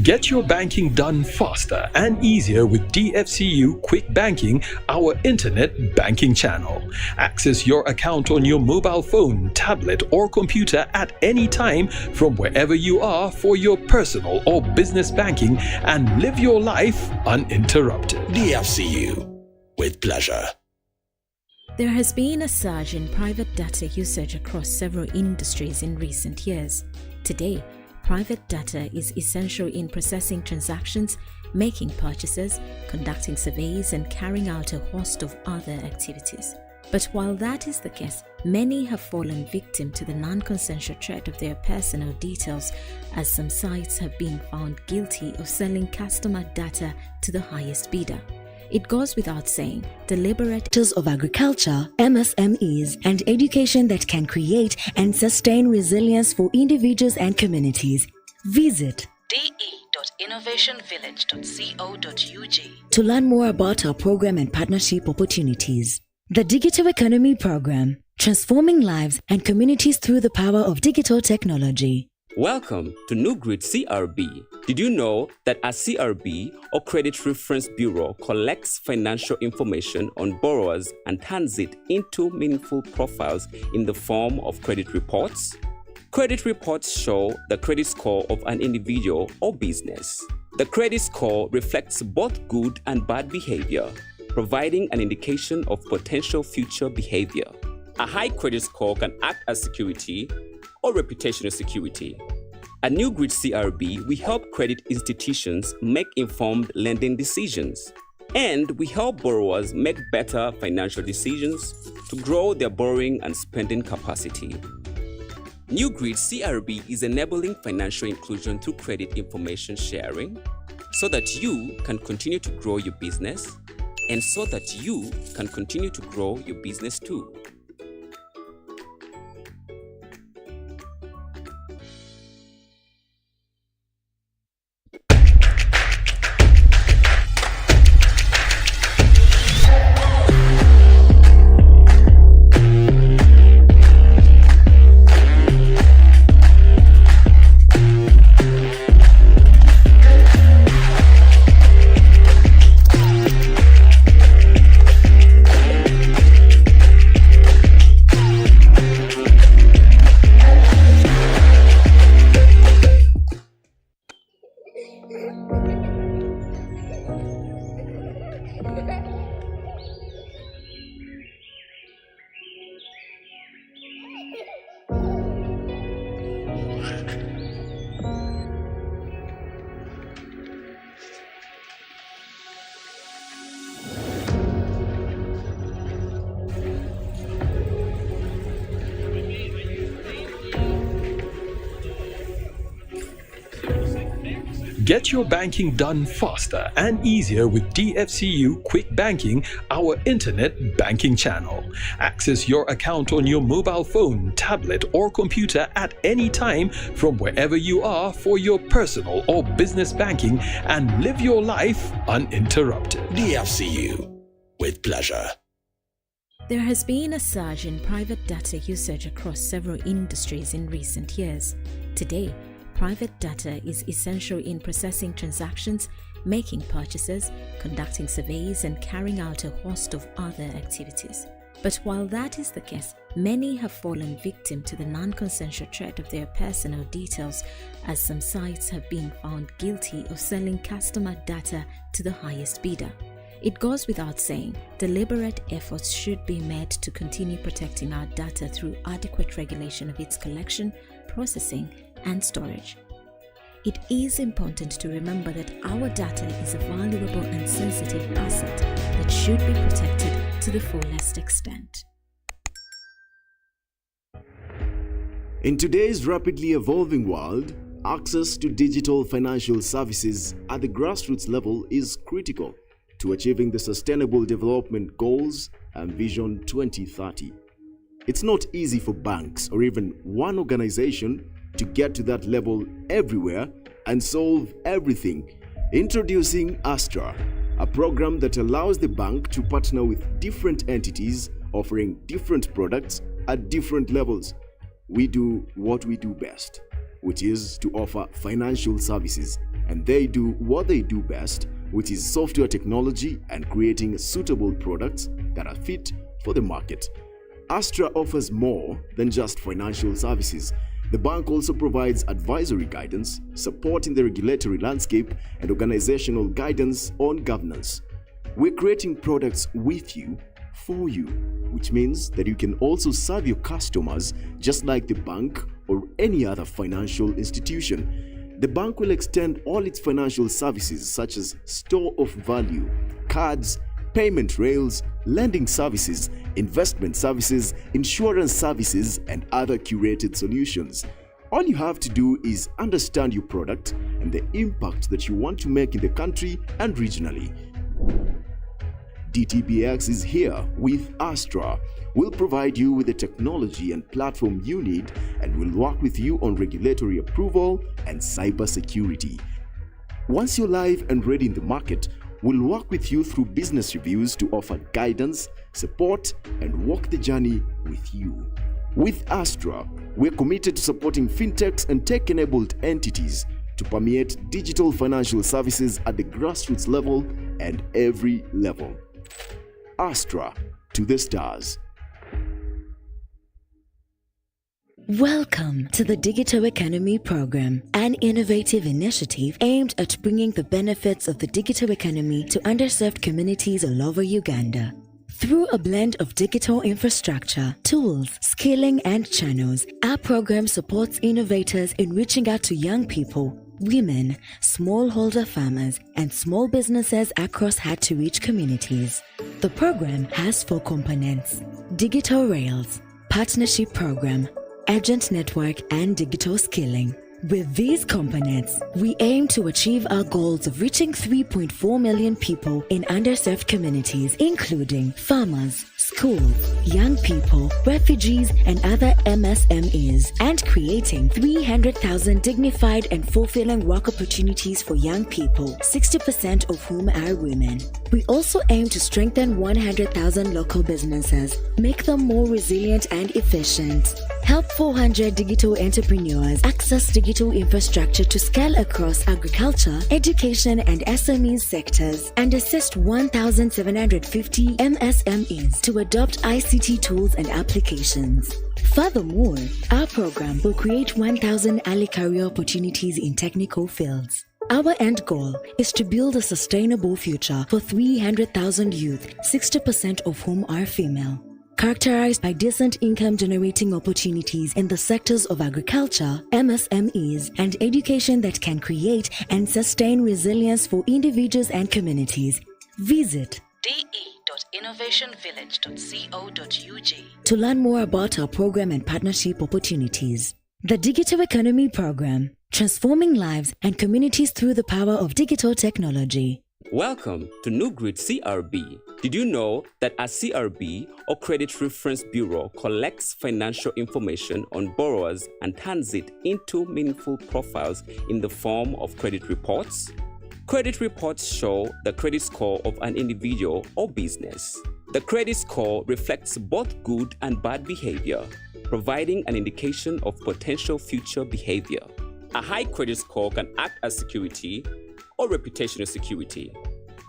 Get your banking done faster and easier with DFCU Quick Banking, our internet banking channel. Access your account on your mobile phone, tablet, or computer at any time from wherever you are for your personal or business banking and live your life uninterrupted. DFCU, with pleasure. There has been a surge in private data usage across several industries in recent years. Today, private data is essential in processing transactions, making purchases, conducting surveys, and carrying out a host of other activities. But while that is the case, many have fallen victim to the non-consensual threat of their personal details, as some sites have been found guilty of selling customer data to the highest bidder. It goes without saying, deliberate of agriculture, MSMEs, and education that can create and sustain resilience for individuals and communities. Visit de.innovationvillage.co.ug to learn more about our program and partnership opportunities. The Digital Economy Program, transforming lives and communities through the power of digital technology. Welcome to New Grid CRB. Did you know that a CRB or Credit Reference Bureau collects financial information on borrowers and turns it into meaningful profiles in the form of credit reports? Credit reports show the credit score of an individual or business. The credit score reflects both good and bad behavior, providing an indication of potential future behavior. A high credit score can act as security or reputational security. At New Grid CRB, we help credit institutions make informed lending decisions, and we help borrowers make better financial decisions to grow their borrowing and spending capacity. New Grid CRB is enabling financial inclusion through credit information sharing so that you can continue to grow your business and so that you can continue to grow your business too. Get your banking done faster and easier with DFCU Quick Banking, our internet banking channel. Access your account on your mobile phone, tablet, or computer at any time from wherever you are for your personal or business banking and live your life uninterrupted. DFCU, with pleasure. There has been a surge in private data usage across several industries in recent years. Today, private data is essential in processing transactions, making purchases, conducting surveys, and carrying out a host of other activities. But while that is the case, many have fallen victim to the non-consensual threat of their personal details, as some sites have been found guilty of selling customer data to the highest bidder. It goes without saying, deliberate efforts should be made to continue protecting our data through adequate regulation of its collection, processing, and storage. It is important to remember that our data is a valuable and sensitive asset that should be protected to the fullest extent. In today's rapidly evolving world, access to digital financial services at the grassroots level is critical to achieving the Sustainable Development Goals and Vision 2030. It's not easy for banks or even one organization to get to that level everywhere and solve everything. Introducing Astra, a program that allows the bank to partner with different entities offering different products at different levels. We do what we do best, which is to offer financial services, and they do what they do best, which is software technology and creating suitable products that are fit for the market. Astra offers more than just financial services. The bank also provides advisory guidance, support in the regulatory landscape, and organizational guidance on governance. We're creating products with you, for you, which means that you can also serve your customers just like the bank or any other financial institution. The bank will extend all its financial services such as store of value, cards, payment rails, lending services, investment services, insurance services, and other curated solutions. All you have to do is understand your product and the impact that you want to make in the country and regionally. DTBX is here with Astra. We'll provide you with the technology and platform you need, and we'll work with you on regulatory approval and cybersecurity. Once you're live and ready in the market, we'll work with you through business reviews to offer guidance, support, and walk the journey with you. With Astra, we're committed to supporting fintechs and tech-enabled entities to permeate digital financial services at the grassroots level and every level. Astra to the stars. Welcome to the Digital Economy Program, an innovative initiative aimed at bringing the benefits of the digital economy to underserved communities all over Uganda. Through a blend of digital infrastructure, tools, skilling, and channels, our program supports innovators in reaching out to young people, women, smallholder farmers, and small businesses across hard-to-reach communities. The program has 4 components: Digital Rails, Partnership Program, Agent Network, and Digital Skilling. With these components, we aim to achieve our goals of reaching 3.4 million people in underserved communities, including farmers, schools, young people, refugees, and other MSMEs, and creating 300,000 dignified and fulfilling work opportunities for young people, 60% of whom are women. We also aim to strengthen 100,000 local businesses, make them more resilient and efficient, help 400 digital entrepreneurs access digital infrastructure to scale across agriculture, education, and SME sectors, and assist 1,750 MSMEs to adopt ICT tools and applications. Furthermore, our program will create 1,000 early career opportunities in technical fields. Our end goal is to build a sustainable future for 300,000 youth, 60% of whom are female, characterized by decent income-generating opportunities in the sectors of agriculture, MSMEs, and education that can create and sustain resilience for individuals and communities. Visit de.innovationvillage.co.ug to learn more about our program and partnership opportunities. The Digital Economy Program, transforming lives and communities through the power of digital technology. Welcome to New Grid CRB. Did you know that a CRB or Credit Reference Bureau collects financial information on borrowers and turns it into meaningful profiles in the form of credit reports? Credit reports show the credit score of an individual or business. The credit score reflects both good and bad behavior, providing an indication of potential future behavior. A high credit score can act as security or reputational security.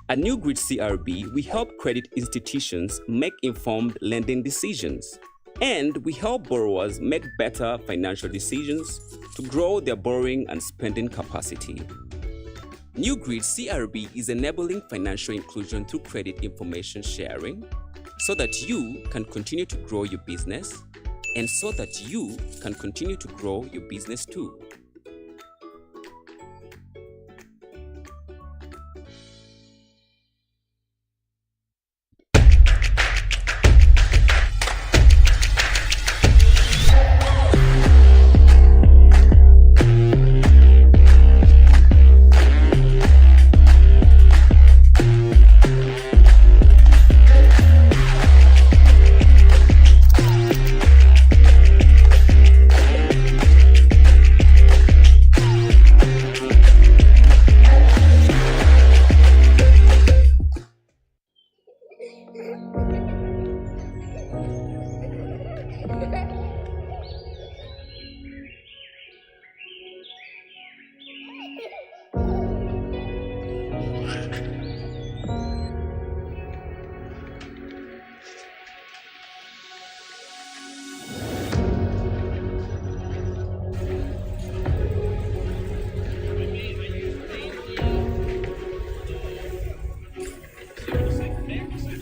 At New Grid CRB, we help credit institutions make informed lending decisions, and we help borrowers make better financial decisions to grow their borrowing and spending capacity. New Grid CRB is enabling financial inclusion through credit information sharing so that you can continue to grow your business and so that you can continue to grow your business too.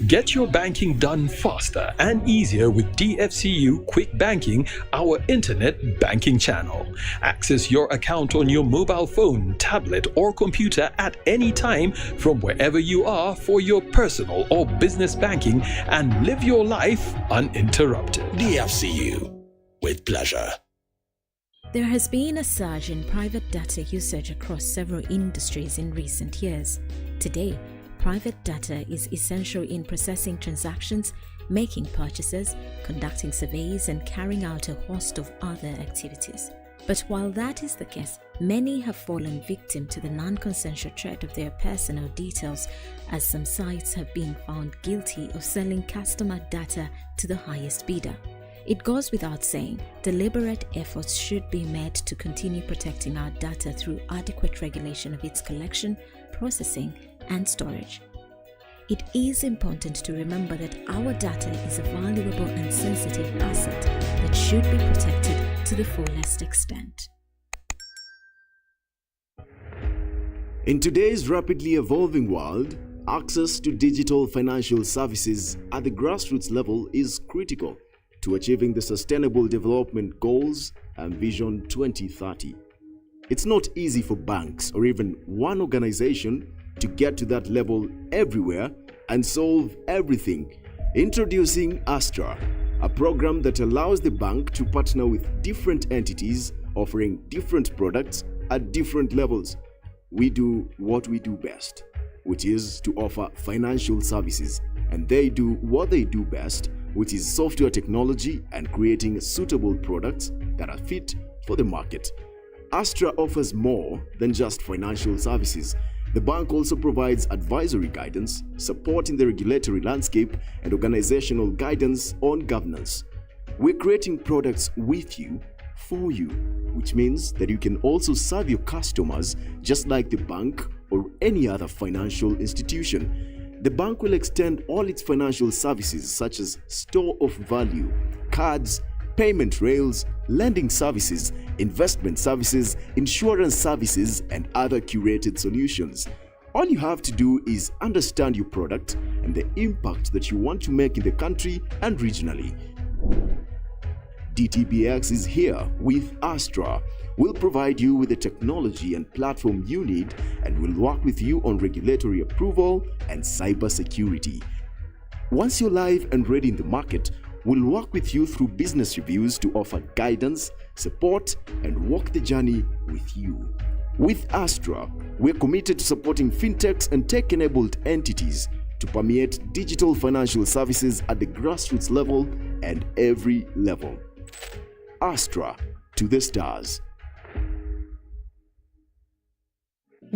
Get your banking done faster and easier with DFCU Quick Banking, our internet banking channel. Access your account on your mobile phone, tablet, or computer at any time from wherever you are for your personal or business banking and live your life uninterrupted. DFCU, with pleasure. There has been a surge in private data usage across several industries in recent years. Today, private data is essential in processing transactions, making purchases, conducting surveys, and carrying out a host of other activities. But while that is the case, many have fallen victim to the non-consensual threat of their personal details, as some sites have been found guilty of selling customer data to the highest bidder. It goes without saying, deliberate efforts should be made to continue protecting our data through adequate regulation of its collection, processing, and storage. It is important to remember that our data is a valuable and sensitive asset that should be protected to the fullest extent. In today's rapidly evolving world, access to digital financial services at the grassroots level is critical to achieving the Sustainable Development Goals and Vision 2030. It's not easy for banks or even one organization to get to that level everywhere and solve everything. Introducing Astra, a program that allows the bank to partner with different entities offering different products at different levels. We do what we do best, which is to offer financial services, and they do what they do best, which is software technology and creating suitable products that are fit for the market. Astra offers more than just financial services. The bank also provides advisory guidance, support in the regulatory landscape, and organizational guidance on governance. We're creating products with you, for you, which means that you can also serve your customers just like the bank or any other financial institution. The bank will extend all its financial services such as store of value, cards, payment rails, lending services, investment services, insurance services, and other curated solutions. All you have to do is understand your product and the impact that you want to make in the country and regionally. DTBX is here with Astra. We'll provide you with the technology and platform you need, and we'll work with you on regulatory approval and cyber security. Once you're live and ready in the market, will work with you through business reviews to offer guidance, support, and walk the journey with you. With Astra, we're committed to supporting fintechs and tech-enabled entities to permeate digital financial services at the grassroots level and every level. Astra to the stars.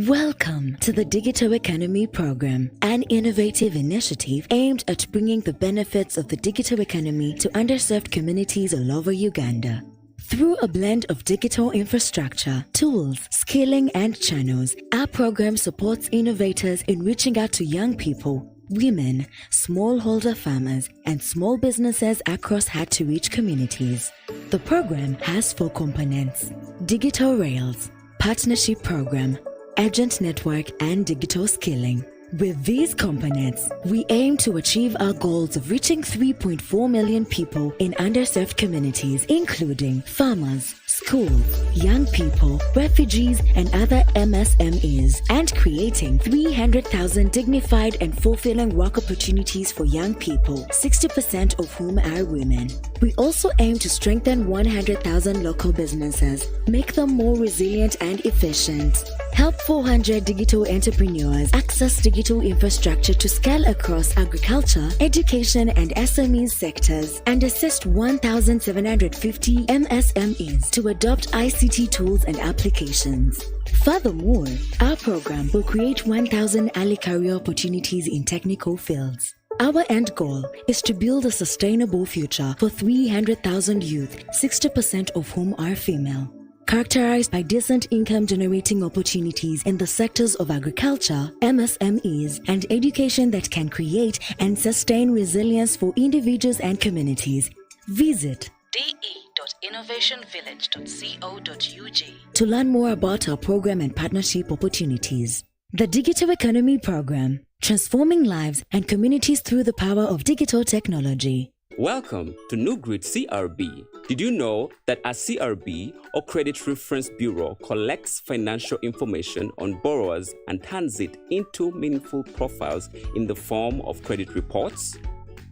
Welcome to the Digital Economy Program, an innovative initiative aimed at bringing the benefits of the digital economy to underserved communities all over Uganda. Through a blend of digital infrastructure, tools, skilling, and channels, our program supports innovators in reaching out to young people, women, smallholder farmers, and small businesses across hard-to-reach communities. The program has 4 components: Digital Rails, Partnership Program, Agent Network, and Digital Skilling. With these components, we aim to achieve our goals of reaching 3.4 million people in underserved communities, including farmers, schools, young people, refugees, and other MSMEs, and creating 300,000 dignified and fulfilling work opportunities for young people, 60% of whom are women. We also aim to strengthen 100,000 local businesses, make them more resilient and efficient, help 400 digital entrepreneurs access digital infrastructure to scale across agriculture, education, and SME sectors, and assist 1,750 MSMEs to adopt ICT tools and applications. Furthermore, our program will create 1,000 early career opportunities in technical fields. Our end goal is to build a sustainable future for 300,000 youth, 60% of whom are female, characterized by decent income-generating opportunities in the sectors of agriculture, MSMEs, and education that can create and sustain resilience for individuals and communities. Visit de.innovationvillage.co.ug to learn more about our program and partnership opportunities. The Digital Economy Program, transforming lives and communities through the power of digital technology. Welcome to New Grid CRB. Did you know that a CRB or Credit Reference Bureau collects financial information on borrowers and turns it into meaningful profiles in the form of credit reports?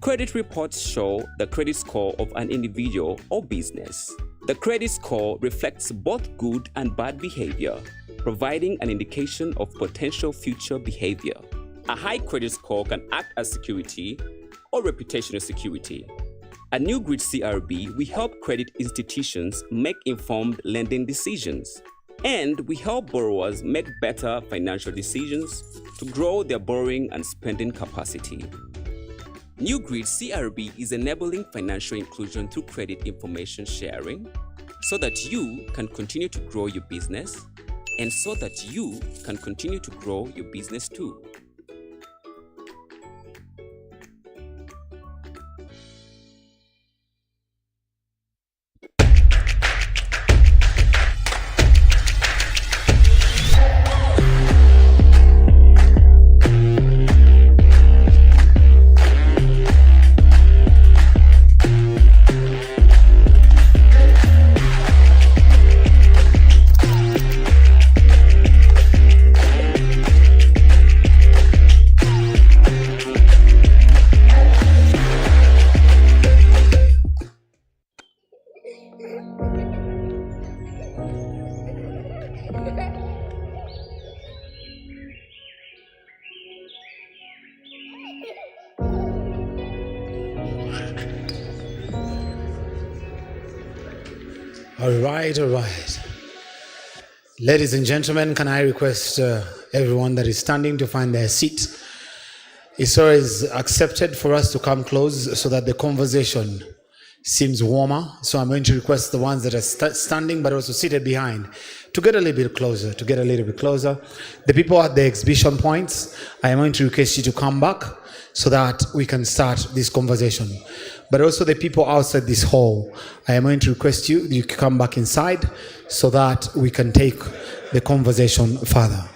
Credit reports show the credit score of an individual or business. The credit score reflects both good and bad behavior, providing an indication of potential future behavior. A high credit score can act as security or reputational security. At New Grid CRB, we help credit institutions make informed lending decisions, and we help borrowers make better financial decisions to grow their borrowing and spending capacity. New Grid CRB is enabling financial inclusion through credit information sharing so that you can continue to grow your business and so that you can continue to grow your business too. All right. Ladies and gentlemen, can I request everyone that is standing to find their seat? It's always accepted for us to come close so that the conversation seems warmer. So I'm going to request the ones that are standing but also seated behind to get a little bit closer, The people at the exhibition points, I am going to request you to come back so that we can start this conversation. But also the people outside this hall, I am going to request you to come back inside so that we can take the conversation further.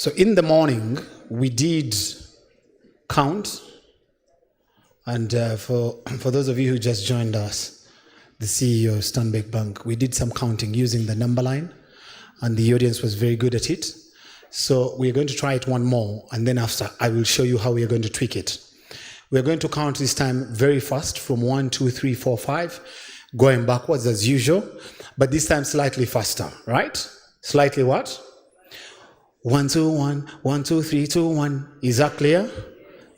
So in the morning, we did count. And for those of you who just joined us, the CEO of Stanbic Bank, we did some counting using the number line, and the audience was very good at it. So we're going to try it one more, and then after, I will show you how we are going to tweak it. We're going to count this time very fast from 1, 2, 3, 4, 5, going backwards as usual, but this time slightly faster, right? Slightly what? 1, 2, 1, 1, 2, 3, 2, 1. Is that clear?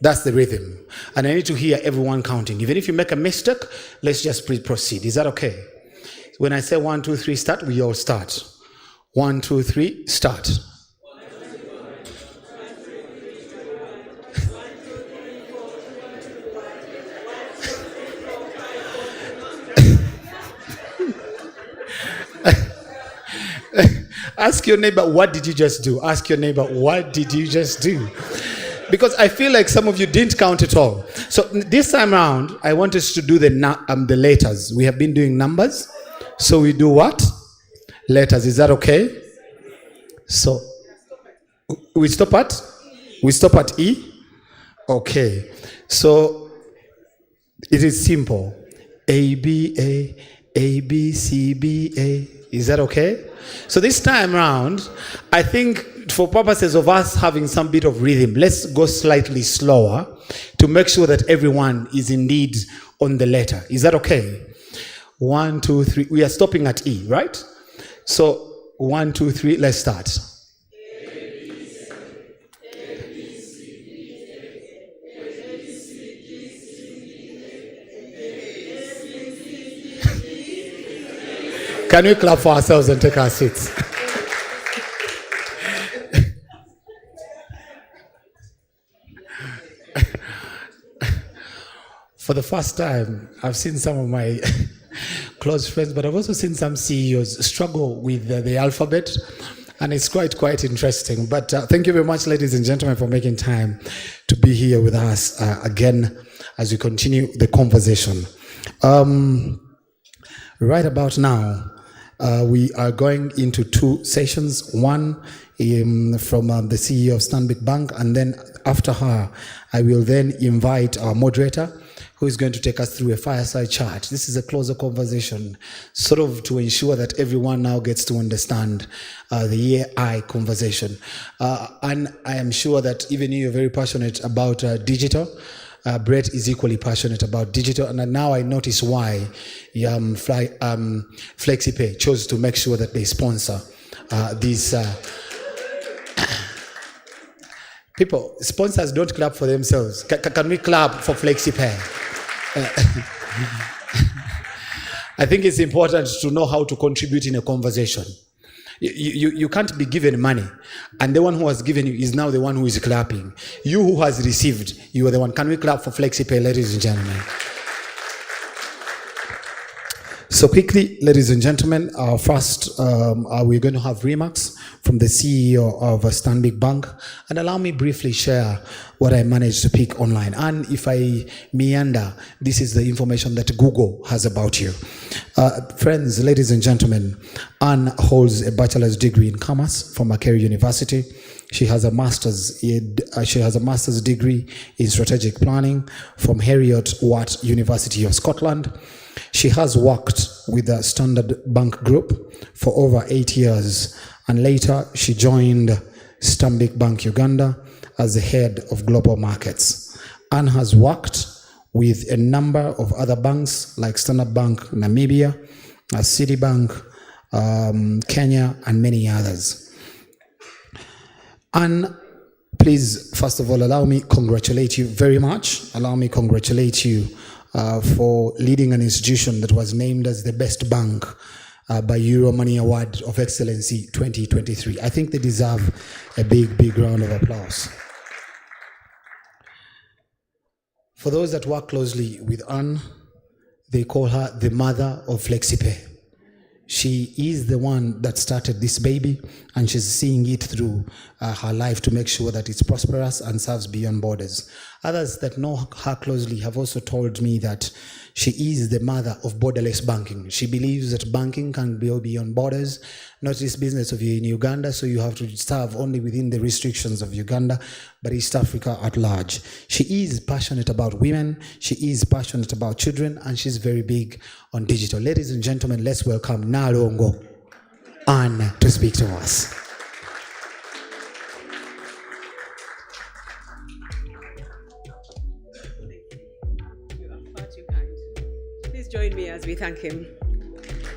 That's the rhythm. And I need to hear everyone counting. Even if you make a mistake, let's just proceed. Is that okay? When I say 1, 2, 3, start, we all start. 1, 2, 3, start. Ask your neighbor, what did you just do? Ask your neighbor, what did you just do? Because I feel like some of you didn't count at all. So this time around, I want us to do the letters. We have been doing numbers. So we do what? Letters. Is that okay? So we stop at? We stop at E? Okay. So it is simple. A, B, C, B, A. Is that okay? So this time around, I think for purposes of us having some bit of rhythm, let's go slightly slower to make sure that everyone is indeed on the letter. Is that okay? 1, 2, 3. We are stopping at E, right? So 1, 2, 3. Let's start. Can we clap for ourselves and take our seats? For the first time, I've seen some of my close friends, but I've also seen some CEOs struggle with the alphabet, and it's quite interesting. But thank you very much, ladies and gentlemen, for making time to be here with us again as we continue the conversation. Right about now, we are going into 2 sessions, one from the CEO of Stanbic Bank, and then after her, I will then invite our moderator, who is going to take us through a fireside chat. This is a closer conversation, sort of to ensure that everyone now gets to understand the AI conversation. And I am sure that even you are very passionate about digital. Brett is equally passionate about digital, and now I notice why FlexiPay chose to make sure that they sponsor these people. Sponsors don't clap for themselves. Can we clap for FlexiPay? I think it's important to know how to contribute in a conversation. You can't be given money, and the one who has given you is now the one who is clapping. You who has received, you are the one. Can we clap for FlexiPay, ladies and gentlemen? So quickly, ladies and gentlemen, first we're going to have remarks from the CEO of Stanbic Bank, and allow me briefly share what I managed to pick online. And if I meander, this is the information that Google has about you. Friends, ladies and gentlemen, Anne holds a bachelor's degree in commerce from Macquarie University. She has a master's degree in strategic planning from Heriot-Watt University of Scotland. She has worked with the Standard Bank Group for over 8 years, and later she joined Stanbic Bank Uganda as the head of global markets. Anne has worked with a number of other banks like Standard Bank Namibia, Citibank, Kenya, and many others. Anne, please, first of all, allow me congratulate you very much. Allow me congratulate you for leading an institution that was named as the best bank by Euromoney Award of Excellency 2023. I think they deserve a big round of applause. For those that work closely with Anne, they call her the mother of FlexiPay. She is the one that started this baby, and she's seeing it through her life to make sure that it's prosperous and serves beyond borders. Others that know her closely have also told me that she is the mother of borderless banking. She believes that banking can go beyond borders, not this business of you in Uganda, so you have to serve only within the restrictions of Uganda, but East Africa at large. She is passionate about women, she is passionate about children, and she's very big on digital. Ladies and gentlemen, let's welcome Nalongo Anne to speak to us. Please join me as we thank him.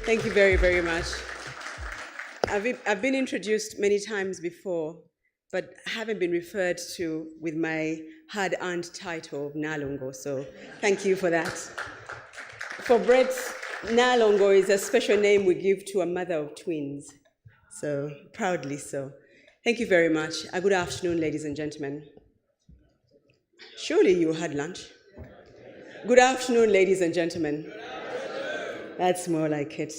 Thank you very, very much. I've been introduced many times before, but haven't been referred to with my hard-earned title of Nalongo, so thank you for that. For Brett, Nalongo is a special name we give to a mother of twins, so proudly so. Thank you very much. Good afternoon, ladies and gentlemen. Surely you had lunch. Good afternoon, ladies and gentlemen. That's more like it.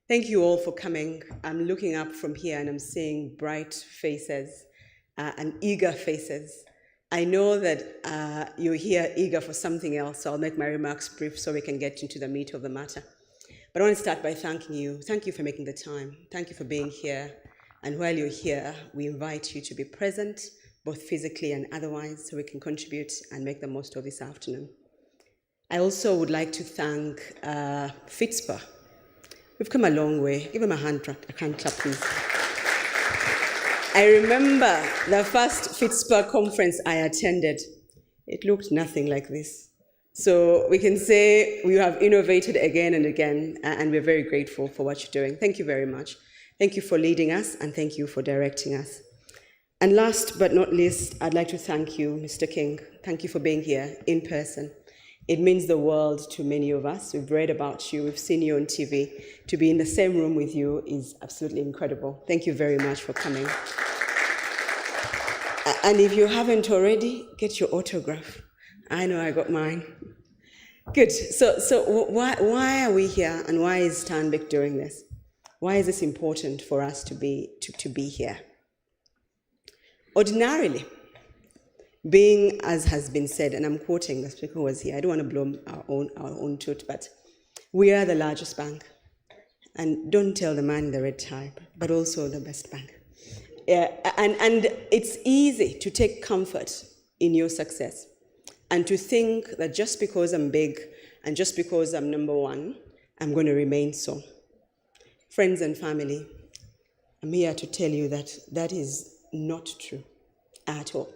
Thank you all for coming. I'm looking up from here and I'm seeing bright faces and eager faces. I know that you're here eager for something else, so I'll make my remarks brief so we can get into the meat of the matter. But I want to start by thanking you. Thank you for making the time. Thank you for being here. And while you're here, we invite you to be present, both physically and otherwise, so we can contribute and make the most of this afternoon. I also would like to thank Fitspa. We've come a long way. Give him a hand clap, please. I remember the first Fitspa conference I attended. It looked nothing like this. So we can say we have innovated again and again, and we're very grateful for what you're doing. Thank you very much. Thank you for leading us, and thank you for directing us. And last but not least, I'd like to thank you, Mr. King. Thank you for being here in person. It means the world to many of us. We've read about you, we've seen you on TV. To be in the same room with you is absolutely incredible. Thank you very much for coming. And if you haven't already, get your autograph. I know I got mine. Good. So why are we here, and why is Stanbic doing this? Why is this important for us to be here? Ordinarily, being, as has been said, and I'm quoting the speaker who was here, I don't want to blow our own truth, but we are the largest bank. And don't tell the man in the red tie, but also the best bank. And it's easy to take comfort in your success and to think that just because I'm big and just because I'm number one, I'm going to remain so. Friends and family, I'm here to tell you that that is not true at all.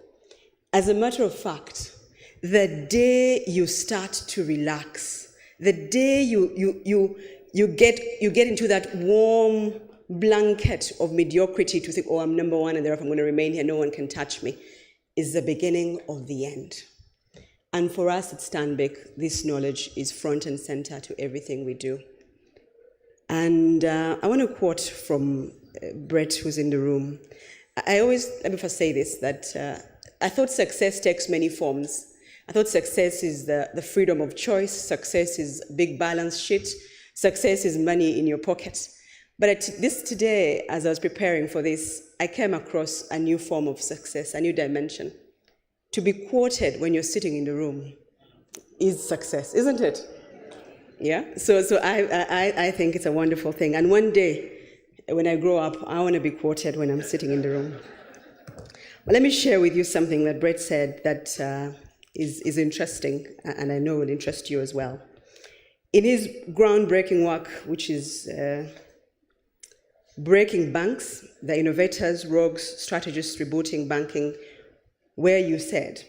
As a matter of fact, the day you start to relax, the day you get into that warm blanket of mediocrity to think, oh, I'm number one and therefore I'm going to remain here, no one can touch me, is the beginning of the end. And for us at Stanbic, this knowledge is front and center to everything we do. And I want to quote from Brett, who's in the room. Let me first say this, that I thought success takes many forms. I thought success is the freedom of choice. Success is big balance sheet. Success is money in your pocket. But today, as I was preparing for this, I came across a new form of success, a new dimension. To be quoted when you're sitting in the room is success, isn't it? Yeah? So I think it's a wonderful thing. And one day, when I grow up, I want to be quoted when I'm sitting in the room. Well, let me share with you something that Brett said that is interesting, and I know will interest you as well. In his groundbreaking work, which is Breaking Banks, the Innovators, Rogues, Strategists Rebooting Banking, where you said,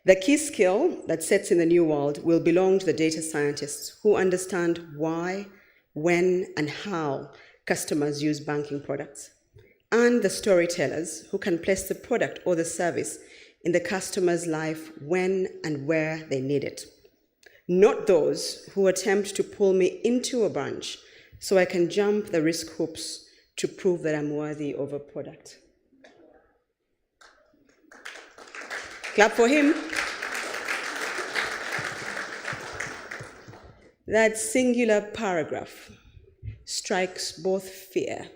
the key skill that sets in the new world will belong to the data scientists who understand why, when, and how customers use banking products, and the storytellers who can place the product or the service in the customer's life when and where they need it. Not those who attempt to pull me into a branch so I can jump the risk hoops to prove that I'm worthy of a product. Clap for him. That singular paragraph strikes both fear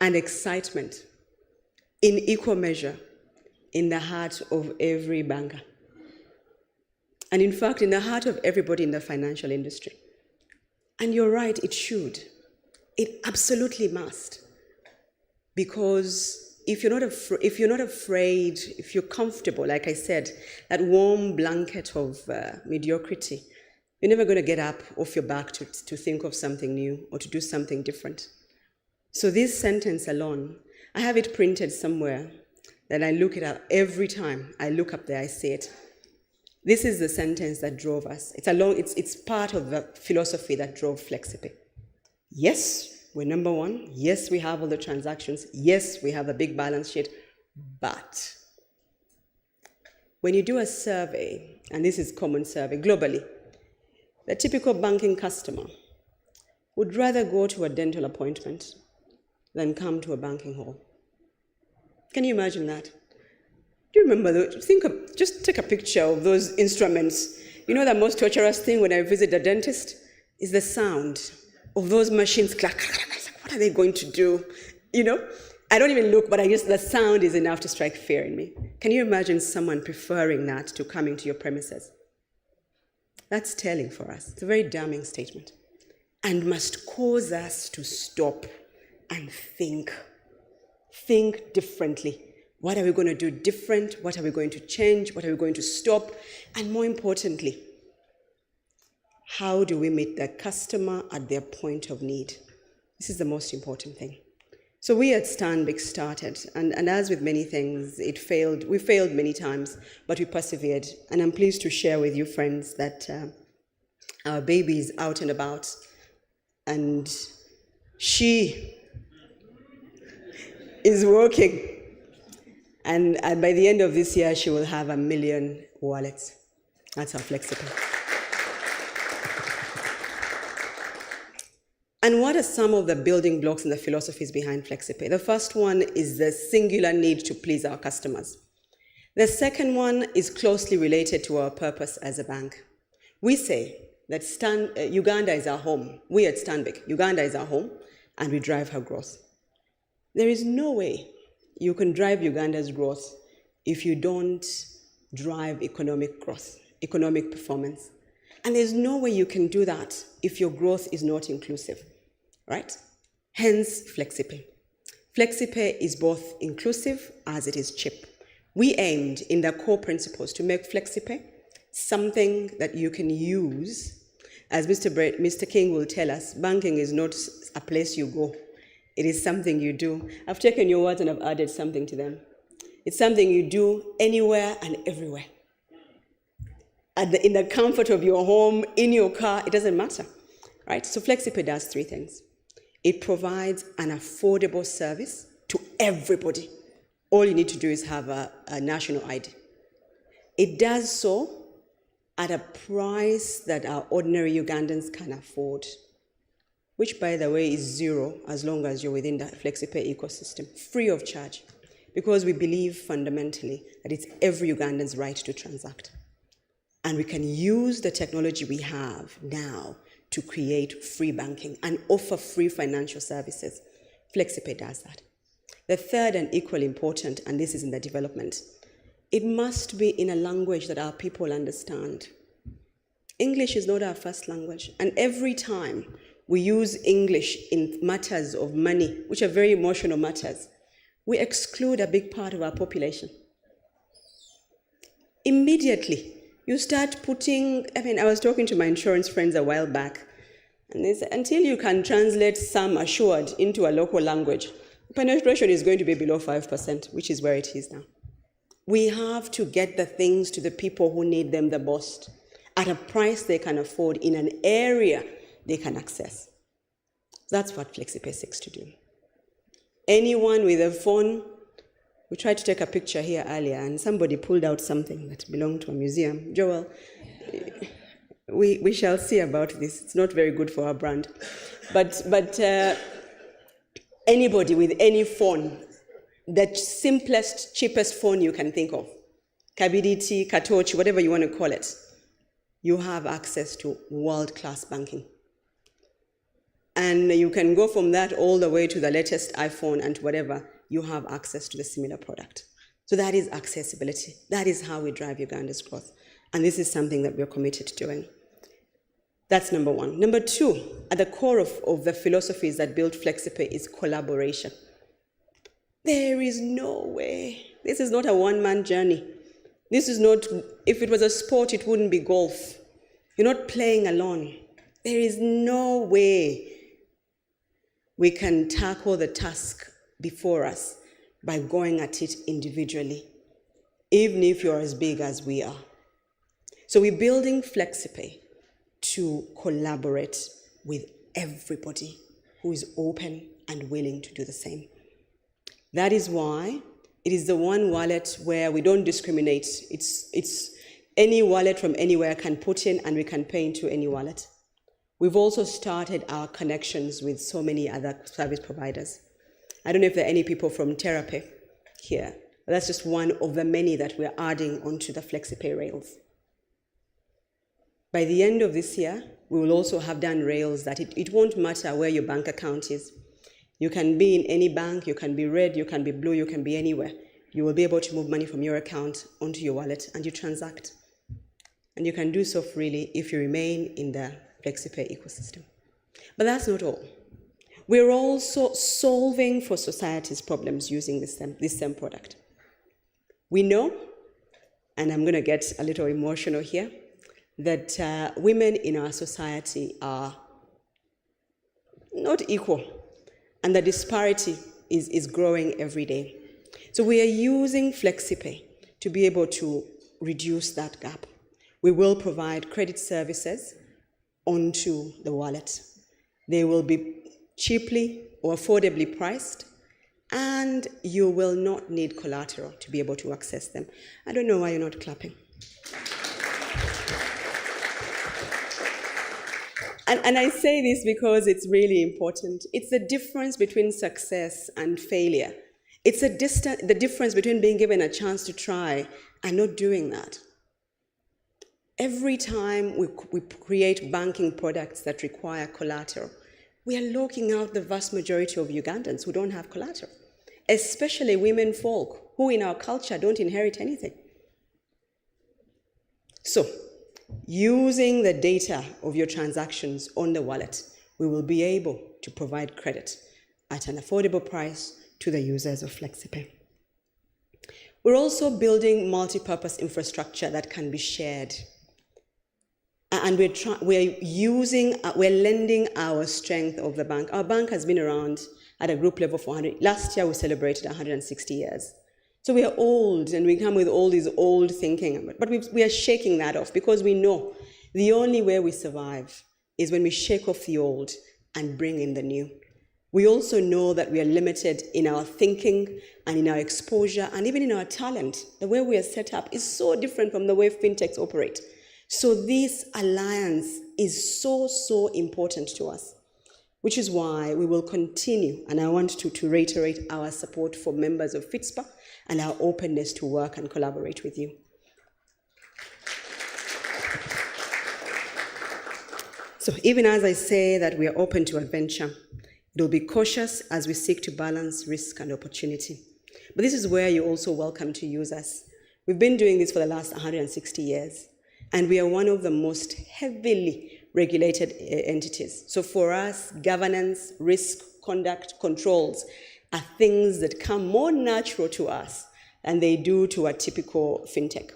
and excitement in equal measure in the heart of every banker. And in fact, in the heart of everybody in the financial industry. And you're right, it should. It absolutely must. Because if you're not afraid, if you're comfortable, like I said, that warm blanket of mediocrity, you're never going to get up off your back to think of something new or to do something different. So this sentence alone, I have it printed somewhere, that I look it up every time I look up there, I see it. This is the sentence that drove us. It's part of the philosophy that drove Flexipay. Yes, we're number one. Yes, we have all the transactions. Yes, we have a big balance sheet. But when you do a survey, and this is common survey globally, the typical banking customer would rather go to a dental appointment than come to a banking hall. Can you imagine that? Do you remember, just take a picture of those instruments. You know the most torturous thing when I visit the dentist is the sound of those machines. What are they going to do? You know, I don't even look, but the sound is enough to strike fear in me. Can you imagine someone preferring that to coming to your premises? That's telling for us. It's a very damning statement and must cause us to stop and think differently. What are we going to do different? What are we going to change? What are we going to stop? And more importantly, how do we meet the customer at their point of need? This is the most important thing. So we at Stanbic started, and as with many things, we failed many times, but we persevered. And I'm pleased to share with you, friends, that our baby is out and about, and she is working. And by the end of this year, she will have 1 million wallets. That's our Flexipay. And what are some of the building blocks and the philosophies behind Flexipay? The first one is the singular need to please our customers. The second one is closely related to our purpose as a bank. We say that Uganda is our home. We at Stanbic, Uganda is our home, and we drive her growth. There is no way you can drive Uganda's growth if you don't drive economic growth, economic performance. And there's no way you can do that if your growth is not inclusive, right? Hence, Flexipay. Flexipay is both inclusive as it is cheap. We aimed in the core principles to make Flexipay something that you can use. As Mr. King will tell us, banking is not a place you go. It is something you do. I've taken your words and I've added something to them. It's something you do anywhere and everywhere. In the comfort of your home, in your car, it doesn't matter, right? So Flexipay does 3 things. It provides an affordable service to everybody. All you need to do is have a national ID. It does so at a price that our ordinary Ugandans can afford, which, by the way, is zero as long as you're within the Flexipay ecosystem, free of charge, because we believe fundamentally that it's every Ugandan's right to transact. And we can use the technology we have now to create free banking and offer free financial services. Flexipay does that. The third and equally important, and this is in the development, it must be in a language that our people understand. English is not our first language, and every time we use English in matters of money, which are very emotional matters, we exclude a big part of our population. Immediately, you start putting, I was talking to my insurance friends a while back, and they said, until you can translate sum assured into a local language, penetration is going to be below 5%, which is where it is now. We have to get the things to the people who need them the most, at a price they can afford, in an area they can access. That's what Flexipay seeks to do. Anyone with a phone, we tried to take a picture here earlier, and somebody pulled out something that belonged to a museum. Joel, we shall see about this. It's not very good for our brand. But anybody with any phone, the simplest, cheapest phone you can think of, Kabiditi, Katochi, whatever you want to call it, you have access to world-class banking. And you can go from that all the way to the latest iPhone and whatever, you have access to the similar product. So that is accessibility. That is how we drive Uganda's growth. And this is something that we're committed to doing. That's number one. Number two, at the core of the philosophies that build Flexipe is collaboration. There is no way. This is not a one-man journey. This is not, if it was a sport, it wouldn't be golf. You're not playing alone. There is no way we can tackle the task before us by going at it individually, even if you're as big as we are. So we're building Flexipe to collaborate with everybody who is open and willing to do the same. That is why it is the one wallet where we don't discriminate. It's any wallet from anywhere can put in and we can pay into any wallet. We've also started our connections with so many other service providers. I don't know if there are any people from Therapy here, but that's just one of the many that we're adding onto the Flexipe rails. By the end of this year, we will also have done rails that it won't matter where your bank account is. You can be in any bank, you can be red, you can be blue, you can be anywhere. You will be able to move money from your account onto your wallet and you transact. And you can do so freely if you remain in the Flexipe ecosystem. But that's not all. We're also solving for society's problems using this same product. We know, and I'm going to get a little emotional here, that women in our society are not equal, and the disparity is growing every day. So we are using Flexipe to be able to reduce that gap. We will provide credit services onto the wallet. They will be cheaply or affordably priced, and you will not need collateral to be able to access them. I don't know why you're not clapping. And I say this because it's really important. It's the difference between success and failure. It's the difference between being given a chance to try and not doing that. Every time we create banking products that require collateral, we are locking out the vast majority of Ugandans who don't have collateral, especially women folk who in our culture don't inherit anything. So, using the data of your transactions on the wallet, we will be able to provide credit at an affordable price to the users of Flexipe. We're also building multi-purpose infrastructure that can be shared. And we're lending our strength of the bank. Our bank has been around at a group level for 100. Last year we celebrated 160 years. So we are old, and we come with all this old thinking, but we are shaking that off because we know the only way we survive is when we shake off the old and bring in the new. We also know that we are limited in our thinking and in our exposure and even in our talent. The way we are set up is so different from the way fintechs operate. So this alliance is so important to us, which is why we will continue, and I want to reiterate our support for members of Fitspa and our openness to work and collaborate with you. So even as I say that we are open to adventure, it will be cautious as we seek to balance risk and opportunity. But this is where you're also welcome to use us. We've been doing this for the last 160 years, and we are one of the most heavily regulated entities. So for us, governance, risk, conduct, controls are things that come more natural to us than they do to a typical fintech.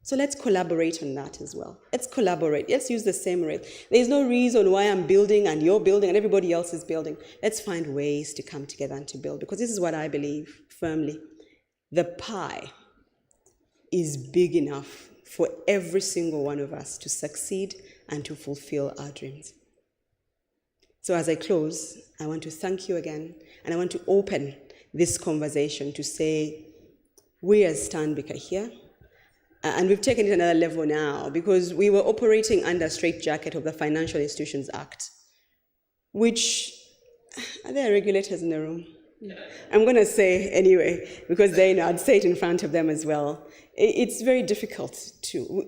So let's collaborate on that as well. Let's collaborate. Let's use the same rail. There's no reason why I'm building and you're building and everybody else is building. Let's find ways to come together and to build, because this is what I believe firmly. The pie is big enough for every single one of us to succeed and to fulfill our dreams. So as I close, I want to thank you again, and I want to open this conversation to say, we as Stanbic are here, and we've taken it another level now, because we were operating under a straitjacket of the Financial Institutions Act, which, are there regulators in the room? I'm going to say anyway, because they know, I'd say it in front of them as well. It's very difficult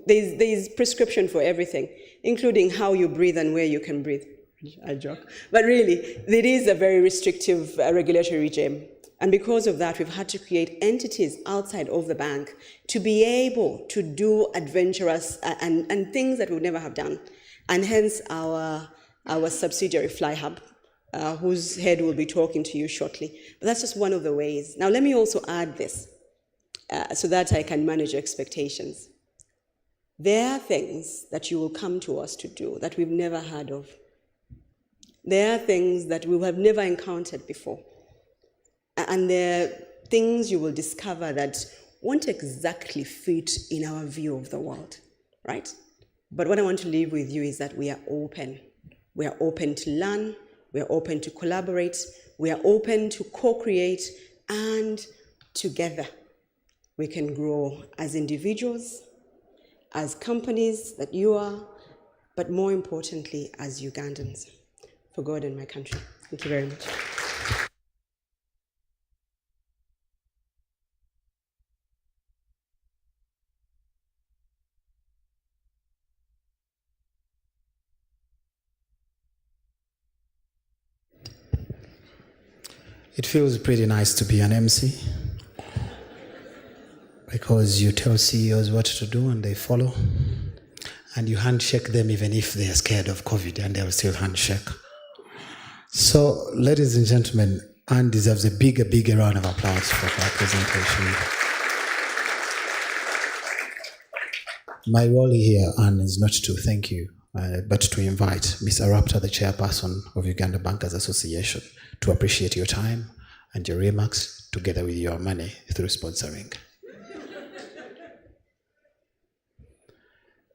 there's prescription for everything, including how you breathe and where you can breathe. I joke. But really, it is a very restrictive regulatory regime. And because of that, we've had to create entities outside of the bank to be able to do adventurous and things that we would never have done. and hence our subsidiary FlyHub, whose head will be talking to you shortly. But that's just one of the ways. Now, let me also add this so that I can manage your expectations. There are things that you will come to us to do that we've never heard of. There are things that we have never encountered before. And there are things you will discover that won't exactly fit in our view of the world, right? But what I want to leave with you is that we are open. We are open to learn. We are open to collaborate. We are open to co-create, and together we can grow as individuals, as companies that you are, but more importantly, as Ugandans, for God and my country. Thank you very much. It feels pretty nice to be an MC because you tell CEOs what to do and they follow, and you handshake them even if they are scared of COVID and they'll still handshake. So, ladies and gentlemen, Anne deserves a bigger round of applause for her presentation. My role here, Anne, is not to thank you, but to invite Ms. Arapta, the chairperson of Uganda Bankers Association, to appreciate your time and your remarks together with your money through sponsoring.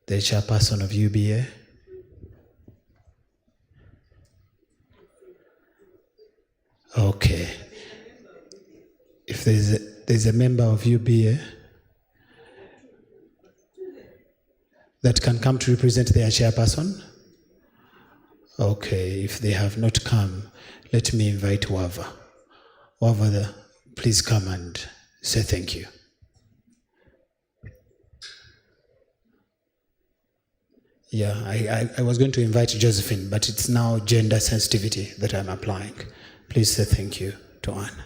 The chairperson of UBA. Okay. If there's a member of UBA that can come to represent their chairperson. Okay, if they have not come, let me invite Wava. Wava, please come and say thank you. Yeah, I was going to invite Josephine, but it's now gender sensitivity that I'm applying. Please say thank you to Anne.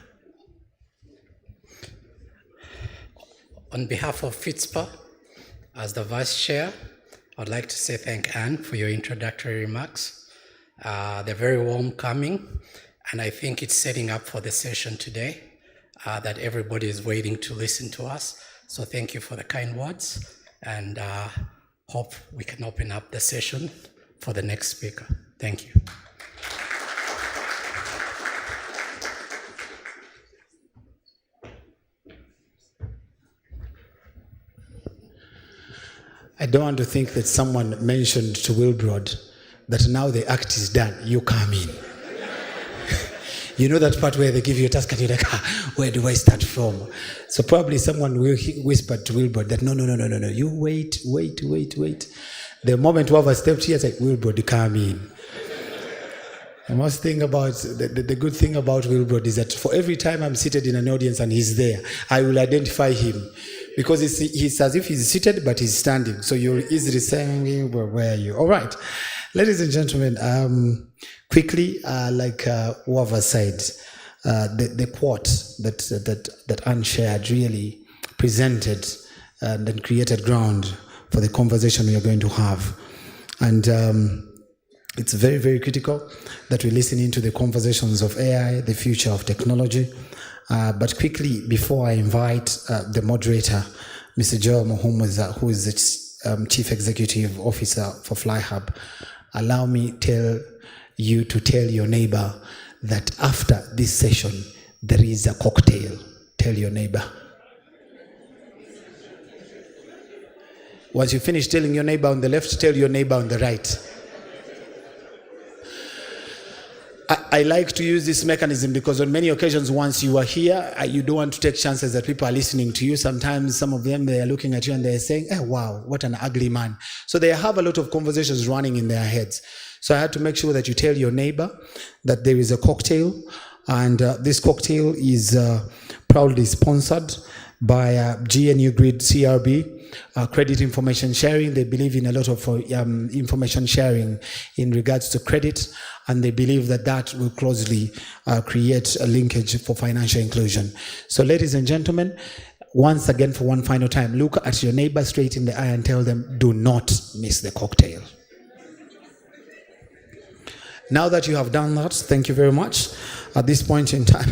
On behalf of Fitspa, as the Vice Chair, I'd like to say thank Anne for your introductory remarks. They're very warm-coming, and I think it's setting up for the session today that everybody is waiting to listen to us. So thank you for the kind words, and hope we can open up the session for the next speaker. Thank you. I don't want to think that someone mentioned to Wilbrod that now the act is done, you come in. You know that part where they give you a task and you're like, where do I start from? So probably someone will whisper to Wilbrod that no, you wait. The moment Wava stepped here, it's like, Wilbrod, come in. The most thing about, the good thing about Wilbrod is that for every time I'm seated in an audience and he's there, I will identify him. Because he's as if he's seated, but he's standing. So you're easily saying, well, where are you? All right. Ladies and gentlemen, quickly, like Wava said, the quote that Anne shared really presented and then created ground for the conversation we are going to have. And it's very, very critical that we listen into the conversations of AI, the future of technology. But quickly, before I invite the moderator, Mr. Joel Muhumuza, who is the Chief Executive Officer for FlyHub, allow me to tell your neighbor that after this session, there is a cocktail. Tell your neighbor. Once you finish telling your neighbor on the left, tell your neighbor on the right. I like to use this mechanism because on many occasions, once you are here, you don't want to take chances that people are listening to you. Sometimes some of them, they are looking at you and they're saying, wow, what an ugly man. So they have a lot of conversations running in their heads. So I had to make sure that you tell your neighbor that there is a cocktail, and this cocktail is proudly sponsored by GNU Grid CRB, credit information sharing. They believe in a lot of information sharing in regards to credit, and they believe that will closely create a linkage for financial inclusion. So ladies and gentlemen, once again for one final time, look at your neighbor straight in the eye and tell them, do not miss the cocktail. Now that you have done that, thank you very much. At this point in time,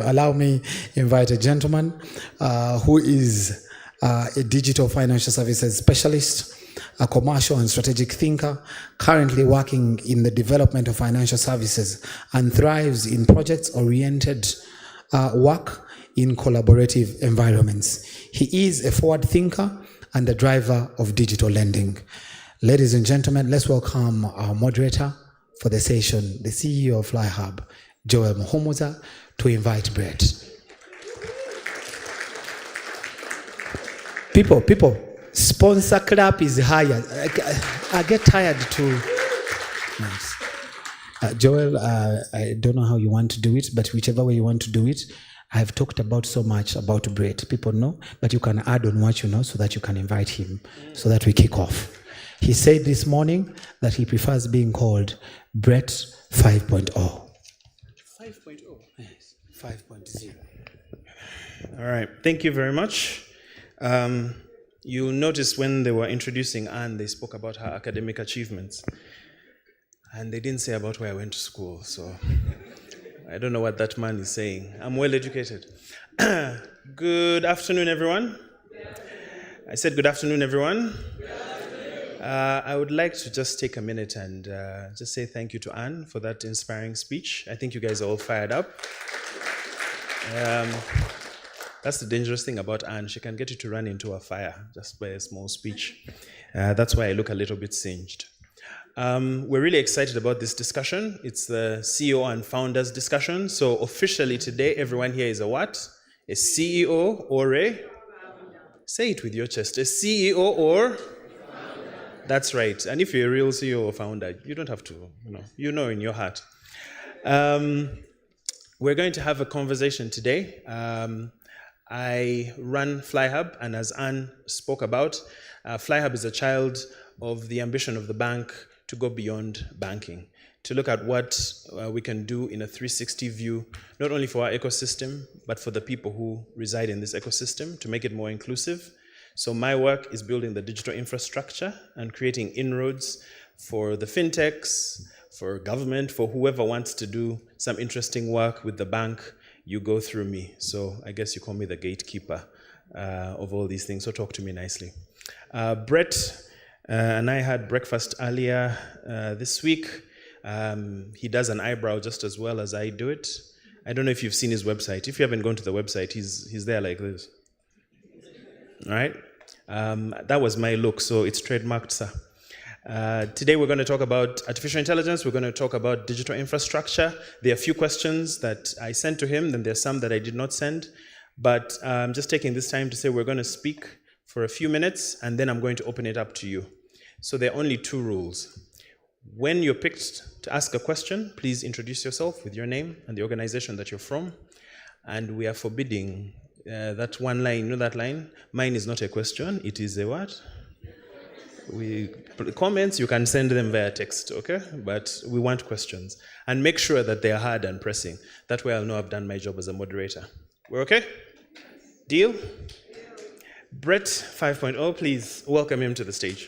allow me invite a gentleman who is a digital financial services specialist, a commercial and strategic thinker, currently working in the development of financial services and thrives in projects-oriented work in collaborative environments. He is a forward thinker and a driver of digital lending. Ladies and gentlemen, let's welcome our moderator for the session, the CEO of FlyHub, Joel Muhumuza, to invite Brett. People, sponsor clap is higher. I get tired too. Nice. Joel, I don't know how you want to do it, but whichever way you want to do it, I've talked about so much about Brett. People know, but you can add on what you know so that you can invite him so that we kick off. He said this morning that he prefers being called Brett 5.0. 5.0? Yes, 5.0. All right, thank you very much. You noticed when they were introducing Anne, they spoke about her academic achievements. And they didn't say about where I went to school, so I don't know what that man is saying. I'm well educated. Good afternoon, everyone. I said good afternoon, everyone. I would like to just take a minute and just say thank you to Anne for that inspiring speech. I think you guys are all fired up. That's the dangerous thing about Anne. She can get you to run into a fire just by a small speech. That's why I look a little bit singed. We're really excited about this discussion. It's the CEO and founders discussion. So officially today, everyone here is a what? A CEO or a? Say it with your chest. A CEO or? That's right. And if you're a real CEO or founder, you don't have to, you know in your heart. We're going to have a conversation today. I run FlyHub, and as Anne spoke about, FlyHub is a child of the ambition of the bank to go beyond banking, to look at what we can do in a 360 view, not only for our ecosystem, but for the people who reside in this ecosystem, to make it more inclusive. So my work is building the digital infrastructure and creating inroads for the fintechs, for government, for whoever wants to do some interesting work with the bank. You go through me. So I guess you call me the gatekeeper of all these things, so talk to me nicely. Brett and I had breakfast earlier this week. He does an eyebrow just as well as I do it. I don't know if you've seen his website. If you haven't gone to the website, he's there like this. All right? That was my look, so it's trademarked, sir. Today we're going to talk about artificial intelligence. We're going to talk about digital infrastructure. There are a few questions that I sent to him, then there's some that I did not send. But I'm just taking this time to say we're going to speak for a few minutes, and then I'm going to open it up to you. So there are only two rules. When you're picked to ask a question, please introduce yourself with your name and the organization that you're from. And we are forbidding that one line, you know that line? Mine is not a question, it is a what? Comments, you can send them via text, okay? But we want questions. And make sure that they are hard and pressing. That way I'll know I've done my job as a moderator. We're okay? Deal? Brett 5.0, please welcome him to the stage.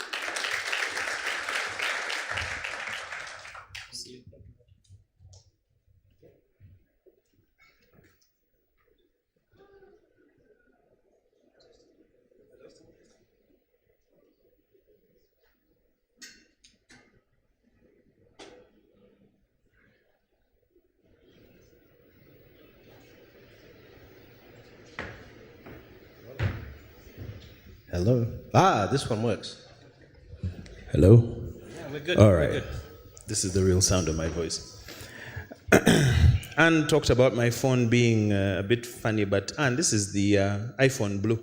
Hello. This one works. Hello? Yeah, we're good. All We're right. good. This is the real sound of my voice. Anne talked about my phone being a bit funny, but Anne, this is the iPhone Blue.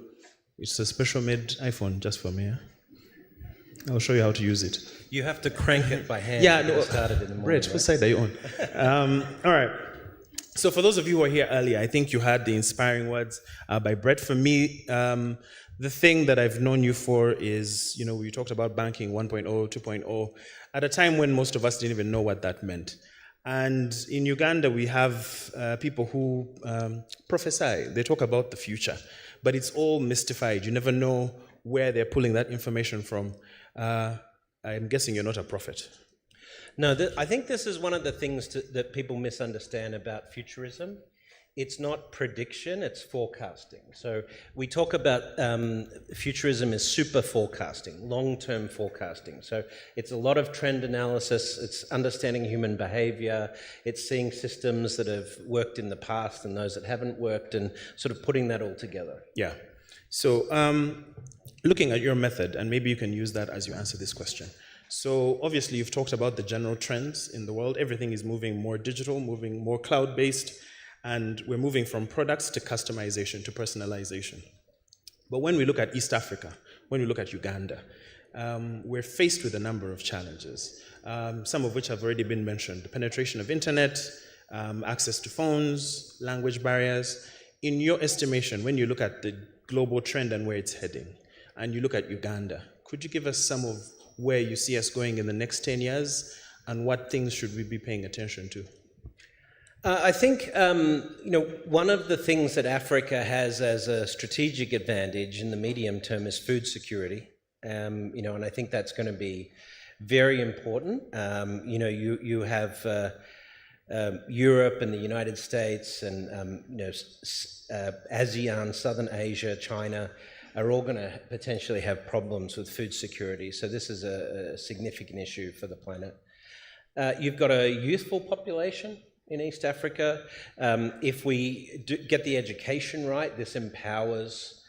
It's a special made iPhone just for me. Yeah? I'll show you how to use it. You have to crank it by hand. Yeah, to no, get started in the morning. Brett, what side are you on? All right. So for those of you who were here earlier, I think you heard the inspiring words by Brett. For me, the thing that I've known you for is, we talked about banking 1.0, 2.0, at a time when most of us didn't even know what that meant. And in Uganda, we have people who prophesy. They talk about the future, but it's all mystified. You never know where they're pulling that information from. I'm guessing you're not a prophet. No, I think this is one of the things that people misunderstand about futurism. It's not prediction, it's forecasting. So we talk about futurism as super forecasting, long-term forecasting. So it's a lot of trend analysis, it's understanding human behavior, it's seeing systems that have worked in the past and those that haven't worked, and sort of putting that all together. Yeah. So looking at your method, and maybe you can use that as you answer this question. So obviously you've talked about the general trends in the world. Everything is moving more digital, moving more cloud-based, and we're moving from products to customization, to personalization. But when we look at East Africa, when we look at Uganda, we're faced with a number of challenges, some of which have already been mentioned: the penetration of internet, access to phones, language barriers. In your estimation, when you look at the global trend and where it's heading, and you look at Uganda, could you give us some of where you see us going in the next 10 years, and what things should we be paying attention to? I think one of the things that Africa has as a strategic advantage in the medium term is food security, and I think that's going to be very important. You have Europe and the United States and ASEAN, Southern Asia, China are all going to potentially have problems with food security. So this is a significant issue for the planet. You've got a youthful population in East Africa. If we get the education right, this empowers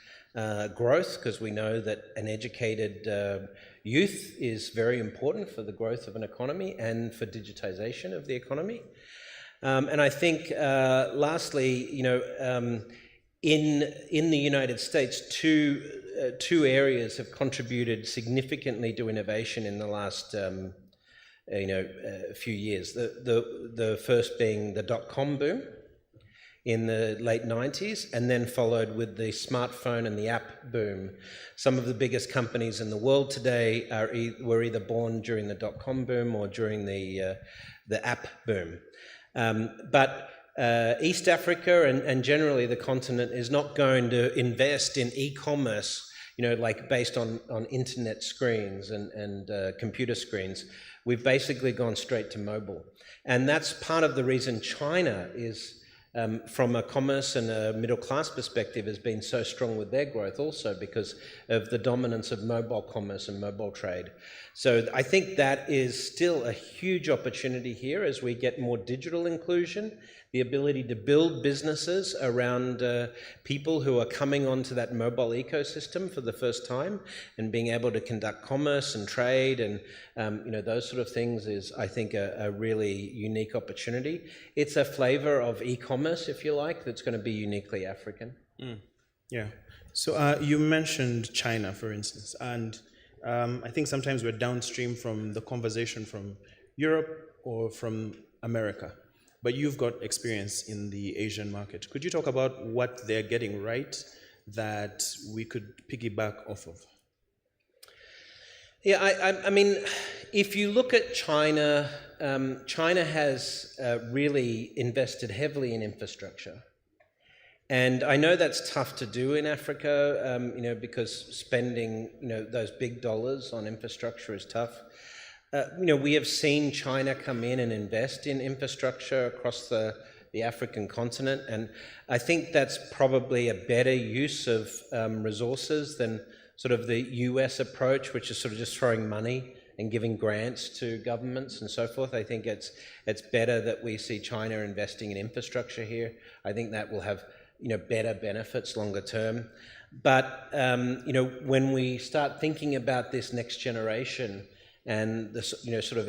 growth, because we know that an educated youth is very important for the growth of an economy and for digitization of the economy. And I think, lastly, in the United States, two areas have contributed significantly to innovation in the last few years. The first being the .com boom in the late 90s, and then followed with the smartphone and the app boom. Some of the biggest companies in the world today were either born during the .com boom or during the app boom. But East Africa and generally the continent is not going to invest in e-commerce, like based on internet screens and computer screens. We've basically gone straight to mobile. And that's part of the reason China is, from a commerce and a middle class perspective, has been so strong with their growth also, because of the dominance of mobile commerce and mobile trade. So I think that is still a huge opportunity here as we get more digital inclusion, the ability to build businesses around people who are coming onto that mobile ecosystem for the first time, and being able to conduct commerce and trade and those sort of things is, I think, a really unique opportunity. It's a flavor of e-commerce, if you like, that's going to be uniquely African. Yeah. So you mentioned China, for instance, and I think sometimes we're downstream from the conversation from Europe or from America. But you've got experience in the Asian market. Could you talk about what they're getting right that we could piggyback off of? Yeah, I mean, if you look at China, China has really invested heavily in infrastructure. And I know that's tough to do in Africa, because spending, those big dollars on infrastructure is tough. We have seen China come in and invest in infrastructure across the African continent, and I think that's probably a better use of resources than sort of the US approach, which is sort of just throwing money and giving grants to governments and so forth. I think it's better that we see China investing in infrastructure here. I think that will have better benefits longer term. But when we start thinking about this next generation, and the sort of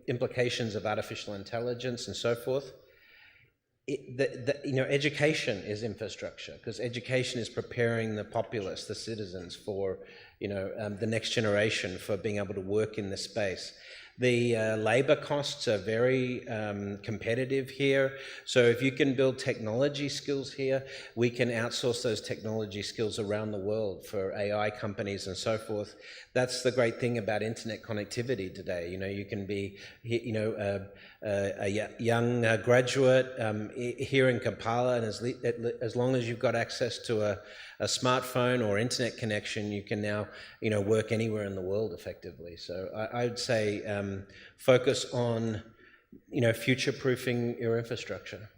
implications of artificial intelligence and so forth, education is infrastructure, because education is preparing the populace, the citizens, for the next generation, for being able to work in this space. The labor costs are very competitive here. So if you can build technology skills here, we can outsource those technology skills around the world for AI companies and so forth. That's the great thing about internet connectivity today. You can be, a young graduate here in Kampala, and as long as you've got access to a smartphone or internet connection, you can now work anywhere in the world effectively. So I would say focus on, future-proofing your infrastructure.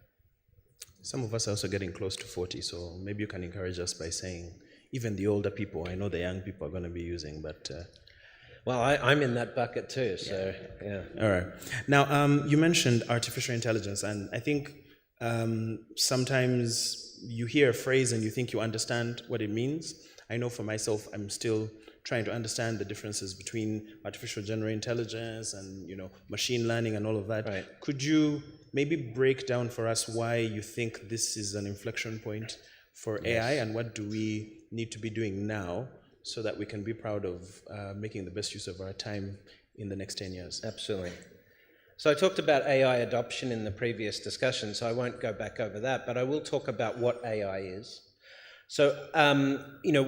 Some of us are also getting close to 40, so maybe you can encourage us by saying, even the older people, I know the young people are going to be using, but... Well, I'm in that bucket too, so yeah. All right. Now, you mentioned artificial intelligence, and I think sometimes you hear a phrase and you think you understand what it means. I know for myself, I'm still trying to understand the differences between artificial general intelligence and machine learning and all of that. Right. Could you maybe break down for us why you think this is an inflection point for AI, and what do we need to be doing now so that we can be proud of making the best use of our time in the next 10 years? Absolutely. So I talked about AI adoption in the previous discussion, so I won't go back over that, but I will talk about what AI is. So,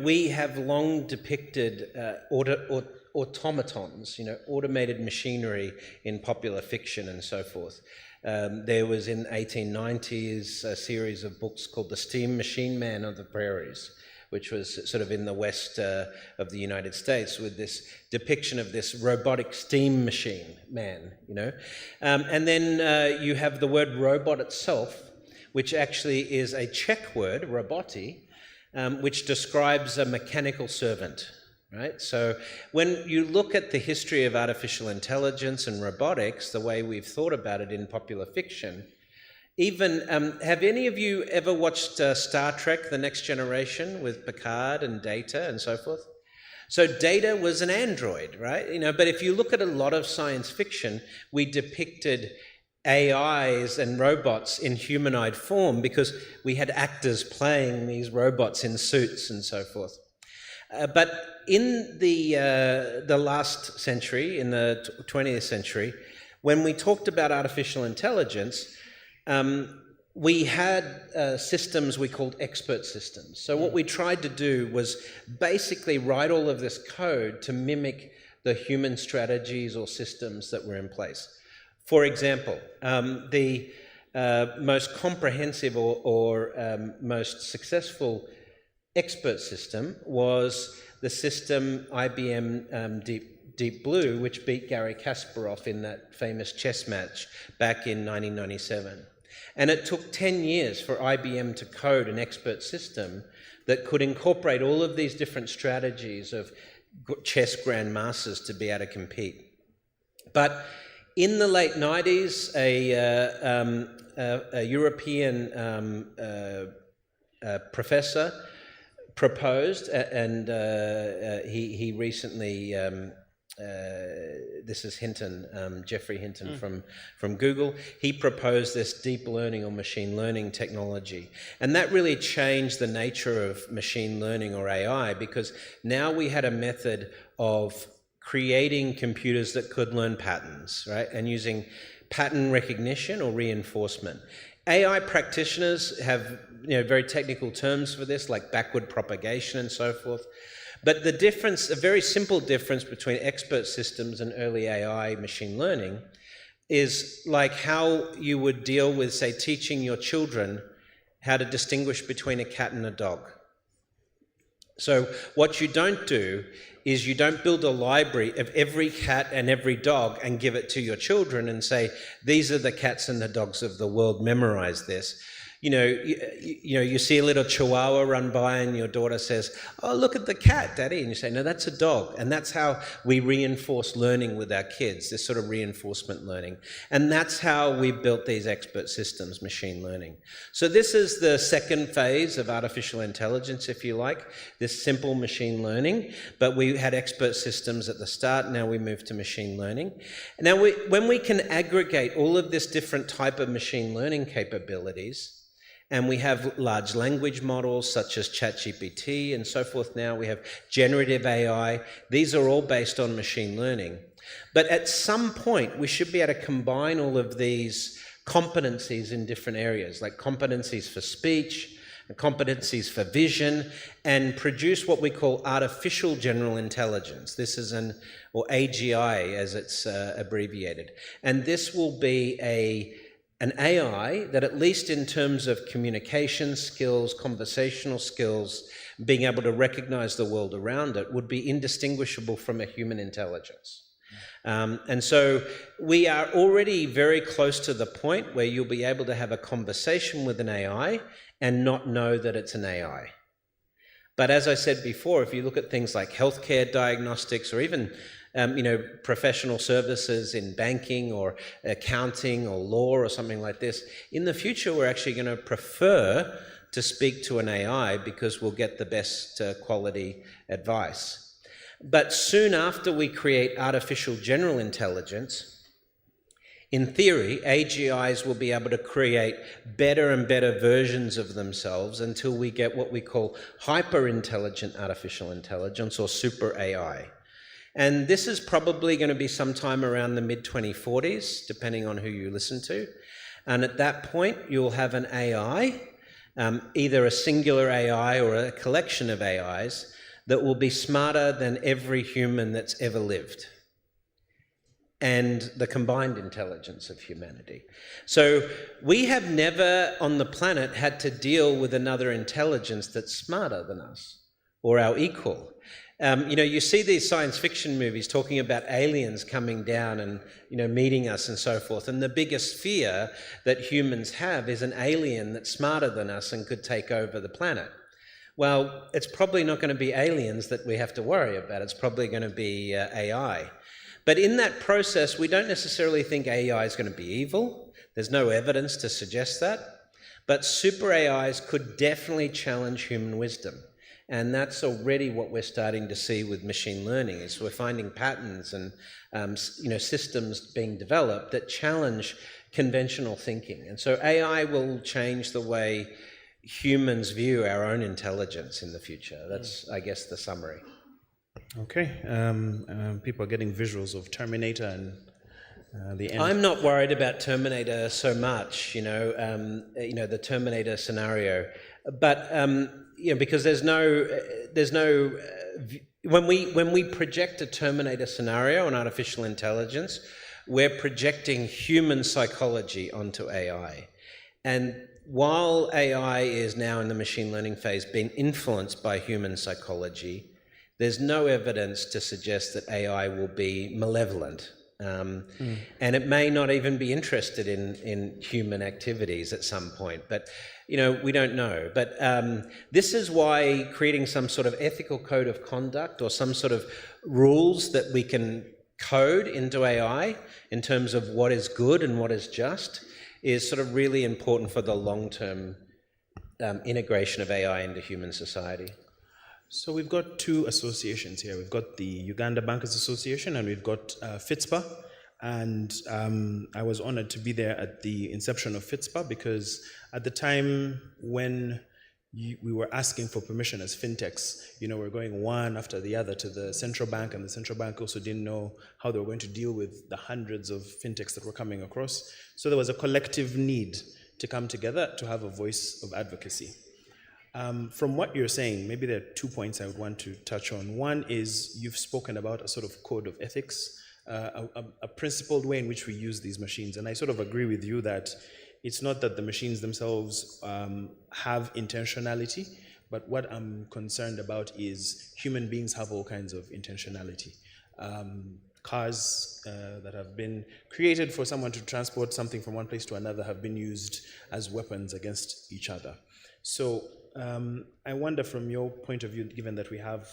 we have long depicted automatons, automated machinery in popular fiction and so forth. There was in 1890s a series of books called The Steam Machine Man of the Prairies, which was sort of in the west of the United States, with this depiction of this robotic steam machine man, And then you have the word robot itself, which actually is a Czech word, roboti, which describes a mechanical servant, right? So when you look at the history of artificial intelligence and robotics, the way we've thought about it in popular fiction, even, have any of you ever watched Star Trek, The Next Generation, with Picard and Data and so forth? So Data was an android, right? But if you look at a lot of science fiction, we depicted AIs and robots in humanoid form because we had actors playing these robots in suits and so forth. But in the last century, in the 20th century, when we talked about artificial intelligence, we had systems we called expert systems. So what we tried to do was basically write all of this code to mimic the human strategies or systems that were in place. For example, the most comprehensive or most successful expert system was the system IBM Deep Blue, which beat Garry Kasparov in that famous chess match back in 1997. And it took 10 years for IBM to code an expert system that could incorporate all of these different strategies of chess grandmasters to be able to compete. But in the late 90s, a European professor proposed, and he recently, this is Hinton, Geoffrey Hinton from Google, he proposed this deep learning or machine learning technology. And that really changed the nature of machine learning or AI, because now we had a method of creating computers that could learn patterns, right? And using pattern recognition or reinforcement. AI practitioners have very technical terms for this, like backward propagation and so forth. But the difference, a very simple difference between expert systems and early AI machine learning is like how you would deal with, say, teaching your children how to distinguish between a cat and a dog. So what you don't do is you don't build a library of every cat and every dog and give it to your children and say, these are the cats and the dogs of the world, memorize this. You see a little chihuahua run by and your daughter says, oh, look at the cat, Daddy. And you say, no, that's a dog. And that's how we reinforce learning with our kids, this sort of reinforcement learning. And that's how we built these expert systems, machine learning. So this is the second phase of artificial intelligence, if you like, this simple machine learning. But we had expert systems at the start. Now we move to machine learning. Now, when we can aggregate all of this different type of machine learning capabilities, and we have large language models such as ChatGPT and so forth now. We have generative AI. These are all based on machine learning. But at some point, we should be able to combine all of these competencies in different areas, like competencies for speech, competencies for vision, and produce what we call artificial general intelligence. This is or AGI as it's abbreviated. And this will be an AI that, at least in terms of communication skills, conversational skills, being able to recognize the world around it, would be indistinguishable from a human intelligence. And so we are already very close to the point where you'll be able to have a conversation with an AI and not know that it's an AI. But as I said before, if you look at things like healthcare diagnostics, or even professional services in banking or accounting or law or something like this, in the future we're actually going to prefer to speak to an AI because we'll get the best quality advice. But soon after we create artificial general intelligence, in theory, AGIs will be able to create better and better versions of themselves until we get what we call hyper-intelligent artificial intelligence, or super AI. And this is probably going to be sometime around the mid-2040s, depending on who you listen to. And at that point, you'll have an AI, either a singular AI or a collection of AIs, that will be smarter than every human that's ever lived, and the combined intelligence of humanity. So we have never on the planet had to deal with another intelligence that's smarter than us or our equal. You see these science fiction movies talking about aliens coming down and meeting us and so forth, and the biggest fear that humans have is an alien that's smarter than us and could take over the planet. Well, it's probably not going to be aliens that we have to worry about. It's probably going to be AI. But in that process, we don't necessarily think AI is going to be evil. There's no evidence to suggest that. But super AIs could definitely challenge human wisdom. And that's already what we're starting to see with machine learning, is we're finding patterns and systems being developed that challenge conventional thinking. And so AI will change the way humans view our own intelligence in the future. That's, I guess, the summary. Okay. People are getting visuals of Terminator and the end. I'm not worried about Terminator so much, the Terminator scenario, but because there's no when we project a Terminator scenario on artificial intelligence, we're projecting human psychology onto AI, and while AI is now in the machine learning phase being influenced by human psychology, there's no evidence to suggest that AI will be malevolent. And it may not even be interested in human activities at some point, but we don't know. But this is why creating some sort of ethical code of conduct or some sort of rules that we can code into AI in terms of what is good and what is just is sort of really important for the long-term integration of AI into human society. So we've got two associations here. We've got the Uganda Bankers Association and we've got Fitspa. And I was honored to be there at the inception of Fitspa, because at the time when we were asking for permission as fintechs, we're going one after the other to the central bank, and the central bank also didn't know how they were going to deal with the hundreds of fintechs that were coming across. So there was a collective need to come together to have a voice of advocacy. From what you're saying, maybe there are 2 points I would want to touch on. One is you've spoken about a sort of code of ethics, a principled way in which we use these machines. And I sort of agree with you that it's not that the machines themselves have intentionality, but what I'm concerned about is human beings have all kinds of intentionality. Cars that have been created for someone to transport something from one place to another have been used as weapons against each other. So I wonder, from your point of view, given that we have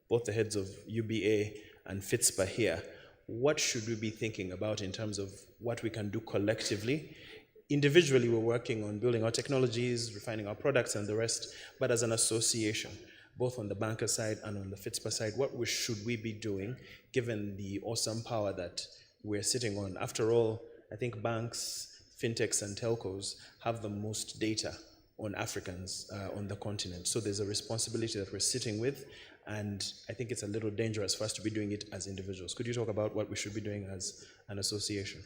both the heads of UBA and Fitspa here, what should we be thinking about in terms of what we can do collectively? Individually, we're working on building our technologies, refining our products and the rest, but as an association, both on the banker side and on the Fitspa side, what should we be doing given the awesome power that we're sitting on? After all, I think banks, fintechs and telcos have the most data on Africans on the continent. So there's a responsibility that we're sitting with, and I think it's a little dangerous for us to be doing it as individuals. Could you talk about what we should be doing as an association?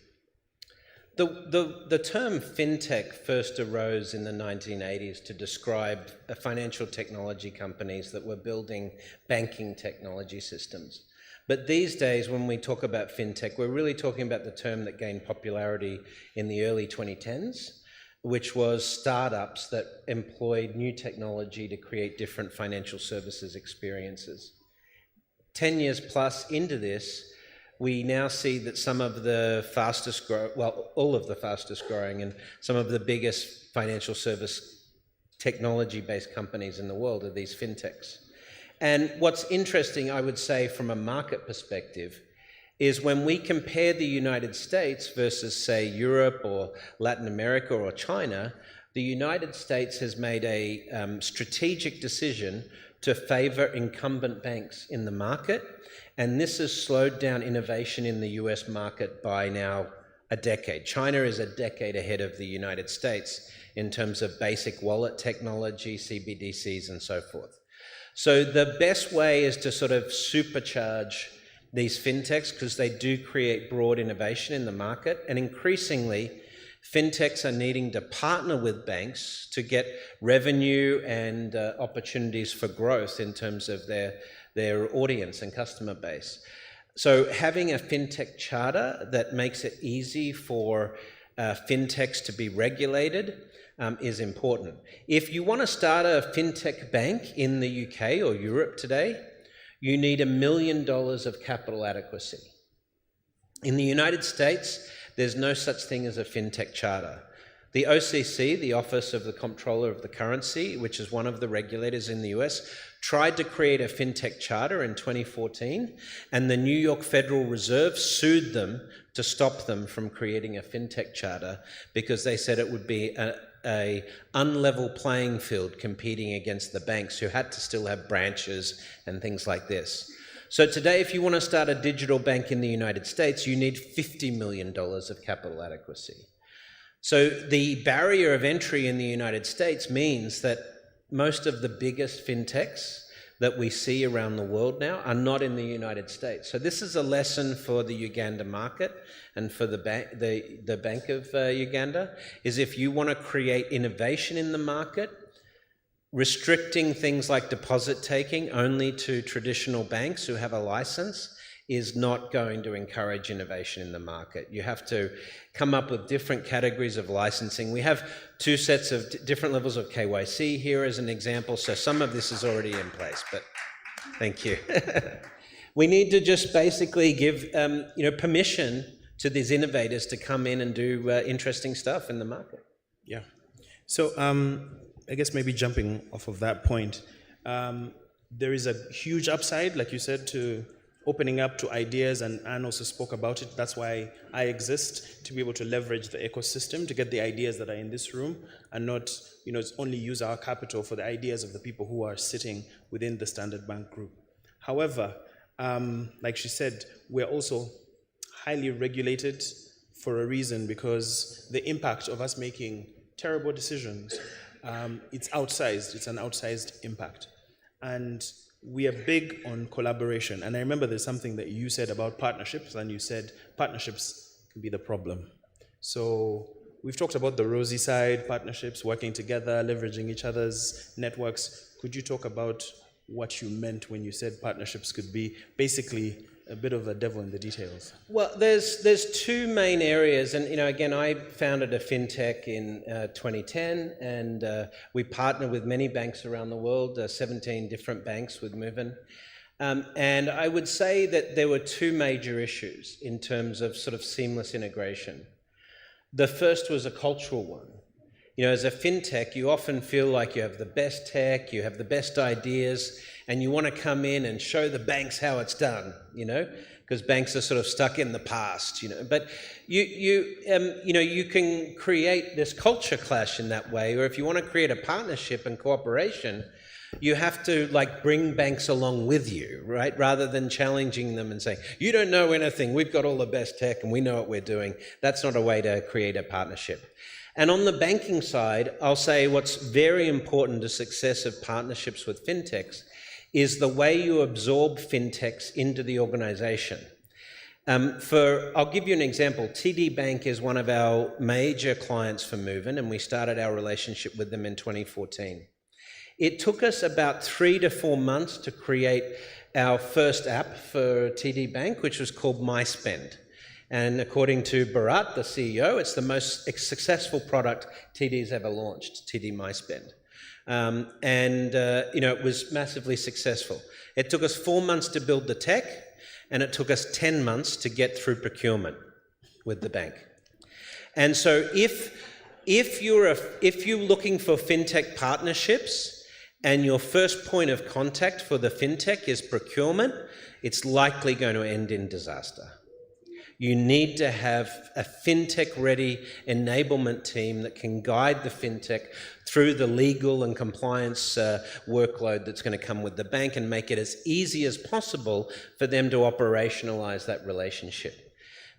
The term fintech first arose in the 1980s to describe financial technology companies that were building banking technology systems. But these days, when we talk about fintech, we're really talking about the term that gained popularity in the early 2010s. which was startups that employed new technology to create different financial services experiences. 10 years plus into this, we now see that some of the fastest all of the fastest growing and some of the biggest financial service technology-based companies in the world are these fintechs. And what's interesting, I would say, from a market perspective, is when we compare the United States versus, say, Europe or Latin America or China, the United States has made a strategic decision to favor incumbent banks in the market, and this has slowed down innovation in the US market by now a decade. China is a decade ahead of the United States in terms of basic wallet technology, CBDCs, and so forth. So the best way is to sort of supercharge these fintechs because they do create broad innovation in the market, and increasingly fintechs are needing to partner with banks to get revenue and opportunities for growth in terms of their audience and customer base. So having a fintech charter that makes it easy for fintechs to be regulated is important. If you want to start a fintech bank in the UK or Europe today, you need $1 million of capital adequacy. In the United States, there's no such thing as a fintech charter. The OCC, the Office of the Comptroller of the Currency, which is one of the regulators in the US, tried to create a fintech charter in 2014, and the New York Federal Reserve sued them to stop them from creating a fintech charter because they said it would be a unlevel playing field competing against the banks who had to still have branches and things like this. So today, if you want to start a digital bank in the United States, you need $50 million of capital adequacy. So the barrier of entry in the United States means that most of the biggest fintechs that we see around the world now are not in the United States. So this is a lesson for the Uganda market and for the Bank of Uganda, is if you want to create innovation in the market, restricting things like deposit taking only to traditional banks who have a license is not going to encourage innovation in the market. You have to come up with different categories of licensing. We have two sets of different levels of KYC here as an example, so some of this is already in place, but thank you. We need to just basically give permission to these innovators to come in and do interesting stuff in the market. Yeah. So I guess maybe jumping off of that point, there is a huge upside, like you said, to opening up to ideas, and Anne also spoke about it. That's why I exist, to be able to leverage the ecosystem to get the ideas that are in this room and not, only use our capital for the ideas of the people who are sitting within the Standard Bank Group. However, like she said, we're also highly regulated for a reason, because the impact of us making terrible decisions, it's outsized. It's an outsized impact. And we are big on collaboration. And I remember there's something that you said about partnerships, and you said partnerships can be the problem. So we've talked about the rosy side, partnerships, working together, leveraging each other's networks. Could you talk about what you meant when you said partnerships could be basically a bit of a devil in the details? Well, there's two main areas, and again, I founded a fintech in 2010, and we partner with many banks around the world, 17 different banks with Movin. And I would say that there were two major issues in terms of sort of seamless integration. The first was a cultural one. As a fintech, you often feel like you have the best tech, you have the best ideas, and you want to come in and show the banks how it's done, because banks are sort of stuck in the past, But you can create this culture clash in that way, or if you want to create a partnership and cooperation, you have to bring banks along with you, right? Rather than challenging them and saying, you don't know anything, we've got all the best tech and we know what we're doing. That's not a way to create a partnership. And on the banking side, I'll say what's very important to success of partnerships with fintechs is the way you absorb fintechs into the organization. I'll give you an example. TD Bank is one of our major clients for Movin, and we started our relationship with them in 2014. It took us about 3 to 4 months to create our first app for TD Bank, which was called MySpend. And according to Bharat, the CEO, it's the most successful product TD's ever launched, TD MySpend. It was massively successful. It took us 4 months to build the tech, and it took us 10 months to get through procurement with the bank. And so if you're looking for fintech partnerships and your first point of contact for the fintech is procurement, it's likely going to end in disaster. You need to have a fintech-ready enablement team that can guide the fintech through the legal and compliance workload that's going to come with the bank and make it as easy as possible for them to operationalize that relationship.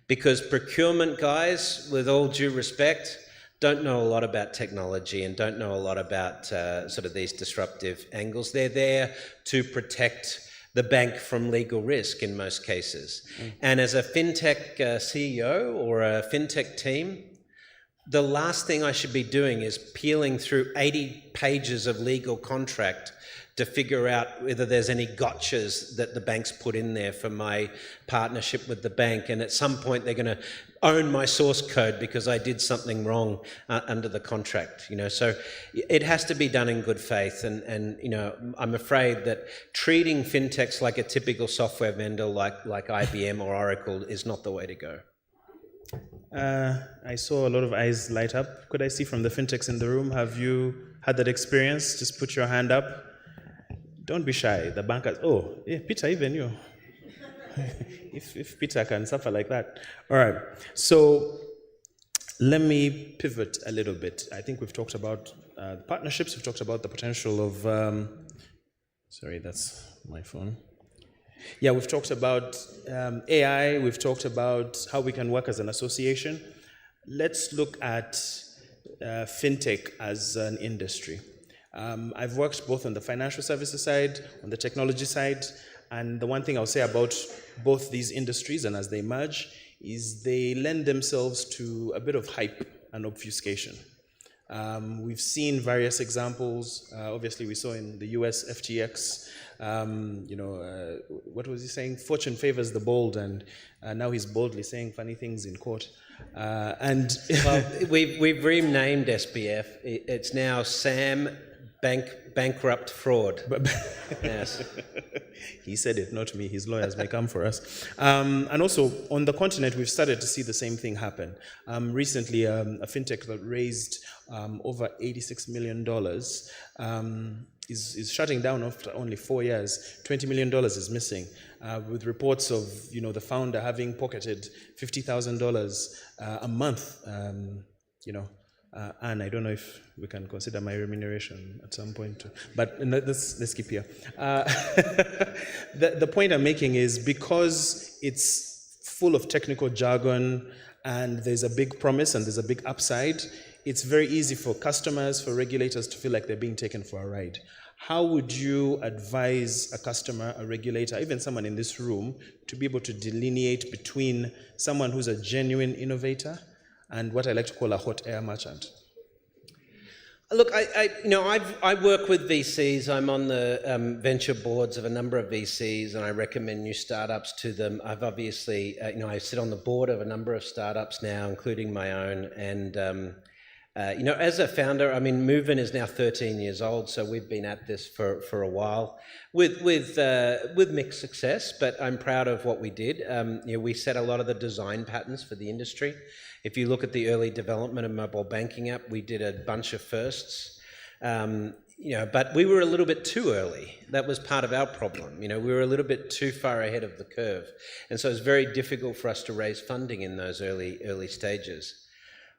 Because procurement guys, with all due respect, don't know a lot about technology and don't know a lot about sort of these disruptive angles. They're there to protect the bank from legal risk in most cases. And as a fintech CEO or a fintech team, the last thing I should be doing is peeling through 80 pages of legal contract to figure out whether there's any gotchas that the bank's put in there for my partnership with the bank. And at some point, they're going to own my source code because I did something wrong under the contract. So it has to be done in good faith. And I'm afraid that treating fintechs like a typical software vendor like IBM or Oracle is not the way to go. I saw a lot of eyes light up. Could I see from the fintechs in the room? Have you had that experience? Just put your hand up. Don't be shy. The bankers. Oh, yeah, Peter, even you. if Peter can suffer like that. All right. So let me pivot a little bit. I think we've talked about partnerships. We've talked about the potential of. Sorry, that's my phone. Yeah, we've talked about AI. We've talked about how we can work as an association. Let's look at fintech as an industry. I've worked both on the financial services side, on the technology side, and the one thing I'll say about both these industries and as they merge is they lend themselves to a bit of hype and obfuscation. We've seen various examples. Obviously, we saw in the US FTX, what was he saying? Fortune favors the bold, and now he's boldly saying funny things in court. Well, we've renamed SBF. It's now Sam Bankrupt Fraud. Yes. He said it, not me. His lawyers may come for us. And also, on the continent, we've started to see the same thing happen. Recently, a fintech that raised over $86 million is shutting down after only 4 years. $20 million is missing, with reports of the founder having pocketed $50,000 a month. And I don't know if we can consider my remuneration at some point too. But let's keep here. The point I'm making is because it's full of technical jargon and there's a big promise and there's a big upside, it's very easy for customers, for regulators to feel like they're being taken for a ride. How would you advise a customer, a regulator, even someone in this room, to be able to delineate between someone who's a genuine innovator and what I like to call a hot air merchant? Look, I work with VCs. I'm on the venture boards of a number of VCs, and I recommend new startups to them. I've obviously, I sit on the board of a number of startups now, including my own. And as a founder, Movin is now 13 years old, so we've been at this for a while with mixed success. But I'm proud of what we did. We set a lot of the design patterns for the industry. If you look at the early development of mobile banking app, we did a bunch of firsts. But we were a little bit too early. That was part of our problem. We were a little bit too far ahead of the curve, and so it's very difficult for us to raise funding in those early stages.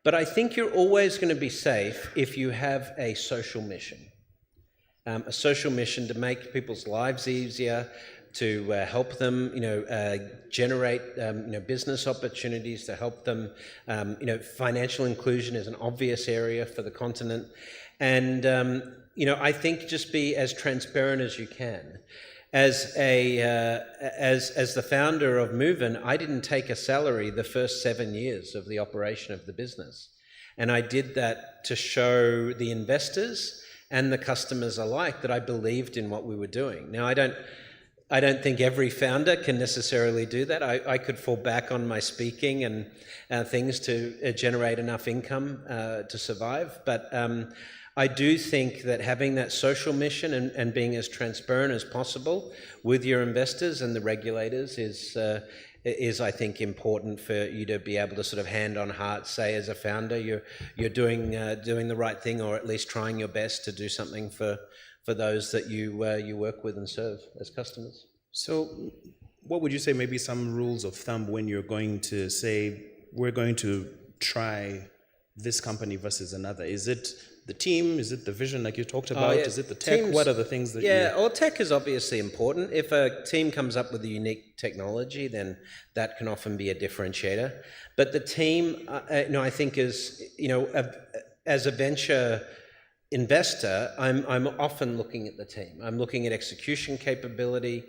But I think you're always going to be safe if you have a social mission to make people's lives easier, to help them, generate, business opportunities, to help them, financial inclusion is an obvious area for the continent. And, I think just be as transparent as you can. As the founder of Movin, I didn't take a salary the first 7 years of the operation of the business. And I did that to show the investors and the customers alike that I believed in what we were doing. Now, I don't think every founder can necessarily do that. I could fall back on my speaking and things to generate enough income to survive. But I do think that having that social mission and being as transparent as possible with your investors and the regulators is I think important for you to be able to sort of hand on heart say as a founder you're doing the right thing, or at least trying your best to do something for those that you work with and serve as customers. So what would you say maybe some rules of thumb when you're going to say, we're going to try this company versus another? Is it the team? Is it the vision like you talked about? Is it the tech? Teams, what are the things that well, tech is obviously important. If a team comes up with a unique technology, then that can often be a differentiator. But the team, I think is, as a venture investor, I'm often looking at the team. I'm looking at execution capability.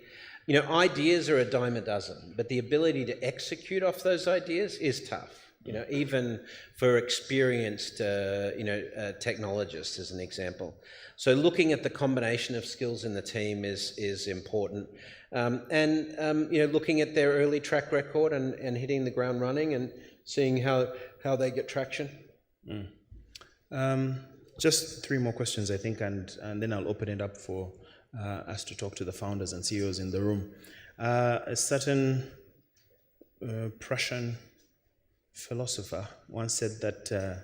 Ideas are a dime a dozen, but the ability to execute off those ideas is tough. Even for experienced, technologists, as an example. So looking at the combination of skills in the team is important, looking at their early track record and hitting the ground running and seeing how they get traction. Just 3 more questions, I think, and then I'll open it up for us to talk to the founders and CEOs in the room. A certain Prussian philosopher once said that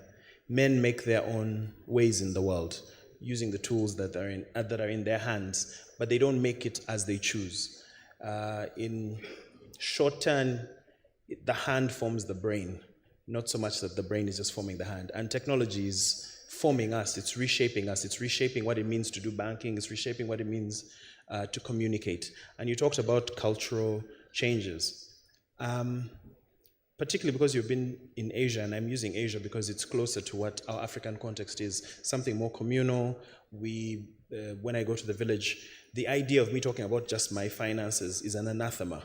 men make their own ways in the world using the tools that are in their hands, but they don't make it as they choose. In short term, the hand forms the brain, not so much that the brain is just forming the hand. And technology is forming us, it's reshaping us, it's reshaping what it means to do banking, it's reshaping what it means to communicate. And you talked about cultural changes. Particularly because you've been in Asia, and I'm using Asia because it's closer to what our African context is, something more communal. When I go to the village, the idea of me talking about just my finances is an anathema.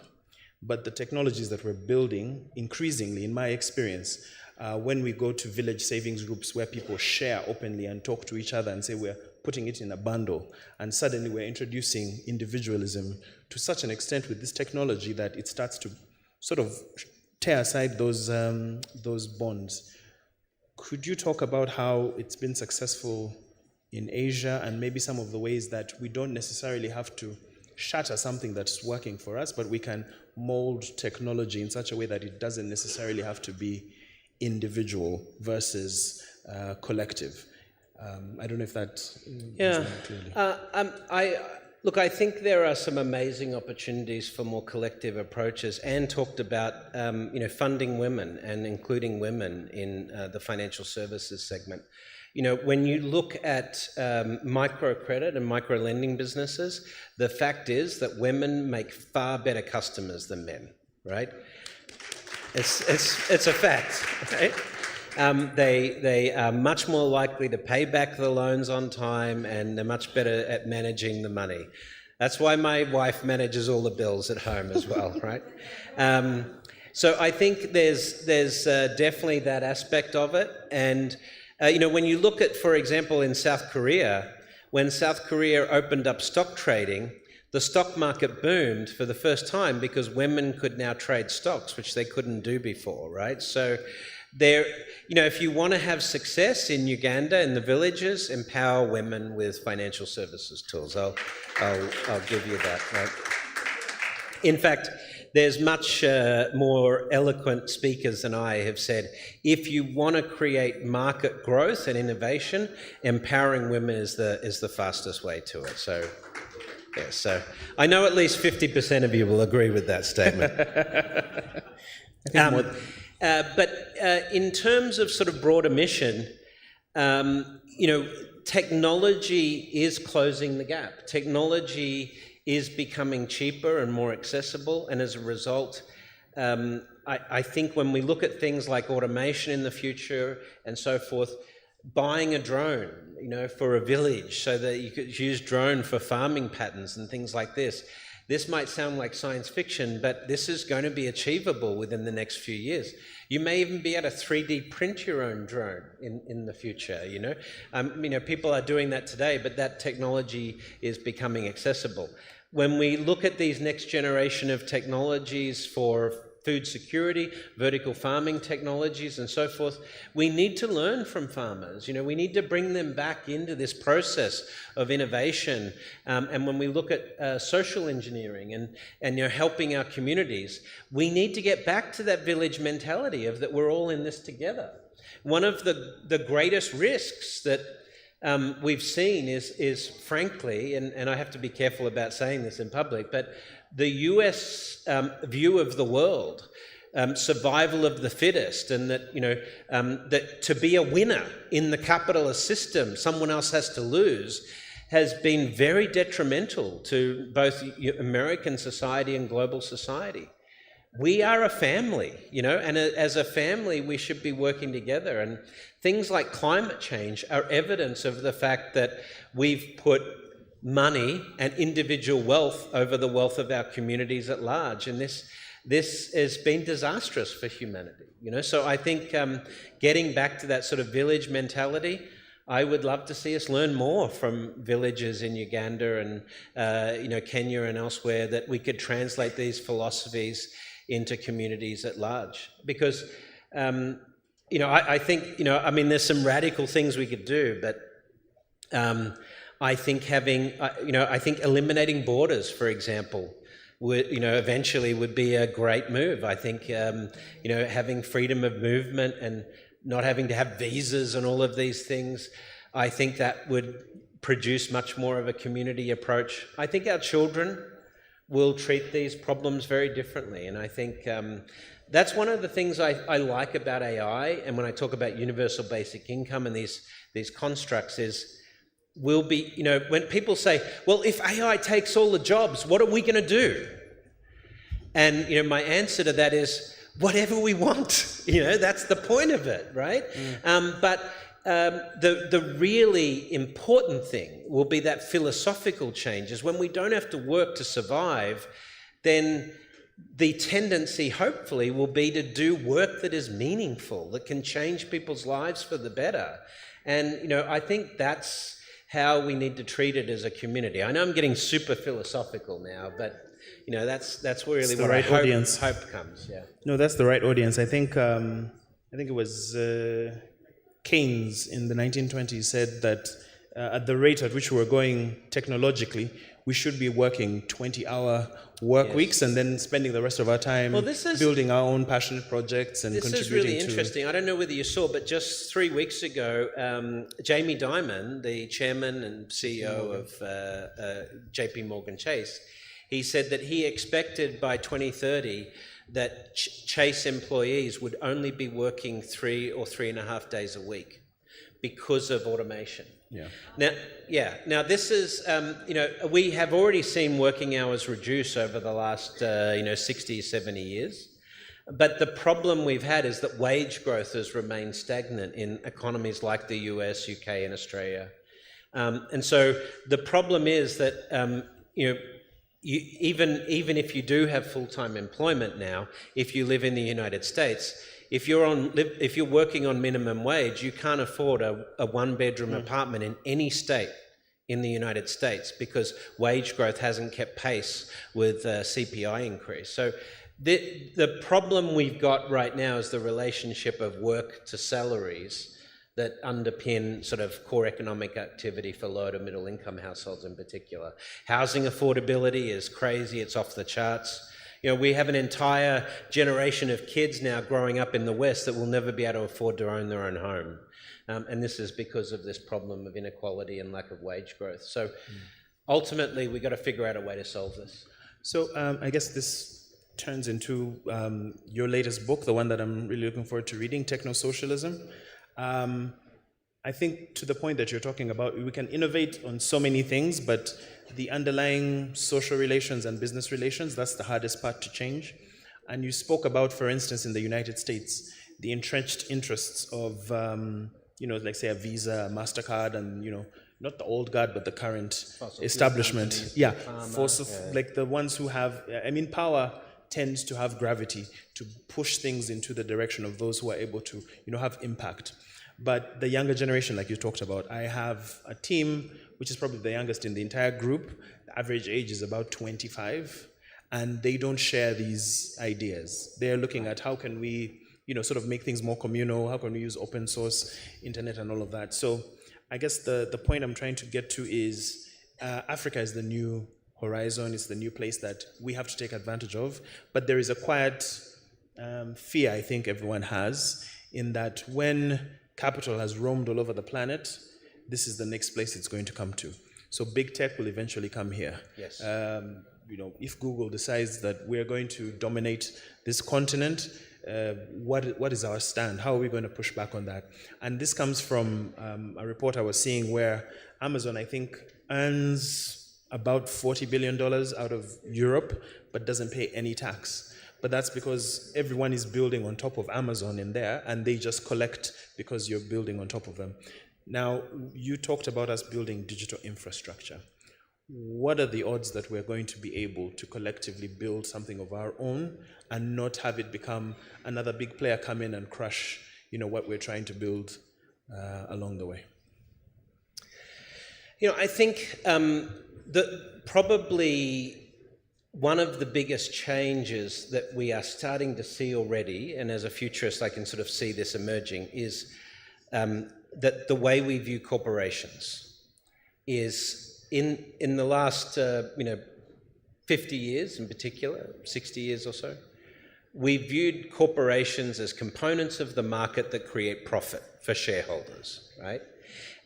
But the technologies that we're building, increasingly, in my experience, when we go to village savings groups where people share openly and talk to each other and say we're putting it in a bundle, and suddenly we're introducing individualism to such an extent with this technology that it starts to sort of tear aside those bonds. Could you talk about how it's been successful in Asia and maybe some of the ways that we don't necessarily have to shatter something that's working for us, but we can mold technology in such a way that it doesn't necessarily have to be individual versus collective? I don't know if that clearly. Look, I think there are some amazing opportunities for more collective approaches. Anne talked about, funding women and including women in the financial services segment. When you look at microcredit and micro-lending businesses, the fact is that women make far better customers than men, right? It's a fact, right? They are much more likely to pay back the loans on time, and they're much better at managing the money. That's why my wife manages all the bills at home as well, right? So I think there's definitely that aspect of it. And, when you look at, for example, in South Korea, when South Korea opened up stock trading, the stock market boomed for the first time because women could now trade stocks, which they couldn't do before, right? So there, if you want to have success in Uganda, in the villages, empower women with financial services tools. I'll give you that, right? In fact, there's much more eloquent speakers than I have said, if you want to create market growth and innovation, empowering women is the fastest way to it. So, yeah, so I know at least 50% of you will agree with that statement. But in terms of sort of broader mission, technology is closing the gap. Technology is becoming cheaper and more accessible, and as a result, I think when we look at things like automation in the future and so forth, buying a drone, for a village so that you could use drone for farming patterns and things like this, This might sound like science fiction, but this is going to be achievable within the next few years. You may even be able to 3D print your own drone in the future, you know. People are doing that today, but that technology is becoming accessible. When we look at these next generation of technologies for food security, vertical farming technologies and so forth, we need to learn from farmers. You know, we need to bring them back into this process of innovation. And when we look at social engineering and you know, helping our communities, we need to get back to that village mentality of that we're all in this together. One of the greatest risks that we've seen is frankly, and I have to be careful about saying this in public, but the US view of the world, survival of the fittest, and that, you know, that to be a winner in the capitalist system, someone else has to lose, has been very detrimental to both American society and global society. We are a family, you know, and as a family, we should be working together. And things like climate change are evidence of the fact that we've put money and individual wealth over the wealth of our communities at large. And this has been disastrous for humanity, you know. So I think getting back to that sort of village mentality, I would love to see us learn more from villages in Uganda and you know, Kenya and elsewhere, that we could translate these philosophies into communities at large. Because you know, I think, you know, I mean, there's some radical things we could do, but I think having, you know, I think eliminating borders, for example, would, you know, eventually would be a great move. I think, you know, having freedom of movement and not having to have visas and all of these things, I think that would produce much more of a community approach. I think our children will treat these problems very differently. And I think that's one of the things I like about AI. And when I talk about universal basic income and these constructs is, will be, you know, when people say, well, if AI takes all the jobs, what are we going to do? And, you know, my answer to that is, whatever we want. You know, that's the point of it, right? But the really important thing will be that philosophical change, is when we don't have to work to survive, then the tendency, hopefully, will be to do work that is meaningful, that can change people's lives for the better. And, you know, I think that's how we need to treat it as a community. I know I'm getting super philosophical now, but you know, that's really what I hope comes. Yeah. No, that's the right audience. I think it was Keynes in the 1920s said that at the rate at which we're going technologically, we should be working 20-hour work weeks and then spending the rest of our time building our own passionate projects and contributing to... This is really interesting. I don't know whether you saw, but just 3 weeks ago, Jamie Dimon, the chairman and CEO of JP Morgan Chase, he said that he expected by 2030 that Chase employees would only be working 3 or 3.5 days a week because of automation. Now this is, you know, we have already seen working hours reduce over the last, you know, 60, 70 years. But the problem we've had is that wage growth has remained stagnant in economies like the US, UK, and Australia. And so the problem is that, you know, even if you do have full-time employment now, if you live in the United States, if you're working on minimum wage, you can't afford a one-bedroom apartment in any state in the United States because wage growth hasn't kept pace with CPI increase. So the problem we've got right now is the relationship of work to salaries that underpin sort of core economic activity for low to middle income households in particular. Housing affordability is crazy, it's off the charts. You know, we have an entire generation of kids now growing up in the West that will never be able to afford to own their own home. And this is because of this problem of inequality and lack of wage growth. So ultimately, we've got to figure out a way to solve this. So I guess this turns into your latest book, the one that I'm really looking forward to reading, Techno-Socialism. I think to the point that you're talking about, we can innovate on so many things, but the underlying social relations and business relations, that's the hardest part to change. And you spoke about, for instance, in the United States, the entrenched interests of, you know, like say a Visa, a MasterCard, and, you know, not the old guard, but the current Fossil establishment. fuel Yeah, pharma, like the ones who have, power tends to have gravity to push things into the direction of those who are able to, have impact. But the younger generation, like you talked about, I have a team which is probably the youngest in the entire group. The average age is about 25, and they don't share these ideas. They're looking at how can we, sort of make things more communal, how can we use open source, internet and all of that. So I guess the point I'm trying to get to is Africa is the new horizon, it's the new place that we have to take advantage of, but there is a quiet fear I think everyone has in that when capital has roamed all over the planet, this is the next place it's going to come to. So big tech will eventually come here. Yes. If Google decides that we're going to dominate this continent, what is our stand? How are we going to push back on that? And this comes from a report I was seeing where Amazon, I think, earns about $40 billion out of Europe, but doesn't pay any tax. But that's because everyone is building on top of Amazon in there, and they just collect because you're building on top of them. Now, you talked about us building digital infrastructure. What are the odds that we're going to be able to collectively build something of our own and not have it become another big player come in and crush, what we're trying to build along the way? I think that probably one of the biggest changes that we are starting to see already, and as a futurist I can sort of see this emerging, is that the way we view corporations is in the last 50 years in particular, 60 years or so, we viewed corporations as components of the market that create profit for shareholders, right?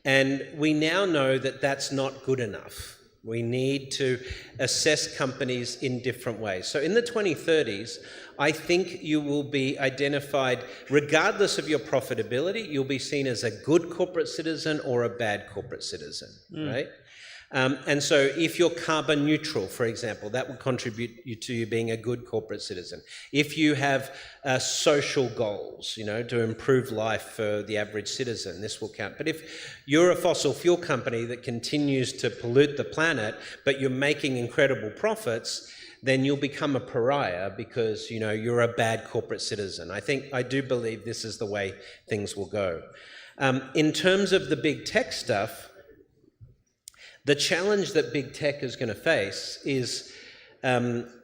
And we now know that that's not good enough. We need to assess companies in different ways. So in the 2030s, I think you will be identified, regardless of your profitability, you'll be seen as a good corporate citizen or a bad corporate citizen, right? And so if you're carbon neutral, for example, that would contribute to you being a good corporate citizen. If you have social goals, to improve life for the average citizen, this will count. But if you're a fossil fuel company that continues to pollute the planet, but you're making incredible profits, then you'll become a pariah because, you're a bad corporate citizen. I do believe this is the way things will go. In terms of the big tech stuff, the challenge that big tech is going to face is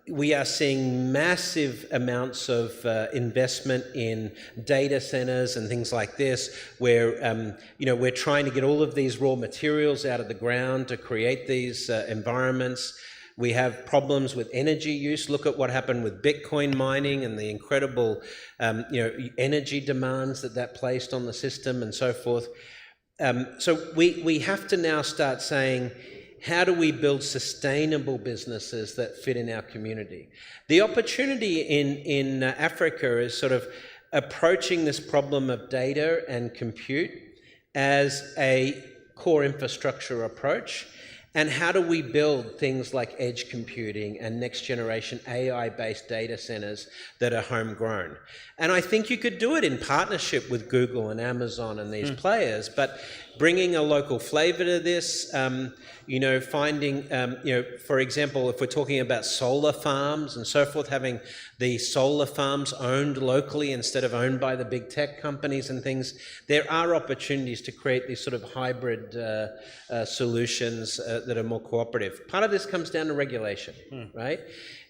we are seeing massive amounts of investment in data centers and things like this, where we're trying to get all of these raw materials out of the ground to create these environments. We have problems with energy use. Look at what happened with Bitcoin mining and the incredible energy demands that placed on the system and so forth. So we have to now start saying, how do we build sustainable businesses that fit in our community? The opportunity in Africa is sort of approaching this problem of data and compute as a core infrastructure approach. And how do we build things like edge computing and next generation AI-based data centers that are homegrown? And I think you could do it in partnership with Google and Amazon and these players, but bringing a local flavor to this, finding, for example, if we're talking about solar farms and so forth, having the solar farms owned locally instead of owned by the big tech companies and things, there are opportunities to create these sort of hybrid solutions that are more cooperative. Part of this comes down to regulation, right?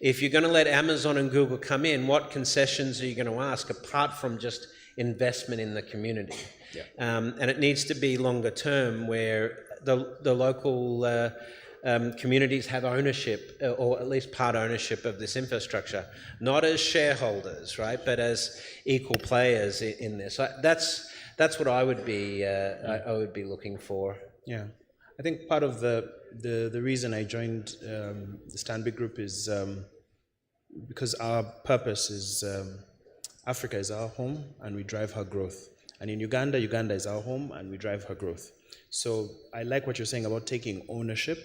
If you're going to let Amazon and Google come in, what concessions are you going to ask apart from just investment in the community? Yeah. And it needs to be longer term, where the local communities have ownership, or at least part ownership of this infrastructure, not as shareholders, right, but as equal players in this. That's what I would be looking for. Yeah, I think part of the reason I joined the Stanbic Group is because our purpose is Africa is our home and we drive her growth. And in Uganda, Uganda is our home and we drive her growth. So I like what you're saying about taking ownership.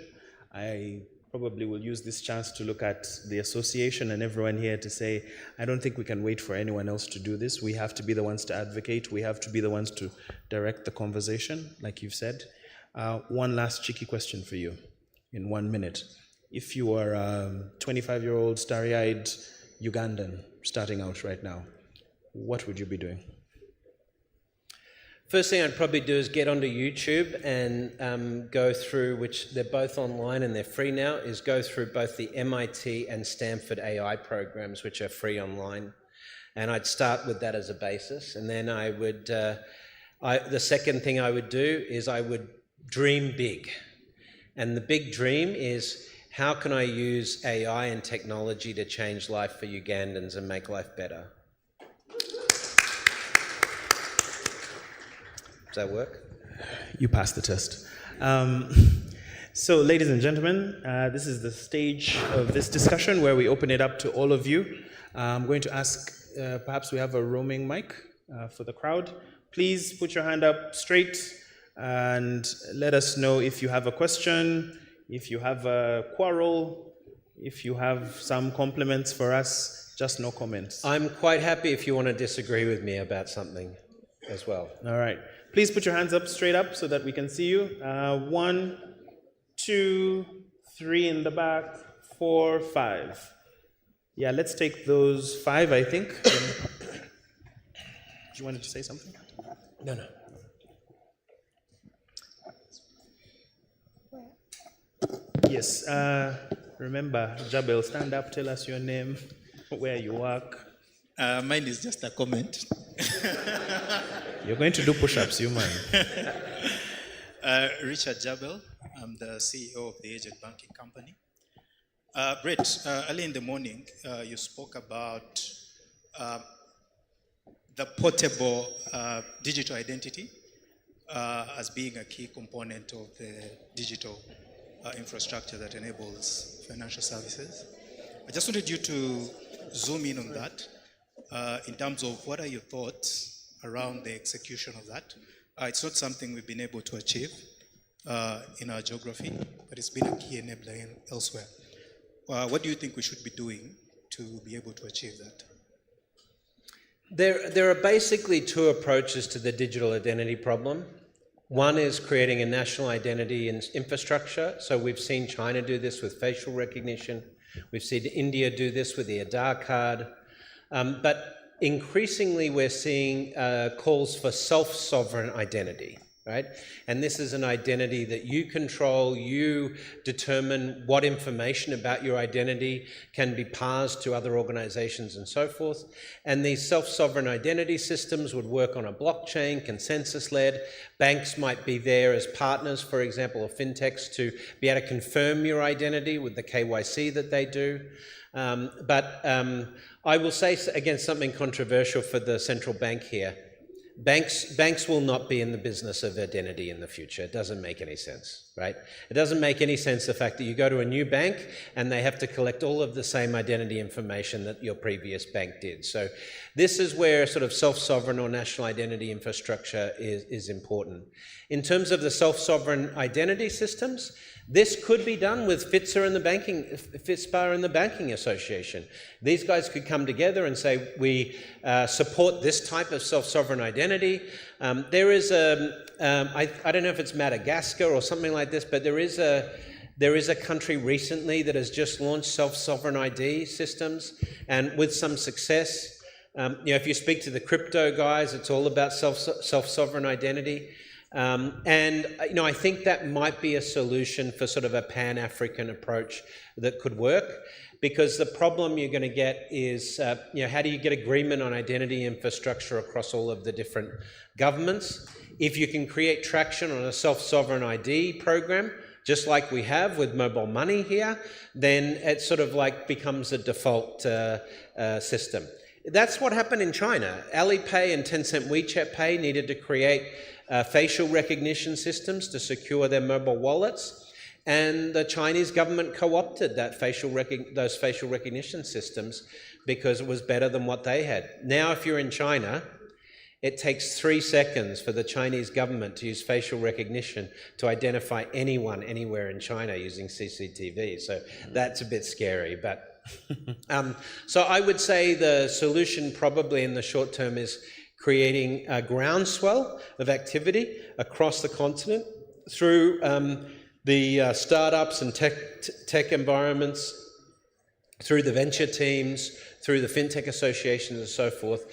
I probably will use this chance to look at the association and everyone here to say, I don't think we can wait for anyone else to do this. We have to be the ones to advocate. We have to be the ones to direct the conversation, like you've said. One last cheeky question for you in 1 minute. If you are a 25-year-old starry-eyed Ugandan starting out right now, what would you be doing? First thing I'd probably do is get onto YouTube and go through, which they're both online and they're free now, is go through both the MIT and Stanford AI programs, which are free online. And I'd start with that as a basis. And then I would, the second thing I would do is I would dream big. And the big dream is, how can I use AI and technology to change life for Ugandans and make life better? Does that work? You passed the test. So, ladies and gentlemen, this is the stage of this discussion where we open it up to all of you. I'm going to ask, perhaps we have a roaming mic for the crowd. Please put your hand up straight and let us know if you have a question, if you have a quarrel, if you have some compliments for us, just no comments. I'm quite happy if you want to disagree with me about something as well. All right. Please put your hands up straight up so that we can see you. 1, 2, 3 in the back, 4, 5. Yeah, let's take those 5, I think. You wanted to say something? No. Yes. Remember, Jabel, stand up, tell us your name, where you work. Mine is just a comment. You're going to do push-ups, you man. Richard Jabel, I'm the CEO of the Agent Banking Company. Brett, early in the morning, you spoke about the portable digital identity as being a key component of the digital infrastructure that enables financial services. I just wanted you to zoom in on that in terms of what are your thoughts around the execution of that. It's not something we've been able to achieve in our geography, but it's been a key enabler elsewhere. What do you think we should be doing to be able to achieve that? There are basically two approaches to the digital identity problem. One is creating a national identity infrastructure. So we've seen China do this with facial recognition. We've seen India do this with the Aadhaar card. But increasingly, we're seeing calls for self-sovereign identity, right? And this is an identity that you control, you determine what information about your identity can be parsed to other organizations and so forth. And these self-sovereign identity systems would work on a blockchain, consensus-led. Banks might be there as partners, for example, or fintechs, to be able to confirm your identity with the KYC that they do. I will say, again, something controversial for the central bank here. Banks will not be in the business of identity in the future. It doesn't make any sense, right? It doesn't make any sense the fact that you go to a new bank and they have to collect all of the same identity information that your previous bank did. So this is where sort of self-sovereign or national identity infrastructure is important. In terms of the self-sovereign identity systems, this could be done with Fitspa and the Banking Association. These guys could come together and say, we support this type of self-sovereign identity. There is I don't know if it's Madagascar or something like this, but there is a country recently that has just launched self-sovereign ID systems, and with some success. If you speak to the crypto guys, it's all about self-sovereign identity. I think that might be a solution for sort of a Pan-African approach that could work, because the problem you're going to get is, how do you get agreement on identity infrastructure across all of the different governments? If you can create traction on a self-sovereign ID program, just like we have with mobile money here, then it sort of like becomes a default system. That's what happened in China. Alipay and Tencent WeChat Pay needed to create facial recognition systems to secure their mobile wallets, and the Chinese government co-opted those facial recognition systems because it was better than what they had. Now, if you're in China, it takes 3 seconds for the Chinese government to use facial recognition to identify anyone anywhere in China using CCTV. So that's a bit scary, but so I would say the solution probably in the short term is creating a groundswell of activity across the continent through the startups and tech environments, through the venture teams, through the Fintech associations and so forth,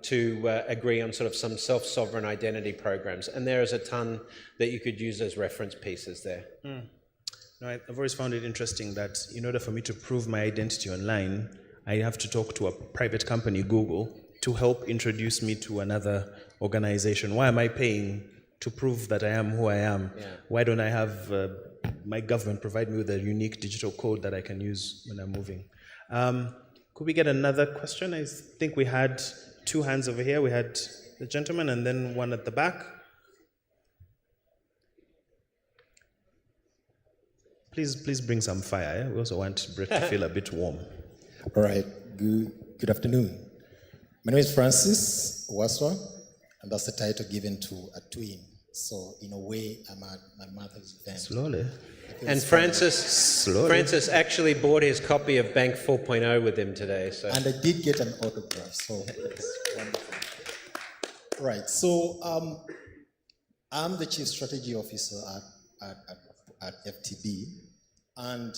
to agree on sort of some self-sovereign identity programs. And there is a ton that you could use as reference pieces there. No, I've always found it interesting that in order for me to prove my identity online, I have to talk to a private company, Google, to help introduce me to another organization. Why am I paying to prove that I am who I am? Yeah. Why don't I have my government provide me with a unique digital code that I can use when I'm moving? Could we get another question? I think we had 2 hands over here. We had the gentleman and then one at the back. Please bring some fire. We also want Brett to feel a bit warm. All right. Good afternoon. My name is Francis Waswa, and that's the title given to a twin. So in a way, I'm at my mother's event. Slowly. And Francis actually bought his copy of Bank 4.0 with him today. So. And I did get an autograph, so it's wonderful. Right, so I'm the Chief Strategy Officer at FTB, and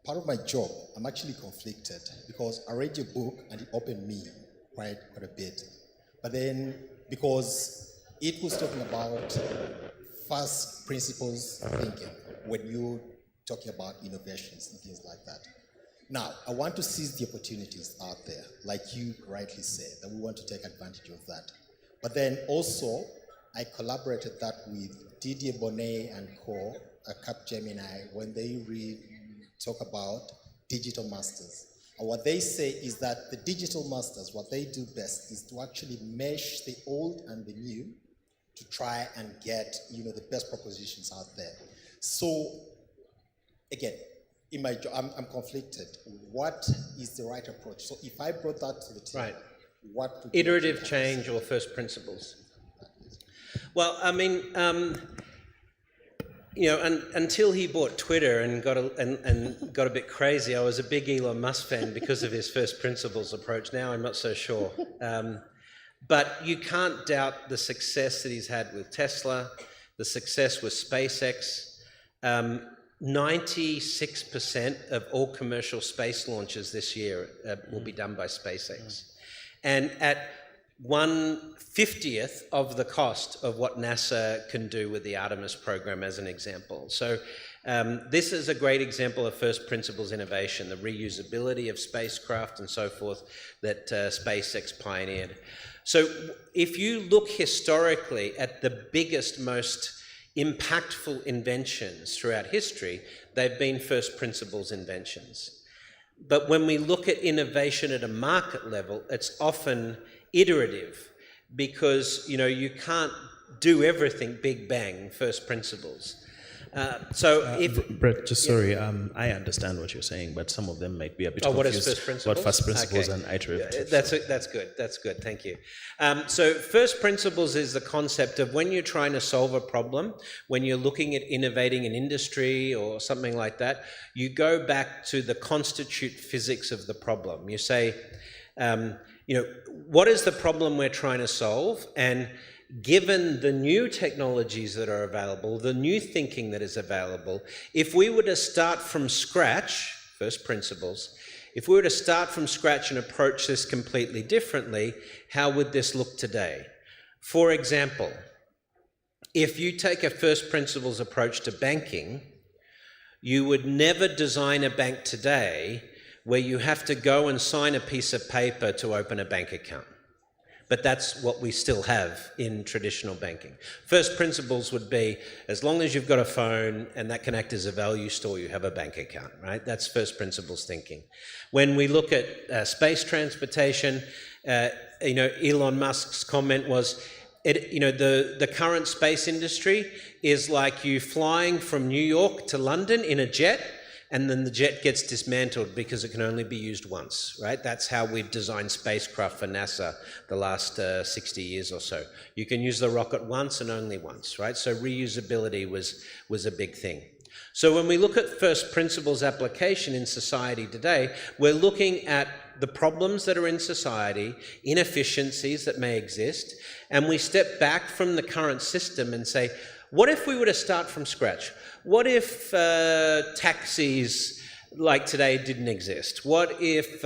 part of my job, I'm actually conflicted because I read your book and it opened me quite a bit. But then, because it was talking about first principles thinking when you're talking about innovations and things like that. Now, I want to seize the opportunities out there, like you rightly said, that we want to take advantage of that. But then also, I collaborated that with Didier Bonnet and co. at Capgemini when they talk about digital masters. And what they say is that the digital masters, what they do best is to actually mesh the old and the new to try and get, the best propositions out there. So, again, in my job, I'm conflicted. What is the right approach? So if I brought that to the table, right. What would iterative change or first principles? Well, I mean, until he bought Twitter and got a bit crazy, I was a big Elon Musk fan because of his first principles approach. Now I'm not so sure. But you can't doubt the success that he's had with Tesla, the success with SpaceX. 96% of all commercial space launches this year will be done by SpaceX. And at 1/50th of the cost of what NASA can do with the Artemis program, as an example. So this is a great example of first principles innovation, the reusability of spacecraft and so forth that SpaceX pioneered. So if you look historically at the biggest, most impactful inventions throughout history, they've been first principles inventions. But when we look at innovation at a market level, it's often iterative because, you can't do everything big bang, first principles. Brett, sorry, I understand what you're saying, but some of them might be a bit confused. What is first principles? What first principles Okay. and iterative. That's good, thank you. So first principles is the concept of when you're trying to solve a problem, when you're looking at innovating an industry or something like that, you go back to the constitute physics of the problem. You say, what is the problem we're trying to solve? And given the new technologies that are available, the new thinking that is available, if we were to start from scratch, first principles, if we were to start from scratch and approach this completely differently, how would this look today? For example, if you take a first principles approach to banking, you would never design a bank today where you have to go and sign a piece of paper to open a bank account. But that's what we still have in traditional banking. First principles would be, as long as you've got a phone and that can act as a value store, you have a bank account, right? That's first principles thinking. When we look at space transportation, Elon Musk's comment was, the current space industry is like you flying from New York to London in a jet, and then the jet gets dismantled because it can only be used once, right? That's how we've designed spacecraft for NASA the last 60 years or so. You can use the rocket once and only once, right? So reusability was a big thing. So when we look at first principles application in society today, we're looking at the problems that are in society, inefficiencies that may exist, and we step back from the current system and say, What if we were to start from scratch? What if taxis like today didn't exist? What if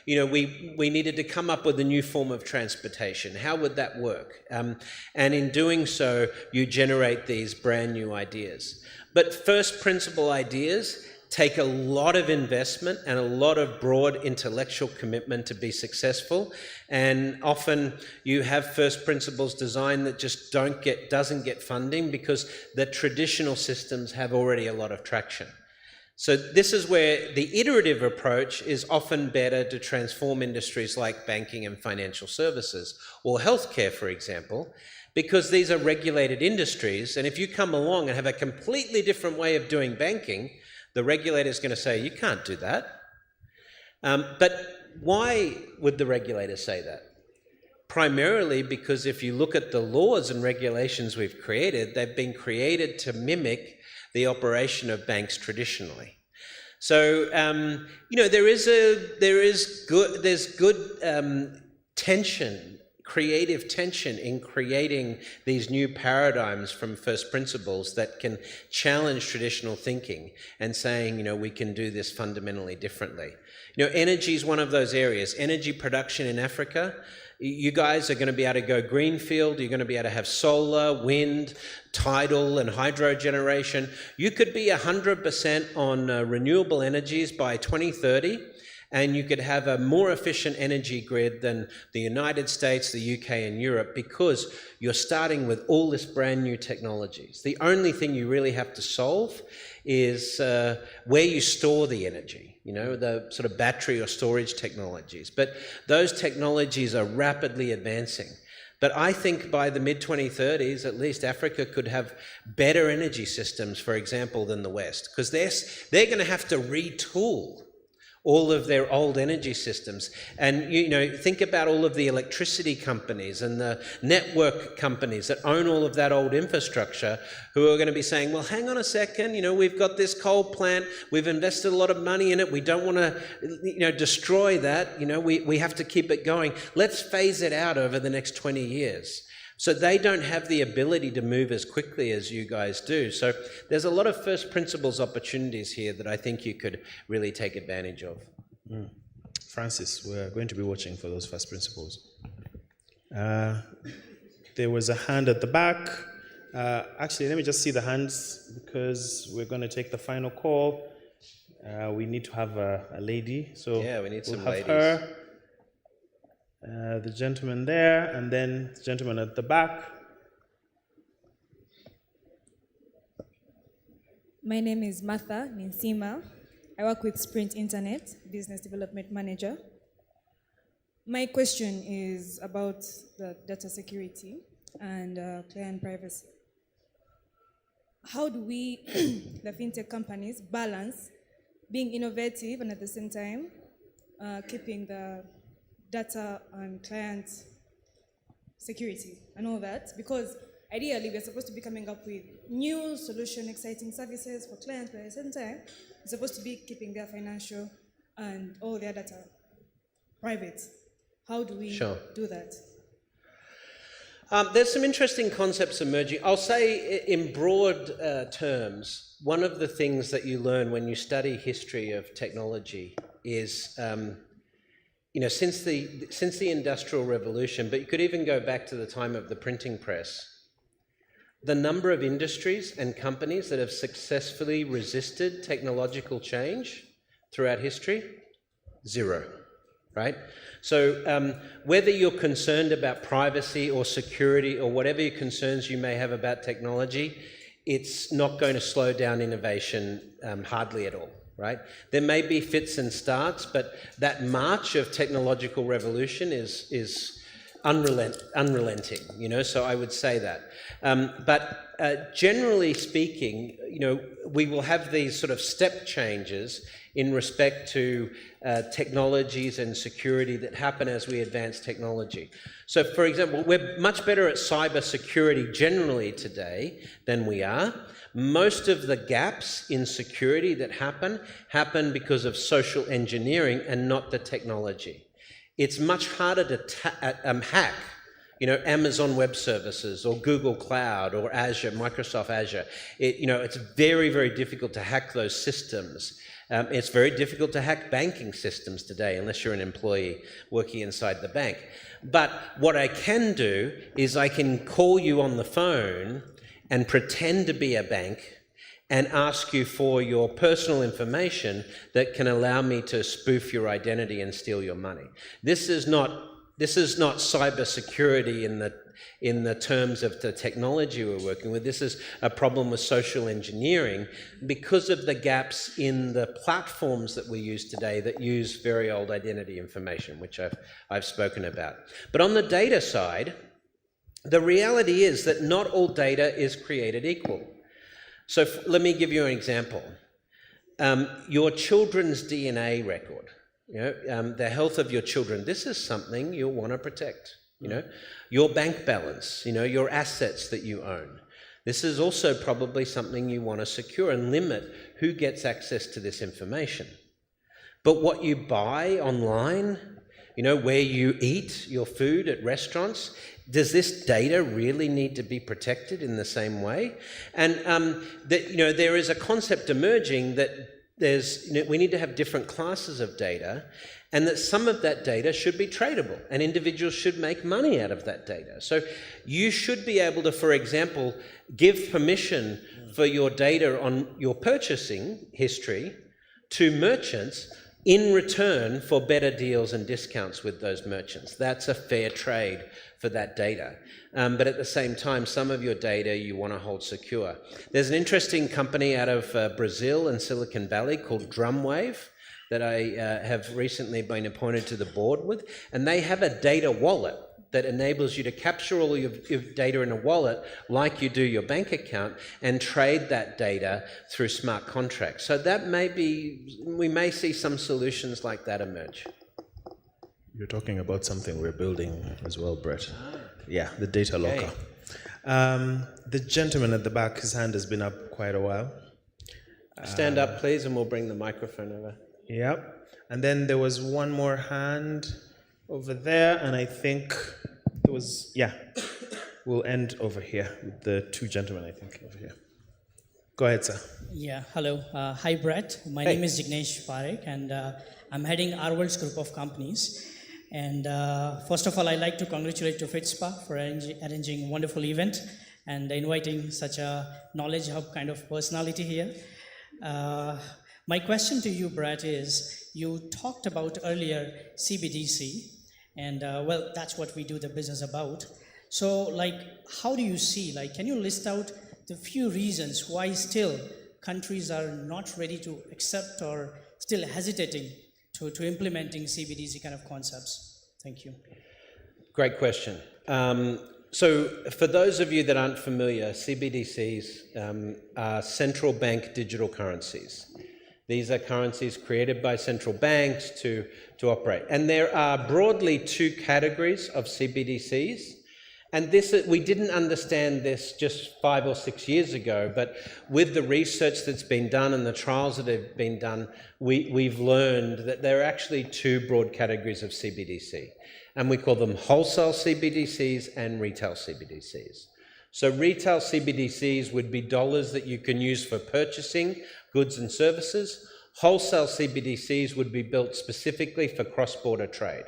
we needed to come up with a new form of transportation? How would that work? And in doing so, you generate these brand new ideas. But first principle ideas take a lot of investment and a lot of broad intellectual commitment to be successful. And often you have first principles design that just doesn't get funding because the traditional systems have already a lot of traction. So this is where the iterative approach is often better to transform industries like banking and financial services, or healthcare, for example, because these are regulated industries. And if you come along and have a completely different way of doing banking, the regulator is going to say, you can't do that. But why would the regulator say that? Primarily because if you look at the laws and regulations we've created, they've been created to mimic the operation of banks traditionally. So, there's good tension, creative tension in creating these new paradigms from first principles that can challenge traditional thinking and saying, we can do this fundamentally differently. Energy is one of those areas. Energy production in Africa, you guys are going to be able to go greenfield, you're going to be able to have solar, wind, tidal and hydro generation. You could be 100% on renewable energies by 2030, and you could have a more efficient energy grid than the United States, the UK and Europe, because you're starting with all this brand new technologies. The only thing you really have to solve is where you store the energy, the sort of battery or storage technologies. But those technologies are rapidly advancing. But I think by the mid-2030s, at least Africa could have better energy systems, for example, than the West, because they're going to have to retool all of their old energy systems. And, think about all of the electricity companies and the network companies that own all of that old infrastructure who are going to be saying, well, hang on a second, we've got this coal plant, we've invested a lot of money in it, we don't want to, destroy that, we have to keep it going. Let's phase it out over the next 20 years. So they don't have the ability to move as quickly as you guys do. So there's a lot of first principles opportunities here that I think you could really take advantage of. Francis, we're going to be watching for those first principles. There was a hand at the back. Actually, let me just see the hands because we're going to take the final call. We need to have a lady. So yeah, we need some have ladies. Her. The gentleman there, and then the gentleman at the back. My name is Martha Ninsima. I work with Sprint Internet, Business Development Manager. My question is about the data security and client privacy. How do we, the fintech companies, balance being innovative and at the same time keeping the data and client security and all that? Because ideally we're supposed to be coming up with new solution, exciting services for clients, but at the same time we're supposed to be keeping their financial and all their data private. How do we do that? There's some interesting concepts emerging. I'll say in broad terms, one of the things that you learn when you study history of technology is since the Industrial Revolution, but you could even go back to the time of the printing press, the number of industries and companies that have successfully resisted technological change throughout history, 0, right? So whether you're concerned about privacy or security or whatever concerns you may have about technology, it's not going to slow down innovation hardly at all. Right? There may be fits and starts, but that march of technological revolution is unrelenting, so I would say that. But generally speaking, we will have these sort of step changes in respect to technologies and security that happen as we advance technology. So, for example, we're much better at cyber security generally today than we are. Most of the gaps in security that happen because of social engineering and not the technology. It's much harder to hack Amazon Web Services or Google Cloud or Azure, Microsoft Azure. It's very, very difficult to hack those systems. It's very difficult to hack banking systems today unless you're an employee working inside the bank. But what I can do is I can call you on the phone and pretend to be a bank and ask you for your personal information that can allow me to spoof your identity and steal your money. This is not cybersecurity in the terms of the technology we're working with. This is a problem with social engineering because of the gaps in the platforms that we use today that use very old identity information, which I've spoken about. But on the data side, the reality is that not all data is created equal. So let me give you an example. Your children's DNA record, the health of your children, this is something you'll want to protect. Your bank balance, your assets that you own. This is also probably something you want to secure and limit who gets access to this information. But what you buy online, where you eat your food at restaurants, does this data really need to be protected in the same way? And there is a concept emerging that we need to have different classes of data, and that some of that data should be tradable, and individuals should make money out of that data. So you should be able to, for example, give permission for your data on your purchasing history to merchants in return for better deals and discounts with those merchants. That's a fair trade for that data. But at the same time, some of your data you want to hold secure. There's an interesting company out of Brazil and Silicon Valley called Drumwave that I have recently been appointed to the board with, and they have a data wallet that enables you to capture all your data in a wallet like you do your bank account and trade that data through smart contracts. So that we may see some solutions like that emerge. You're talking about something we're building as well, Brett. Yeah, the data locker. The gentleman at the back, his hand has been up quite a while. Stand up, please, and we'll bring the microphone over. Yep. And then there was one more hand over there, and I think there was, we'll end over here with the two gentlemen, I think, over here. Go ahead, sir. Yeah, hello. Hi, Brett. My name is Jignesh Parekh, and I'm heading our world's group of companies. And first of all, I'd like to congratulate to Fitspa for arranging a wonderful event and inviting such a knowledge hub kind of personality here. My question to you, Brett, is you talked about earlier CBDC, and well, that's what we do the business about. So, how do you see, can you list out the few reasons why still countries are not ready to accept or still hesitating to implementing CBDC kind of concepts? Thank you. Great question. So for those of you that aren't familiar, CBDCs are central bank digital currencies. These are currencies created by central banks to operate. And there are broadly two categories of CBDCs. And we didn't understand this just 5 or 6 years ago, but with the research that's been done and the trials that have been done, we've learned that there are actually two broad categories of CBDC. And we call them wholesale CBDCs and retail CBDCs. So retail CBDCs would be dollars that you can use for purchasing goods and services. Wholesale CBDCs would be built specifically for cross-border trade.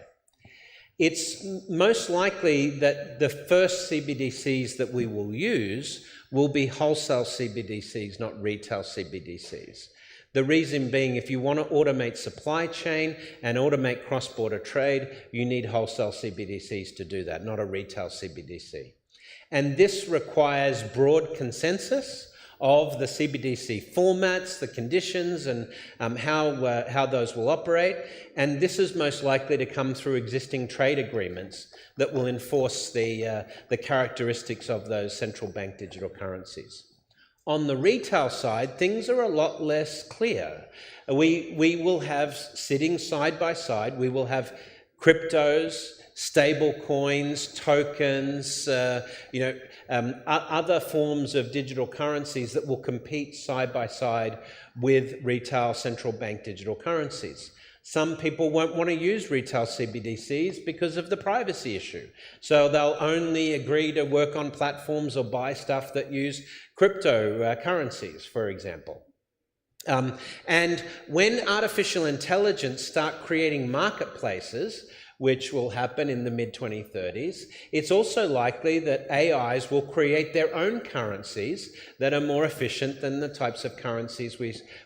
It's most likely that the first CBDCs that we will use will be wholesale CBDCs, not retail CBDCs. The reason being, if you want to automate supply chain and automate cross-border trade, you need wholesale CBDCs to do that, not a retail CBDC. And this requires broad consensus of the CBDC formats, the conditions, and how those will operate. And this is most likely to come through existing trade agreements that will enforce the characteristics of those central bank digital currencies. On the retail side, things are a lot less clear. We will have, sitting side by side, we will have cryptos, stable coins, tokens, other forms of digital currencies that will compete side by side with retail central bank digital currencies. Some people won't want to use retail CBDCs because of the privacy issue. So they'll only agree to work on platforms or buy stuff that use cryptocurrencies, for example. And when artificial intelligence start creating marketplaces, which will happen in the mid-2030s, it's also likely that AIs will create their own currencies that are more efficient than the types of currencies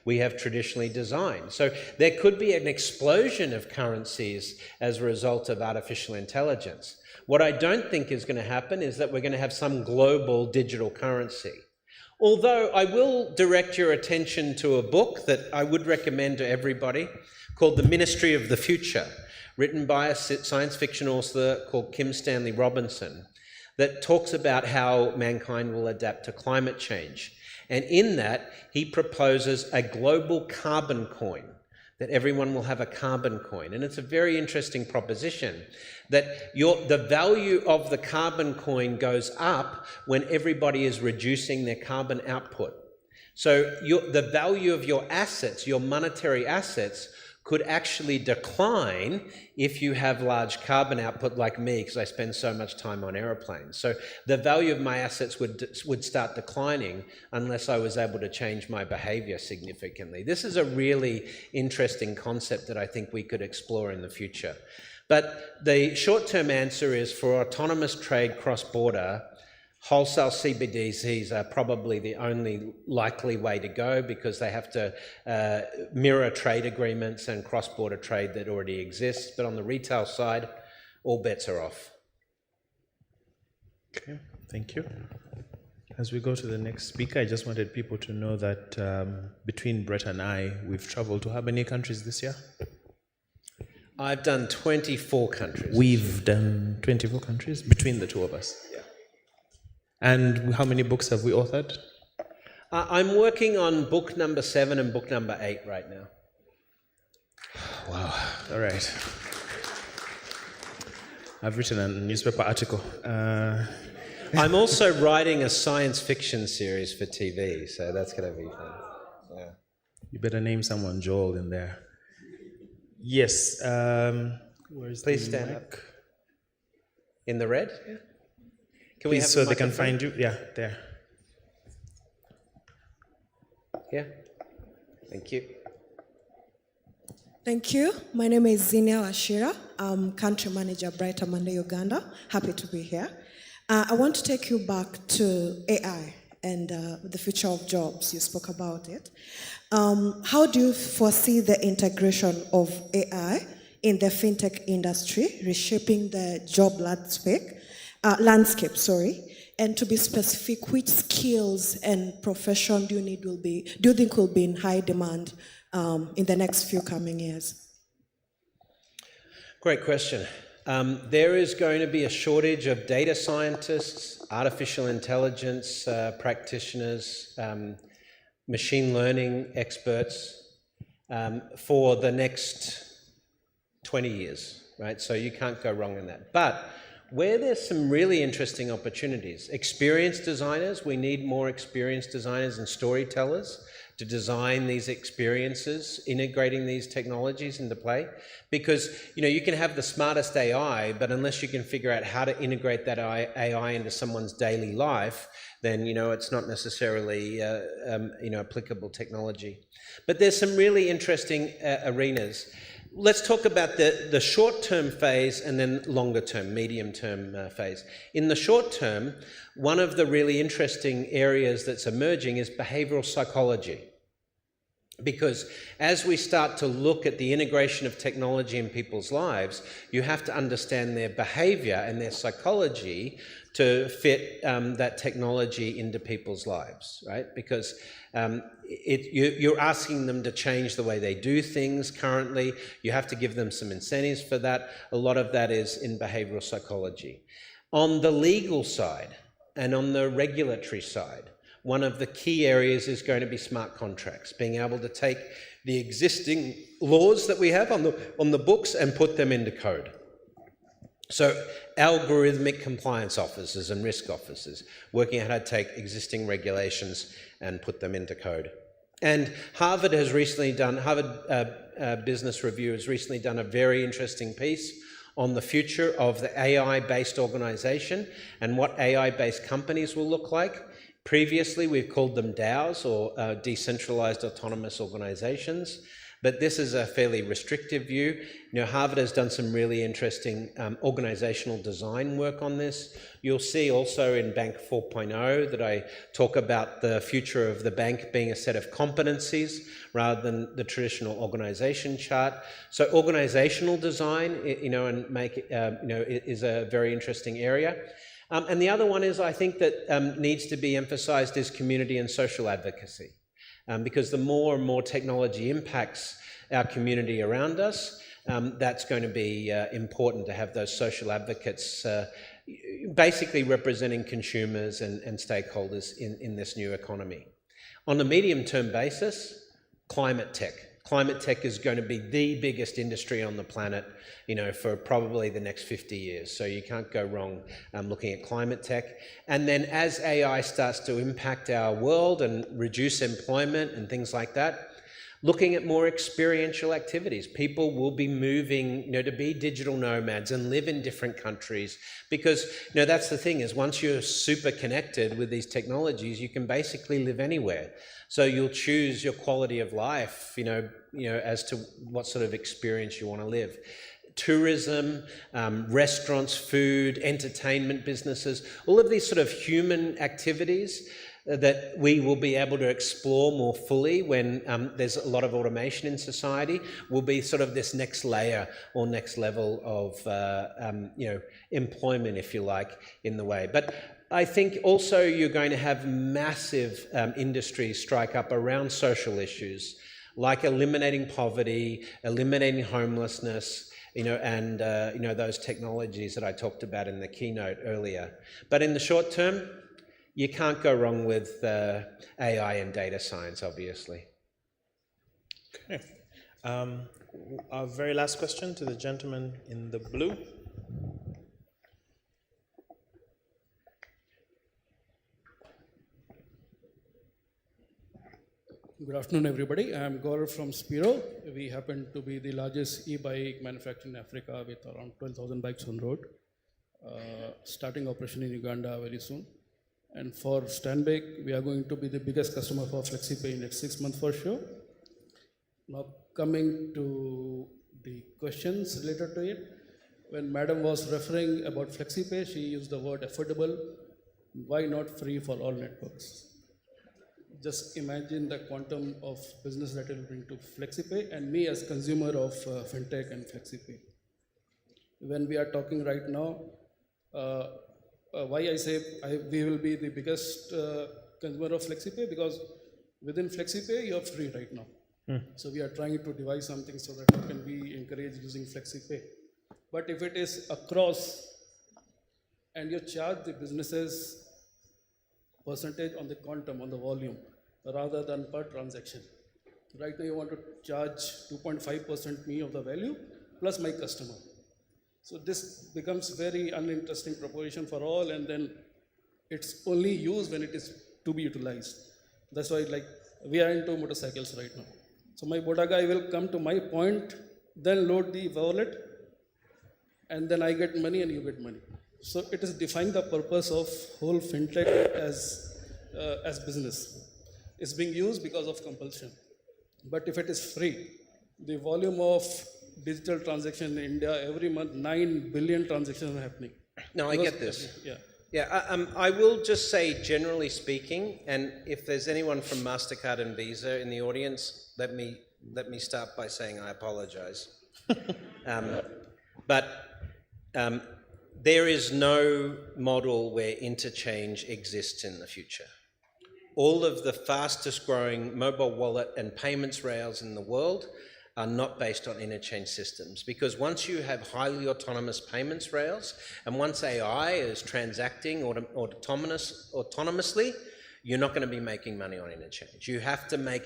we have traditionally designed. So there could be an explosion of currencies as a result of artificial intelligence. What I don't think is going to happen is that we're going to have some global digital currency. Although I will direct your attention to a book that I would recommend to everybody called The Ministry of the Future, written by a science fiction author called Kim Stanley Robinson, that talks about how mankind will adapt to climate change. And in that, he proposes a global carbon coin, that everyone will have a carbon coin. And it's a very interesting proposition, that the value of the carbon coin goes up when everybody is reducing their carbon output. So the value of your assets, your monetary assets, could actually decline if you have large carbon output like me, because I spend so much time on aeroplanes. So the value of my assets would start declining unless I was able to change my behavior significantly. This is a really interesting concept that I think we could explore in the future. But the short-term answer is for autonomous trade cross-border, wholesale CBDCs are probably the only likely way to go because they have to mirror trade agreements and cross-border trade that already exists. But on the retail side, all bets are off. Okay, thank you. As we go to the next speaker, I just wanted people to know that between Brett and I, we've traveled to how many countries this year? I've done 24 countries. We've done 24 countries between the two of us. Yeah. And how many books have we authored? I'm working on book number 7 and book number 8 right now. Wow. All right. I've written a newspaper article. I'm also writing a science fiction series for TV, so that's going to be fun. Yeah. You better name someone Joel in there. Yes. Where's Please stand up. In the red? Yeah. Can we Please, have so the they can microphone? find you? Yeah, there. Yeah. Thank you. Thank you. My name is Zinia Washira. I'm country manager, Bright Amanda, Uganda. Happy to be here. I want to take you back to AI and the future of jobs. You spoke about it. How do you foresee the integration of AI in the fintech industry, reshaping the job landscape? And to be specific, which skills and profession do you think will be in high demand in the next few coming years? Great question. There is going to be a shortage of data scientists, artificial intelligence practitioners, machine learning experts for the next 20 years, right? So you can't go wrong in that. But where there's some really interesting opportunities, experienced designers, we need more experienced designers and storytellers to design these experiences, integrating these technologies into play. Because, you can have the smartest AI, but unless you can figure out how to integrate that AI into someone's daily life, then, it's not necessarily, applicable technology. But there's some really interesting arenas. Let's talk about the short-term phase and then longer-term, medium-term phase. In the short term, one of the really interesting areas that's emerging is behavioral psychology. Because as we start to look at the integration of technology in people's lives, you have to understand their behavior and their psychology to fit that technology into people's lives, right? Because you're asking them to change the way they do things currently. You have to give them some incentives for that. A lot of that is in behavioral psychology. On the legal side and on the regulatory side, one of the key areas is going to be smart contracts, being able to take the existing laws that we have on the books and put them into code. So algorithmic compliance officers and risk officers working out how to take existing regulations and put them into code. And Harvard Business Review has recently done a very interesting piece on the future of the AI-based organization and what AI-based companies will look like. Previously, we've called them DAOs, or decentralized autonomous organizations, but this is a fairly restrictive view. Harvard has done some really interesting organizational design work on this. You'll see also in Bank 4.0 that I talk about the future of the bank being a set of competencies rather than the traditional organization chart. So organizational design, is a very interesting area. And the other one is, I think, that needs to be emphasized is community and social advocacy. Because the more and more technology impacts our community around us, that's going to be important to have those social advocates basically representing consumers and stakeholders in this new economy. On a medium-term basis, climate tech. Climate tech is going to be the biggest industry on the planet, for probably the next 50 years. So you can't go wrong looking at climate tech. And then as AI starts to impact our world and reduce employment and things like that, looking at more experiential activities. People will be moving, to be digital nomads and live in different countries, because, that's the thing, is once you're super connected with these technologies, you can basically live anywhere. So you'll choose your quality of life, as to what sort of experience you want to live. Tourism, restaurants, food, entertainment businesses, all of these sort of human activities that we will be able to explore more fully when there's a lot of automation in society, will be sort of this next layer or next level of employment, if you like, in the way. But I think also you're going to have massive industries strike up around social issues, like eliminating poverty, eliminating homelessness, and those technologies that I talked about in the keynote earlier. But in the short term, you can't go wrong with AI and data science, obviously. Okay. Our very last question to the gentleman in the blue. Good afternoon, everybody. I'm Gaurav from Spiro. We happen to be the largest e-bike manufacturer in Africa with around 12,000 bikes on road, starting operation in Uganda very soon. And for Stanbic, we are going to be the biggest customer for FlexiPay in the next 6 months for sure. Now, coming to the questions related to it, when Madam was referring about FlexiPay, she used the word affordable. Why not free for all networks? Just imagine the quantum of business that it will bring to FlexiPay and me as consumer of Fintech and FlexiPay. When we are talking right now, why I say we will be the biggest consumer of FlexiPay, because within FlexiPay you are free right now. So we are trying to devise something so that you can be encouraged using FlexiPay. But if it is across and you charge the businesses percentage on the quantum, on the volume, rather than per transaction. Right now you want to charge 2.5% me of the value plus my customer. So this becomes very uninteresting proposition for all, and then it's only used when it is to be utilized. That's why we are into motorcycles right now. So my Boda guy will come to my point, then load the wallet, and then I get money and you get money. So it is defining the purpose of whole fintech as business. It's being used because of compulsion. But if it is free, the volume of digital transaction in India, every month, 9 billion transactions are happening. No, I get this. Yeah. Yeah, I will just say, generally speaking, and if there's anyone from MasterCard and Visa in the audience, let me start by saying I apologize. But there is no model where interchange exists in the future. All of the fastest growing mobile wallet and payments rails in the world are not based on interchange systems, because once you have highly autonomous payments rails and once AI is transacting autonomously, you're not going to be making money on interchange. You have to make,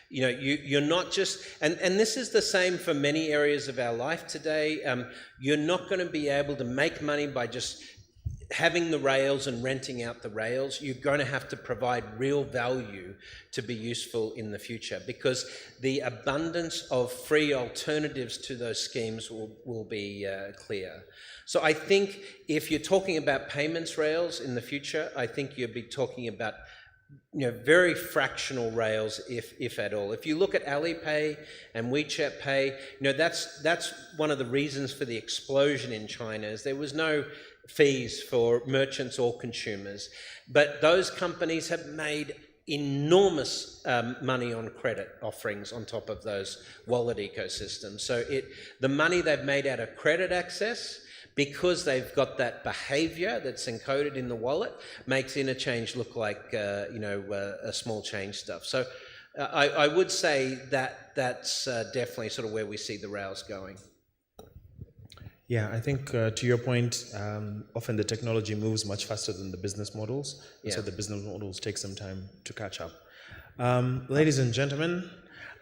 you're not just, and this is the same for many areas of our life today. You're not going to be able to make money by just having the rails and renting out the rails, you're going to have to provide real value to be useful in the future, because the abundance of free alternatives to those schemes will be clear. So I think if you're talking about payments rails in the future, I think you'll be talking about very fractional rails, if at all. If you look at Alipay and WeChat Pay, that's one of the reasons for the explosion in China, is there was no fees for merchants or consumers. But those companies have made enormous money on credit offerings on top of those wallet ecosystems. So the money they've made out of credit access, because they've got that behavior that's encoded in the wallet, makes interchange look like a small change stuff. So I would say that that's definitely sort of where we see the rails going. Yeah, I think to your point, often the technology moves much faster than the business models, so the business models take some time to catch up. Ladies and gentlemen,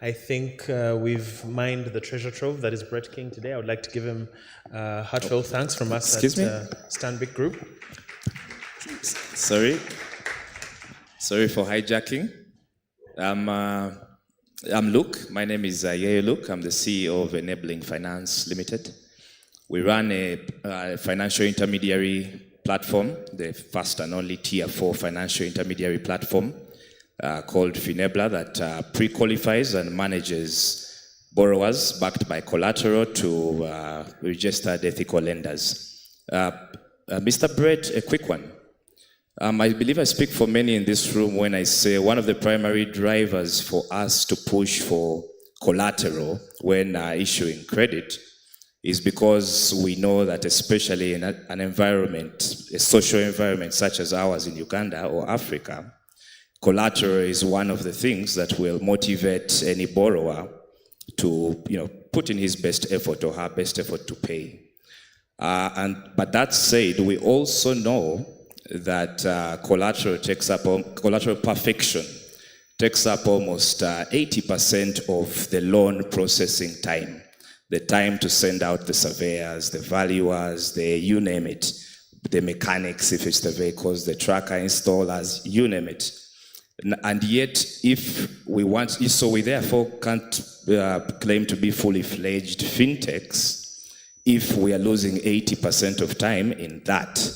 I think we've mined the treasure trove that is Brett King today. I would like to give him heartfelt thanks from us at Stanbic Group. Sorry for hijacking. I'm Luke. My name is Yeye Luke. I'm the CEO of Enabling Finance Limited. We run a financial intermediary platform, the first and only Tier 4 financial intermediary platform called Finebla that pre-qualifies and manages borrowers backed by collateral to registered ethical lenders. Mr. Brett, a quick one. I believe I speak for many in this room when I say one of the primary drivers for us to push for collateral when issuing credit is because we know that, especially in an environment, a social environment such as ours in Uganda or Africa, collateral is one of the things that will motivate any borrower to, put in his best effort or her best effort to pay. But that said, we also know that collateral perfection takes up almost 80% of the loan processing time. The time to send out the surveyors, the valuers, you name it, the mechanics, if it's the vehicles, the tracker installers, you name it. And yet, if we want, so we therefore can't claim to be fully fledged fintechs if we are losing 80% of time in that.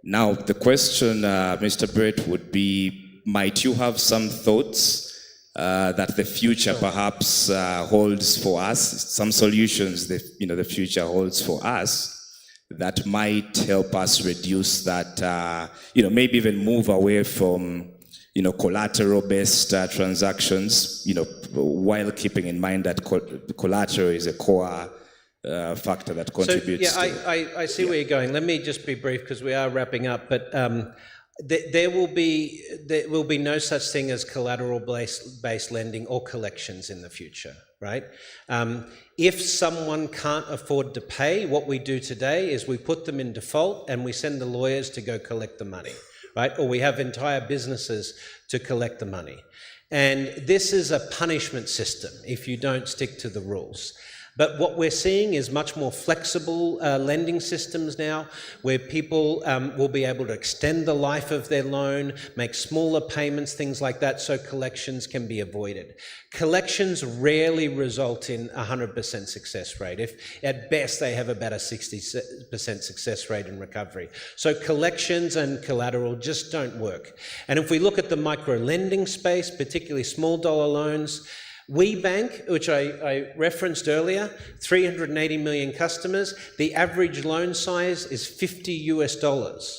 Now, the question, Mr. Brett, would be, might you have some thoughts that the future perhaps holds for us, some solutions the future holds for us that might help us reduce that, maybe even move away from, collateral-based transactions, while keeping in mind that collateral is a core factor that contributes. So, I see where you're going. Let me just be brief because we are wrapping up, but there will be no such thing as collateral-based lending or collections in the future, right? If someone can't afford to pay, what we do today is we put them in default and we send the lawyers to go collect the money, right? Or we have entire businesses to collect the money. And this is a punishment system if you don't stick to the rules. But what we're seeing is much more flexible lending systems now, where people will be able to extend the life of their loan, make smaller payments, things like that, so collections can be avoided. Collections rarely result in 100% success rate. If at best they have about a 60% success rate in recovery. So collections and collateral just don't work. And if we look at the micro lending space, particularly small dollar loans, WeBank, which I referenced earlier, 380 million customers. The average loan size is $50.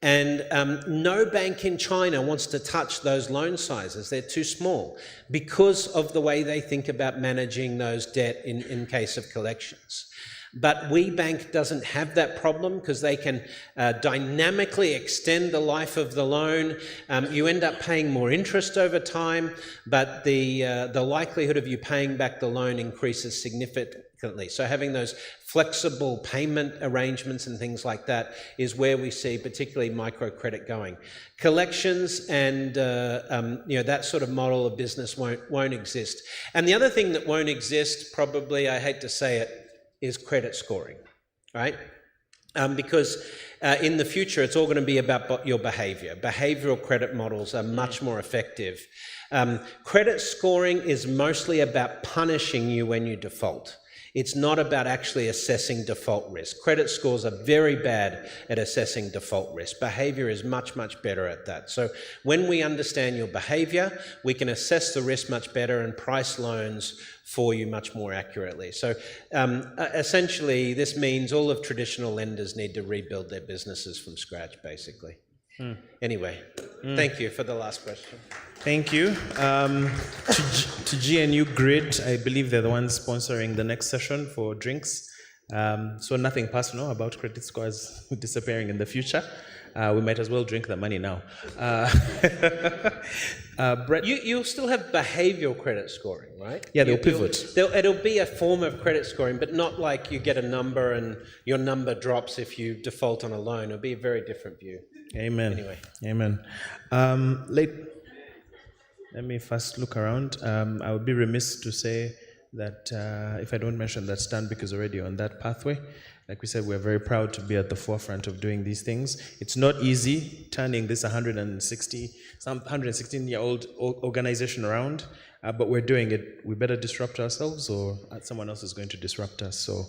And no bank in China wants to touch those loan sizes. They're too small because of the way they think about managing those debt in case of collections. But WeBank doesn't have that problem because they can dynamically extend the life of the loan. You end up paying more interest over time, but the likelihood of you paying back the loan increases significantly. So having those flexible payment arrangements and things like that is where we see particularly microcredit going. Collections and that sort of model of business won't exist. And the other thing that won't exist, probably, I hate to say it, is credit scoring, right? because in the future, it's all going to be about your behavior. Behavioral credit models are much more effective. Credit scoring is mostly about punishing you when you default. It's not about actually assessing default risk. Credit scores are very bad at assessing default risk. Behavior is much, much better at that. So when we understand your behavior, we can assess the risk much better and price loans for you much more accurately. So essentially, this means all of traditional lenders need to rebuild their businesses from scratch, basically. Anyway, thank you for the last question. Thank you. To GNU Grid, I believe they're the ones sponsoring the next session for drinks. So nothing personal about credit scores disappearing in the future. We might as well drink the money now. Brett, you'll still have behavioral credit scoring, right? Yeah, they'll pivot. It'll be a form of credit scoring, but not like you get a number and your number drops if you default on a loan. It'll be a very different view. Amen. Anyway. Amen. Let me first look around. I would be remiss to say that if I don't mention that Stanbic is already on that pathway. Like we said, we're very proud to be at the forefront of doing these things. It's not easy turning this 116-year-old organization around, but we're doing it. We better disrupt ourselves, or someone else is going to disrupt us. So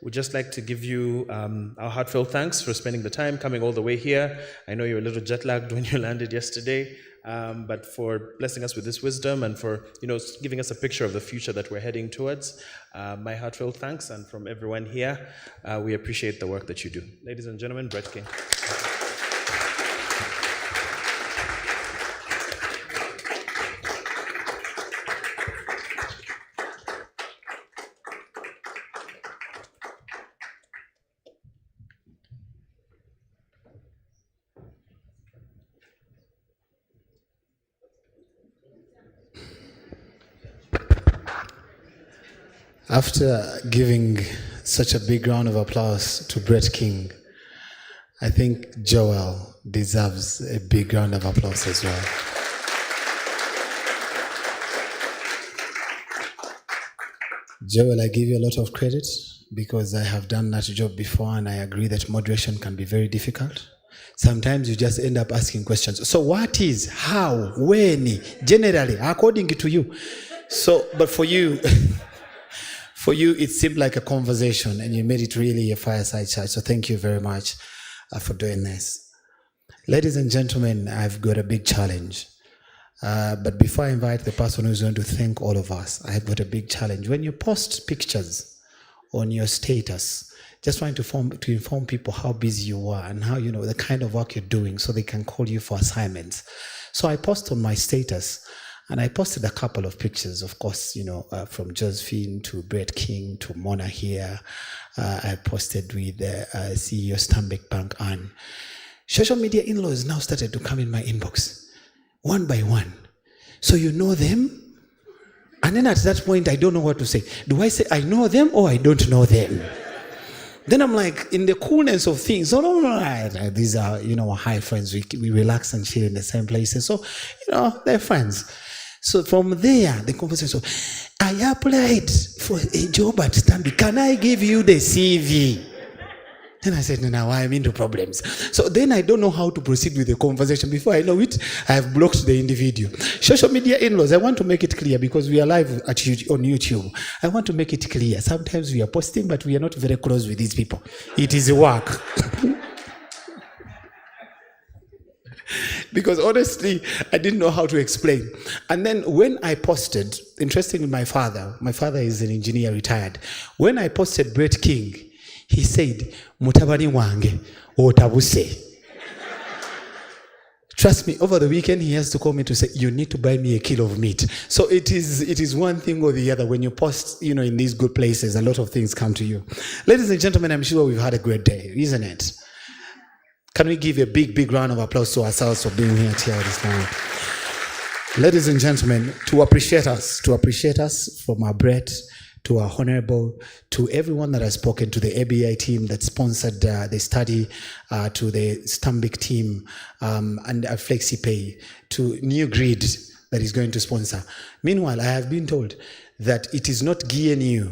we'd just like to give you our heartfelt thanks for spending the time, coming all the way here. I know you were a little jet-lagged when you landed yesterday. But for blessing us with this wisdom and for giving us a picture of the future that we're heading towards. My heartfelt thanks, and from everyone here, we appreciate the work that you do. Ladies and gentlemen, Brett King. After giving such a big round of applause to Brett King, I think Joel deserves a big round of applause as well. Joel, I give you a lot of credit because I have done that job before, and I agree that moderation can be very difficult. Sometimes you just end up asking questions. So what is, how, when, generally, according to you? So, but for you, for you, it seemed like a conversation, and you made it really a fireside chat. So thank you very much for doing this. Ladies and gentlemen, I've got a big challenge. But before I invite the person who's going to thank all of us, I've got a big challenge. When you post pictures on your status, just trying to inform people how busy you are and how, the kind of work you're doing so they can call you for assignments. So I post on my status, and I posted a couple of pictures, of course, from Josephine to Brett King to Mona here. I posted with the CEO Stanbic Bank, and social media in-laws now started to come in my inbox, one by one. So you know them? And then at that point, I don't know what to say. Do I say I know them or I don't know them? Then I'm like, in the coolness of things, these are, high friends. We relax and chill in the same places. So, they're friends. So from there, the conversation, I applied for a job at Stanbic. Can I give you the CV? Then I said, no, I'm into problems. So then I don't know how to proceed with the conversation. Before I know it, I have blocked the individual. Social media in-laws, I want to make it clear because we are live on YouTube. I want to make it clear. Sometimes we are posting, but we are not very close with these people. It is work. Because honestly, I didn't know how to explain. And then when I posted, interestingly, my father is an engineer retired. When I posted Brett King, he said, Mutabani wange, otabuse. Trust me, over the weekend, he has to call me to say, you need to buy me a kilo of meat. So it is one thing or the other. When you post, in these good places, a lot of things come to you. Ladies and gentlemen, I'm sure we've had a great day, isn't it? Can we give a big, big round of applause to ourselves for being here this morning? Ladies and gentlemen, to appreciate us from our Brett to our Honorable, to everyone that has spoken, to the ABI team that sponsored the study, to the Stanbic team, and FlexiPay, to New Grid that is going to sponsor. Meanwhile, I have been told that it is not GNU.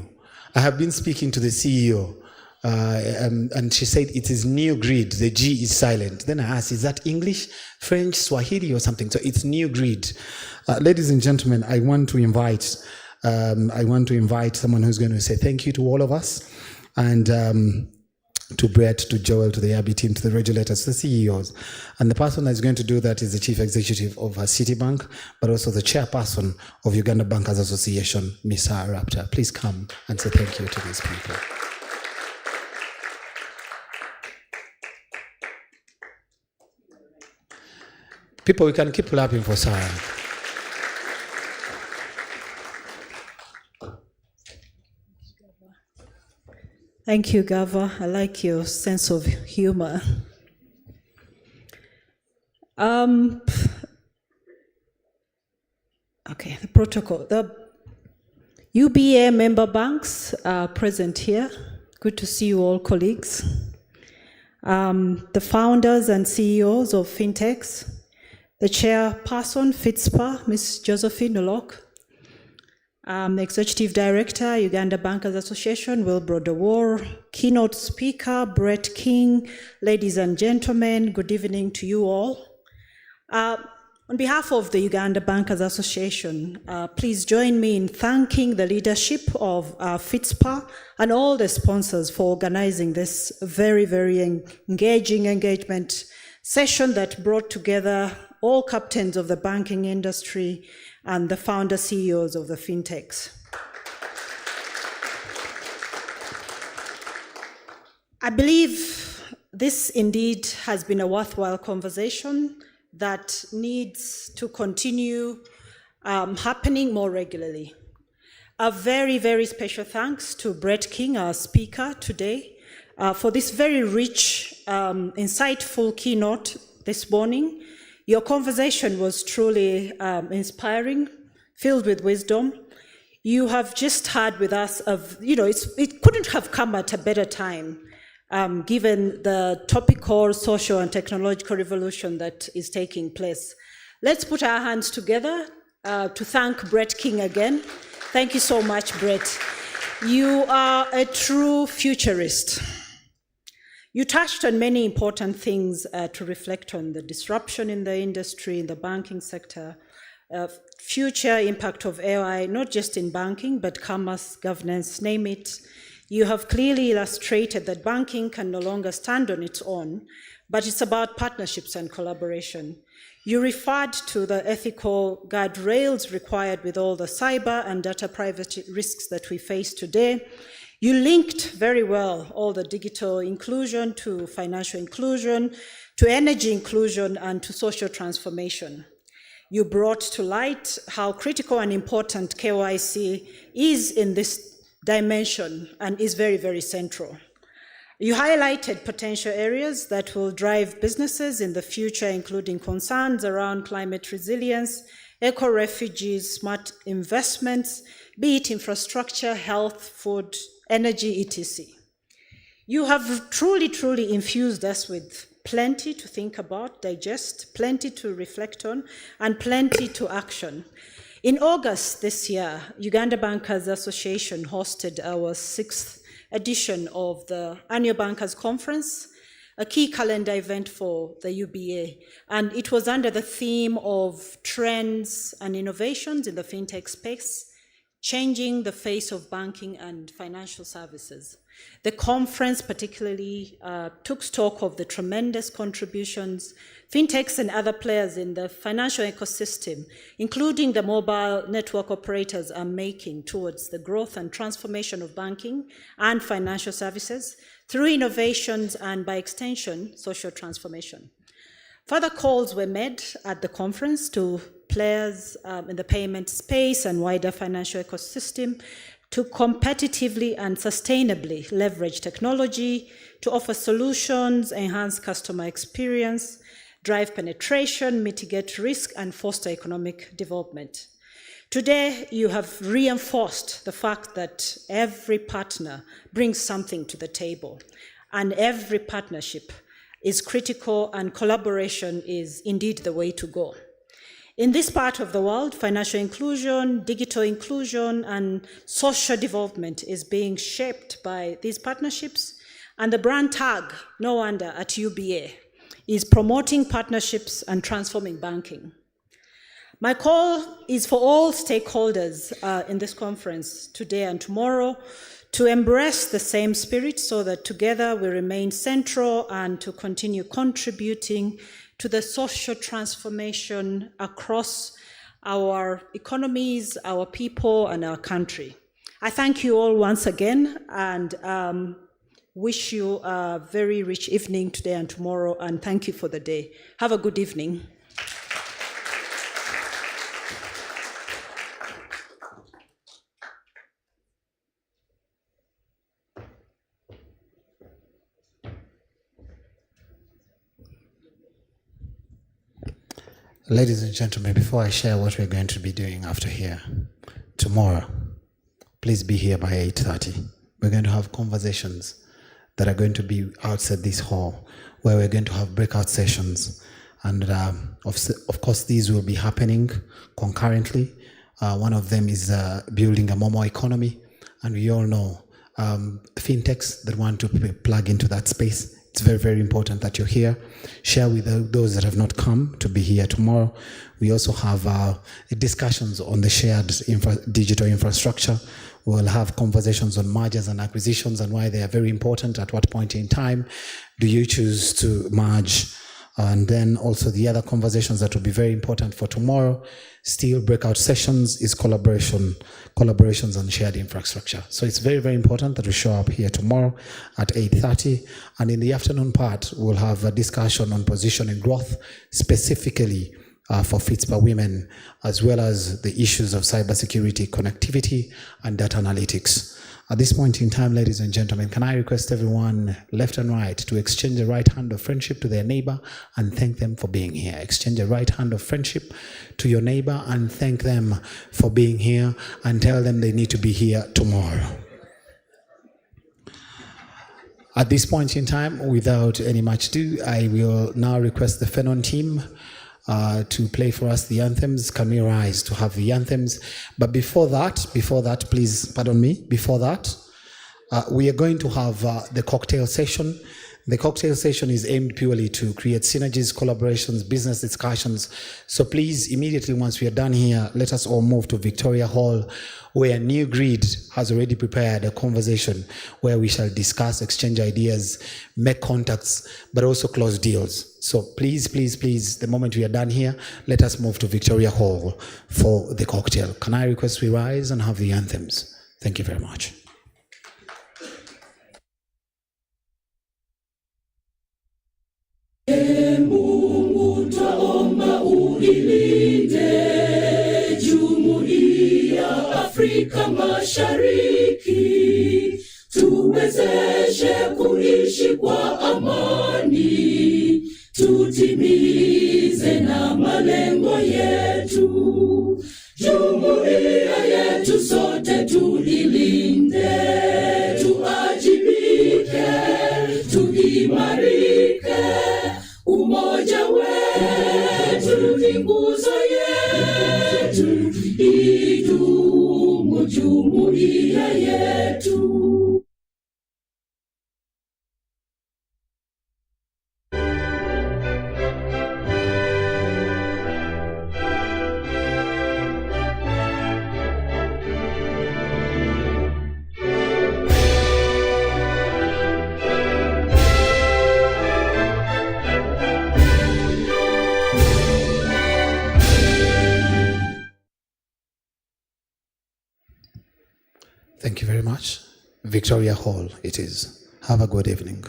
I have been speaking to the CEO and she said it is new grid. The G is silent. Then I asked, is that English, French, Swahili, or something? So it's new grid. Ladies and gentlemen, I want to invite someone who's going to say thank you to all of us, and to Brett, to Joel, to the IB team, to the regulators, to the CEOs. And the person that's going to do that is the Chief Executive of Citibank, but also the Chairperson of Uganda Bankers Association, Ms. Raptor. Please come and say thank you to these people. People, we can keep clapping for Sarah. Thank you, Gava. I like your sense of humor. Okay, the protocol. The UBA member banks are present here. Good to see you all, colleagues. The founders and CEOs of Fintechs, the chairperson, Fitspa, Ms. Josephine Nolok, Executive Director, Uganda Bankers Association, Wilbur DeWar, keynote speaker, Brett King, ladies and gentlemen, good evening to you all. On behalf of the Uganda Bankers Association, please join me in thanking the leadership of Fitspa and all the sponsors for organizing this very, very engagement session that brought together all captains of the banking industry and the founder CEOs of the fintechs. I believe this indeed has been a worthwhile conversation that needs to continue happening more regularly. A very, very special thanks to Brett King, our speaker today, for this very rich, insightful keynote this morning. Your conversation was truly inspiring, filled with wisdom. You have just heard with us of, it couldn't have come at a better time, given the topical, social, and technological revolution that is taking place. Let's put our hands together to thank Brett King again. Thank you so much, Brett. You are a true futurist. You touched on many important things to reflect on the disruption in the industry, in the banking sector, future impact of AI, not just in banking, but commerce, governance, name it. You have clearly illustrated that banking can no longer stand on its own, but it's about partnerships and collaboration. You referred to the ethical guardrails required with all the cyber and data privacy risks that we face today. You linked very well all the digital inclusion to financial inclusion, to energy inclusion, and to social transformation. You brought to light how critical and important KYC is in this dimension and is very, very central. You highlighted potential areas that will drive businesses in the future, including concerns around climate resilience, eco-refugees, smart investments, be it infrastructure, health, food, energy, etc. You have truly, truly infused us with plenty to think about, digest, plenty to reflect on, and plenty to action. In August this year, Uganda Bankers Association hosted our 6th edition of the Annual Bankers Conference, a key calendar event for the UBA. And it was under the theme of trends and innovations in the fintech space, changing the face of banking and financial services. The conference particularly took stock of the tremendous contributions fintechs and other players in the financial ecosystem, including the mobile network operators, are making towards the growth and transformation of banking and financial services through innovations and, by extension, social transformation. Further calls were made at the conference to players in the payment space and wider financial ecosystem to competitively and sustainably leverage technology to offer solutions, enhance customer experience, drive penetration, mitigate risk, and foster economic development. Today, you have reinforced the fact that every partner brings something to the table, and every partnership is critical, and collaboration is indeed the way to go. In this part of the world, financial inclusion, digital inclusion, and social development is being shaped by these partnerships, And the brand tag, no wonder, at UBA is promoting partnerships and transforming banking. My call is for all stakeholders in this conference today and tomorrow to embrace the same spirit so that together we remain central and to continue contributing to the social transformation across our economies, our people, and our country. I thank you all once again and wish you a very rich evening today and tomorrow, and thank you for the day. Have a good evening. Ladies and gentlemen, before I share what we're going to be doing after here, tomorrow, please be here by 8:30. We're going to have conversations that are going to be outside this hall, where we're going to have breakout sessions. And of course, these will be happening concurrently. One of them is building a Momo economy. And we all know fintechs that want to plug into that space. It's very, very important that you're here. Share with those that have not come to be here tomorrow. We also have discussions on the shared digital infrastructure. We'll have conversations on mergers and acquisitions and why they are very important. At what point in time do you choose to merge? And then also the other conversations that will be very important for tomorrow, still breakout sessions, is collaborations on shared infrastructure. So it's very, very important that we show up here tomorrow at 8:30. And in the afternoon part, we'll have a discussion on positioning growth, specifically for Fitspa women, as well as the issues of cybersecurity, connectivity, and data analytics. At this point in time, ladies and gentlemen, can I request everyone left and right to exchange a right hand of friendship to their neighbor and thank them for being here. Exchange a right hand of friendship to your neighbor and thank them for being here and tell them they need to be here tomorrow. At this point in time, without any much ado, I will now request the Phenon team to play for us the anthems. Can we rise to have the anthems? But before that, please, pardon me, before that, we are going to have the cocktail session. The cocktail session is aimed purely to create synergies, collaborations, business discussions. So please, immediately once we are done here, let us all move to Victoria Hall, where New Grid has already prepared a conversation where we shall discuss, exchange ideas, make contacts, but also close deals. So please, please, please, the moment we are done here, let us move to Victoria Hall for the cocktail. Can I request we rise and have the anthems? Thank you very much. Mungu twaomba uilinde Jumuiya Afrika Mashariki, tuwezeshe kuishi kwa amani, tutimize na malengo yetu. Jumuiya yetu sote tuilinde, tuajibike, tuimarike. Umoja wetu ni nguzo yetu, idumu jumuiya yetu. Thank you very much. Victoria Hall it is. Have a good evening.